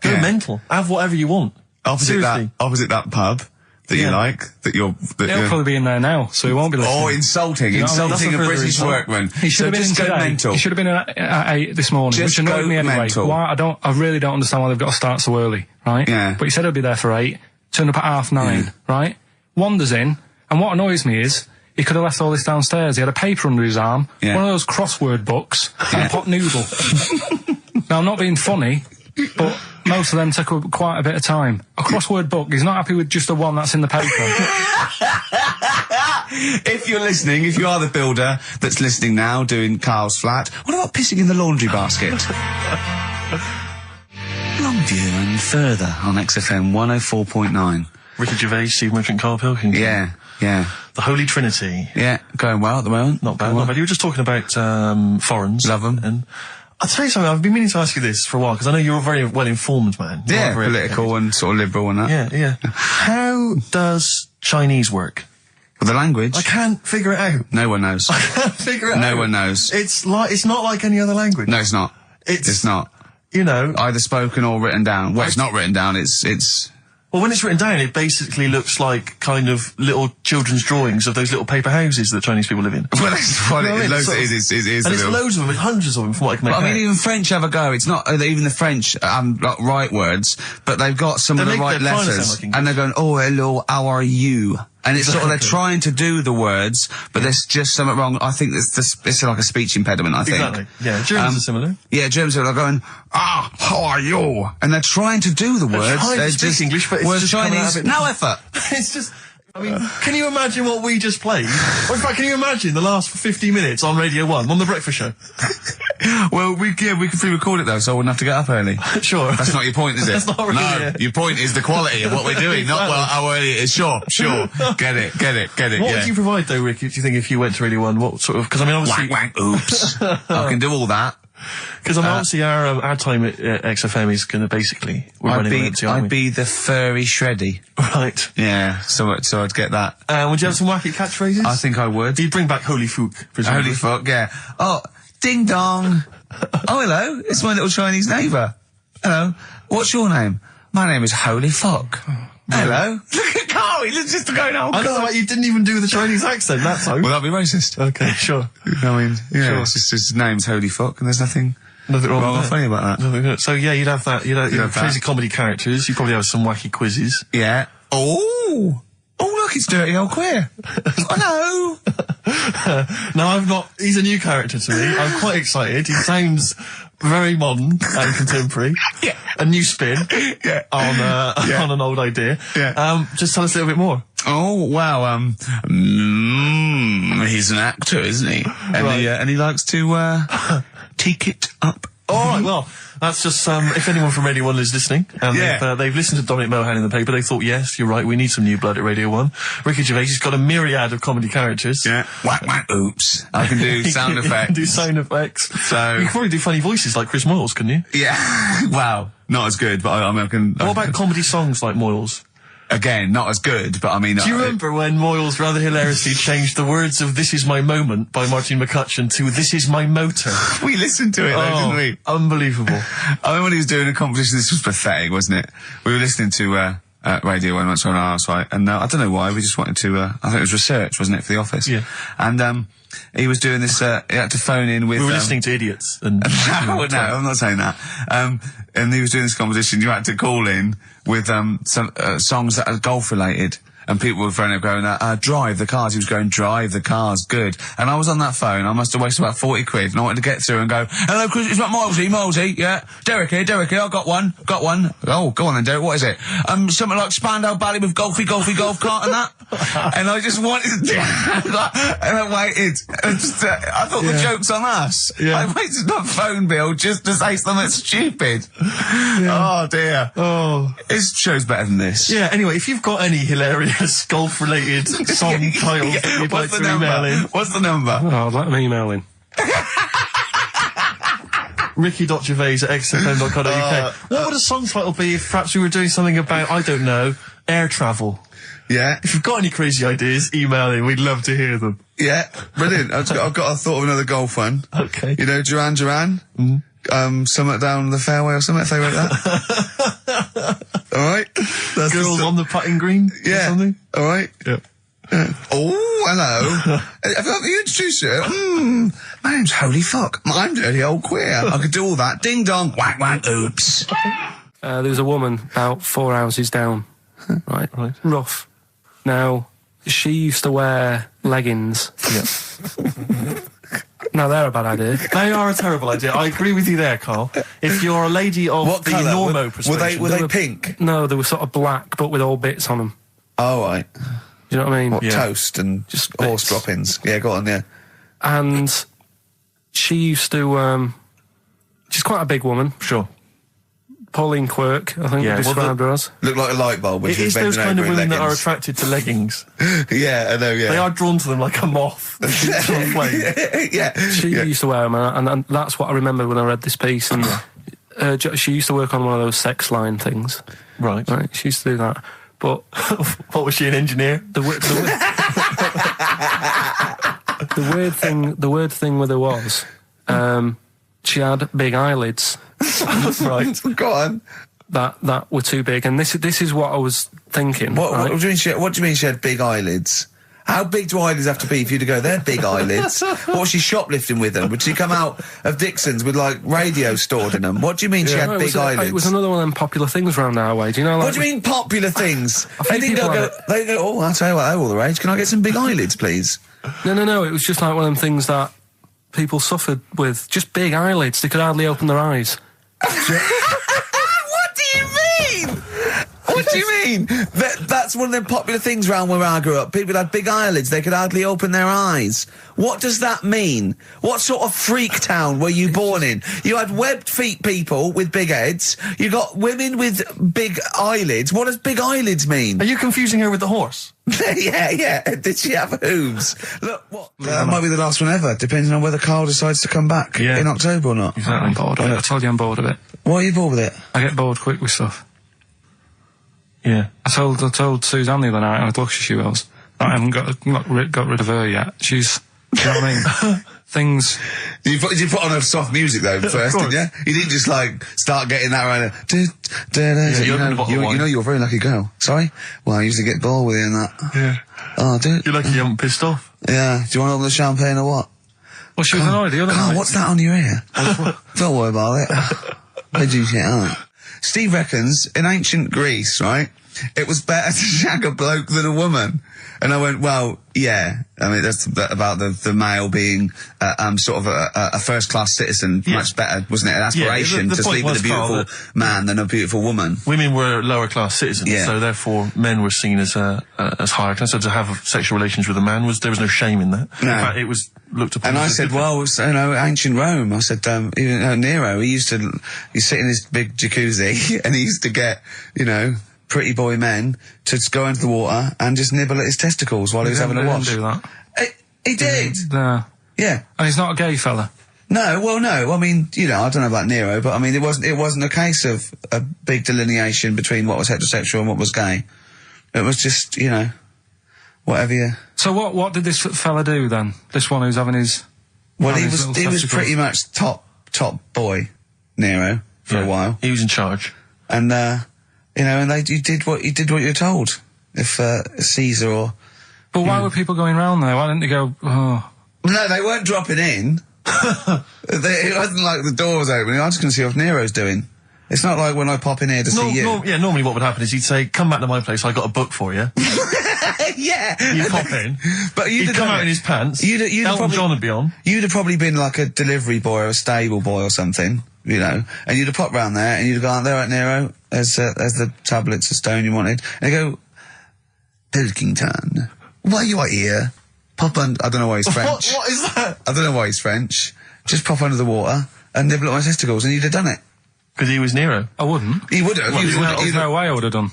S2: Go mental. Have whatever you want.
S1: Opposite that pub that you like,
S3: He'll probably be in there now, so he won't be listening.
S1: Oh, insulting a British workman.
S3: He should have been in today.
S1: Mental.
S3: He should have been at 8 this morning, which annoyed me anyway.
S1: Mental.
S3: Why? I really don't understand why they've got to start so early, right?
S1: Yeah.
S3: But he said he'll be there for 8, turned up at 9:30, right? Wanders in, and what annoys me is, he could have left all this downstairs. He had a paper under his arm, one of those crossword books, and a pot noodle. Now, I'm not being funny, but most of them take up quite a bit of time. A crossword book, he's not happy with just the one that's in the paper.
S1: If you're listening, if you are the builder that's listening now, doing Carl's flat, what about pissing in the laundry basket? Longview and further on XFM 104.9.
S2: Ricky Gervais, Steve Merchant, Karl Pilkington.
S1: Yeah.
S2: The Holy Trinity.
S1: Yeah, going well at the moment.
S2: Not bad. You were just talking about foreigners.
S1: Love them.
S2: And I'll tell you something, I've been meaning to ask you this for a while, because I know you're a very well-informed man.
S1: Yeah, political and sort of liberal and that.
S2: Yeah. How does Chinese work?
S1: Well, the language.
S2: I can't figure it out.
S1: No one knows.
S2: I can't figure it out.
S1: No one knows.
S2: It's not like any other language.
S1: No, it's not. It's not.
S2: You know.
S1: Either spoken or written down. Well, it's not written down, it's...
S2: Well, when it's written down, it basically looks like kind of little children's drawings of those little paper houses that Chinese people live in.
S1: Well, that's what it is.
S2: And it's loads of them, hundreds of them, from what I can make out.
S1: I mean, even French have a go. It's not even the French right words, but they've got some of the right letters. And they're going, oh, hello, how are you? And it's sort of, they're trying to do the words, but there's just something wrong. I think it's like a speech impediment, I think.
S2: Exactly. Yeah, Germans are similar.
S1: Yeah, Germans are going, how are you? And they're trying to do the words.
S2: They're just English, but it's just
S1: Chinese, no effort.
S2: It's just... I mean, can you imagine what we just played? Or in fact, can you imagine the last 50 minutes on Radio 1, on The Breakfast Show?
S1: Well, we could pre-record it though, so I wouldn't have to get up early.
S2: Sure.
S1: That's not your point, is it?
S2: That's not really
S1: No, your point is the quality of what we're doing, not how early it is. Sure. Get it.
S2: What would you provide though, Ricky, do you think, if you went to Radio 1? What sort of, because I mean, obviously...
S1: Wank, oops. I can do all that.
S2: Because obviously our time at XFM is going to basically...
S1: I'd be the furry shreddy.
S2: Right.
S1: Yeah, so I'd get that.
S2: Would you have some wacky catchphrases?
S1: I think I would.
S2: You'd bring back Holy Fook, presumably.
S1: Holy fuck, yeah. Oh, ding dong. Oh, hello, it's my little Chinese neighbour. Hello, what's your name? My name is Holy Fuck. Hello. Look at Carl, he's just going, oh,
S2: I don't know, you didn't even do the Chinese accent, that's all.
S1: Well, that'd be racist.
S2: Okay, sure.
S1: I mean, yeah,
S2: sure.
S1: it's just his name's Holy Fuck, and there's nothing wrong or funny about that.
S2: So yeah, you'd have that. You'd have crazy comedy characters. You'd probably have some wacky quizzes.
S1: Yeah. Oh, look, it's Dirty Old Queer. Hello.
S2: No, I'm not. He's a new character to me. I'm quite excited. He sounds very modern and contemporary. Yeah. A new spin.
S1: Yeah.
S2: On an old idea.
S1: Yeah.
S2: Just tell us a little bit more.
S1: Oh wow. He's an actor, isn't he? And
S2: right.
S1: and he likes to take it up.
S2: All right. Well, that's just if anyone from Radio 1 is listening and they've listened to Dominic Mohan in the paper, they thought, yes, you're right, we need some new blood at Radio 1. Ricky Gervais has got a myriad of comedy characters.
S1: Yeah. Whack, oops. I can do sound effects.
S2: You can do sound effects.
S1: So
S2: you can probably do funny voices like Chris Moyles, couldn't you?
S1: Yeah. Wow. Not as good, but I can.
S2: What about comedy songs like Moyles?
S1: Again, not as good, but I mean...
S2: Do you remember when Moyles rather hilariously changed the words of This Is My Moment by Martin McCutcheon to This Is My Motor?
S1: We listened to it though, didn't we?
S2: Unbelievable.
S1: I remember when he was doing a competition, this was pathetic, wasn't it? We were listening to Radio 1 once on our house, right? And I don't know why, we just wanted to... I think it was research, wasn't it, for The Office?
S2: Yeah.
S1: And he was doing this... he had to phone in with...
S2: We were listening to idiots. And
S1: no, I'm not saying that. And he was doing this competition, you had to call in with some songs that are golf related, and people were phoning up going, drive the cars. He was going, drive the cars, good. And I was on that phone, I must have wasted about 40 quid, and I wanted to get through and go, hello, Chris, it's not Milesy, yeah. Derek here, I got one. Oh, go on then, Derek, what is it? Something like Spandau Ballet with golfy golf cart and that. And I just wanted to and I waited. I thought the joke's on us. Yeah. I waited that phone bill just to say something stupid. Yeah. Oh, dear.
S2: Oh.
S1: This show's better than this.
S2: Yeah, anyway, if you've got any hilarious golf-related song titles that you'd like to email in.
S1: What's the number?
S3: Oh, I'd like them email in.
S2: ricky.gervais@xfm.co.uk. What would a song title be if perhaps we were doing something about, I don't know, air travel?
S1: Yeah.
S2: If you've got any crazy ideas, email in. We'd love to hear them.
S1: Yeah. Brilliant. I've got a thought of another golf one.
S2: Okay.
S1: You know, Duran Duran? Something down the fairway or something, if they wrote that. Alright?
S2: Girls on the putting green?
S1: Yeah.
S2: Or something?
S1: Alright?
S2: Yep.
S1: Oh, hello. Have you introduced you? My name's Holy Fuck. I'm dirty old queer. I could do all that. Ding dong, whack whack, oops.
S3: There was a woman about 4 houses down. Right. Rough. Now, she used to wear leggings.
S2: Yeah.
S3: Now, they're a bad idea.
S2: They are a terrible idea. I agree with you there, Carl. If you're a lady of
S1: What
S2: the
S1: colour?
S2: normo
S1: Were
S2: persuasion...
S1: they pink?
S3: No, they were sort of black, but with all bits on them.
S1: Oh, right.
S3: Do you know what I mean?
S1: What,
S2: Yeah.
S1: toast and
S3: Just
S1: horse
S3: bits.
S1: droppings? Yeah, go on, yeah.
S3: And she used to, she's quite a big woman.
S2: Sure.
S3: Pauline Quirk, I think
S2: Yeah,
S3: we
S2: well,
S3: described her as.
S1: Look like a light bulb, which
S2: It is those kind of women that are attracted to leggings.
S1: Yeah, I know, yeah.
S2: They are drawn to them like a moth. To a flame.
S1: Yeah.
S3: She used to wear them, and that's what I remember when I read this piece. And she used to work on one of those sex line things.
S2: Right.
S3: Right, she used to do that. But
S2: What was she, an engineer?
S3: the weird thing with her was, she had big eyelids
S2: Right.
S1: Go on.
S3: that were too big, and this is what I was thinking.
S1: What
S3: right?
S1: do you mean she had big eyelids? How big do eyelids have to be for you to go, they're big eyelids? What was she shoplifting with them? Would she come out of Dixon's with, like, radio stored in them? What do you mean she had
S3: No,
S1: big eyelids?
S3: it was another one of them popular things round our way. Do you know? Like,
S1: What do you mean popular things?
S3: few
S1: They
S3: people
S1: go, oh, I'll tell you what, they're all the rage. Can I get some big eyelids, please?
S3: No. It was just like one of them things that people suffered with. Just big eyelids. They could hardly open their eyes.
S1: What do you mean? What do you mean? That's one of them popular things round where I grew up. People had big eyelids, they could hardly open their eyes. What does that mean? What sort of freak town were you born in? You had webbed feet people with big heads, you got women with big eyelids. What does big eyelids mean?
S2: Are you confusing her with the horse?
S1: Yeah. Did she have hooves? Look, what? That might be the last one ever, depending on whether Carl decides to come back in October or not.
S3: I'm bored of it. I told you I'm bored of it.
S1: Why are you bored with it?
S3: I get bored quick with stuff.
S2: Yeah.
S3: I told Suzanne the other night how lucky she was. I haven't got rid of her yet. She's, you know what I mean? Things.
S1: Did you put on her soft music though first, didn't you? You didn't just like start getting that right.
S2: you opened a bottle of wine.
S1: You know you're a very lucky girl. Sorry? Well, I used to get bored with you and that.
S2: Yeah.
S1: Oh, dude.
S2: You're lucky you haven't pissed off.
S1: Yeah. Do you want to open the champagne or what?
S3: Well, she was annoyed the other
S1: Carl,
S3: night.
S1: what's that on your ear? Don't worry about it. Where'd you get out? Steve reckons in ancient Greece, right, it was better to shag a bloke than a woman. And I went, well, yeah. I mean, that's about the male being sort of a first-class citizen.
S2: Yeah.
S1: Much better, wasn't it? An aspiration
S2: the
S1: to
S2: point
S1: sleep with a
S2: was, Carl,
S1: beautiful man than a beautiful woman.
S2: Women were lower class citizens,
S1: Yeah.
S2: so therefore men were seen as higher class. So to have sexual relations with a man there was no shame in that.
S1: No.
S2: In fact, it was looked upon.
S1: And I
S2: as
S1: said, well, you know, ancient Rome. I said, even Nero, he'd sit in his big jacuzzi and he used to get, you know, pretty boy men to go into the water and just nibble at his testicles while he was having a wash.
S3: He didn't do that.
S1: He did.
S3: No.
S1: Yeah.
S3: And he's not a gay fella.
S1: No, well, no. I mean, you know, I don't know about Nero, but I mean, it wasn't a case of a big delineation between what was heterosexual and what was gay. It was just, you know, whatever you.
S3: So what did this fella do then? This one who's having his.
S1: Well, he
S3: having his
S1: was
S3: little testicles?
S1: pretty much top boy, Nero, for a while,
S2: He was in charge.
S1: and you know, and you did what you're told. If Caesar or.
S3: But why were people going round there? Why didn't they go? Oh.
S1: No, they weren't dropping in. It wasn't like the door was opening. I'm just going to see what Nero's doing. It's not like when I pop in here to see you.
S2: Normally what would happen is he'd say, come back to my place, I got a book for you.
S1: Yeah.
S2: You pop in,
S1: But
S2: he'd come out in his pants,
S1: You'd
S2: Elton John would be on.
S1: You'd have probably been like a delivery boy or a stable boy or something, you know, and you'd have popped round there and you'd have gone, there, right, Nero, there's the tablets of stone you wanted. And they go, Pilkington, why you are here? Pop under, I don't know why he's French.
S2: What is that?
S1: I don't know why he's French. Just pop under the water and nibble at my testicles and you'd have done it.
S2: Because he was Nero.
S3: I wouldn't.
S1: You would have.
S3: There's no way I would have done.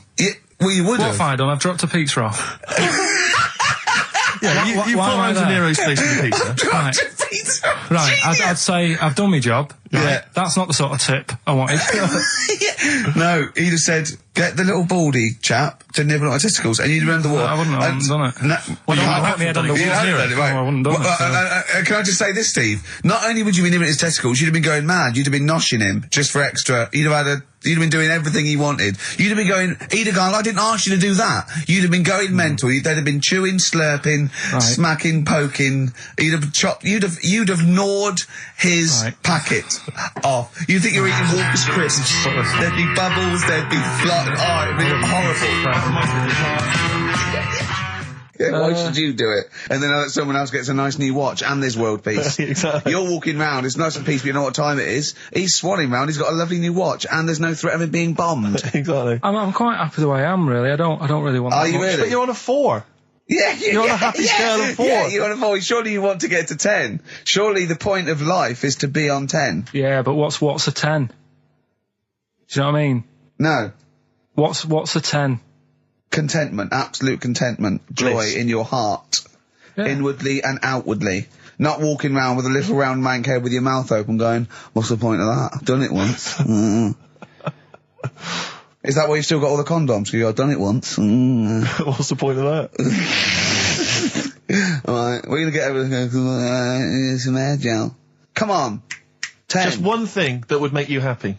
S1: Well, you would
S3: What
S1: have.
S3: have I done? I've dropped a pizza off.
S2: Yeah, you
S3: why
S2: pop
S3: am I
S2: round to
S3: there?
S2: Nero's place with the pizza.
S3: Right.
S1: Pizza.
S3: Right, I'd say I've done my job. Right?
S1: Yeah.
S3: That's not the sort of tip I wanted.
S1: No, he'd have said, get the little baldy chap to nibble at my testicles, and you'd remember what?
S3: I wouldn't have done it.
S1: No,
S3: Well,
S1: you
S3: I
S1: haven't
S3: put my head on the
S1: done it. You
S3: wall
S1: haven't
S3: here.
S1: done it, right.
S3: No, I wouldn't have done it,
S1: Can I just say this, Steve? Not only would you be nibbling his testicles, you'd have been going mad. You'd have been noshing him just for extra. You'd have been doing everything he wanted. You'd have been going, he'd have gone, I didn't ask you to do that. You'd have been going mental. They'd have been chewing, slurping, smacking, poking. You'd have chopped, you'd have gnawed his packet off. You'd think you were eating Walker's crisps. There'd be bubbles, there'd be oh, it'd be horrible. Yeah, why should you do it? And then someone else gets a nice new watch and there's world peace.
S2: Exactly.
S1: You're walking round, it's nice and peaceful, you know what time it is. He's swanning round, he's got a lovely new watch and there's no threat of him being bombed.
S2: Exactly.
S3: I'm quite happy the way I am, really. I don't really want
S1: Are
S3: that
S1: you
S3: much.
S1: really?
S2: But you're on a 4.
S1: Yeah,
S2: You're on a happy scale of 4.
S1: Yeah, you're on a 4. Surely you want to get to 10. Surely the point of life is to be on 10.
S3: Yeah, but what's a 10? Do you know what I mean?
S1: No.
S3: What's a 10?
S1: Contentment, absolute contentment, joy
S2: Bliss.
S1: in your heart,
S3: Yeah.
S1: inwardly and outwardly. Not walking around with a little round mank head with your mouth open going, what's the point of that? I've done it once. Is that why you've still got all the condoms? Because I've done it once.
S2: What's the point of that?
S1: Alright, we're gonna get over some air gel. Come on. 10.
S2: Just one thing that would make you happy.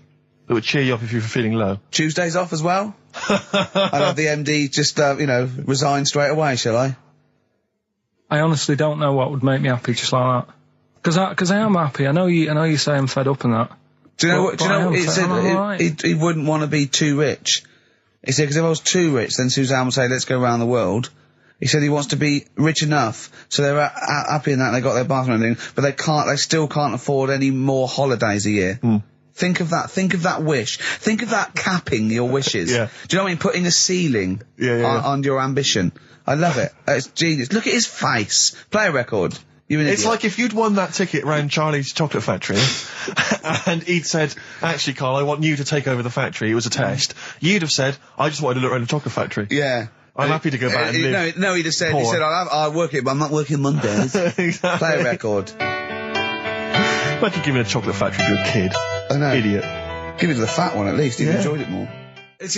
S2: That would cheer you up if you were feeling low.
S1: Tuesdays off as well? I'll have the MD just, resign straight away, shall I?
S3: I honestly don't know what would make me happy just like that. Because I am happy. I know you say I'm fed up and that.
S1: Do you know
S3: But-
S1: what? Do you
S3: but I
S1: know?
S3: am
S1: He
S3: fed-
S1: said
S3: I'm alright.
S1: he wouldn't want to be too rich. He said because if I was too rich, then Suzanne would say, "Let's go around the world." He said he wants to be rich enough so they're happy in that they got their bathroom and everything, but they still can't afford any more holidays a year. Think of that wish. Think of that capping your wishes.
S2: Yeah.
S1: Do you know what I mean? Putting a ceiling on your ambition. I love it. It's genius. Look at his face. Play a record. You're an
S2: It's
S1: idiot.
S2: like if you'd won that ticket round Charlie's Chocolate Factory and he'd said, actually, Carl, I want you to take over the factory. It was a test. You'd have said, I just wanted to look around the chocolate factory.
S1: Yeah.
S2: I'm happy to go back and live.
S1: No, he'd have said,
S2: poor.
S1: I'll work it, but I'm not working Mondays.
S2: Exactly.
S1: Play a record.
S2: Imagine giving a chocolate factory to a kid.
S1: I know.
S2: Idiot.
S1: Give it to the fat one at least. He'd
S2: Yeah.
S1: enjoyed it more. It's,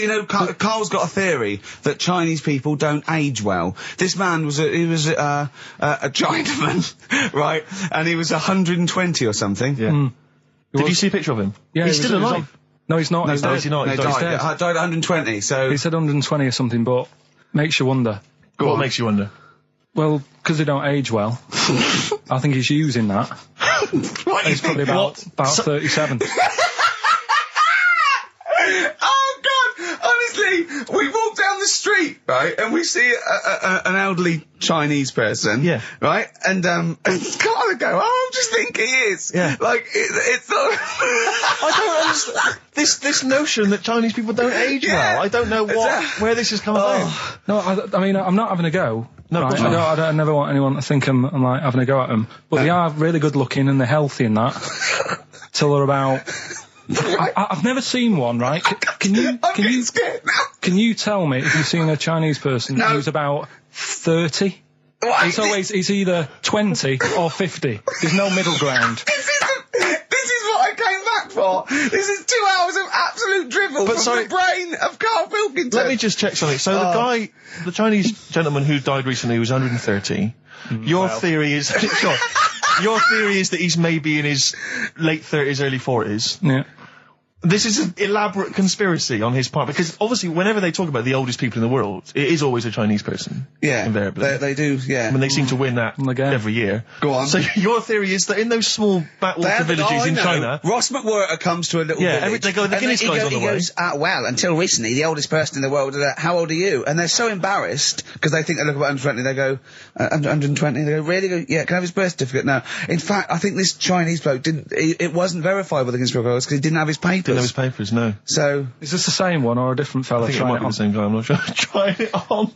S1: Carl's got a theory that Chinese people don't age well. This man was a Chinaman, right? And he was 120 or something.
S2: Yeah. Did you see a picture of him?
S3: Yeah,
S2: He's
S3: he was-
S2: still
S3: he was
S2: alive.
S3: on- No, he's not.
S1: No,
S3: he's
S1: no,
S3: dead.
S2: is he not?
S1: No,
S2: He's
S1: died,
S2: dead.
S1: died at 120, so...
S3: He said 120 or something, but makes you wonder.
S2: What makes you wonder?
S3: Well, because they don't age well, I think he's using that.
S1: What,
S3: He's probably about 37.
S1: Oh, God! Honestly, we walk down the street, right, and we see an elderly Chinese person,
S2: Yeah.
S1: right, and Carl would go, oh, I just think he is.
S2: Yeah.
S1: Like, it's not...
S2: I don't understand this notion that Chinese people don't age
S1: Yeah.
S2: well. I don't know where this has come about.
S3: No, I mean, I'm not having a go.
S2: No,
S3: right?
S2: of course not.
S3: I never want anyone to think I'm like having a go at them. But they are really good looking and they're healthy and that. Till they're about... I've never seen one, right? Can you
S1: scared now.
S3: can you tell me if you've seen a Chinese person
S1: No.
S3: who's about 30?
S1: What?
S3: It's either 20 or 50. There's no middle ground.
S1: This is what I came back for. This is 2 hours of absolute drivel from
S2: sorry.
S1: the brain of Karl Pilkington.
S2: Let me just check something. So the Chinese gentleman who died recently was 130. Your theory is sure. Your theory is that he's maybe in his late 30s, early 40s.
S3: Yeah.
S2: This is an elaborate conspiracy on his part, because obviously whenever they talk about the oldest people in the world, it is always a Chinese person.
S1: Yeah,
S2: invariably.
S1: they do, yeah.
S2: I mean, they seem to win that
S3: Again.
S2: every year.
S1: Go on.
S2: So your theory is that in those small backwater villages in China...
S1: Ross McWhirter comes to a little
S2: Yeah,
S1: village.
S2: they go, the
S1: and
S2: Guinness
S1: he
S2: guy's
S1: go-
S2: on the
S1: he
S2: way.
S1: goes, well, until recently, the oldest person in the world, how old are you? And they're so embarrassed, because they think they look about 120, they go, 120, they go, really? They go, yeah, can I have his birth certificate? No. In fact, I think this Chinese bloke it wasn't verified with the conspiracy because he didn't have his papers.
S2: Didn't have his papers, no.
S1: So...
S3: Is this the same one or a different
S2: I
S3: fella
S2: think it
S3: trying
S2: might
S3: it
S2: be
S3: on?
S2: the same guy, I'm not sure. Trying it on.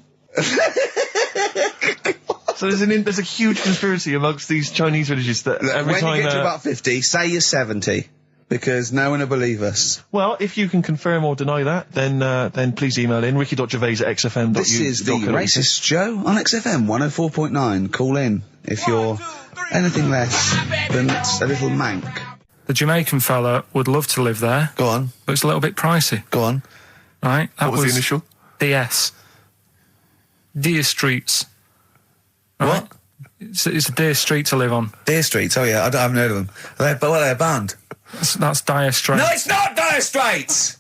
S2: So there's a huge conspiracy amongst these Chinese villages that every
S1: when
S2: time...
S1: you get to about 50, say you're 70, because no one will believe us.
S2: Well, if you can confirm or deny that, then please email in ricky.gervais@xfm.u.
S1: This is the Racist Show on XFM 104.9. Call in if you're anything less than a little mank.
S3: The Jamaican fella would love to live there,
S1: Go on,
S3: but it's a little bit pricey,
S1: go on.
S3: right? That
S2: What was the initial?
S3: DS. Deer Streets. Right?
S1: What?
S3: It's a Deer Street to live on.
S1: Deer Streets, oh yeah, I haven't heard of them. They're a band.
S3: That's Dire Straits.
S1: No, it's not Dire Straits!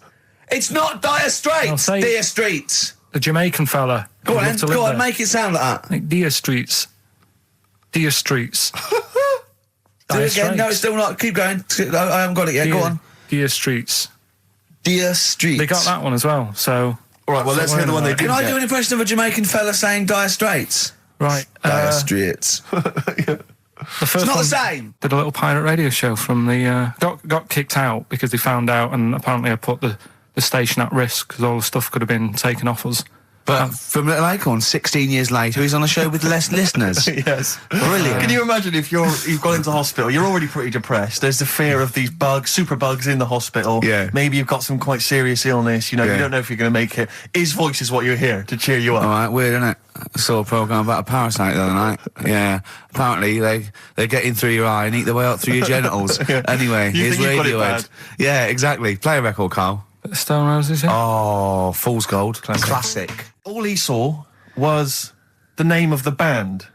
S1: It's not Dire
S3: I'll
S1: Straits!
S3: say-
S1: Deer Streets!
S3: The Jamaican fella.
S1: Go
S3: would
S1: on,
S3: love
S1: then,
S3: to live
S1: go on,
S3: there.
S1: make it sound like that.
S3: Like Deer Streets. Deer Streets.
S1: Do
S3: Dire
S1: it again, no,
S3: Straits.
S1: it's still not, keep going. I haven't got it yet, go on.
S3: Deer Streets.
S1: Deer Streets.
S3: They got that one as well, so...
S2: All right, well, let's hear the one they
S1: Can
S2: didn't
S1: I
S2: get.
S1: do an impression of a Jamaican fella saying Dire Straits?
S3: Right.
S1: Dire Straits.
S3: The first
S1: It's not
S3: one
S1: the same!
S3: did a little pirate radio show from the... got kicked out because they found out, and apparently I put the station at risk because all the stuff could have been taken off us.
S1: But from Little Acorn, 16 years later, he's on a show with less listeners.
S2: Yes.
S1: Brilliant.
S2: Can you imagine if you've gone into hospital, you're already pretty depressed, there's the fear of these bugs, super bugs in the hospital.
S1: Yeah.
S2: Maybe you've got some quite serious illness, you know,
S1: Yeah.
S2: you don't know if you're going to make it. His voice is what you hear to cheer you up.
S1: All right, weird, isn't it? I saw a programme about a parasite the other night. Yeah. Apparently, they get in through your eye and eat their way up through your genitals.
S2: Yeah.
S1: Anyway,
S2: You
S1: here's
S2: think you've got it
S1: Radiohead.
S2: bad?
S1: Yeah, exactly. Play a record, Carl.
S3: Stone Roses, yeah?
S1: Oh, Fool's Gold. Classic.
S2: All he saw was the name of the band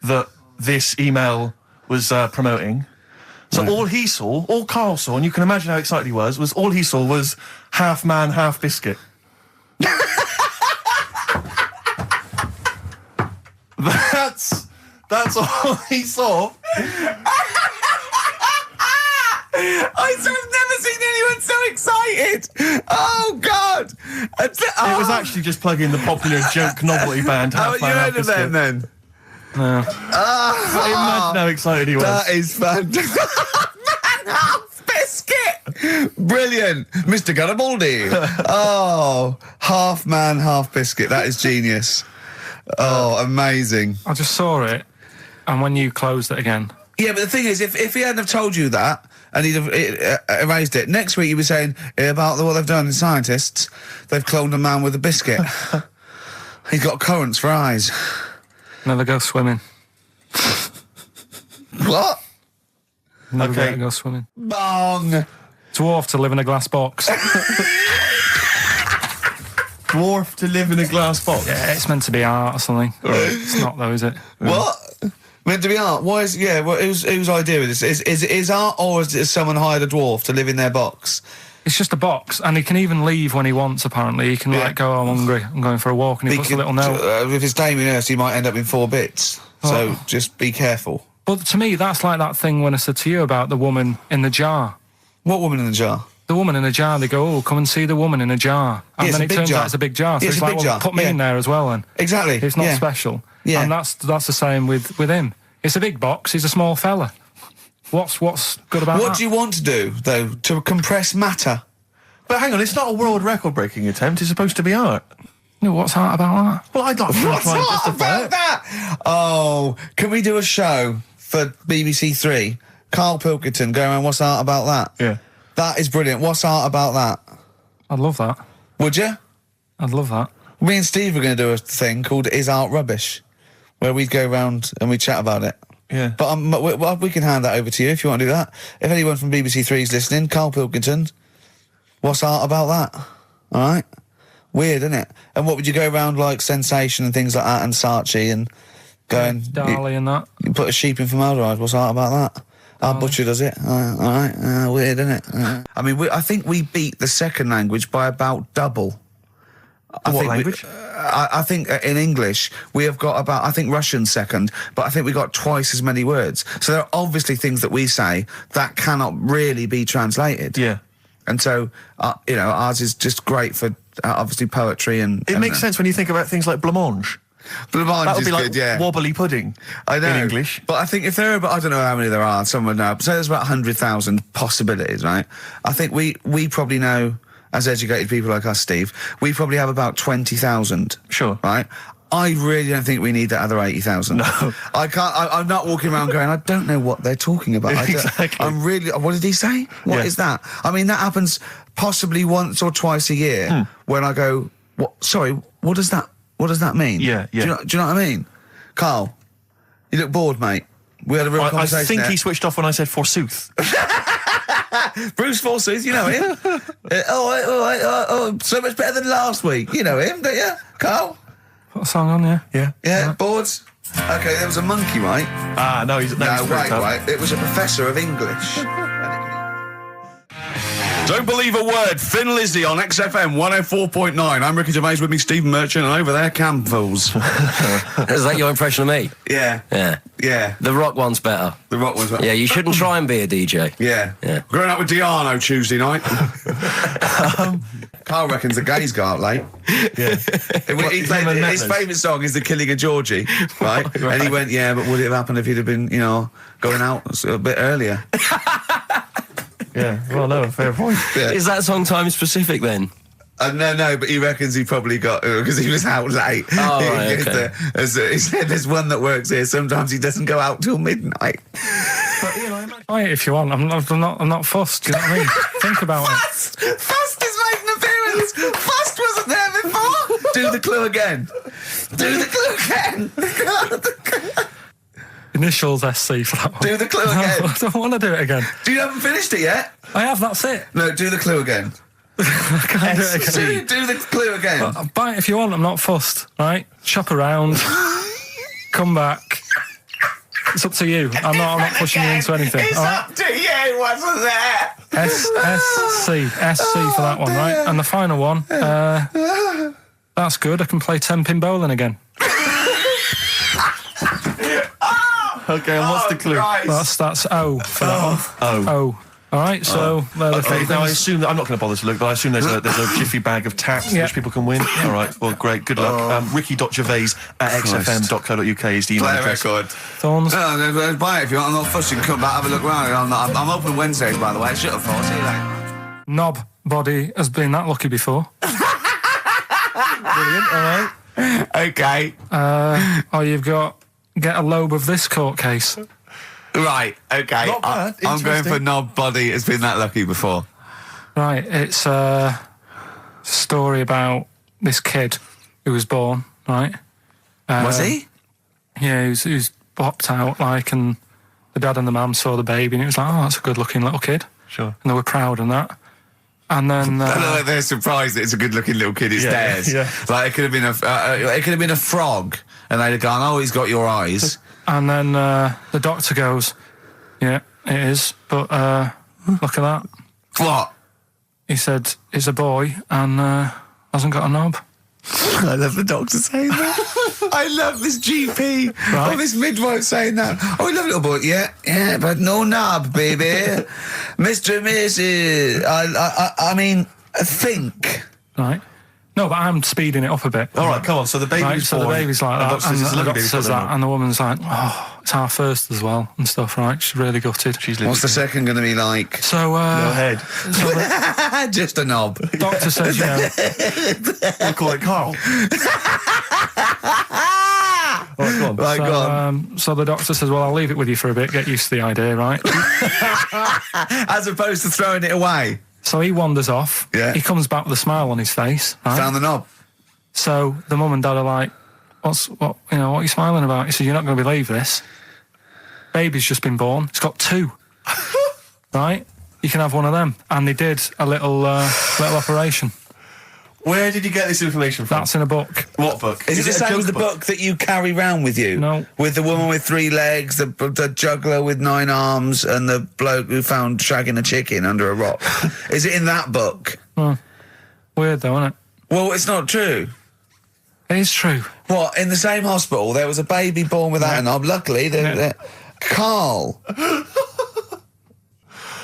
S2: that this email was promoting. So all he saw, all Carl saw, and you can imagine how excited he was all he saw was Half Man, Half Biscuit. That's all he saw.
S1: I've never seen anyone so excited. Oh, God.
S2: It was actually just plugging the popular joke novelty band
S1: How
S2: Half
S1: you
S2: Man, Half
S1: heard of them,
S2: Biscuit.
S1: then?
S2: Imagine how excited he was.
S1: That is fantastic. Man, half biscuit. Brilliant. Mr. Garibaldi. Oh, half man, half biscuit. That is genius. Oh, amazing.
S3: I just saw it, and when you closed it again...
S1: Yeah, but the thing is, if he hadn't have told you that, and he'd have erased it, next week you'd be saying about what they've done in scientists, they've cloned a man with a biscuit. He's got currants for eyes.
S3: Never go swimming.
S1: What?
S3: Never
S2: Okay.
S3: go swimming.
S1: Bong.
S3: Dwarf to live in a glass box.
S2: Dwarf to live in a glass box.
S3: Yeah, it's meant to be art or something. It's not though, is it?
S1: What? Meant to be art? Why is... Yeah, well, whose idea is this? Is it art, or is someone hired a dwarf to live in their box?
S3: It's just a box, and he can even leave when he wants, apparently. He can, like, go, I'm hungry, I'm going for a walk, and he puts a little note.
S1: If it's Damien Hirst, he might end up in 4 bits. So just be careful.
S3: But to me, that's like that thing when I said to you about the woman in the jar.
S1: What woman in the jar?
S3: The woman in the jar, they go, oh, come and see the woman in a jar. And
S1: Yeah, it's
S3: then
S1: a
S3: it
S1: big
S3: turns
S1: jar.
S3: out it's a big jar. So
S1: Yeah,
S3: it's
S1: it's a
S3: like,
S1: big
S3: well,
S1: jar.
S3: put me
S1: Yeah.
S3: in there as well then.
S1: Exactly.
S3: It's not
S1: yeah.
S3: special.
S1: Yeah.
S3: And that's the same with him. It's a big box, he's a small fella. What's good about that?
S1: What do you want to do, though? To compress matter?
S2: But hang on, it's not a world record-breaking attempt. It's supposed to be art.
S3: No, what's hard about that?
S2: Well, I'd like to
S1: What's
S2: try and
S1: hot
S2: justify
S1: about
S2: it.
S1: that? Oh, can we do a show for BBC Three? Karl Pilkington going around, what's art about that?
S2: Yeah.
S1: That is brilliant. What's art about that?
S3: I'd love that.
S1: Would you?
S3: I'd love that.
S1: Me and Steve are going to do a thing called Is Art Rubbish, where we'd go round and we'd chat about it.
S2: Yeah.
S1: But we can hand that over to you if you want to do that. If anyone from BBC Three is listening, Karl Pilkington, what's art about that? All right? Weird, isn't it? And what would you go around like Sensation and things like that and Saatchi and going...
S3: Darley and that.
S1: You put a sheep in formaldehyde, what's art about that? Our butcher does it. All right. Weird, isn't it? I mean, I think we beat the second language by about double.
S2: What language?
S1: I think in English we have got about, I think Russian second, but I think we got twice as many words. So there are obviously things that we say that cannot really be translated.
S2: Yeah.
S1: And so, ours is just great for obviously poetry and...
S2: It makes sense when you think about things like blancmange.
S1: Blancmange
S2: That would
S1: is
S2: be like
S1: good, yeah.
S2: wobbly pudding.
S1: I know.
S2: In English.
S1: But I think if there are, I don't know how many there are, someone know, so there's about 100,000 possibilities, right? I think we probably know, as educated people like us, Steve, we probably have about 20,000.
S2: Sure.
S1: Right? I really don't think we need that other 80,000.
S2: No.
S1: I can't, I'm not walking around going, I don't know what they're talking about.
S2: Exactly.
S1: I'm really, what did he say? What is that? I mean, that happens possibly once or twice a year when I go, what does that mean?
S2: Yeah, yeah.
S1: Do you know what I mean? Carl, You look bored, mate. We had a real
S2: I
S1: conversation
S2: think
S1: there.
S2: he switched off when I said forsooth.
S1: Bruce Forsooth, you know him. So much better than last week. You know him, don't you, Carl?
S3: Put a song on, yeah.
S2: Yeah.
S1: Yeah, boards. Okay, there was a monkey, right?
S2: Ah, no, he's
S1: No,
S2: freaked
S1: wait,
S2: out.
S1: wait. It was a professor of English. Don't believe a word. Thin Lizzy on XFM 104.9. I'm Ricky Gervais, with me Stephen Merchant, and over there, Cam Fools.
S7: Is that your impression of me?
S1: Yeah.
S7: Yeah.
S1: Yeah.
S7: The rock one's better.
S1: The rock was...
S7: Yeah, you shouldn't try and be a DJ.
S1: Yeah.
S7: Yeah.
S1: Growing up with Diano Tuesday night. Carl reckons the gays go out late.
S2: Yeah.
S1: He played, his favourite song is The Killing of Georgie, right? And he went, yeah, but would it have happened if he'd have been, going out a bit earlier?
S2: Yeah, well, no, fair point.
S1: Yeah.
S7: Is that song time specific then?
S1: No, but he reckons he probably got, because he was out late.
S7: Oh, right, okay.
S1: He said there's one that works here, sometimes he doesn't go out till midnight.
S3: Try it if you want. I'm not fussed. Do you know what I mean? Think about it.
S1: Fast is making an appearance! Fast wasn't there before! Do the clue again. Do the clue again.
S3: Initials SC for that one.
S1: Do the clue again.
S3: I don't want to do it again.
S1: You haven't finished it yet?
S3: I have, that's it.
S1: No, do the clue again.
S3: I can't do it again.
S1: Do the clue again.
S3: Buy it if you want, I'm not fussed, right? Shop around, come back. It's up to you. I'm not pushing you into anything.
S1: It's
S3: all
S1: up to you, wasn't there?
S3: SC for that one, right? And the final one, that's good. I can play 10-pin bowling again.
S2: Okay, and what's the clue?
S1: Christ.
S3: That's O for that one.
S2: Oh.
S3: All right, so they're the
S2: Okay,
S3: three
S2: now I
S3: things.
S2: assume that I'm not going to bother to look, but I assume there's a jiffy bag of taps
S3: Yeah.
S2: which people can win. All right, well, great, good luck. Ricky.gervais@xfm.co.uk is the email
S1: Play a
S2: address.
S1: record.
S3: Thorns.
S1: No, buy it if you want. I'm not fussing. Come back, have a look around. I'm open Wednesdays, by the way. Shut up, for. See you later.
S3: Knob body has been that lucky before.
S2: Brilliant, all right.
S1: Okay.
S3: Or you've got get a lobe of this court case.
S1: Right, okay.
S2: Not bad,
S1: I'm going
S2: interesting.
S1: for knob body. It's been that lucky before.
S3: Right, it's a story about this kid who was born, right?
S1: Was he?
S3: Yeah, he was popped out, and the dad and the mum saw the baby, and it was like, oh, that's a good-looking little kid.
S2: Sure.
S3: And they were proud and that. And then...
S1: I don't know if they're surprised that it's a good-looking little kid. It's
S2: Yeah,
S1: theirs.
S2: yeah.
S1: Like it could have been a frog, and they'd have gone, "Oh, he's got your eyes."
S3: And then the doctor goes, yeah, it is, but look at that.
S1: What?
S3: He said, it's a boy and hasn't got a knob.
S1: I love the doctor saying that. I love this GP
S3: Right.
S1: or this midwife saying that. Oh, I love little boy. Yeah, but no knob, baby. Mr. and Mrs. I mean, think.
S3: Right. No, but I'm speeding it up a bit.
S2: All right, come on. So the baby's
S3: Right, so the
S2: born,
S3: baby's like
S2: and
S3: that,
S2: the doctor says it's a
S3: the
S2: lovely
S3: doctor
S2: baby,
S3: says
S2: got no
S3: that,
S2: knob.
S3: and the woman's like, oh, it's our first as well, and stuff, right? She's really gutted.
S2: She's living.
S1: What's the second going to be like?
S3: So,
S2: Go ahead.
S3: so the
S1: Just a knob.
S3: doctor says,
S2: We'll call it Carl. All right, go on.
S1: Right, go on.
S3: so the doctor says, well, I'll leave it with you for a bit, get used to the idea, right?
S1: As opposed to throwing it away.
S3: So he wanders off.
S1: Yeah.
S3: He comes back with a smile on his face, right?
S1: Found the knob.
S3: So the mum and dad are like, what are you smiling about? He said, you're not going to believe this. Baby's just been born. It's got two. Right? You can have one of them. And they did a little operation.
S2: Where did you get this information from?
S3: That's in a book.
S2: What book?
S1: Is it the
S2: a
S1: same
S2: joke
S1: as the book that you carry round with you?
S3: No.
S1: With the woman with 3 legs, the juggler with 9 arms, and the bloke who found shagging a chicken under a rock. Is it in that book?
S3: Weird though, isn't it?
S1: Well, it's not true.
S3: It is true.
S1: What, in the same hospital, there was a baby born without a knob. Luckily, Carl.
S3: It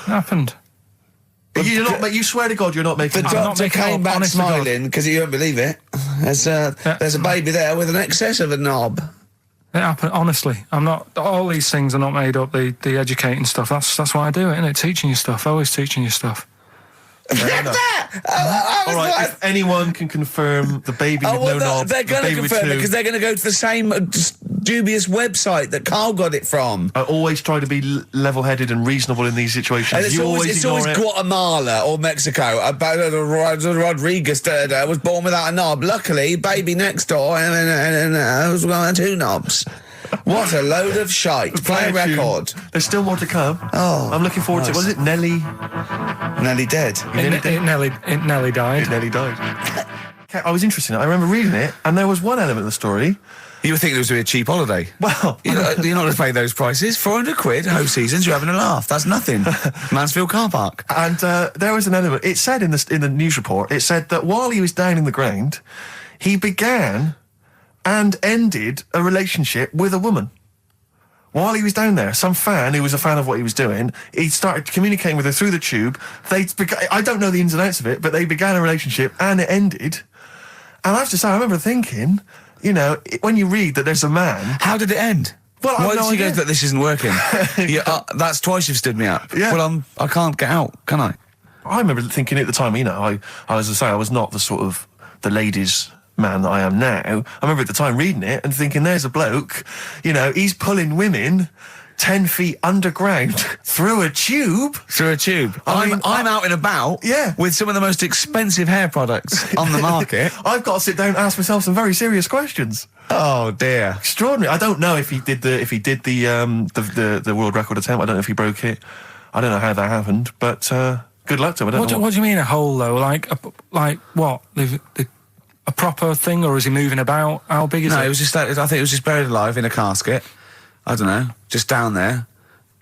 S3: happened.
S2: You're not. You swear to God, you're not making.
S1: The
S3: I'm not
S1: doctor
S3: making
S1: came
S3: up,
S1: back
S3: honest to God.
S1: smiling because he won't believe it. There's a baby there with an excess of a knob.
S3: It happened, honestly. I'm not, all these things are not made up, the educating stuff. That's why I do it, isn't it? Teaching you stuff, always teaching you stuff.
S2: Fair enough. All right. If anyone can confirm the baby with no knob,
S1: they're
S2: the
S1: going to
S2: baby with
S1: confirm it
S2: two,
S1: because they're going to go to the same dubious website that Carl got it from.
S2: I always try to be level-headed and reasonable in these situations.
S1: And it's
S2: You
S1: always
S2: ignore it.
S1: Guatemala or Mexico. Rodriguez was born without a knob. Luckily, baby next door and was got 2 knobs. What a load of shite. Play a
S2: tune.
S1: record.
S2: There's still more to come.
S1: Oh,
S2: I'm looking forward to it. Was it Nelly?
S1: Nearly dead.
S3: It nearly died.
S2: It nearly died. Okay, I was interested in it. I remember reading it, and there was one element of the story.
S1: You were thinking it was going to be a cheap holiday.
S2: Well,
S1: You're not going to pay those prices. 400 quid, host seasons, you're having a laugh. That's nothing. Mansfield car park.
S2: and there was an element. It said in the news report, it said that while he was down in the ground, he began and ended a relationship with a woman. While he was down there, some fan who was a fan of what he was doing, he started communicating with her through the tube. I don't know the ins and outs of it, but they began a relationship and it ended. And I have to say, I remember thinking, you know, when you read that there's a man...
S1: How did it end?
S2: Well, I
S1: Why
S2: have no
S1: did you go
S2: idea.
S1: that this isn't working? That's twice you've stood me up.
S2: Yeah.
S1: Well, I can't get out, can I?
S2: I remember thinking at the time, you know, as I say, I was not the sort of the ladies' man that I am now. I remember at the time reading it and thinking, there's a bloke, you know, he's pulling women 10 feet underground through a tube.
S1: Through a tube.
S2: I mean,
S1: I'm out and about
S2: Yeah.
S1: with some of the most expensive hair products on the market.
S2: I've got to sit down and ask myself some very serious questions.
S1: Oh, dear.
S2: Extraordinary. I don't know if he did the world record attempt. I don't know if he broke it. I don't know how that happened, but good luck to him. I don't know
S3: What do you mean a hole though? Like what? A proper thing, or is he moving about? How big is
S1: No,
S3: it?
S1: it was just, I think it was just buried alive in a casket. I don't know. Just down there.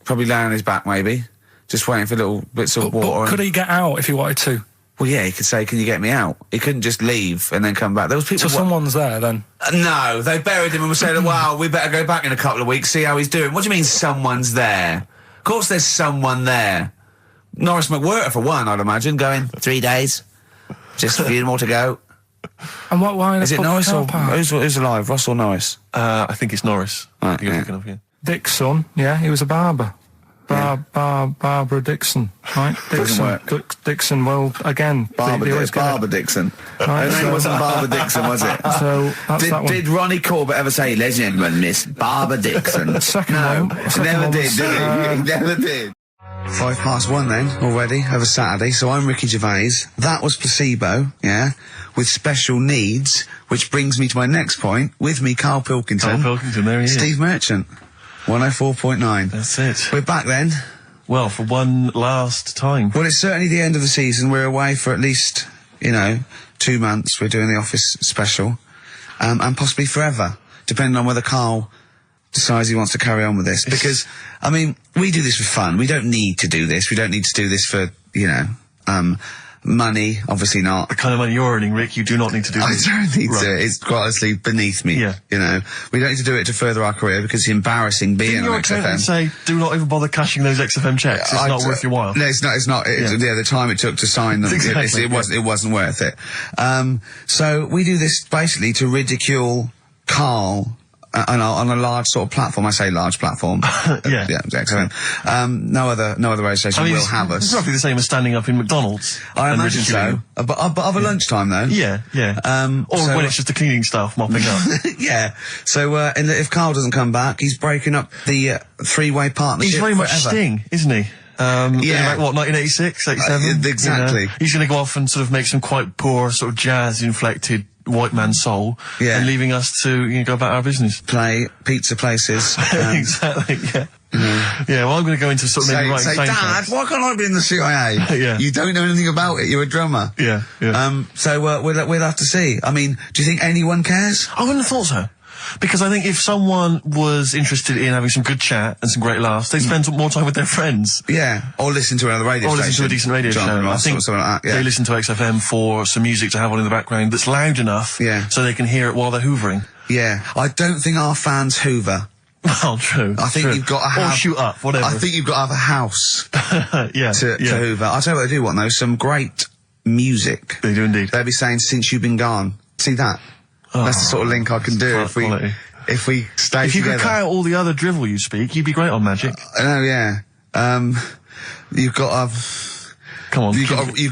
S1: Probably laying on his back, maybe. Just waiting for little bits of water.
S3: But could he get out if he wanted to?
S1: Well, yeah, he could say, can you get me out? He couldn't just leave and then come back. There was people...
S3: So someone's there then?
S1: No, they buried him and were saying, wow, we better go back in a couple of weeks, see how he's doing. What do you mean someone's there? Of course there's someone there. Norris McWhirter, for one, I'd imagine, going, 3 days. Just a few more to go.
S3: And why?
S1: Is it Norris or... Who's alive, Ross or Norris?
S2: I think it's Norris.
S1: Right,
S2: You're
S1: yeah.
S2: thinking of, yeah.
S3: Dick's son, yeah, he was a barber. Barbara Dixon, right? Dixon, well, again, they always get it.
S1: Barbara Dixon.
S3: Right,
S1: Her name wasn't Barbara Dixon, was it?
S3: So that's that one.
S1: Did Ronnie Corbett ever say, ladies and gentlemen, Miss Barbara Dixon?
S3: Second
S1: No,
S3: one.
S1: he
S3: Second
S1: never
S3: one
S1: did,
S3: was,
S1: did he? He never did. 1:05 then, already, over Saturday, so I'm Ricky Gervais. That was Placebo, yeah, with special needs, which brings me to my next point. With me, Karl Pilkington.
S2: Karl Pilkington, there he is.
S1: Steve Merchant, 104.9.
S2: That's it.
S1: We're back then.
S2: Well, for one last time.
S1: Well, it's certainly the end of the season. We're away for at least, 2 months. We're doing the Office special, and possibly forever, depending on whether Karl decides he wants to carry on with this. Because, I mean, we do this for fun. We don't need to do this. We don't need to do this for, money. Obviously not.
S2: The kind of money you're earning, Rick, you do not need to do
S1: I
S2: this.
S1: don't need
S2: Right.
S1: to. It's quite honestly beneath me.
S2: Yeah.
S1: We don't need to do it to further our career because it's embarrassing being
S2: Didn't your
S1: on
S2: accountant
S1: XFM.
S2: say, do not even bother cashing those XFM checks? It's not worth your while.
S1: No, it's not. It's not. Yeah, the time it took to sign them,
S2: Exactly,
S1: it wasn't worth it. So we do this basically to ridicule Karl on a large sort of platform. I say large platform.
S2: Yeah.
S1: Yeah, XFM. No other radio station will have
S2: It's
S1: us.
S2: roughly the same as standing up in McDonald's.
S1: I
S2: and
S1: imagine
S2: ridiculing
S1: so. But of a lunchtime though.
S2: Yeah, yeah. Or
S1: so-
S2: when it's just the cleaning staff mopping up.
S1: Yeah. So, and if Karl doesn't come back, he's breaking up the three-way partnership.
S2: He's very much
S1: forever.
S2: Sting, isn't he?
S1: Yeah.
S2: Like, what, 1986, 87?
S1: Exactly.
S2: He's going to go off and sort of make some quite poor, sort of jazz-inflected white man soul.
S1: Yeah.
S2: And leaving us to go about our business.
S1: Play pizza places.
S2: Exactly, yeah. Yeah, well, I'm going to go into sort of maybe writing
S1: say, Dad,
S2: soundtracks.
S1: why can't I be in the CIA?
S2: Yeah.
S1: You don't know anything about it. You're a drummer.
S2: Yeah, yeah.
S1: So we'll have to see. I mean, do you think anyone cares?
S2: I wouldn't have thought so. Because I think if someone was interested in having some good chat and some great laughs, they'd spend more time with their friends.
S1: Yeah. Or listen to another radio
S2: Or
S1: station.
S2: listen to a decent radio
S1: John
S2: show. I
S1: Ross
S2: think
S1: or something like that. Yeah.
S2: they listen to XFM for some music to have on in the background that's loud enough
S1: Yeah.
S2: so they can hear it while they're hoovering.
S1: Yeah. I don't think our fans hoover.
S2: Well, true.
S1: I think
S2: true.
S1: you've got to have...
S2: Or shoot up, whatever.
S1: I think you've got to have a house
S2: yeah,
S1: to
S2: yeah.
S1: hoover. I'll tell you what they do want, though. Some great music.
S2: They do indeed.
S1: They'll be saying, since you've been gone. See that? That's the sort of link I can do
S2: quality.
S1: if we stay
S2: If you
S1: together.
S2: could cut out all the other drivel you speak, you'd be great on Magic.
S1: Oh, yeah. You've got a...
S2: Come on.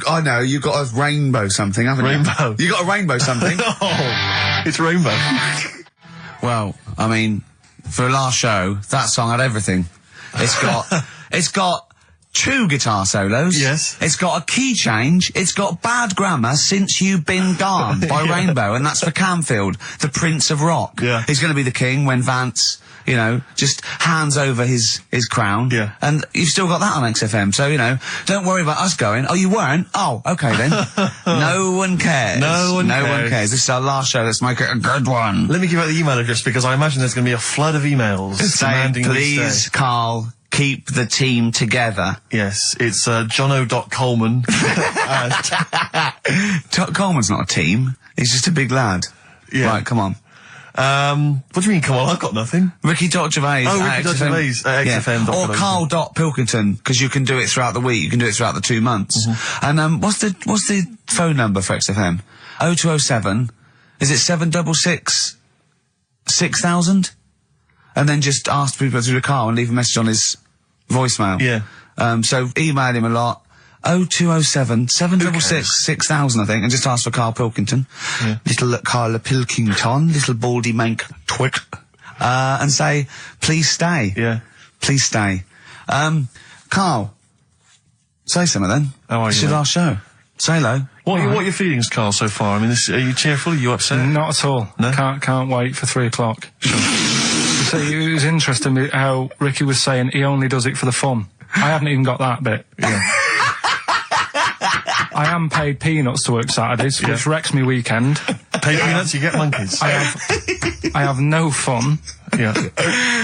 S1: I know, you've got a rainbow something, haven't
S2: Rainbow.
S1: you? You got a rainbow something.
S2: Oh, it's Rainbow.
S1: Well, I mean, for a last show, that song had everything. It's got 2 guitar solos.
S2: Yes.
S1: It's got a key change. It's got Bad Grammar, Since You've Been Gone by Rainbow, and that's for Camfield, the Prince of Rock.
S2: Yeah.
S1: He's going to be the king when Vance, you know, just hands over his crown.
S2: Yeah.
S1: And you've still got that on XFM, so, you know, don't worry about us going, oh, you weren't? Oh, okay then. No one cares.
S2: No one cares.
S1: This is our last show. Let's make it a good one.
S2: Let me give out the email address because I imagine there's going to be a flood of emails
S1: Saying,
S2: demanding we
S1: please,
S2: stay.
S1: Carl, keep the team together.
S2: Yes, it's Jono.Coleman.
S1: Coleman's not a team. He's just a big lad.
S2: Yeah.
S1: Right, come on.
S2: What do you mean, come on, I've got nothing.
S1: Ricky.Gervais.
S2: Oh, Ricky.Gervais at XFM.
S1: Or Karl.Pilkington, because you can do it throughout the week, you can do it throughout the 2 months. And what's the phone number for XFM? 0207, is it 766 6000? And then just ask people through the car and leave a message on his voicemail.
S2: Yeah.
S1: So email him a lot. 0207 766 6000, I think, and just ask for Karl Pilkington.
S2: Yeah.
S1: Little Karl Pilkington, little baldy mank twit. And say, please stay.
S2: Yeah.
S1: Please stay. Carl, say something then.
S2: How are
S1: It's
S2: you,
S1: your
S2: mate?
S1: last show. Say hello.
S2: What are your feelings, Carl, so far? I mean, are you cheerful? Are you upset?
S3: Not at all.
S2: No?
S3: Can't wait for 3 o'clock. So it was interesting how Ricky was saying he only does it for the fun. I haven't even got that bit.
S2: Yeah.
S3: I am paid peanuts to work Saturdays, which wrecks me weekend.
S2: Pay peanuts, you get monkeys.
S3: I have no fun.
S2: Yeah.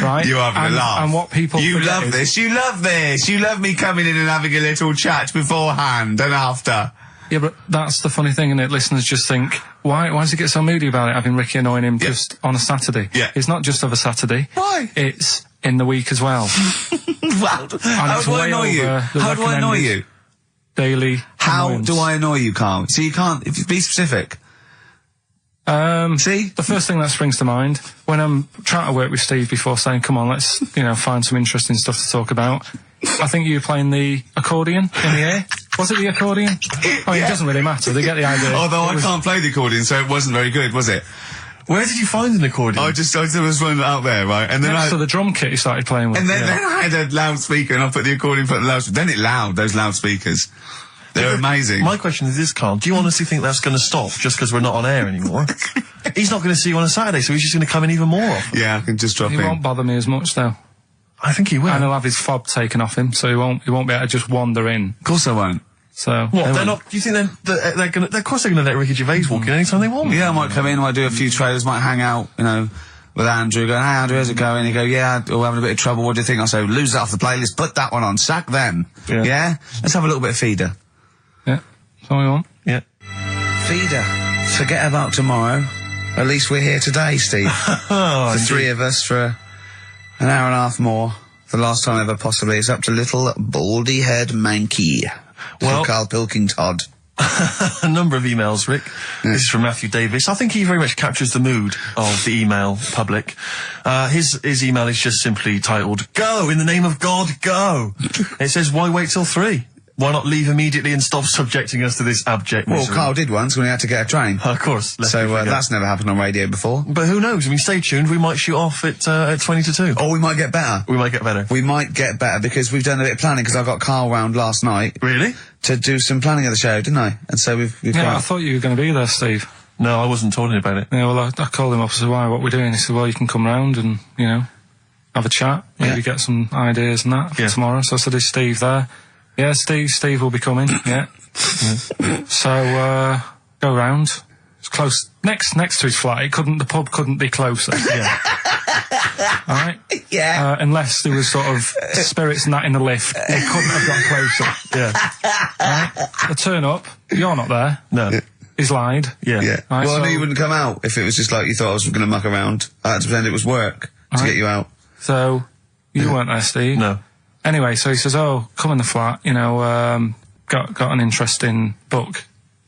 S3: Right?
S1: You having
S3: and,
S1: a laugh.
S3: And what people
S1: You
S3: forget
S1: love
S3: is-
S1: this. You love this. You love me coming in and having a little chat beforehand and after.
S3: Yeah, but that's the funny thing, and listeners just think, why does he get so moody about it, having Ricky annoying him just on a Saturday?
S1: Yeah.
S3: It's not just of a Saturday.
S1: Why?
S3: It's in the week as well.
S1: How do I annoy you? How do I annoy you?
S3: Daily
S1: How
S3: annoyance.
S1: do I annoy you, Carl? So you can't, if you be specific. See?
S3: The first thing that springs to mind, when I'm trying to work with Steve before saying, come on, let's, find some interesting stuff to talk about, I think you were playing the accordion in the air. Was it the accordion? Oh, it doesn't really matter. They get the idea.
S1: Although I can't play the accordion, so it wasn't very good, was it?
S2: Where did you find an accordion?
S1: I was one out there, right? And then
S3: Next to the drum kit he started playing with.
S1: and then I had a loudspeaker, and I put the accordion for the loudspeaker. Then it loud, those loudspeakers. They're amazing.
S2: My question is this, Carl. Do you honestly think that's going to stop just because we're not on air anymore? He's not going to see you on a Saturday, so he's just going to come in even more often.
S1: Yeah, I can just drop
S3: He
S1: in.
S3: won't bother me as much, though.
S2: I think he will.
S3: And he'll have his fob taken off him, so he won't be able to just wander in.
S1: Of course I won't.
S3: So
S2: What?
S3: they
S2: They're
S3: won't.
S2: not. Do you think they're going to? Of course they're going to let Ricky Gervais walk in anytime they want.
S1: Yeah, I might come in, I might do a few trailers, might hang out, with Andrew, going, hey Andrew, how's it going? He'd go, yeah, we're having a bit of trouble, what do you think? I say, lose that off the playlist, put that one on, sack them.
S2: Yeah.
S1: Let's have a little bit of feeder.
S3: Yeah, that's all we want.
S2: Yeah.
S1: Feeder. Forget about tomorrow. At least we're here today, Steve.
S2: Oh,
S1: The 3 of us for an hour and a half more. The last time ever, possibly. It's up to little baldy head manky.
S2: Well-
S1: Karl Pilkington.
S2: a number of emails, Rick. This is from Matthew Davis. I think he very much captures the mood of the email public. His email is just simply titled, "Go, in the name of God, go." It says, why wait till 3? Why not leave immediately and stop subjecting us to this abject
S1: Well,
S2: misery?
S1: Carl did once when he had to get a train.
S2: Of course. lest we
S1: So
S2: forget.
S1: that's never happened on radio before.
S2: But who knows? I mean, stay tuned. We might shoot off at 20 to 2.
S1: Or we might get better.
S2: We might get better.
S1: We might get better because we've done a bit of planning because I got Carl round last night
S2: Really?
S1: to do some planning of the show, didn't I? And so we've
S3: Yeah,
S1: got...
S3: I thought you were going to be there, Steve.
S2: No, I wasn't talking about it.
S3: Yeah, well, I called him up and said, why, what we're doing? He said, well, you can come round and, have a chat, maybe get some ideas and that for tomorrow. So I said, is Steve there? Yeah, Steve will be coming, yeah. So, go round. It's close, next to his flat. The pub couldn't be closer. Yeah. Alright?
S1: Yeah.
S3: Unless there was sort of spirits and that in the lift, they couldn't have got closer.
S2: Yeah.
S3: Alright? I turn up, you're not there.
S2: No.
S3: He's lied.
S2: Yeah.
S1: Yeah.
S3: Right,
S1: Well, I
S3: so-
S1: knew you wouldn't come out if it was just like you thought I was going to muck around. I had to pretend it was work to get you out.
S3: So, you weren't there, Steve.
S2: No.
S3: Anyway, so he says, oh, come in the flat, got an interesting book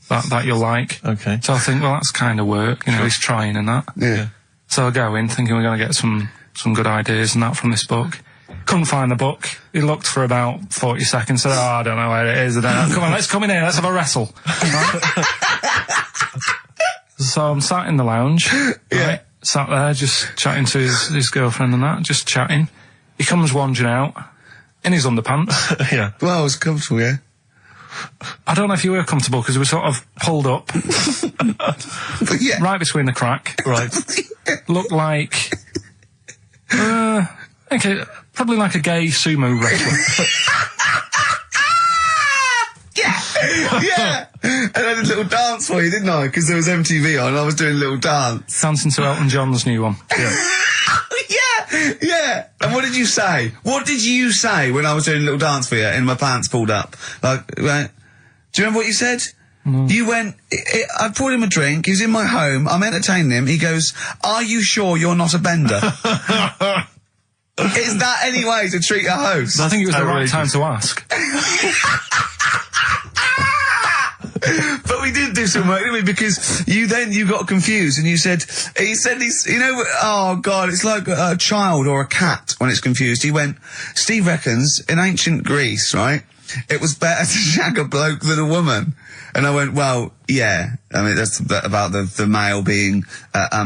S3: that you'll like.
S2: Okay.
S3: So I think, well, that's kind of work, he's trying and that.
S1: Yeah.
S3: So I go in thinking we're going to get some good ideas and that from this book. Couldn't find the book. He looked for about 40 seconds, said, I don't know where it is. I don't know. Come on, let's come in here, let's have a wrestle. Right? So I'm sat in the lounge, right? Sat there just chatting to his girlfriend and that, just chatting. He comes wandering out. in his underpants.
S2: Yeah.
S1: Well, it was comfortable, yeah.
S3: I don't know if you were comfortable because we were sort of pulled up
S1: But yeah.
S3: right between the crack.
S2: Right.
S3: Looked like, okay, probably like a gay sumo wrestler.
S1: Yeah. And I did a little dance for you, didn't I? Because there was MTV on and I was doing a little dance.
S3: Dancing to Elton John's new one.
S1: Yeah. And what did you say? What did you say when I was doing a little dance for you and my pants pulled up? Like, right? Do you remember what you said? You went, I poured him a drink, he was in my home, I'm entertaining him, he goes, "Are you sure you're not a bender?" Is that any way to treat a host?
S3: I think it was the right
S2: outrageous.
S3: time to ask.
S1: But we did do some work, didn't we? Because you got confused and you said, he's, you know, oh God, it's like a child or a cat when it's confused. He went, "Steve reckons in ancient Greece, right, it was better to shag a bloke than a woman." And I went, "Well, yeah. I mean, that's about the male being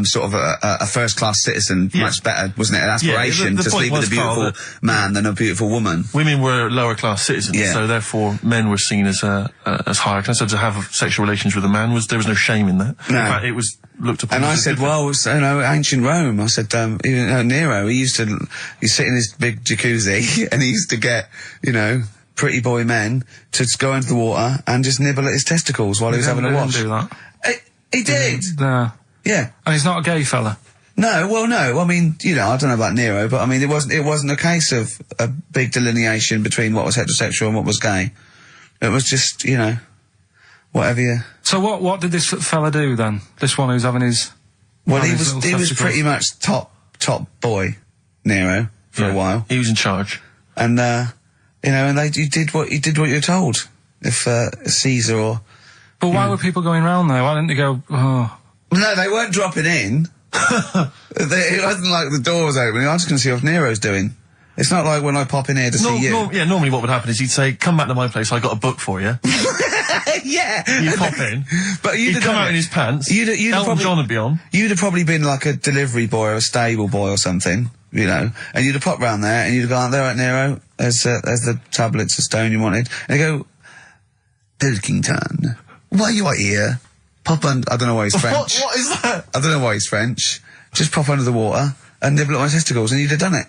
S1: sort of a first-class citizen.
S2: Yeah.
S1: Much better, wasn't it? An aspiration
S2: the
S1: to
S2: point
S1: sleep with a
S2: was, Karl,
S1: beautiful man than a beautiful woman."
S2: Women were lower class citizens,
S1: Yeah.
S2: so therefore men were seen as higher class. So to have sexual relations with a man there was no shame in that.
S1: No.
S2: In fact, it was looked upon.
S1: And I
S2: as a
S1: said,
S2: good thing.
S1: "Well, you know, ancient Rome." I said, Nero, he'd sit in his big jacuzzi and he used to get, you know, pretty boy men to go into the water and just nibble at his testicles while he was having a wash.
S3: He didn't do that.
S1: He did.
S3: No.
S1: Yeah.
S3: And he's not a gay fella.
S1: No, well, no. I mean, you know, I don't know about Nero, but I mean, it wasn't a case of a big delineation between what was heterosexual and what was gay. It was just, you know, whatever you...
S3: So what did this fella do then? This one who's having his...
S1: Well,
S3: having
S1: he
S3: his
S1: was
S3: little testicles?
S1: pretty much top boy, Nero, for a while.
S2: He was in charge.
S1: And, you know, and you did what you're told. If, Caesar or...
S3: But why were people going round there? Why didn't they go, oh...
S1: No, they weren't dropping in. It wasn't like the door was opening. I'm just going to see what Nero's doing. It's not like when I pop in here to see you.
S2: Normally what would happen is he'd say, "Come back to my place, I got a book for you."
S1: Yeah.
S2: You'd pop in.
S1: But
S2: He'd come out in his pants. Elton John would be on.
S1: You'd have probably been like a delivery boy or a stable boy or something, you know, and you'd have popped round there and you'd have gone, "There, right, Nero, there's the tablets of stone you wanted." And they go, "Pilkington, why you are here? Pop under..." I don't know why he's French.
S2: What is that?
S1: I don't know why he's French. Just pop under the water and nibble at my testicles and you'd have done it.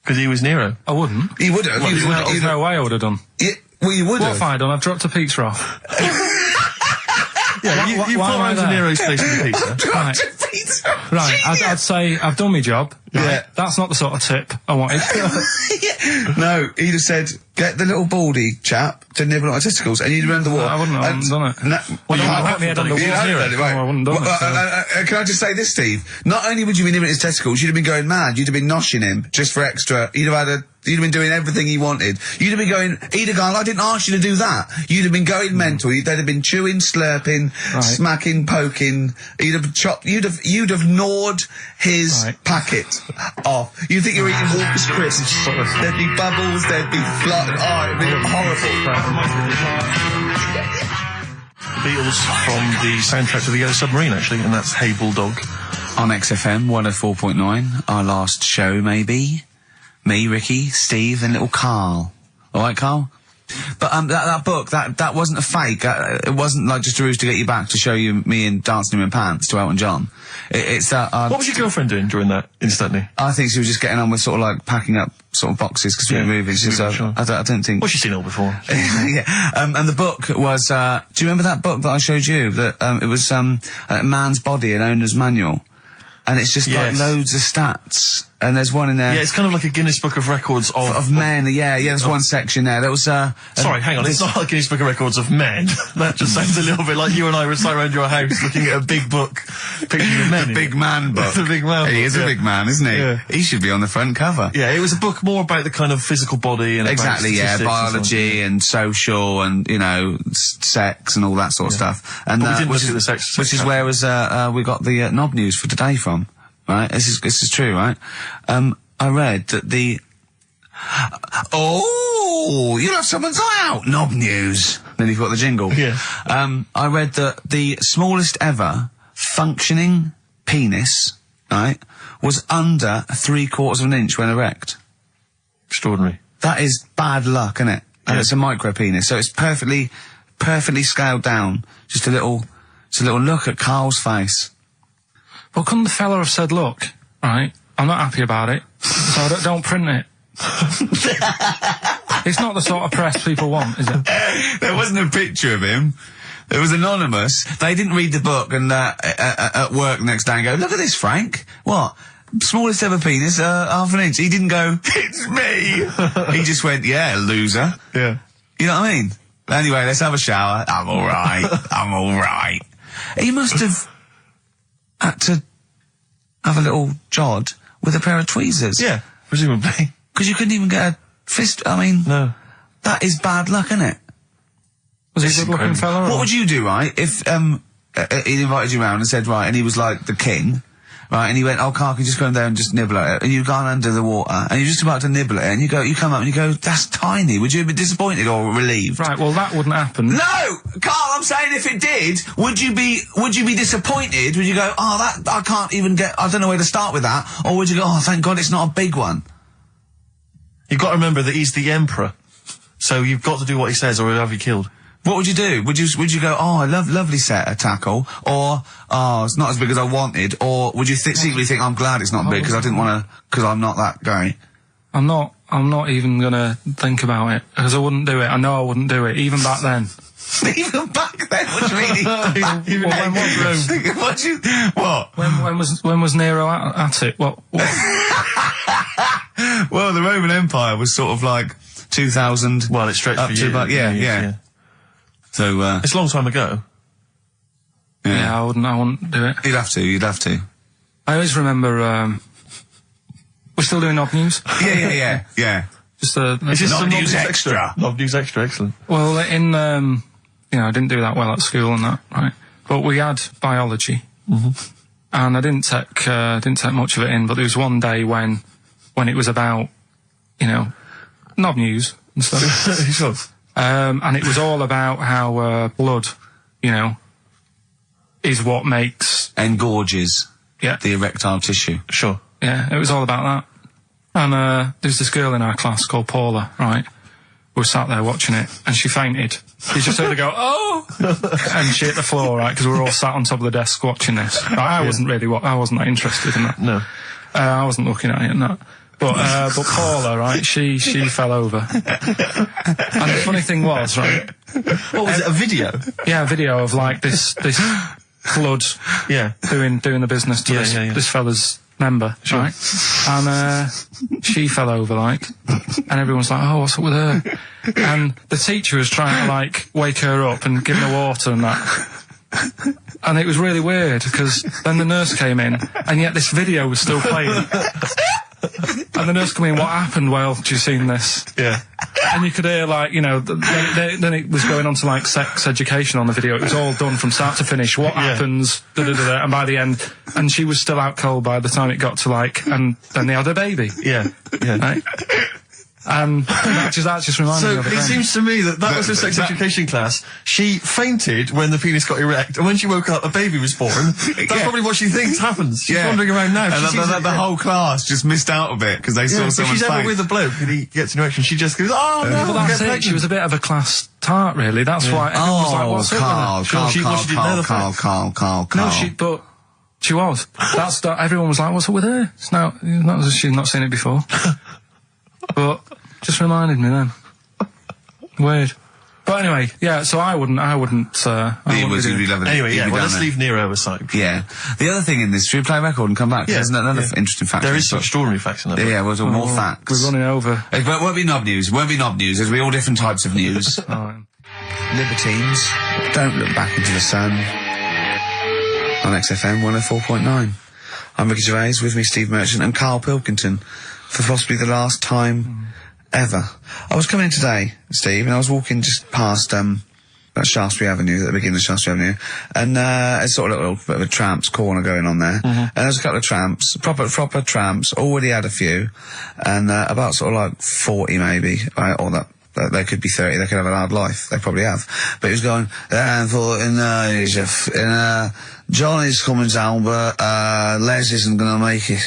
S2: Because he was Nero.
S3: I wouldn't.
S1: You would have.
S3: There's no way I would have done.
S1: Well, you would
S3: What
S1: have.
S3: have I done? I've dropped a pizza off.
S2: Yeah, you
S3: why
S2: pop
S3: am I
S2: round to
S3: there?
S2: Nero's place with the pizza.
S3: Right. Right, I'd say I've done my job. Right?
S1: Yeah.
S3: That's not the sort of tip I wanted.
S1: No, he'd have said, "Get the little baldy chap to nibble at my testicles," and you'd have run the water.
S3: I wouldn't have done it.
S1: No,
S2: Well, you
S1: you
S2: wouldn't
S1: can't.
S2: have
S3: my head on the
S1: You
S3: wall.
S1: hadn't done it, right.
S3: No, I wouldn't have done it,
S1: Can I just say this, Steve? Not only would you be nibbling his testicles, you'd have been going mad. You'd have been noshing him just for extra. You'd have been doing everything he wanted. You'd have been going, he'd have gone, "I didn't ask you to do that." You'd have been going mental. They'd have been chewing, slurping, smacking, poking. You'd have chopped. You'd have gnawed his packet off. You think you're eating Walker's crisps? There'd be bubbles. There'd be flood. Oh, it'd be horrible.
S2: The Beatles from the soundtrack to The Yellow Submarine, actually, and that's Hey Bulldog.
S6: On XFM 104.9, our last show, maybe. Me, Ricky, Steve, and little Karl. Alright, Karl? But, that book, that wasn't a fake. It wasn't like just a ruse to get you back to show you me and dancing in my pants to Elton John. It's that,
S2: What was your girlfriend doing during that, incidentally?
S1: I think she was just getting on with sort of like packing up sort of boxes because we were moving. So
S2: sure.
S1: I don't think.
S2: Well, she's seen it all before.
S1: Yeah. And the book was, do you remember that book that I showed you? That, it was, a Man's Body, an Owner's Manual. And it's just like
S2: Yes.
S1: loads of stats. And there's one in there.
S2: Yeah, it's kind of like a Guinness Book of Records
S1: Of men, yeah, there's one section there. There was,
S2: Sorry, hang on, it's not like Guinness Book of Records of men. That just sounds a little bit like you and I were sat around your house looking at a big book, pictures of men.
S1: the big man book.
S2: The big man
S1: He
S2: book,
S1: is a
S2: yeah.
S1: big man, isn't he?
S2: Yeah.
S1: He should be on the front cover.
S2: Yeah, it was a book more about the kind of physical body and
S1: Exactly,
S2: about
S1: yeah,
S2: statistics
S1: biology and social and, you know, sex and all that sort of stuff. And
S2: But we didn't
S1: which
S2: look at
S1: is-
S2: the sex
S1: Which is
S2: chapter.
S1: where we got the knob news for today from, right? This is true, right? I read that you'll have someone's eye out, knob news. Then you've got the jingle.
S2: Yeah.
S1: I read that the smallest ever functioning penis, right, was under 3/4 of an inch when erect.
S2: Extraordinary.
S1: That is bad luck, isn't it? And it's a micro penis, so it's perfectly scaled down. Just a little look at Karl's face.
S3: Well, couldn't the fella have said, look, right, I'm not happy about it, so don't print it. It's not the sort of press people want, is it?
S1: There wasn't a picture of him. It was anonymous. They didn't read the book and at work next day and go, look at this, Frank. What? Smallest ever penis, half an inch. He didn't go, it's me. He just went, yeah, loser.
S2: Yeah.
S1: You know what I mean? Anyway, let's have a shower. I'm alright. I'm alright. He must have had to have a little jod with a pair of tweezers.
S2: Yeah, presumably.
S1: Because you couldn't even get a fist. I mean,
S2: No.
S1: that is bad luck, isn't it?
S3: Was he a good-looking fella?
S1: What would you do, right, if he invited you round and said, right, and he was like the king, right, and he went, oh, Karl, can you just go in there and just nibble at it? And you've gone under the water, and you're just about to nibble at it, and you come up and you go, that's tiny. Would you be disappointed or relieved?
S3: Right, well, that wouldn't happen.
S1: No! Karl, I'm saying if it did, would you be disappointed? Would you go, oh, that, I can't even get, I don't know where to start with that? Or would you go, oh, thank God it's not a big one?
S2: You've got to remember that he's the emperor. So you've got to do what he says or he'll have you killed.
S1: What would you do? Would you go, oh, I lovely set of tackle, or, oh, it's not as big as I wanted, or would you secretly think, I'm glad it's not big because I didn't want to, because I'm not that guy?
S3: I'm not even gonna think about it, because I wouldn't do it. I know I wouldn't do it, even back then.
S1: Even back then? What do you mean? Even back then? What?
S3: When was Nero at it? What?
S1: Well, the Roman Empire was sort of like 2000.
S2: Well, it's stretched
S1: up
S2: for
S1: to
S2: years.
S1: about, yeah. So,
S2: It's a long time ago.
S3: Yeah, I wouldn't do it.
S1: You'd have to.
S3: I always remember, we're still doing Knob News?
S1: Yeah.
S3: Just
S2: It's just
S1: Knob
S2: some
S1: News Extra.
S2: Knob News Extra, excellent.
S3: well, in, I didn't do that well at school and that, right? But we had biology. Mm-hmm. And I didn't take much of it in, but there was one day when it was about, Knob News and stuff.
S2: Sure.
S3: And it was all about how, blood, is what makes...
S1: Engorges the erectile tissue.
S2: Sure.
S3: Yeah, it was all about that. And there's this girl in our class called Paula, right? We were sat there watching it, and she fainted. You just heard her go, oh! And she hit the floor, right? Because we were all sat on top of the desk watching this. Right, I wasn't that interested in that.
S2: No.
S3: I wasn't looking at it and that. But Paula, right, she fell over. And the funny thing was, right...
S2: What was it, a video?
S3: Yeah, a video of, like, this blood doing the business to this fella's member, right? And she fell over, like, and everyone's like, oh, what's up with her? And the teacher was trying to, like, wake her up and give her water and that. And it was really weird, because then the nurse came in, and yet this video was still playing. And the nurse came in, what happened? Well, do you seen this?
S2: Yeah.
S3: And you could hear, like, then it was going on to, like, sex education on the video. It was all done from start to finish. What happens? Da-da-da-da. And by the end, and she was still out cold by the time it got to, like, and then they had a baby.
S2: Yeah.
S3: Right? And that just reminded me
S2: So
S3: of it.
S2: it
S3: then.
S2: seems to me that was her sex education class. She fainted when the penis got erect, and when she woke up, a baby was born. That's probably what she thinks happens. She's wandering around now.
S1: And the whole class just missed out a bit because they saw
S2: if
S1: someone's
S2: she's ever
S1: face.
S2: with a bloke and he gets an erection, she just goes, oh, no,
S3: Well, that's
S2: get
S3: it.
S2: pregnant.
S3: She was a bit of a class tart, really. That's why everyone was like, what's up with her?
S1: Carl.
S3: No, she was. Everyone was like, what's up with her? She's not seen it before. But just reminded me then. Weird. But anyway, yeah, so I wouldn't
S1: Anyway,
S2: let's leave Nero aside.
S1: Yeah. The other thing in this, should we play a record and come back? There's another interesting fact.
S2: There is some extraordinary facts in that.
S1: Yeah, well, more facts.
S3: We're running over.
S1: It won't be knob news. There'll be all different types of news. Libertines, don't look back into the sun. On XFM 104.9. I'm Ricky Gervais, with me Steve Merchant and Karl Pilkington, for possibly the last time ever. I was coming in today, Steve, and I was walking just past Shaftesbury Avenue, at the beginning of Shaftesbury Avenue, and it's sort of a little bit of a tramps corner going on there. And there's a couple of tramps, proper tramps, already had a few, and about sort of like 40 maybe, right, or that. They could be 30, they could have a hard life, they probably have. But he was going, Johnny's coming down, but Les isn't going to make it.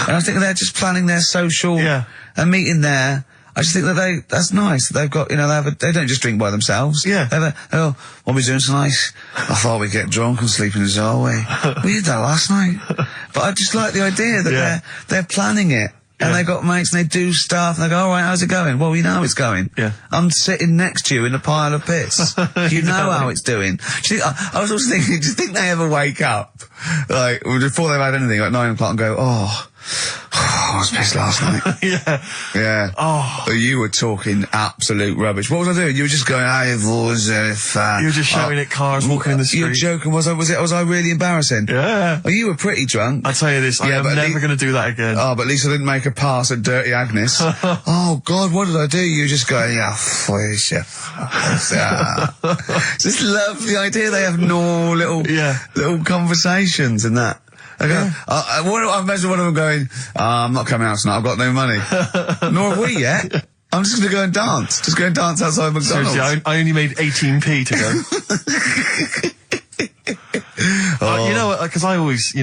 S1: And I think they're just planning their social, a meeting there. I just think that that's nice. They've got, you know, they don't just drink by themselves.
S2: Yeah.
S1: What are we doing tonight? I thought we'd get drunk and sleep in the hallway. We did that last night. But I just like the idea that they're planning it. And they got mates and they do stuff and they go, all right, how's it going? Well, you know how it's going.
S2: Yeah.
S1: I'm sitting next to you in a pile of piss. You know how it's doing. Do you think, I was also thinking, do you think they ever wake up, like, before they've had anything, like 9 o'clock and go, I was pissed last night. Yeah.
S2: Oh.
S1: You were talking absolute rubbish. What was I doing? You were just going,
S2: You were just shouting at cars walking in the street.
S1: You were joking. Was I really embarrassing?
S2: Yeah.
S1: Oh, you were pretty drunk.
S2: I tell you this, I am never going to do that again.
S1: Oh, but at least I didn't make a pass at Dirty Agnes. Oh, God, what did I do? You were just going, just love the idea they have no little conversations and that. I go, I imagine one of them going, I'm not coming out tonight, I've got no money. Nor have we yet. I'm just going to go and dance. Just go and dance outside McDonald's.
S2: Seriously, I only made 18p to go. You know, because I've always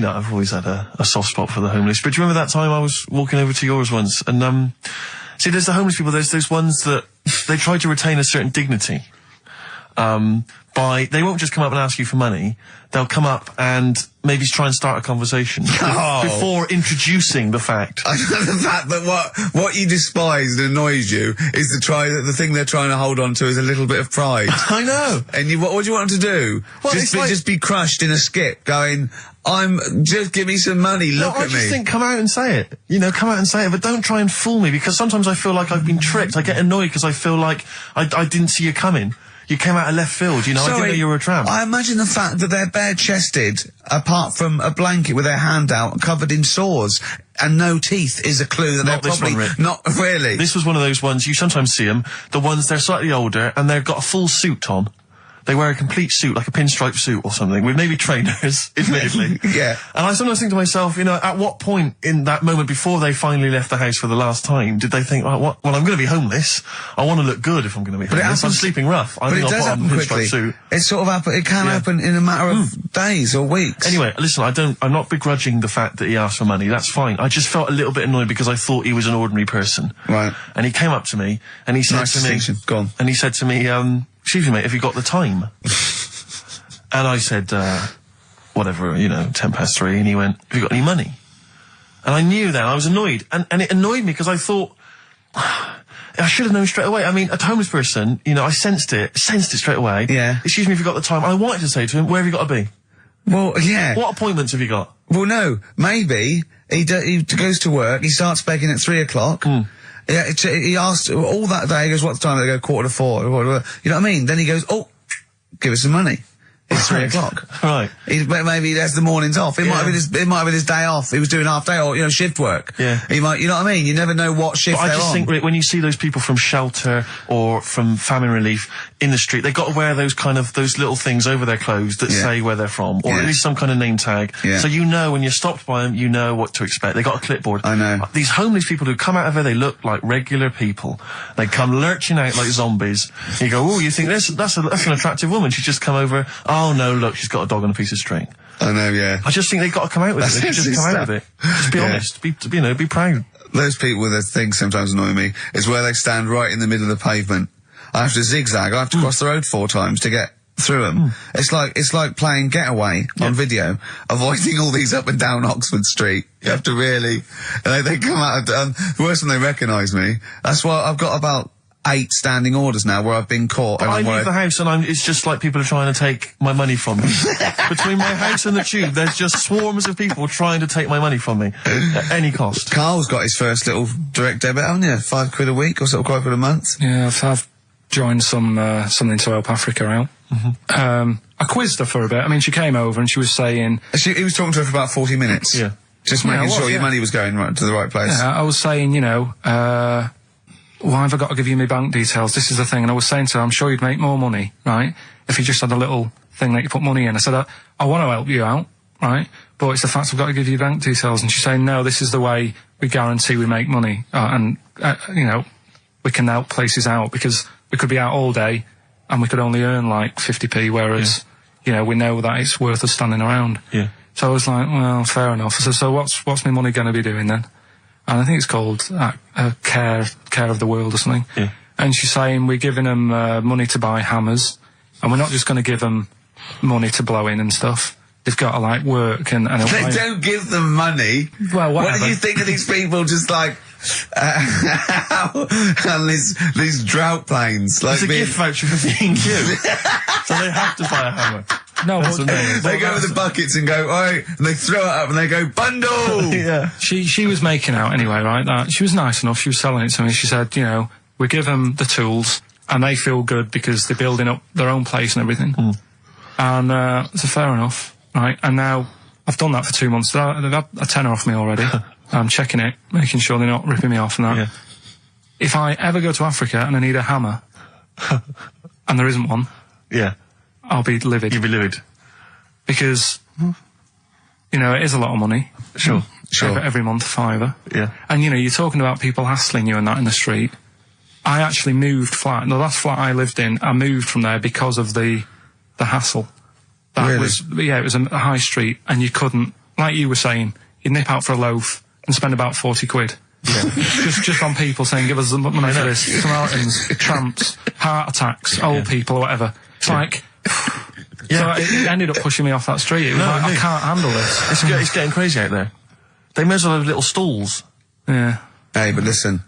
S2: had a soft spot for the homeless. But do you remember that time I was walking over to yours once? And, see, there's the homeless people, there's those ones that they try to retain a certain dignity. They won't just come up and ask you for money. They'll come up and maybe try and start a conversation before introducing the fact.
S1: The fact that what you despise and annoys you is the thing they're trying to hold on to is a little bit of pride.
S2: I know.
S1: And what do you want them to do?
S2: Well,
S1: just be crushed in a skip, going, just give me some money, look at me.
S2: I just think, come out and say it. You know, come out and say it, but don't try and fool me, because sometimes I feel like I've been tricked. I get annoyed because I feel like I didn't see you coming. You came out of left field, you know, I didn't know you were a tramp.
S1: I imagine the fact that they're bare-chested, apart from a blanket with their hand out, covered in sores, and no teeth is a clue that
S2: Not
S1: they're
S2: this
S1: probably...
S2: one, Rick.
S1: Not really.
S2: This was one of those ones, you sometimes see them, the ones they're slightly older, and they've got a full suit on. They wear a complete suit, like a pinstripe suit or something, with maybe trainers, admittedly.
S1: Yeah.
S2: And I sometimes think to myself, you know, at what point in that moment before they finally left the house for the last time did they think, well, I'm going to be homeless. I want to look good if I'm going to be homeless. I'm sleeping rough.
S1: But it does happen quickly. It sort of happen. It can happen in a matter of days or weeks.
S2: Anyway, listen, I'm not begrudging the fact that he asked for money. That's fine. I just felt a little bit annoyed because I thought he was an ordinary person.
S1: Right.
S2: And he came up to me and he said to me,
S1: Go on.
S2: And he said to me, excuse me, mate, have you got the time? And I said, whatever, 3:10. And he went, have you got any money? And I knew then, I was annoyed. And it annoyed me because I thought, I should have known straight away. I mean, a homeless person, I sensed it straight away.
S1: Yeah.
S2: Excuse me if you got the time. I wanted to say to him, where have you got to be?
S1: Well, yeah.
S2: What appointments have you got?
S1: Well, no. Maybe he goes to work, he starts begging at 3 o'clock. Yeah, he asked all that day, he goes, what's the time? They go 3:45. You know what I mean? Then he goes, give us some money. It's 3 o'clock. Right. Maybe he has the mornings off. It might have been his day off. He was doing half day or, shift work.
S2: Yeah.
S1: He might, you know what I mean? You never know what shift they're on.
S2: I just think, Rick, when you see those people from shelter or from famine relief in the street, they've got to wear those little things over their clothes that say where they're from, or at least some kind of name tag. Yeah. So when you're stopped by them, you know what to expect. They got a clipboard.
S1: I know.
S2: These homeless people who come out of there, they look like regular people. They come lurching out like zombies. You go, you think that's an attractive woman. She's just come over. Oh no, look, she's got a dog on a piece of string.
S1: I know, yeah.
S2: I just think they've got to come out with it. They should just come out with it. Just be honest. Be proud.
S1: Those people with their things sometimes annoy me, is where they stand right in the middle of the pavement. I have to zigzag. I have to cross the road 4 times to get through them. It's like playing Getaway on video, avoiding all these up and down Oxford Street. You have to really... they come out... worse than they recognise me. That's why I've got about 8 standing orders now where I've been caught.
S2: But I leave the house and it's just like people are trying to take my money from me. Between my house and the tube, there's just swarms of people trying to take my money from me at any cost.
S1: Carl's got his first little direct debit, haven't you? £5 a week or sort of £5 a month?
S3: Yeah, I've joined something to help Africa out. I quizzed her for a bit. I mean, she came over and she was saying...
S1: He was talking to her for about 40 minutes.
S2: Yeah.
S1: Just making sure your money was going to the right place.
S3: Yeah, I was saying, why have I got to give you my bank details? This is the thing. And I was saying to her, I'm sure you'd make more money, right, if you just had a little thing that you put money in. I said, I want to help you out, right, but it's the fact I've got to give you bank details. And she's saying, no, this is the way we guarantee we make money. We can help places out because we could be out all day and we could only earn like 50p, whereas, we know that it's worth us standing around.
S2: Yeah.
S3: So I was like, well, fair enough. I said, so what's my money going to be doing then? and I think it's called Care of the World or something.
S2: Yeah.
S3: And she's saying we're giving them money to buy hammers, and we're not just going to give them money to blow in and stuff. They've got to like work and
S1: They don't give them money.
S3: Well,
S1: what
S3: whatever.
S1: do you think of these people just like and these drought planes? Like
S2: It's a gift voucher for being cute. So they have to buy a hammer.
S3: No,
S2: That's
S3: but,
S2: amazing.
S1: they go with the buckets and go, "Oi," and they throw it up and they go, "Bundle!"
S2: Yeah.
S3: she was making out anyway, right? That she was nice enough. She was selling it to me. She said, you know, we give them the tools and they feel good because they're building up their own place and everything. And so fair enough, right? And now I've done that for 2 months. They've had a tenner off me already. I'm checking it, making sure they're not ripping me off and that.
S2: Yeah.
S3: If I ever go to Africa and I need a hammer and there isn't one,
S2: Yeah.
S3: I'll be livid.
S2: You'd be livid.
S3: Because, you know, it is a lot of money.
S2: Sure.
S3: Every month, £5.
S2: Yeah.
S3: And, you know, you're talking about people hassling you and that in the street. I actually moved flat. The last flat I lived in, I moved from there because of the hassle. That
S1: Really?
S3: it was a high street, and you couldn't, like you were saying, you'd nip out for a loaf and spend about 40 quid.
S2: Yeah.
S3: just on people saying, give us the money for this. Samaritans, tramps, heart attacks, old people, or whatever. It's like...
S2: Yeah.
S3: So it ended up pushing me off that street. It was like, I
S2: indeed.
S3: can't handle this.
S2: It's getting crazy out there. They may as well have little stalls.
S3: Yeah.
S1: Hey, but listen,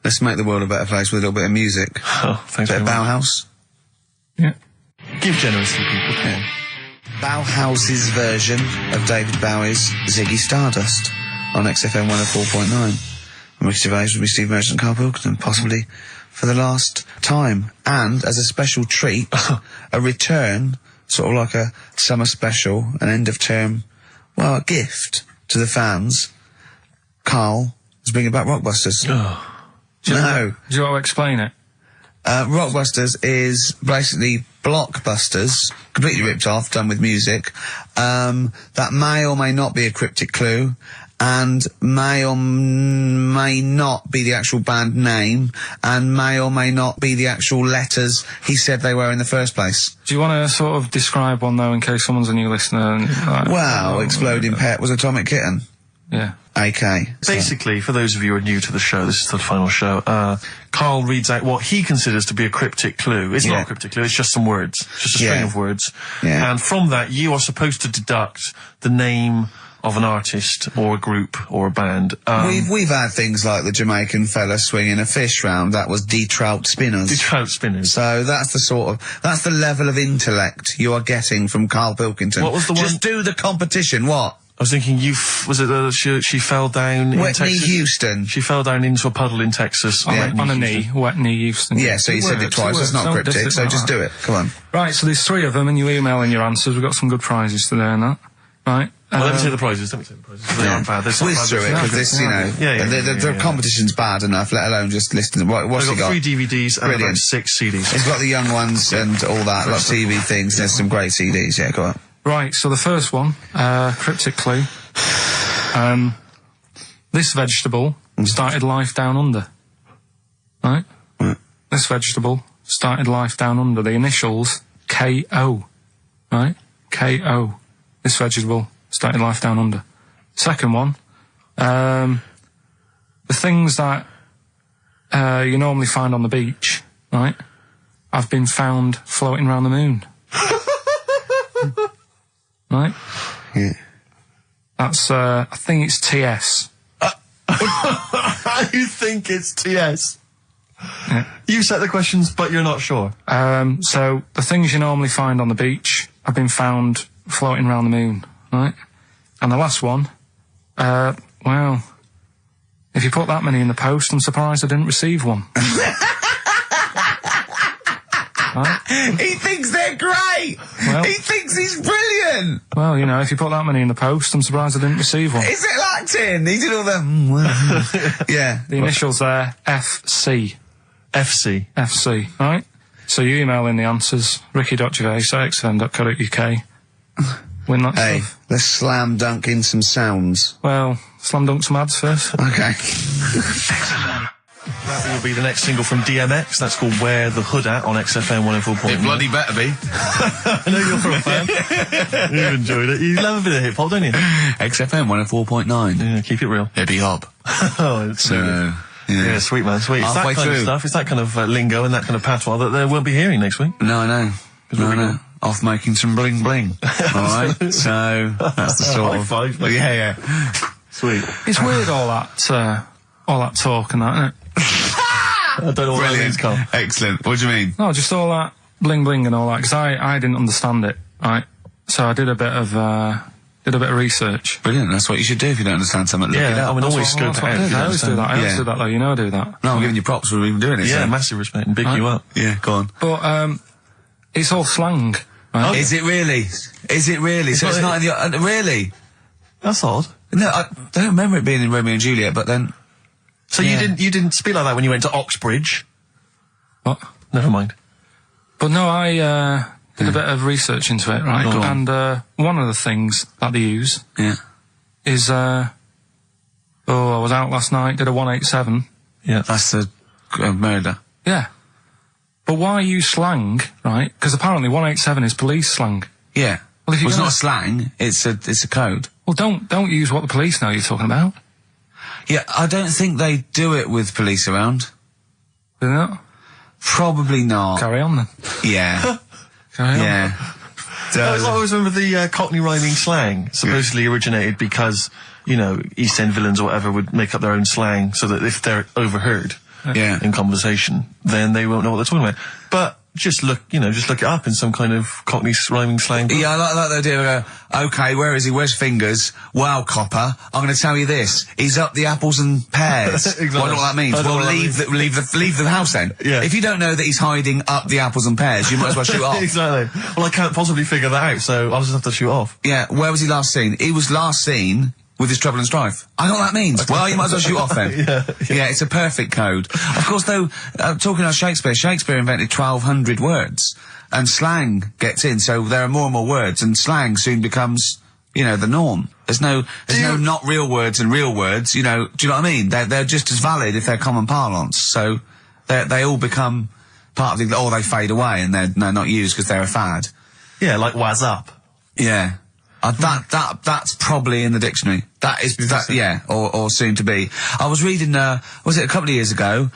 S1: let's make the world a better place with a little bit of music.
S2: Oh, thanks
S1: Bit
S2: very
S1: of
S2: much.
S1: Bauhaus.
S3: Yeah.
S2: Give generously, people. Come on.
S1: Bauhaus's version of David Bowie's Ziggy Stardust on XFM 104.9. I'm Ricky Gervais with me, Steve Merchant, Karl Pilkington, possibly for the last time. And as a special treat, a return, sort of like a summer special, an end of term, well, a gift to the fans. Karl is bringing back Rockbusters. No.
S3: Do you want to explain it?
S1: Rockbusters is basically blockbusters, completely ripped off, done with music, that may or may not be a cryptic clue, and may or may not be the actual band name, and may or may not be the actual letters he said they were in the first place.
S3: Do you want to sort of describe one, though, in case someone's a new listener? And, like,
S1: Well, Exploding Pet was Atomic Kitten.
S3: Yeah.
S1: AK. So-
S2: Basically, for those of you who are new to the show, this is the final show, Karl reads out what he considers to be a cryptic clue. It's not a cryptic clue, it's just some words. Just a string of words.
S1: Yeah.
S2: And from that, you are supposed to deduct the name of an artist or a group or a band.
S1: We've had things like the Jamaican fella swinging a fish round. That was D-Trout Spinners.
S2: The trout spinners.
S1: So that's that's the level of intellect you are getting from Karl Pilkington.
S2: What was the one-
S1: Just do the competition, what?
S2: I was thinking, was it she fell down in
S1: Whitney
S2: Texas?
S1: Houston.
S2: She fell down into a puddle in Texas.
S3: On
S2: Whitney
S3: a knee,
S2: Houston.
S3: Whitney Houston.
S1: Yeah, so you said it twice. That's not cryptic, so just do it. Come on.
S3: Right, so there's 3 of them, and you email in your answers. We've got some good prizes today and that. Right.
S2: Well, let me say the prizes. They aren't bad. They're
S1: Whiz through it, because this, you know, the competition's bad enough, let alone just listen. What's
S2: I've
S1: he
S2: got
S1: got?
S2: 3 DVDs and
S1: Brilliant.
S2: about 6 CDs.
S1: He's got the young ones and all that, like TV things. There's some great CDs, yeah, go on.
S3: Right, so the first one, cryptic clue. This vegetable started life down under. Right? This vegetable started life down under. The initials K-O. Right? K-O. This vegetable started life down under. Second one, the things that you normally find on the beach, right, have been found floating around the moon. Right?
S1: Yeah.
S3: That's, I think it's TS.
S2: You think it's TS?
S3: Yeah.
S2: You set the questions, but you're not sure.
S3: So the things you normally find on the beach have been found floating around the moon, right? And the last one, well, if you put that many in the post, I'm surprised I didn't receive one. Right?
S1: He thinks they're great!
S3: Well-
S1: He thinks he's brilliant!
S3: Well, you know, if you put that many in the post, I'm surprised I didn't receive one.
S1: Is it acting? He did all the... yeah.
S3: The initials there, FC.
S2: FC.
S3: FC, right? So you email in the answers, ricky.gervais@xfm.co.uk. Win that
S1: Hey,
S3: stuff.
S1: let's slam dunk in some sounds.
S3: Well, slam dunk some ads first.
S1: Okay.
S2: That will be the next single from DMX. That's called Where the Hood At on XFM 104.9.
S6: It bloody better be.
S2: I know you're a fan. You've enjoyed it. You love a bit of hip hop, don't you?
S6: XFM 104.9.
S2: Yeah, keep it real.
S6: Hippie hop.
S2: Oh, it's so good. Yeah, sweet man, sweet. It's that
S6: Halfway
S2: kind of
S6: through.
S2: stuff, it's that kind of lingo and that kind of patois that they won't be hearing next week.
S6: No, I know. No, I know. Off making some bling bling. Alright, so that's the sort of...
S2: High five.
S6: Yeah.
S2: Sweet.
S3: It's weird, all that talk and that, isn't it?
S2: I don't know what that means, Carl.
S6: Excellent. What do you mean?
S3: No, just all that bling bling and all that, because I didn't understand it, right? So I did a bit of research.
S6: Brilliant. That's what you should do if you don't understand something. Look it
S2: Yeah,
S6: up.
S2: I mean, always scope it out.
S3: I always do that. I always
S6: Yeah.
S3: do that, though. You know I do that.
S6: No, I'm giving you props for even doing it.
S2: Yeah,
S6: so.
S2: massive respect and big you up.
S6: Yeah, go on.
S3: But it's all slang, right?
S6: Is it really? Is it really? So it's not in the... really?
S2: That's odd.
S6: No, I don't remember it being in Romeo and Juliet, but then...
S2: So you didn't speak like that when you went to Oxbridge?
S3: What?
S2: Never mind.
S3: But no, I did a bit of research into it, right?
S6: Go on.
S3: And one of the things that they use
S6: Yeah.
S3: is I was out last night, did a 187.
S2: Yeah.
S6: That's the murder.
S3: Yeah. But why use slang, right? Because apparently 187 is police slang.
S6: Yeah.
S3: Well, if you're
S6: It's
S3: gonna-
S6: not slang, it's a code.
S3: Well, don't use what the police know you're talking about.
S6: Yeah, I don't think they do it with police around.
S3: Do they not?
S6: Probably not.
S3: Carry on then.
S6: Yeah.
S3: Carry on.
S6: Yeah.
S2: I always remember the Cockney rhyming slang supposedly originated because, you know, East End villains or whatever would make up their own slang so that if they're overheard
S6: Yeah.
S2: in conversation, then they won't know what they're talking about. But just look it up in some kind of Cockney rhyming slang book.
S6: Yeah, I like the idea of okay, where is he? Where's Fingers? Wow, copper, I'm going to tell you this. He's up the apples and pears.
S2: Exactly.
S6: Well, I don't know what that means.
S2: I don't
S6: Well,
S2: know what
S6: leave the house then.
S2: Yeah.
S6: If you don't know that he's hiding up the apples and pears, you might as well shoot off.
S2: Exactly. Well, I can't possibly figure that out, so I'll just have to shoot off.
S6: Yeah, where was he last seen? He was last seen with his trouble and strife. I know what that means. Well, you might as well shoot off then. Yeah, it's a perfect code. Of course, though, talking about Shakespeare invented 1,200 words, and slang gets in, so there are more and more words, and slang soon becomes, you know, the norm. There's no not real words and real words, you know, do you know what I mean? They're just as valid if they're common parlance, so they all become part of the, or they fade away and they're not used because they're a fad.
S2: Yeah, like what's up.
S6: Yeah. That's probably in the dictionary. That is, yeah, or soon to be. I was reading, was it a couple of years ago,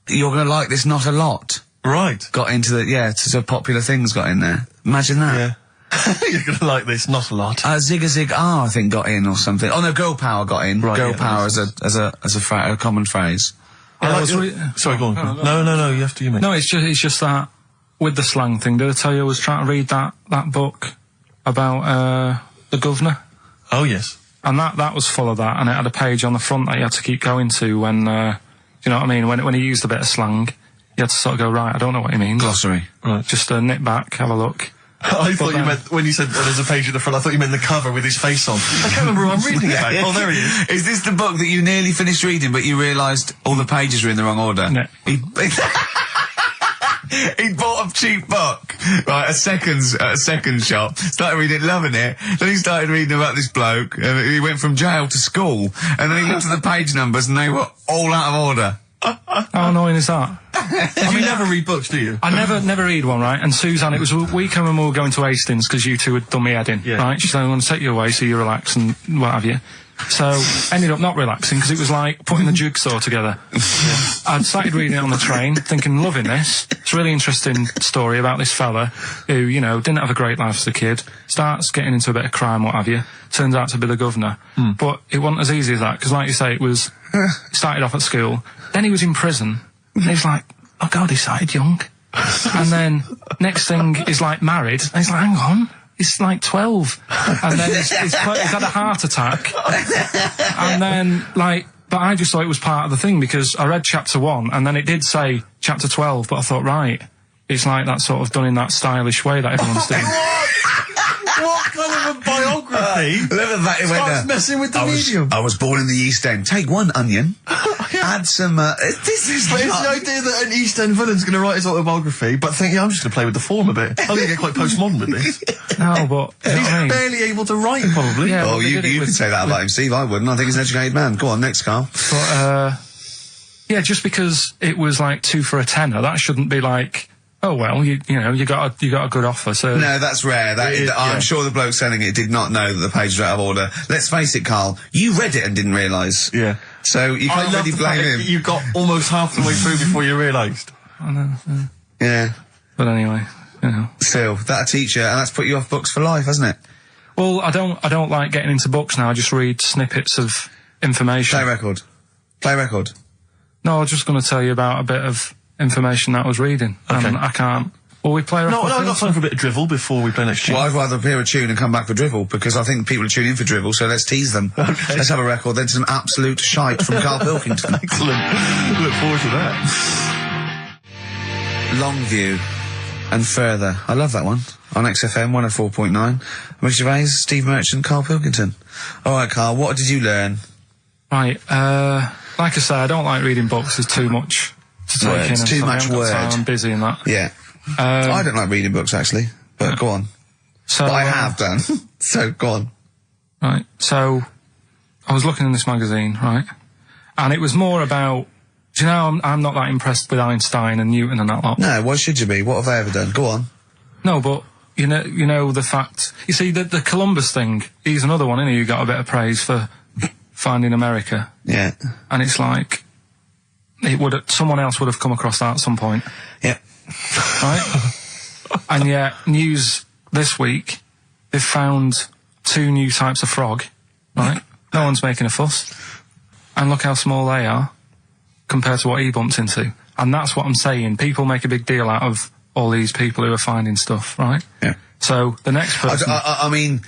S6: you're gonna like this not a lot.
S2: Right.
S6: Got into so popular things got in there. Imagine that.
S2: Yeah. You're gonna like this, not a lot.
S6: Zigga Zig I think got in or something. Oh no, girl power got in.
S2: Right,
S6: girl
S2: yeah,
S6: power as a common phrase.
S2: Sorry, go on. No, you have to, you mate.
S3: No, it's just that with the slang thing. Did I tell you I was trying to read that book about the governor?
S2: Oh yes.
S3: And that was full of that, and it had a page on the front that you had to keep going to when, you know what I mean? When he used a bit of slang, you had to sort of go, right, I don't know what he means.
S6: Glossary.
S3: Right. Just nip back, have a look.
S2: I thought you meant, when you said there's a page at the front, I thought you meant the cover with his face on. I can't remember who I'm reading about. Oh, there he is.
S6: Is this the book that you nearly finished reading, but you realised all the pages were in the wrong order?
S3: No.
S6: He bought a cheap book, right, at a second shop, started reading it, loving it, then he started reading about this bloke, and he went from jail to school, and then he looked at the page numbers, and they were all out of order.
S3: How annoying is that?
S2: You never read books, do you?
S3: I never read one, right? And Suzanne, it was a weekend when we were going to Hastings because you two had done me head in, right? She said, I'm going to take you away so you relax and what have you. So, ended up not relaxing because it was like putting the jigsaw together. I'd started reading it on the train, thinking, loving this. It's a really interesting story about this fella who, you know, didn't have a great life as a kid, starts getting into a bit of crime, what have you, turns out to be the governor. But it wasn't as easy as that, because like you say, it started off at school, then he was in prison, and he's like, oh God, he started young. And then, next thing, he's like married, and he's like, hang on. He's like 12. And then he's had a heart attack. And then, but I just thought it was part of the thing because I read chapter 1 and then it did say chapter 12, but I thought, right, it's like that sort of done in that stylish way that everyone's doing.
S2: What kind of a biography
S6: Starts
S2: messing with the medium?
S6: I was born in the East End. Take one, onion.
S1: add some. This is
S2: But it's
S1: not-
S2: the idea that an East End villain's going to write his autobiography, but think, yeah, I'm just going to play with the form a bit. I'm going to get quite postmodern with this.
S3: No, but you know
S2: He's
S3: what I mean?
S2: barely able to write, probably.
S3: Yeah.
S1: Oh,
S3: well, they
S1: you
S3: did it
S1: can
S3: with-
S1: say that about him, Steve. I wouldn't. I think he's an educated man. Go on, next, Carl.
S3: But yeah, just because it was like 2 for a tenner, that shouldn't be like, oh well, you know, you got a good offer. So
S1: No, that's rare. I'm sure the bloke selling it did not know that the page was out of order. Let's face it, Carl. You read it and didn't realise.
S2: Yeah.
S1: So you
S2: I
S1: can't
S2: love
S1: really
S2: the fact
S1: blame
S2: that
S1: him.
S2: you got almost half the way through before you realised.
S1: Yeah.
S3: But anyway, you know.
S1: Still, that'll teach you, and that's put you off books for life, hasn't it?
S3: Well, I don't like getting into books now. I just read snippets of information.
S1: Play record. Play record.
S3: No, I was just going to tell you about a bit of information that I was reading,
S2: Okay.
S3: and I can't. Well, we play a
S2: No,
S3: record
S2: I've got
S3: first?
S2: time for a bit of drivel before we play next tune.
S1: Well, I'd rather hear a tune and come back for drivel, because I think people are tuning in for drivel, so let's tease them.
S2: Okay.
S1: Let's have a record, then some absolute shite from Karl Pilkington.
S2: Excellent. Look forward to that.
S1: Longview and Further. I love that one. On XFM 104.9. Ricky Gervais, Steve Merchant, Karl Pilkington. Alright, Karl, what did you learn?
S3: Right, like I say, I don't like reading books. There's too much to take
S1: Words,
S3: in. and
S1: too
S3: stuff. I
S1: much
S3: haven't got
S1: word.
S3: time, I'm busy in that.
S1: Yeah. I don't like reading books, actually, but go on.
S3: So
S1: But I have done. So, go on.
S3: Right, so I was looking in this magazine, right, and it was more about. Do you know, I'm not that impressed with Einstein and Newton and that lot.
S1: No, why should you be? What have they ever done? Go on.
S3: No, but you know the fact. You see, the Columbus thing. He's another one, isn't he? Who got a bit of praise for finding America,
S1: Yeah.
S3: and it's like someone else would have come across that at some point,
S1: Yeah.
S3: right? And yet, news this week, they've found 2 new types of frog, right? No one's making a fuss, and look how small they are compared to what he bumped into. And that's what I'm saying. People make a big deal out of all these people who are finding stuff, right?
S1: Yeah.
S3: So the next person.
S1: I mean,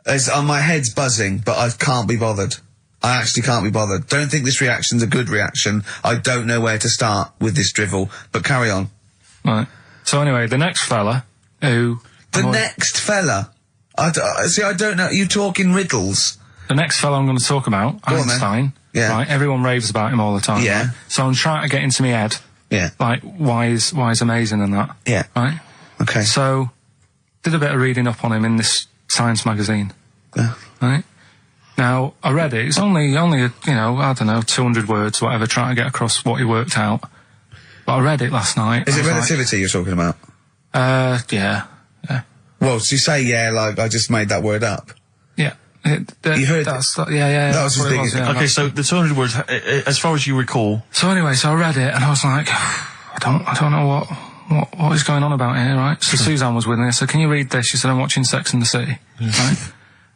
S1: my head's buzzing, but I can't be bothered. I actually can't be bothered. Don't think this reaction's a good reaction. I don't know where to start with this drivel, but carry on.
S3: Right. So anyway, the next fella who.
S1: Next fella. I don't know. You talking riddles?
S3: The next fella I'm going to talk about,
S1: Go on, then.
S3: Einstein.
S1: Yeah.
S3: Right. Everyone raves about him all the time.
S1: Yeah.
S3: Right? So I'm trying to get into my head,
S1: Yeah.
S3: like why he's amazing and that.
S1: Yeah.
S3: Right.
S1: Okay.
S3: So did a bit of reading up on him in this science magazine.
S1: Yeah.
S3: Right. Now I read it. It's only I don't know 200 words, whatever, trying to get across what he worked out. But I read it last night.
S1: Is
S3: I
S1: it
S3: was
S1: relativity you're talking about?
S3: Like, yeah.
S1: Well, so you say yeah, like I just made that word up.
S3: Yeah.
S1: You heard
S3: that's, yeah.
S1: That was
S3: that's
S1: his
S3: what it
S1: biggest-
S3: yeah,
S2: Okay, so the 200 words, as far as you recall.
S3: So anyway, so I read it and I was like, I don't know what is going on about here, right? So Suzanne was with me. I said, can you read this? She said, I'm watching Sex and the City, right?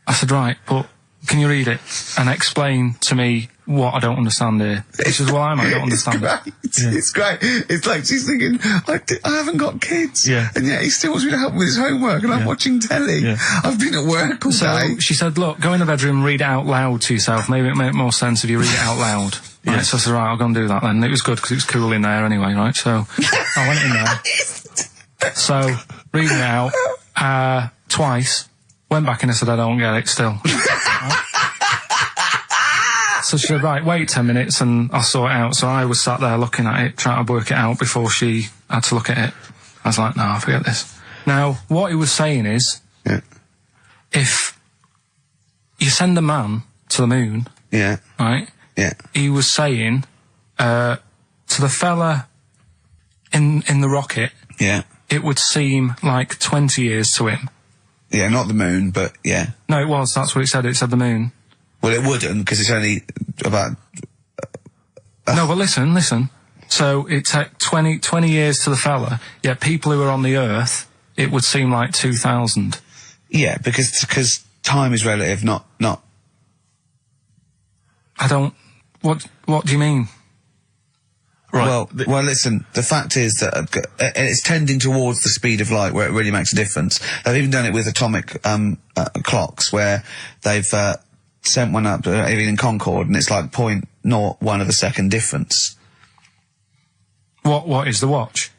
S3: I said, right, but can you read it and explain to me what I don't understand here? She says, well, I don't understand it.
S1: It's great. It's like she's thinking, I haven't got kids.
S2: Yeah.
S1: And yet he still wants me to help him with his homework and I'm watching telly.
S2: Yeah.
S1: I've been at work all
S3: So
S1: day.
S3: she said, look, go in the bedroom and read it out loud to yourself. Maybe it make more sense if you read it out loud.
S2: Yeah.
S3: Right, so I said, right, I'll go and do that then. And it was good because it was cool in there anyway, right? So I went in there. So, reading it out, twice, went back in and said, I don't get it still. Right? So she said, right, wait 10 minutes and I'll sort it out. So I was sat there looking at it, trying to work it out before she had to look at it. I was like, no, forget this. Now, what he was saying is,
S1: Yeah.
S3: if you send a man to the moon,
S1: Yeah.
S3: right,
S1: Yeah.
S3: he was saying, to the fella in the rocket,
S1: Yeah.
S3: it would seem like 20 years to him.
S1: Yeah, not the moon, but yeah.
S3: No, it was. That's what it said. It said the moon.
S1: Well, it wouldn't, because it's only about...
S3: No, but listen. So it took 20 years to the fella, yet people who are on the Earth, it would seem like 2000.
S1: Yeah, because time is relative, not...
S3: I don't... What do you mean?
S2: Right.
S1: Well, listen, the fact is that it's tending towards the speed of light where it really makes a difference. They've even done it with atomic clocks where they've sent one up, even in Concorde, and it's like 0.01 of a second difference.
S3: What is the watch?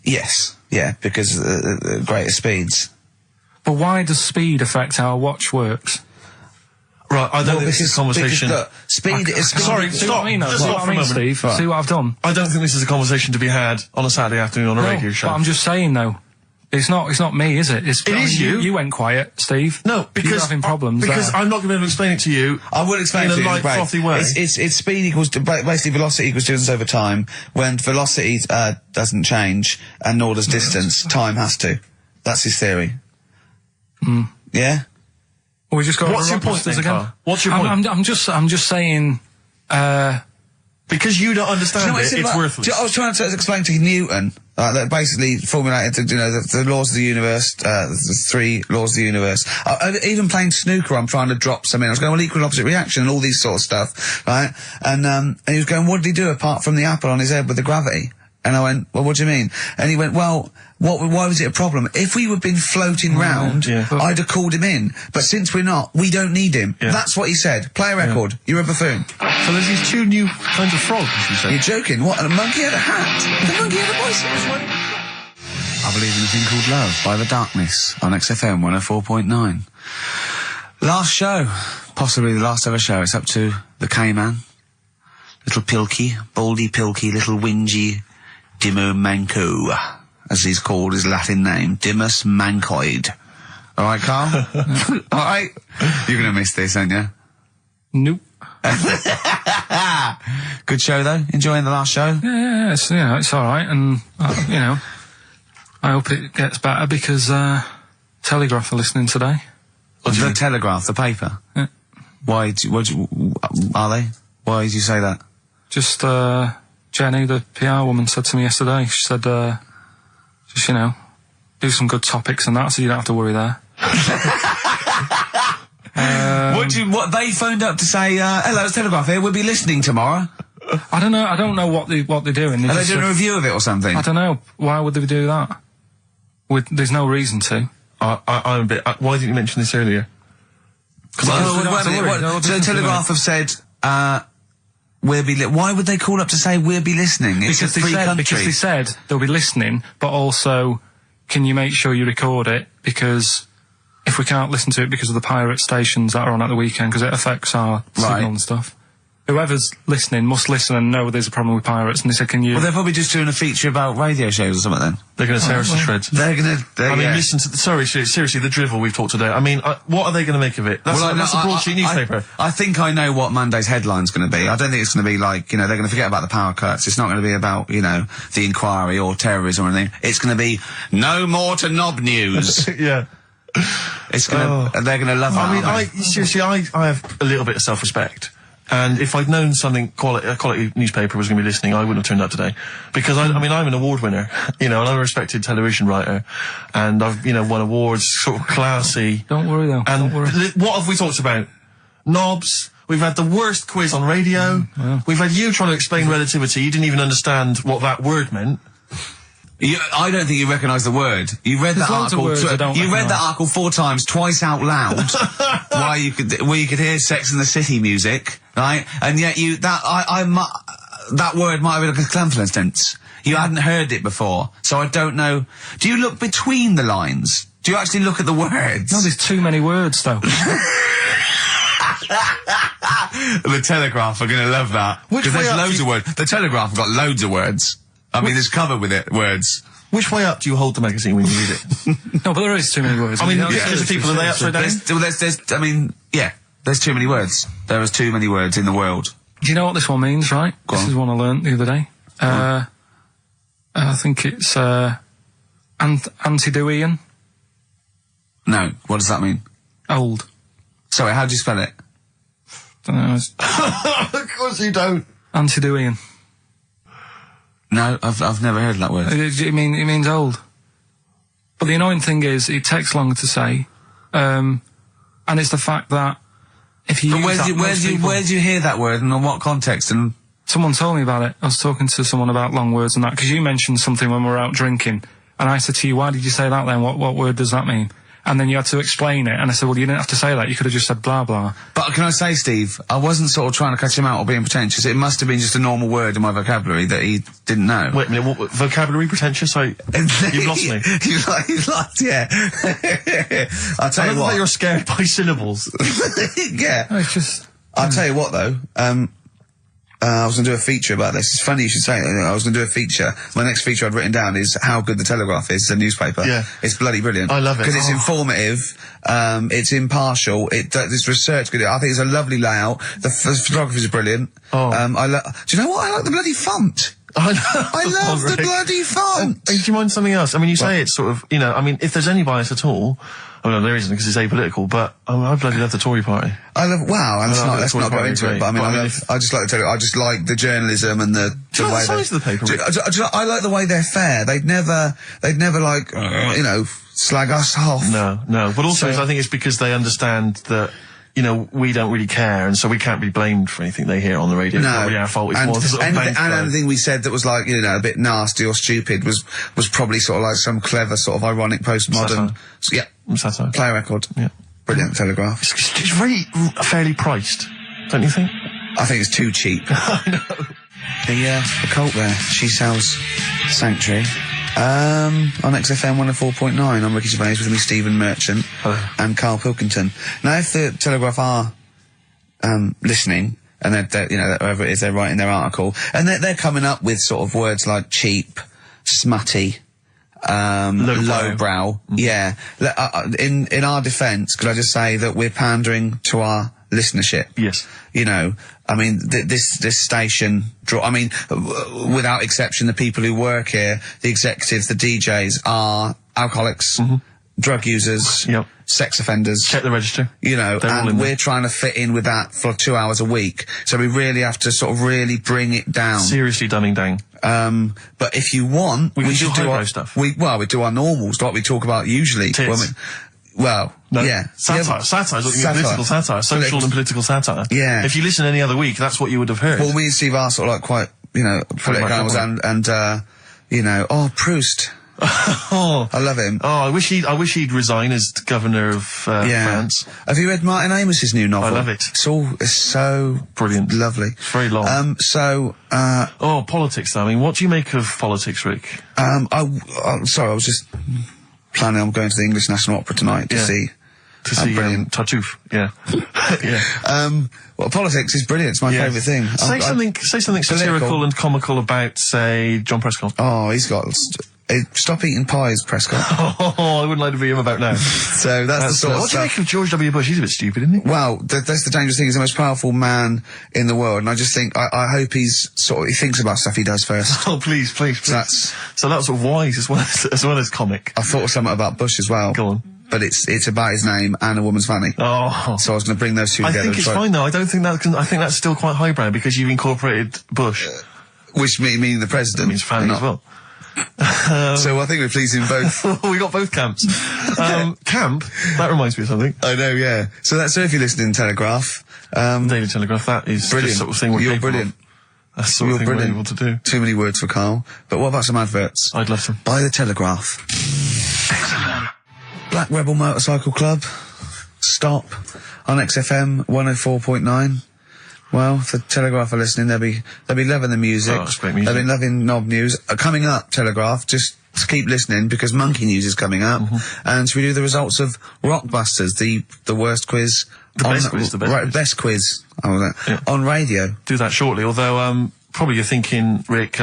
S1: Yes, yeah, because greater speeds.
S3: But why does speed affect how a watch works?
S2: Right, I don't think this is a conversation.
S1: Because, look, speed is...
S2: Sorry,
S3: See
S2: stop.
S3: what I mean, though?
S2: Just
S3: See
S2: stop
S3: what
S2: for
S3: I
S2: a
S3: mean,
S2: moment.
S3: Steve? See what I've done?
S2: I don't think this is a conversation to be had on a Saturday afternoon on a radio show.
S3: But I'm just saying, though. It's not me, is it? It
S2: is you.
S3: You went quiet, Steve.
S2: No, because
S3: you're having problems.
S2: Because
S3: there.
S2: I'm not going to be able to explain it to you.
S1: I will explain
S2: in
S1: to
S2: a
S1: you
S2: light,
S1: great.
S2: frothy way.
S1: It's speed equals basically velocity equals distance over time. When velocity doesn't change and nor does distance, time has to. That's his theory. Yeah.
S3: Well, we just got.
S2: What's your point, then,
S3: again?
S2: Karl? What's your point?
S3: I'm just saying.
S2: Because you don't understand
S1: Do you know what
S2: it's
S1: like?
S2: worthless.
S1: I was trying to explain to Newton that basically formulated the laws of the universe, the 3 laws of the universe. Even playing snooker, I'm trying to drop something. I was going, well, equal and opposite reaction and all these sort of stuff, right? And he was going, what did he do apart from the apple on his head with the gravity? And I went, well, what do you mean? And he went, well, why was it a problem? If we had been floating round, I'd have called him in. But since we're not, we don't need him.
S2: Yeah.
S1: That's what he said. Play a record. You're a buffoon.
S2: So there's these 2 new kinds of frogs, you say?
S1: You're joking. What? And a monkey had a hat. The monkey had a voice. I Believe in a Thing Called Love by The Darkness on XFM 104.9. Last show. Possibly the last ever show. It's up to the K-Man. Little Pilky. Baldy Pilky. Little Whingy. Dimmu Manco, as he's called, his Latin name, Dimmus Mancoid. All right, Carl? All right? You're going to miss this, aren't you?
S3: Nope.
S1: Good show, though? Enjoying the last show?
S3: Yeah, it's all right, and I hope it gets better because Telegraph are listening today.
S1: The Telegraph, the paper?
S3: Yeah.
S1: Why? Are they? Why did you say that?
S3: Just Jenny, the PR woman, said to me yesterday. She said, just do some good topics and that, so you don't have to worry there.
S1: What they phoned up to say, hello, it's Telegraph here, we'll be listening tomorrow.
S3: I don't know what they're doing.
S1: Are they doing a review of it or something?
S3: I don't know. Why would they do that? There's no reason to.
S2: I'm a bit... why didn't you mention this earlier?
S1: So the Telegraph have said, why would they call up to say we'll be listening? It's
S3: Because
S1: a free country.
S3: Because they said they'll be listening, but also, can you make sure you record it? Because if we can't listen to it because of the pirate stations that are on at the weekend, because it affects our signal and stuff. Whoever's listening must listen and know there's a problem with pirates, and they said, can you...
S1: Well, they're probably just doing a feature about radio shows or something then.
S2: They're going to tear us to shreds.
S1: They're going to...
S2: I mean, listen to... seriously, the drivel we've talked today. I mean, what are they going to make of it? That's a broadsheet newspaper.
S1: I think I know what Monday's headline's going to be. I don't think it's going to be like, they're going to forget about the power cuts. It's not going to be about, the inquiry or terrorism or anything. It's going to be, no more to knob news.
S2: Yeah.
S1: It's going to... They're going to love that.
S2: I mean, seriously, I have a little bit of self-respect. And if I'd known a quality newspaper was going to be listening, I wouldn't have turned up today. Because I'm an award winner, and I'm a respected television writer. And I've, won awards, sort of classy.
S3: Don't worry though.
S2: And
S3: don't worry.
S2: What have we talked about? Knobs. We've had the worst quiz on radio. We've had you trying to explain relativity. You didn't even understand what that word meant.
S1: I don't think you recognise the word. You read that article. You read that article 4 times, twice out loud, where you could hear Sex and the City music, right? And yet that word might have been like a confidence. You hadn't heard it before, so I don't know. Do you look between the lines? Do you actually look at the words?
S3: No, there's too many words though.
S1: The Telegraph are going to love that because there's loads of words. The Telegraph have got loads of words. I mean, there's covered with it, words.
S2: Which way up do you hold the magazine when you read it?
S3: No, but there is too many words.
S2: I mean, there's people, are they upside down?
S1: There's too many words. There is too many words in the world.
S3: Do you know what this one means, right?
S1: Go on.
S3: This is one I learnt the other day. I think it's, Antidoian.
S1: No, what does that mean?
S3: Old. Sorry,
S1: how do you spell it?
S3: Don't know.
S2: Of course you don't.
S3: Antidoian.
S1: No, I've never heard that word.
S3: It means old. But the annoying thing is, it takes longer to say, and it's the fact that if you
S1: where did you hear that word and in what context? And
S3: someone told me about it. I was talking to someone about long words and that because you mentioned something when we were out drinking, and I said to you, "Why did you say that then? What word does that mean?" and then you had to explain it, and I said, well, you didn't have to say that, you could have just said blah blah.
S1: But can I say, Steve, I wasn't sort of trying to catch him out or being pretentious. It must have been just a normal word in my vocabulary that he didn't know.
S2: Wait a minute, what vocabulary pretentious? You've lost me.
S1: You've lost, yeah. I'll tell
S2: I
S1: you
S2: love
S1: what.
S2: that you're scared by syllables.
S1: Yeah.
S3: No, it's just...
S1: I'll tell you what, though. I was going to do a feature about this. It's funny you should say it. I was going to do a feature. My next feature I'd written down is how good the Telegraph is, the newspaper.
S2: Yeah.
S1: It's bloody brilliant.
S2: I love it.
S1: Because it's informative, it's impartial, it's research good. I think it's a lovely layout. The photography is brilliant.
S2: Oh.
S1: Do you know what? I like the bloody font.
S2: I
S1: love the bloody font.
S2: Do you mind something else? I mean, you say it's sort of, you know, I mean, if there's any bias at all, well, no, there isn't because it's apolitical, but I bloody love the Tory party.
S1: I love, wow, and let's
S2: Tory
S1: not go
S2: party
S1: into
S2: is
S1: it, but I mean,
S2: great.
S1: I just like to tell you, I just like the journalism and the
S2: Do you like
S1: way
S2: the size of the paper, Rick?
S1: I like the way they're fair. They'd never like, you know, slag us off.
S2: No. But also,
S1: So-
S2: I think it's because they understand that, you know, we don't really care, and so we can't be blamed for anything they hear on the radio. It's not really our fault. It's more the sort of
S1: and
S2: bank
S1: anything we said that was like, you know, a bit nasty or stupid was probably sort of like some clever sort of ironic postmodern.
S2: satire.
S1: Play record.
S2: Yeah.
S1: Brilliant Telegraph.
S2: It's very fairly priced, don't you think?
S1: I think it's too cheap.
S2: I know.
S1: The cult there. She sells Sanctuary. On XFM 104.9, I'm Ricky Gervais with me, Stephen Merchant and Karl Pilkington. Now, if the Telegraph are listening, and they're you know, whoever it is, they're writing their article, and they're coming up with sort of words like cheap, smutty, lowbrow. Yeah. In our defence, could I just say that we're pandering to our listenership?
S2: Yes.
S1: You know, I mean, this station I mean, without exception, the people who work here, the executives, the DJs, are alcoholics, drug users,
S2: Yep.
S1: sex offenders.
S2: Check the register.
S1: You know,
S2: They're all in
S1: and
S2: there.
S1: we're trying to fit in with that for 2 hours a week. So we really have to sort of really bring it down.
S2: Seriously dumbing down.
S1: But if you want,
S2: We can
S1: should
S2: do
S1: do our
S2: highbrow stuff.
S1: we do our normals, like we talk about usually.
S2: Tits.
S1: Well,
S2: No,
S1: yeah.
S2: satire. Satire is what you mean, political satire. Social and political satire.
S1: Yeah.
S2: If you listen any other week, that's what you would have heard.
S1: Well, me and Steve are sort of like quite, you know, political
S2: much,
S1: animals
S2: aren't
S1: and you know, Proust.
S2: Oh.
S1: I love him.
S2: Oh, I wish he'd resign as governor of France.
S1: Have you read Martin Amos's new novel?
S2: I love it.
S1: It's so
S2: Brilliant.
S1: lovely.
S2: It's very long. Oh, politics though. I mean, what do you make of politics, Rick?
S1: I'm sorry, I was just planning on going to the English National Opera tonight to
S2: Yeah.
S1: see.
S2: To see
S1: brilliant.
S2: Tartuffe. Yeah. Yeah.
S1: Well, politics is brilliant. It's my
S2: Yeah.
S1: favourite thing.
S2: Say something satirical and comical about, say, John Prescott.
S1: Oh, he's got. Stop eating pies, Prescott.
S2: Oh, I wouldn't like to be him about now.
S1: So that's the sort of
S2: what do you
S1: stuff.
S2: make of George W. Bush? He's a bit stupid, isn't he?
S1: Well, that's the dangerous thing. He's the most powerful man in the world, and I just think I hope he thinks about stuff he does first.
S2: Oh, please.
S1: So that's.
S2: So that's sort of wise as well as comic.
S1: I thought of something about Bush as well.
S2: Go on.
S1: But it's about his name and a woman's fanny.
S2: Oh.
S1: So I was going to bring those two
S2: I
S1: together.
S2: think it's fine though. I don't think I think that's still quite highbrow because you've incorporated Bush.
S1: Which meaning the president.
S2: That means fanny
S1: not-
S2: as well.
S1: So I think we're pleasing both.
S2: We got both camps. Camp? That reminds me of something.
S1: I know, yeah. So if you're listening to Telegraph,
S2: Daily Telegraph, that is
S1: brilliant.
S2: the sort of thing we're
S1: You're
S2: capable
S1: brilliant.
S2: of. That's the sort of thing we're able to do.
S1: Too many words for Carl. But what about some adverts?
S2: I'd love to.
S1: Buy the Telegraph. Black Rebel Motorcycle Club. Stop. On XFM 104.9. Well, if the Telegraph are listening, they'll be loving the music.
S2: Oh, it's great music.
S1: They'll be loving Knob News. Coming up, Telegraph, just keep listening because Monkey News is coming up. And so we do the results of Rockbusters, the worst quiz.
S2: The best quiz.
S1: Best quiz. On radio.
S2: Do that shortly, although, probably you're thinking, Rick,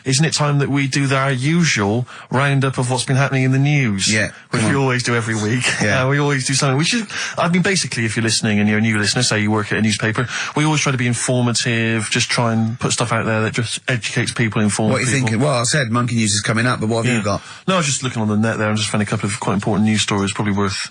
S2: isn't it time that we do our usual roundup of what's been happening in the news?
S1: Yeah,
S2: Which
S1: come
S2: we
S1: on.
S2: always do every week.
S1: Yeah.
S2: We always do something. I mean, basically, if you're listening and you're a new listener, say you work at a newspaper, we always try to be informative, just try and put stuff out there that just educates people, informs
S1: What are you
S2: people.
S1: thinking? Well, I said Monkey News is coming up, but what have you got?
S2: No, I was just looking on the net there and just found a couple of quite important news stories probably worth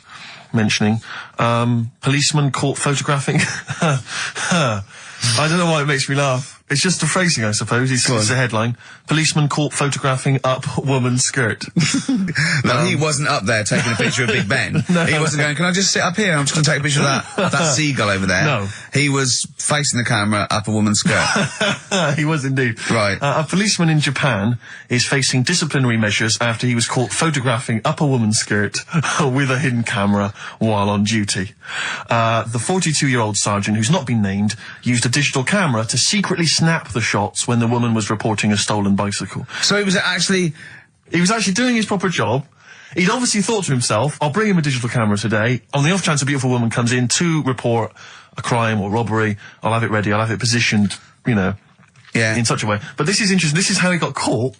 S2: mentioning. Policeman caught photographing. I don't know why it makes me laugh. It's just the phrasing, I suppose. It's the headline. Policeman caught photographing up woman's skirt.
S1: No, he wasn't up there taking a picture of Big Ben. He wasn't going, can I just sit up here? I'm just going to take a picture of that seagull over there.
S2: No.
S1: He was facing the camera up a woman's skirt.
S2: He was indeed.
S1: Right.
S2: A policeman in Japan is facing disciplinary measures after he was caught photographing up a woman's skirt with a hidden camera while on duty. The 42-year-old sergeant, who's not been named, used a digital camera to secretly snap the shots when the woman was reporting a stolen bicycle.
S1: So he was actually
S2: doing his proper job. He'd obviously thought to himself, I'll bring him a digital camera today. On the off chance a beautiful woman comes in to report a crime or robbery, I'll have it ready, I'll have it positioned, in such a way. But this is interesting. This is how he got caught.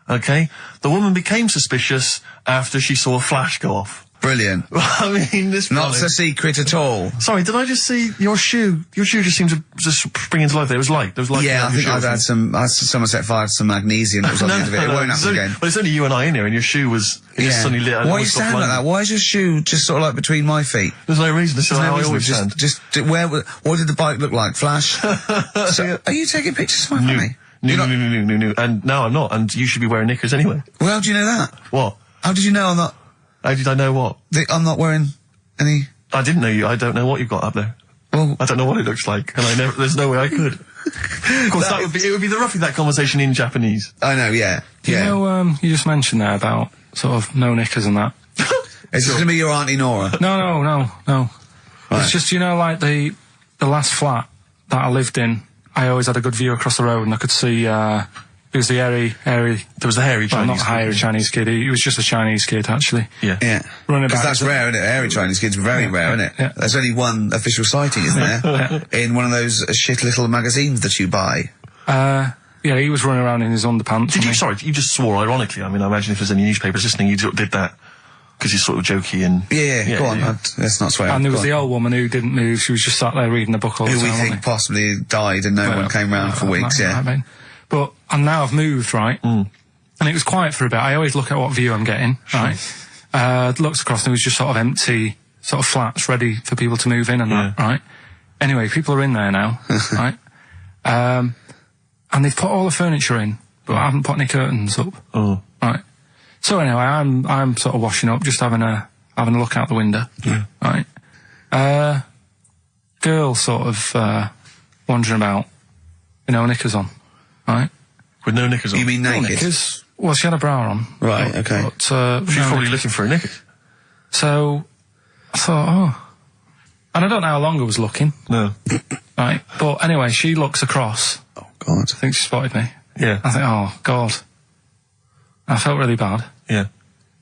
S2: Okay? The woman became suspicious after she saw a flash go off.
S1: brilliant.
S2: I mean, this
S1: Not a secret at all.
S2: Sorry, did I just see your shoe? Your shoe just seemed to just spring into life. There was light. There was light.
S1: Yeah, I think I've had someone set fire to some magnesium that was on the end of it. It won't happen again.
S2: Well, it's only you and I in here, and your shoe was just suddenly lit.
S1: Why you stand like that? Why is your shoe just sort of like between my feet?
S2: There's no reason. This is how I always stand.
S1: What did the bike look like? Flash? So, are you taking pictures of my family?
S2: No. And no, I'm not. And you should be wearing knickers anyway.
S1: Well, how do you know that?
S2: What?
S1: How did you know I'm not?
S2: How did I know what?
S1: I'm not wearing any.
S2: I didn't know you. I don't know what you've got up there.
S1: Well,
S2: I don't know what it looks like, and there's no way I could. Of course, it would be roughly that conversation in Japanese.
S1: I know, yeah.
S3: You know, you just mentioned there about sort of no knickers and that.
S1: Is this going to be your Auntie Nora?
S3: No.
S1: Right.
S3: It's just, like the last flat that I lived in, I always had a good view across the road and I could see, it was the hairy... There was the hairy Chinese kid. Not hairy Chinese kid, he was just a Chinese kid, actually.
S2: Yeah.
S1: Because that's rare, isn't it? Hairy Chinese kid's very rare, isn't it?
S3: Yeah.
S1: There's only one official sighting, isn't there? In one of those shit little magazines that you buy.
S3: Yeah, he was running around in his underpants.
S2: You just swore ironically. I mean, I imagine if there's any newspapers listening, you did that because he's sort of jokey and...
S1: Yeah, go on, let's not swear.
S3: And there was the old woman who didn't move, she was just sat there reading a book all the time.
S1: Who we think possibly died and no one came round for weeks,
S3: But now I've moved, right? And it was quiet for a bit. I always look at what view I'm getting, right? Looked across and it was just sort of empty, sort of flats ready for people to move in and that, right? Anyway, people are in there now, right? And they've put all the furniture in, but I haven't put any curtains up.
S2: Oh.
S3: Right. So anyway, I'm sort of washing up, just having a look out the window.
S2: Yeah.
S3: Right. Girl sort of wandering about with no knickers on. Right.
S2: With no knickers on?
S1: You mean naked?
S3: No knickers. Well, she had a bra on.
S1: Right, okay.
S3: But,
S2: she's probably looking for a knickers.
S3: So, I thought, and I don't know how long I was looking.
S2: No.
S3: Right. But anyway, she looks across.
S1: Oh, God.
S3: I think she spotted me.
S2: Yeah.
S3: I think, oh, God. I felt really bad.
S2: Yeah.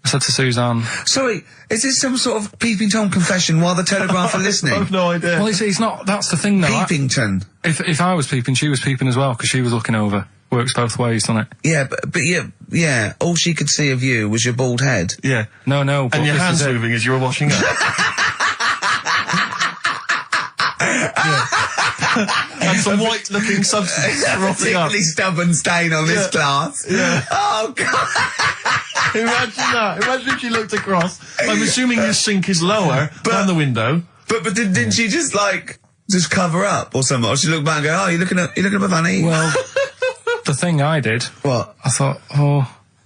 S3: I said to Suzanne...
S1: Sorry, is this some sort of Peeping Tom confession while the Telegraph are listening?
S2: I've no idea.
S3: Well, it's not... That's the thing, though.
S1: Peepington.
S3: If I was peeping, she was peeping as well, because she was looking over. Works both ways, doesn't it?
S1: Yeah, but yeah, all she could see of you was your bald head.
S2: Yeah.
S3: No, but
S2: and your hands moving as you were washing up. And some white-looking substance rotting up.
S1: Particularly stubborn stain on this glass.
S2: Yeah.
S1: Oh, God.
S2: Imagine that. Imagine if she looked across. I'm assuming your sink is lower than the window.
S1: But didn't she just cover up or something? Or she looked back and go, oh, you're looking at my funny?
S3: Well, the thing I did...
S1: What?
S3: I thought,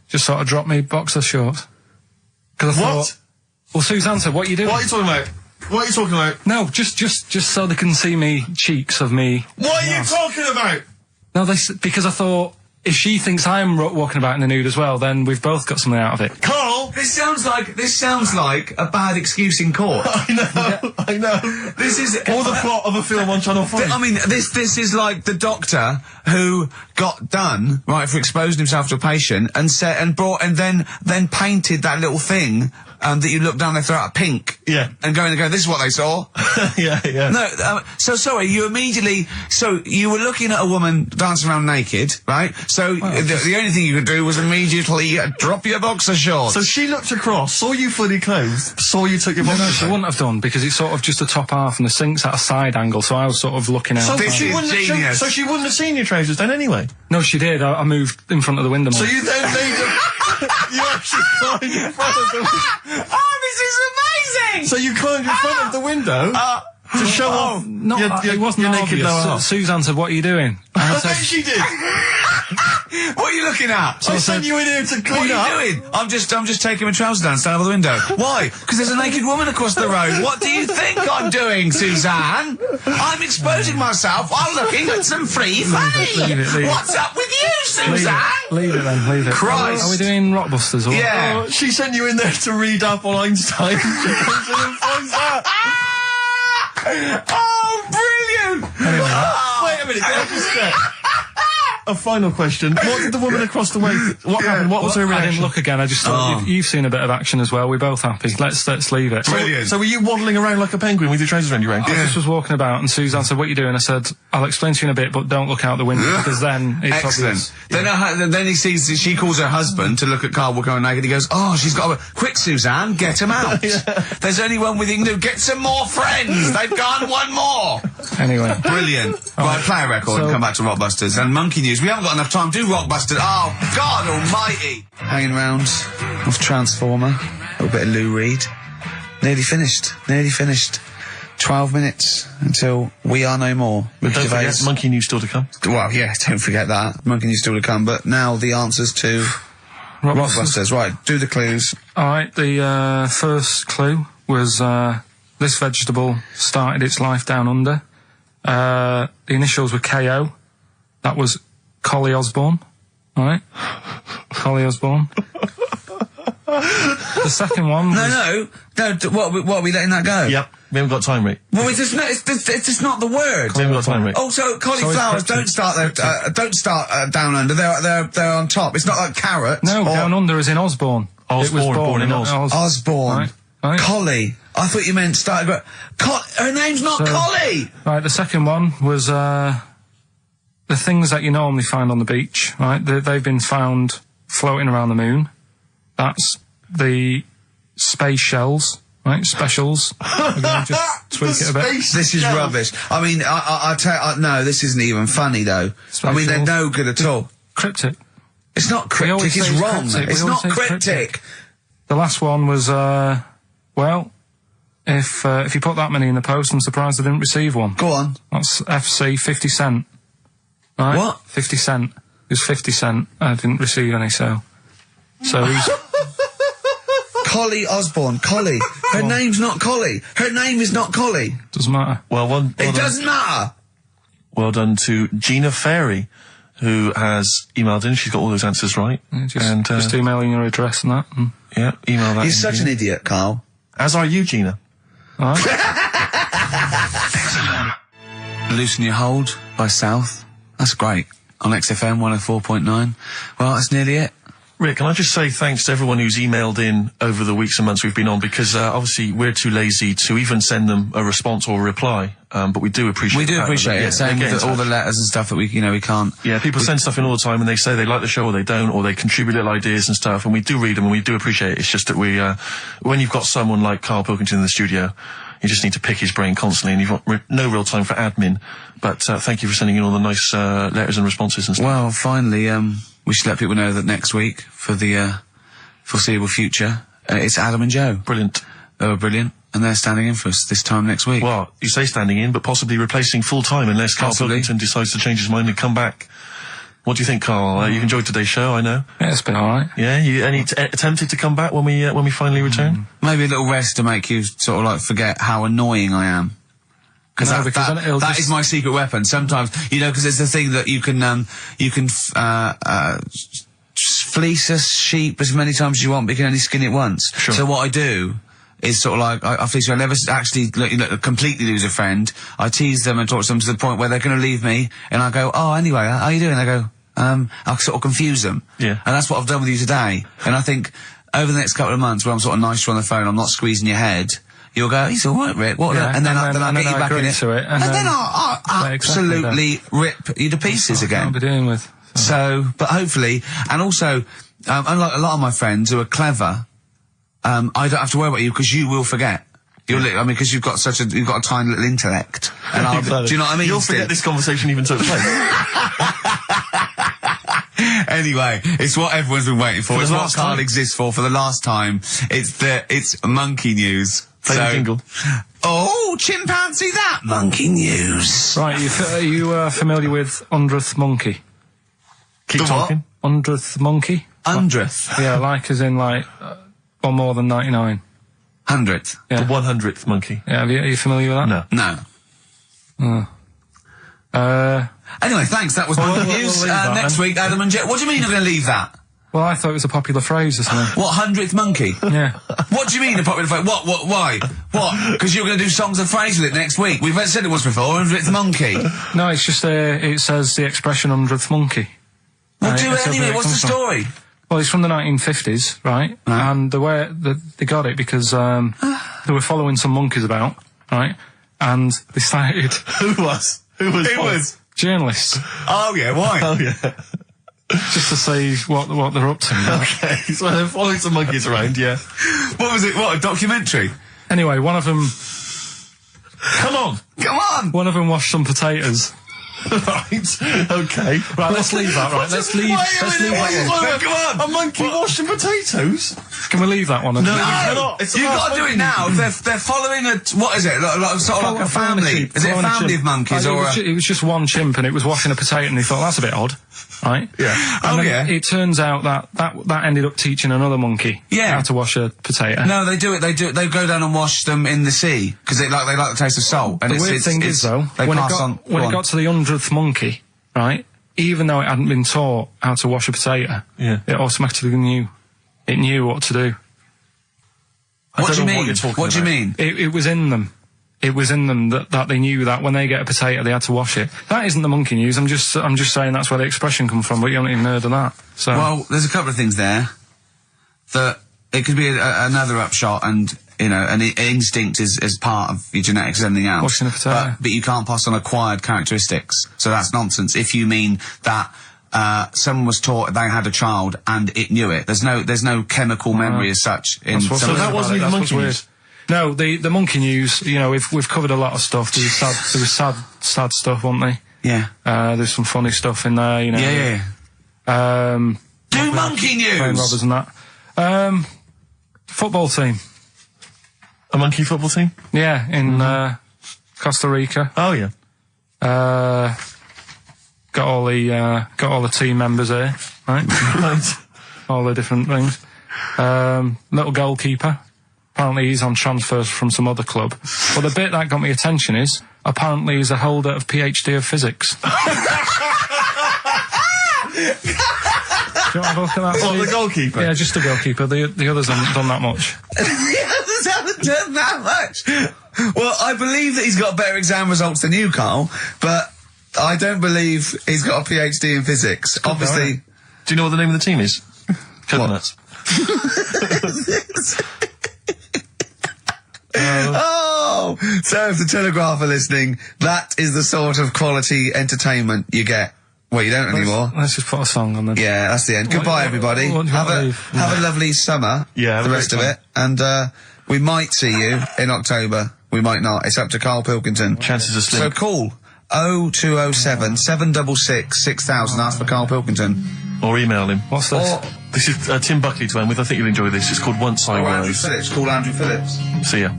S3: just sort of drop me boxer shorts. Because I thought... Well, Suzanne said, what are you doing?
S2: What are you talking about? What are you talking about?
S3: No, just so they can see me cheeks of me.
S2: What are you talking about?
S3: No, because I thought, if she thinks I'm walking about in the nude as well, then we've both got something out of it.
S2: Carl!
S1: This sounds like a bad excuse in court.
S2: I know.
S1: This is...
S2: Or the plot of a film on Channel 5.
S1: I mean, this is like the doctor who got done, right, for exposing himself to a patient and then painted that little thing that you look down their throat at pink.
S2: Yeah.
S1: And go, this is what they saw.
S2: Yeah.
S1: No, so sorry, you were looking at a woman dancing around naked, right? So the only thing you could do was immediately drop your boxer shorts.
S2: So she looked across, saw you fully clothed, saw you took your boxer shorts.
S3: No, she wouldn't have done, because it's sort of just the top half and the sink's at a side angle, so I was sort of looking out.
S1: So she wouldn't
S2: have seen your trousers then anyway?
S3: No, she did. I moved in front of the window.
S2: So you then made you actually climbed in front of the window.
S1: Oh, this is amazing!
S2: So you climbed in front of the window To show off
S3: No,
S2: your
S3: it wasn't
S2: naked
S3: obvious.
S2: lower half.
S3: Suzanne said, "What are you doing?" And I
S2: I bet
S3: said,
S2: she did.
S1: What are you looking at?
S2: I sent you in here to
S1: What
S2: clean up.
S1: are you doing? I'm just taking my trousers down, stand over the window. Why? Because there's a naked woman across the road. What do you think I'm doing, Suzanne? I'm exposing myself while looking at some free funny.
S3: leave it.
S1: What's up with you, Suzanne?
S3: Leave it then, leave it.
S1: Christ.
S3: Are we doing Rockbusters or
S1: Yeah.
S2: Oh, she sent you in there to read up on Einstein. She comes in and finds that.
S1: Oh, brilliant!
S2: Wait a minute, can I just say? A final question. What did the woman across the way... What happened? What was her
S3: I
S2: reaction?
S3: didn't look again. I just thought you've seen a bit of action as well. We're both happy. Let's leave it.
S1: Brilliant.
S2: So were you waddling around like a penguin with your trousers around your ankles?
S3: I just was walking about, and Suzanne said, "What are you doing?" I said, "I'll explain to you in a bit, but don't look out the window because then it's
S1: Excellent.
S3: obvious."
S1: Then he sees, she calls her husband to look at Karl walking around naked. He goes, "Oh, she's got a... Quick, Suzanne, get him out. There's only one with you can do. Get some more friends. They've gone one more."
S3: Anyway,
S1: Brilliant. Right, play a record and
S3: So-
S1: come back to Rockbusters. And Monkey News. We haven't got enough time to do Rockbusters. Oh, God almighty. Hanging round off Transformer. A little bit of Lou Reed. Nearly finished. 12 minutes until We Are No More.
S2: But
S1: Ricky
S2: don't forget,
S1: Gervais.
S2: Monkey News still to come.
S1: Well, yeah, don't forget that. Monkey News still to come. But now the answers to Rockbusters. Right, do the clues.
S3: all right. The first clue was this vegetable started its life down under. The initials were KO. That was Collie Osborne. All right, Collie Osborne. The second one was...
S1: No. What are we letting that go?
S2: Yep. We haven't got time, Rick.
S1: Well, it's just not the word.
S2: We haven't got time, Rick.
S1: Also, cauliflowers don't start down under. They're on top. It's not like carrots.
S3: No,
S1: or
S3: down under is in Osborne. It was
S2: Osborne, born in Oz.
S1: Osborne.
S3: Right.
S1: Collie. I thought you meant started. Her name's not Collie.
S3: Right, the second one was the things that you normally find on the beach, right? They've been found floating around the moon. That's the space shells, right? Specials. We're going to just tweak it a bit.
S1: This is rubbish. I mean, I tell you, no, this isn't even funny though. I mean, they're no good at all.
S3: Cryptic.
S1: It's not cryptic.
S3: always
S1: It's
S3: say it's
S1: wrong.
S3: cryptic. We
S1: It's
S3: always
S1: not
S3: say it's
S1: cryptic.
S3: The last one was, well, if you put that many in the post, I'm surprised I didn't receive one.
S1: Go on.
S3: That's FC 50 cent. Right?
S1: What?
S3: 50 cent. It was 50 cent. I didn't receive any, so who's...
S1: Collie Osborne. Collie. Her name's not Collie. Her name is not Collie.
S3: Doesn't matter.
S1: It doesn't matter.
S2: Well done to Gina Ferry, who has emailed in. She's got all those answers right.
S3: Yeah, just emailing your address and that. And,
S2: Yeah, email that.
S1: You're
S2: in,
S1: such
S2: Gina.
S1: an idiot, Karl.
S2: As are you, Gina.
S3: all right.
S1: Loosen Your Hold by South. That's great. On XFM 104.9. Well, that's nearly it.
S2: Rick, can I just say thanks to everyone who's emailed in over the weeks and months we've been on, because obviously we're too lazy to even send them a response or a reply, but we do appreciate
S1: We do
S2: that.
S1: appreciate
S2: Yeah,
S1: it. Same
S2: they get
S1: with
S2: in
S1: all the
S2: touch.
S1: letters and stuff that we can't.
S2: Yeah, people send stuff in all the time and they say they like the show or they don't, or they contribute little ideas and stuff, and we do read them and we do appreciate it. It's just that we, when you've got someone like Karl Pilkington in the studio, you just need to pick his brain constantly and you've got no real time for admin. But thank you for sending in all the nice letters and responses and stuff.
S1: Well, finally, we should let people know that next week, for the foreseeable future, it's Adam and Joe.
S2: Brilliant.
S1: They were brilliant, and they're standing in for us this time next week.
S2: Well, you say standing in, but possibly replacing full-time unless Karl
S1: Possibly.
S2: Pilkington decides to change his mind and come back. What do you think, Karl? You enjoyed today's show, I know.
S3: Yeah, it's been all right.
S2: Yeah, you tempted to come back when we finally return?
S1: Maybe a little rest to make you sort of like forget how annoying I am.
S3: No,
S1: Because
S3: because then it'll
S1: that
S3: just-
S1: is my secret weapon. Sometimes, because it's the thing that you can fleece a sheep as many times as you want, but you can only skin it once.
S2: Sure.
S1: So what I do is sort of like, I fleece you. I never actually completely lose a friend. I tease them and talk to them to the point where they're going to leave me, and I go, "Oh, anyway, how are you doing?" I go, I'll sort of confuse them.
S2: Yeah.
S1: And that's what I've done with you today. And I think over the next couple of months where I'm sort of nice on the phone, I'm not squeezing your head, you'll go, "He's all right, Rick." What?
S3: Yeah,
S1: And then I'll
S3: and
S1: get
S3: then
S1: you
S3: I
S1: back in
S3: agree
S1: it.
S3: to it,
S1: And
S3: and
S1: then
S3: then-
S1: I'll
S3: Yeah, exactly
S1: absolutely rip you to pieces
S3: What I'll
S1: again.
S3: be dealing with.
S1: So, but hopefully, and also, unlike a lot of my friends who are clever, I don't have to worry about you because you will forget. Because you've got a tiny little intellect. And
S2: Exactly.
S1: do you know what I mean?
S2: You'll
S1: Steve?
S2: forget this conversation even took place.
S1: Anyway, it's what everyone's been waiting for.
S2: For the
S1: It's what
S2: last
S1: Karl
S2: time.
S1: exists for the last time. It's Monkey News.
S2: Play the jingle.
S6: Oh, chimpanzee that monkey news.
S3: Right, are you familiar with 100th monkey?
S2: Keep talking.
S3: 100th monkey?
S6: 100th.
S3: Yeah, like as in like one more than 99.
S6: 100th.
S3: Yeah.
S2: The 100th monkey.
S3: Yeah, are you familiar with that?
S2: No.
S6: No. Anyway, thanks. That was monkey news.
S3: we'll leave that
S6: Next
S3: then.
S6: week, Adam and Jet. What do you mean you're going to leave that?
S3: Well, I thought it was a popular phrase or something.
S6: What, 100th monkey?
S3: Yeah.
S6: What do you mean a popular phrase? What, why? What? Because you're going to do songs and phrases with it next week. We've said it once before, 100th monkey.
S3: No, it's just it says the expression 100th monkey.
S6: Well,
S3: Right,
S6: do
S3: that's
S6: it anyway.
S3: where it
S6: What's the
S3: comes from.
S6: story?
S3: Well, it's from the 1950s, right? And the way they got it because they were following some monkeys about, right? And they started
S2: Who was?
S3: journalists
S6: Oh, yeah, why?
S2: Oh, yeah.
S3: just to see what they're up to. Right?
S2: Okay, so they're following some monkeys around, yeah.
S6: What was it? What, a documentary?
S3: Anyway, one of them
S2: Come on!
S3: washed some potatoes.
S2: Right, okay.
S3: Right, let's leave that. Right, let's leave that one.
S6: Come on!
S2: A monkey washing potatoes?
S3: Can we leave that one?
S2: No, you cannot.
S6: You've got to do it now. They're following what is it? Sort of like a family. Is it a family of monkeys or a...
S3: It was just one chimp and it was washing a potato and he thought, that's a bit odd, right?
S2: Yeah.
S3: And then
S6: yeah.
S3: it turns out that ended up teaching another monkey how to wash a potato.
S6: No, they do it. They go down and wash them in the sea because they like the taste of salt. And
S3: The weird thing is though,
S6: they
S3: when
S6: pass on.
S3: it got to the 100th monkey, right, even though it hadn't been taught how to wash a potato,
S2: Yeah.
S3: it automatically knew what to do.
S6: What do you
S2: know what
S6: mean?
S2: you're talking
S6: What do you
S2: about.
S6: mean?
S3: It was in them. It was in them that they knew that when they get a potato, they had to wash it. That isn't the monkey news. I'm just saying that's where the expression come from, but you haven't even heard of that. So
S6: Well, there's a couple of things there that it could be another upshot, and an instinct is part of your genetics as anything else.
S3: Washing a potato.
S6: But you can't pass on acquired characteristics, so that's nonsense. If you mean that someone was taught they had a child and it knew it, there's no chemical memory as such.
S3: That's what's
S6: some
S3: weird
S6: of
S2: that
S3: about
S2: wasn't
S3: it.
S2: even
S3: That's what's
S2: monkey
S3: weird.
S2: news.
S3: No, the monkey news. We've covered a lot of stuff. There was sad stuff, wasn't there?
S6: Yeah.
S3: There's some funny stuff in there.
S6: Yeah. Do monkey
S3: Playing
S6: news.
S3: robbers and that. Football team.
S2: A monkey football team?
S3: Yeah, in Costa Rica.
S2: Oh, yeah.
S3: Got all the team members here, right?
S2: Right.
S3: All the different things. Little goalkeeper. Apparently he's on transfers from some other club. But the bit that got me attention is, apparently he's a holder of PhD of physics. Do you want to have a look at that,
S2: What,
S3: Steve?
S2: the goalkeeper?
S3: Yeah, just the goalkeeper. The others haven't done that much.
S6: The others haven't done that much. Well, I believe that he's got better exam results than you, Carl, but I don't believe he's got a PhD in physics. Obviously.
S2: Do you know what the name of the team is? Coconuts.
S6: Oh! So if the Telegraph are listening, that is the sort of quality entertainment you get. Well, you don't anymore.
S3: Let's just put a song on then.
S6: Yeah, that's the end. Goodbye, everybody.
S3: what do you want to leave?
S6: Have a lovely summer.
S2: Yeah, have
S6: the
S2: a
S6: rest of
S2: great
S6: it. And we might see you in October. We might not. It's up to Karl Pilkington.
S2: Chances are
S6: So
S2: slim.
S6: call 0207 766 6000. Ask for Karl Pilkington.
S2: Or email him.
S3: What's this?
S6: Or
S2: This is Tim Buckley to end with. I think you'll enjoy this. It's called Once I
S6: Andrew
S2: Was.
S6: Phillips. Call Andrew Phillips.
S2: See ya.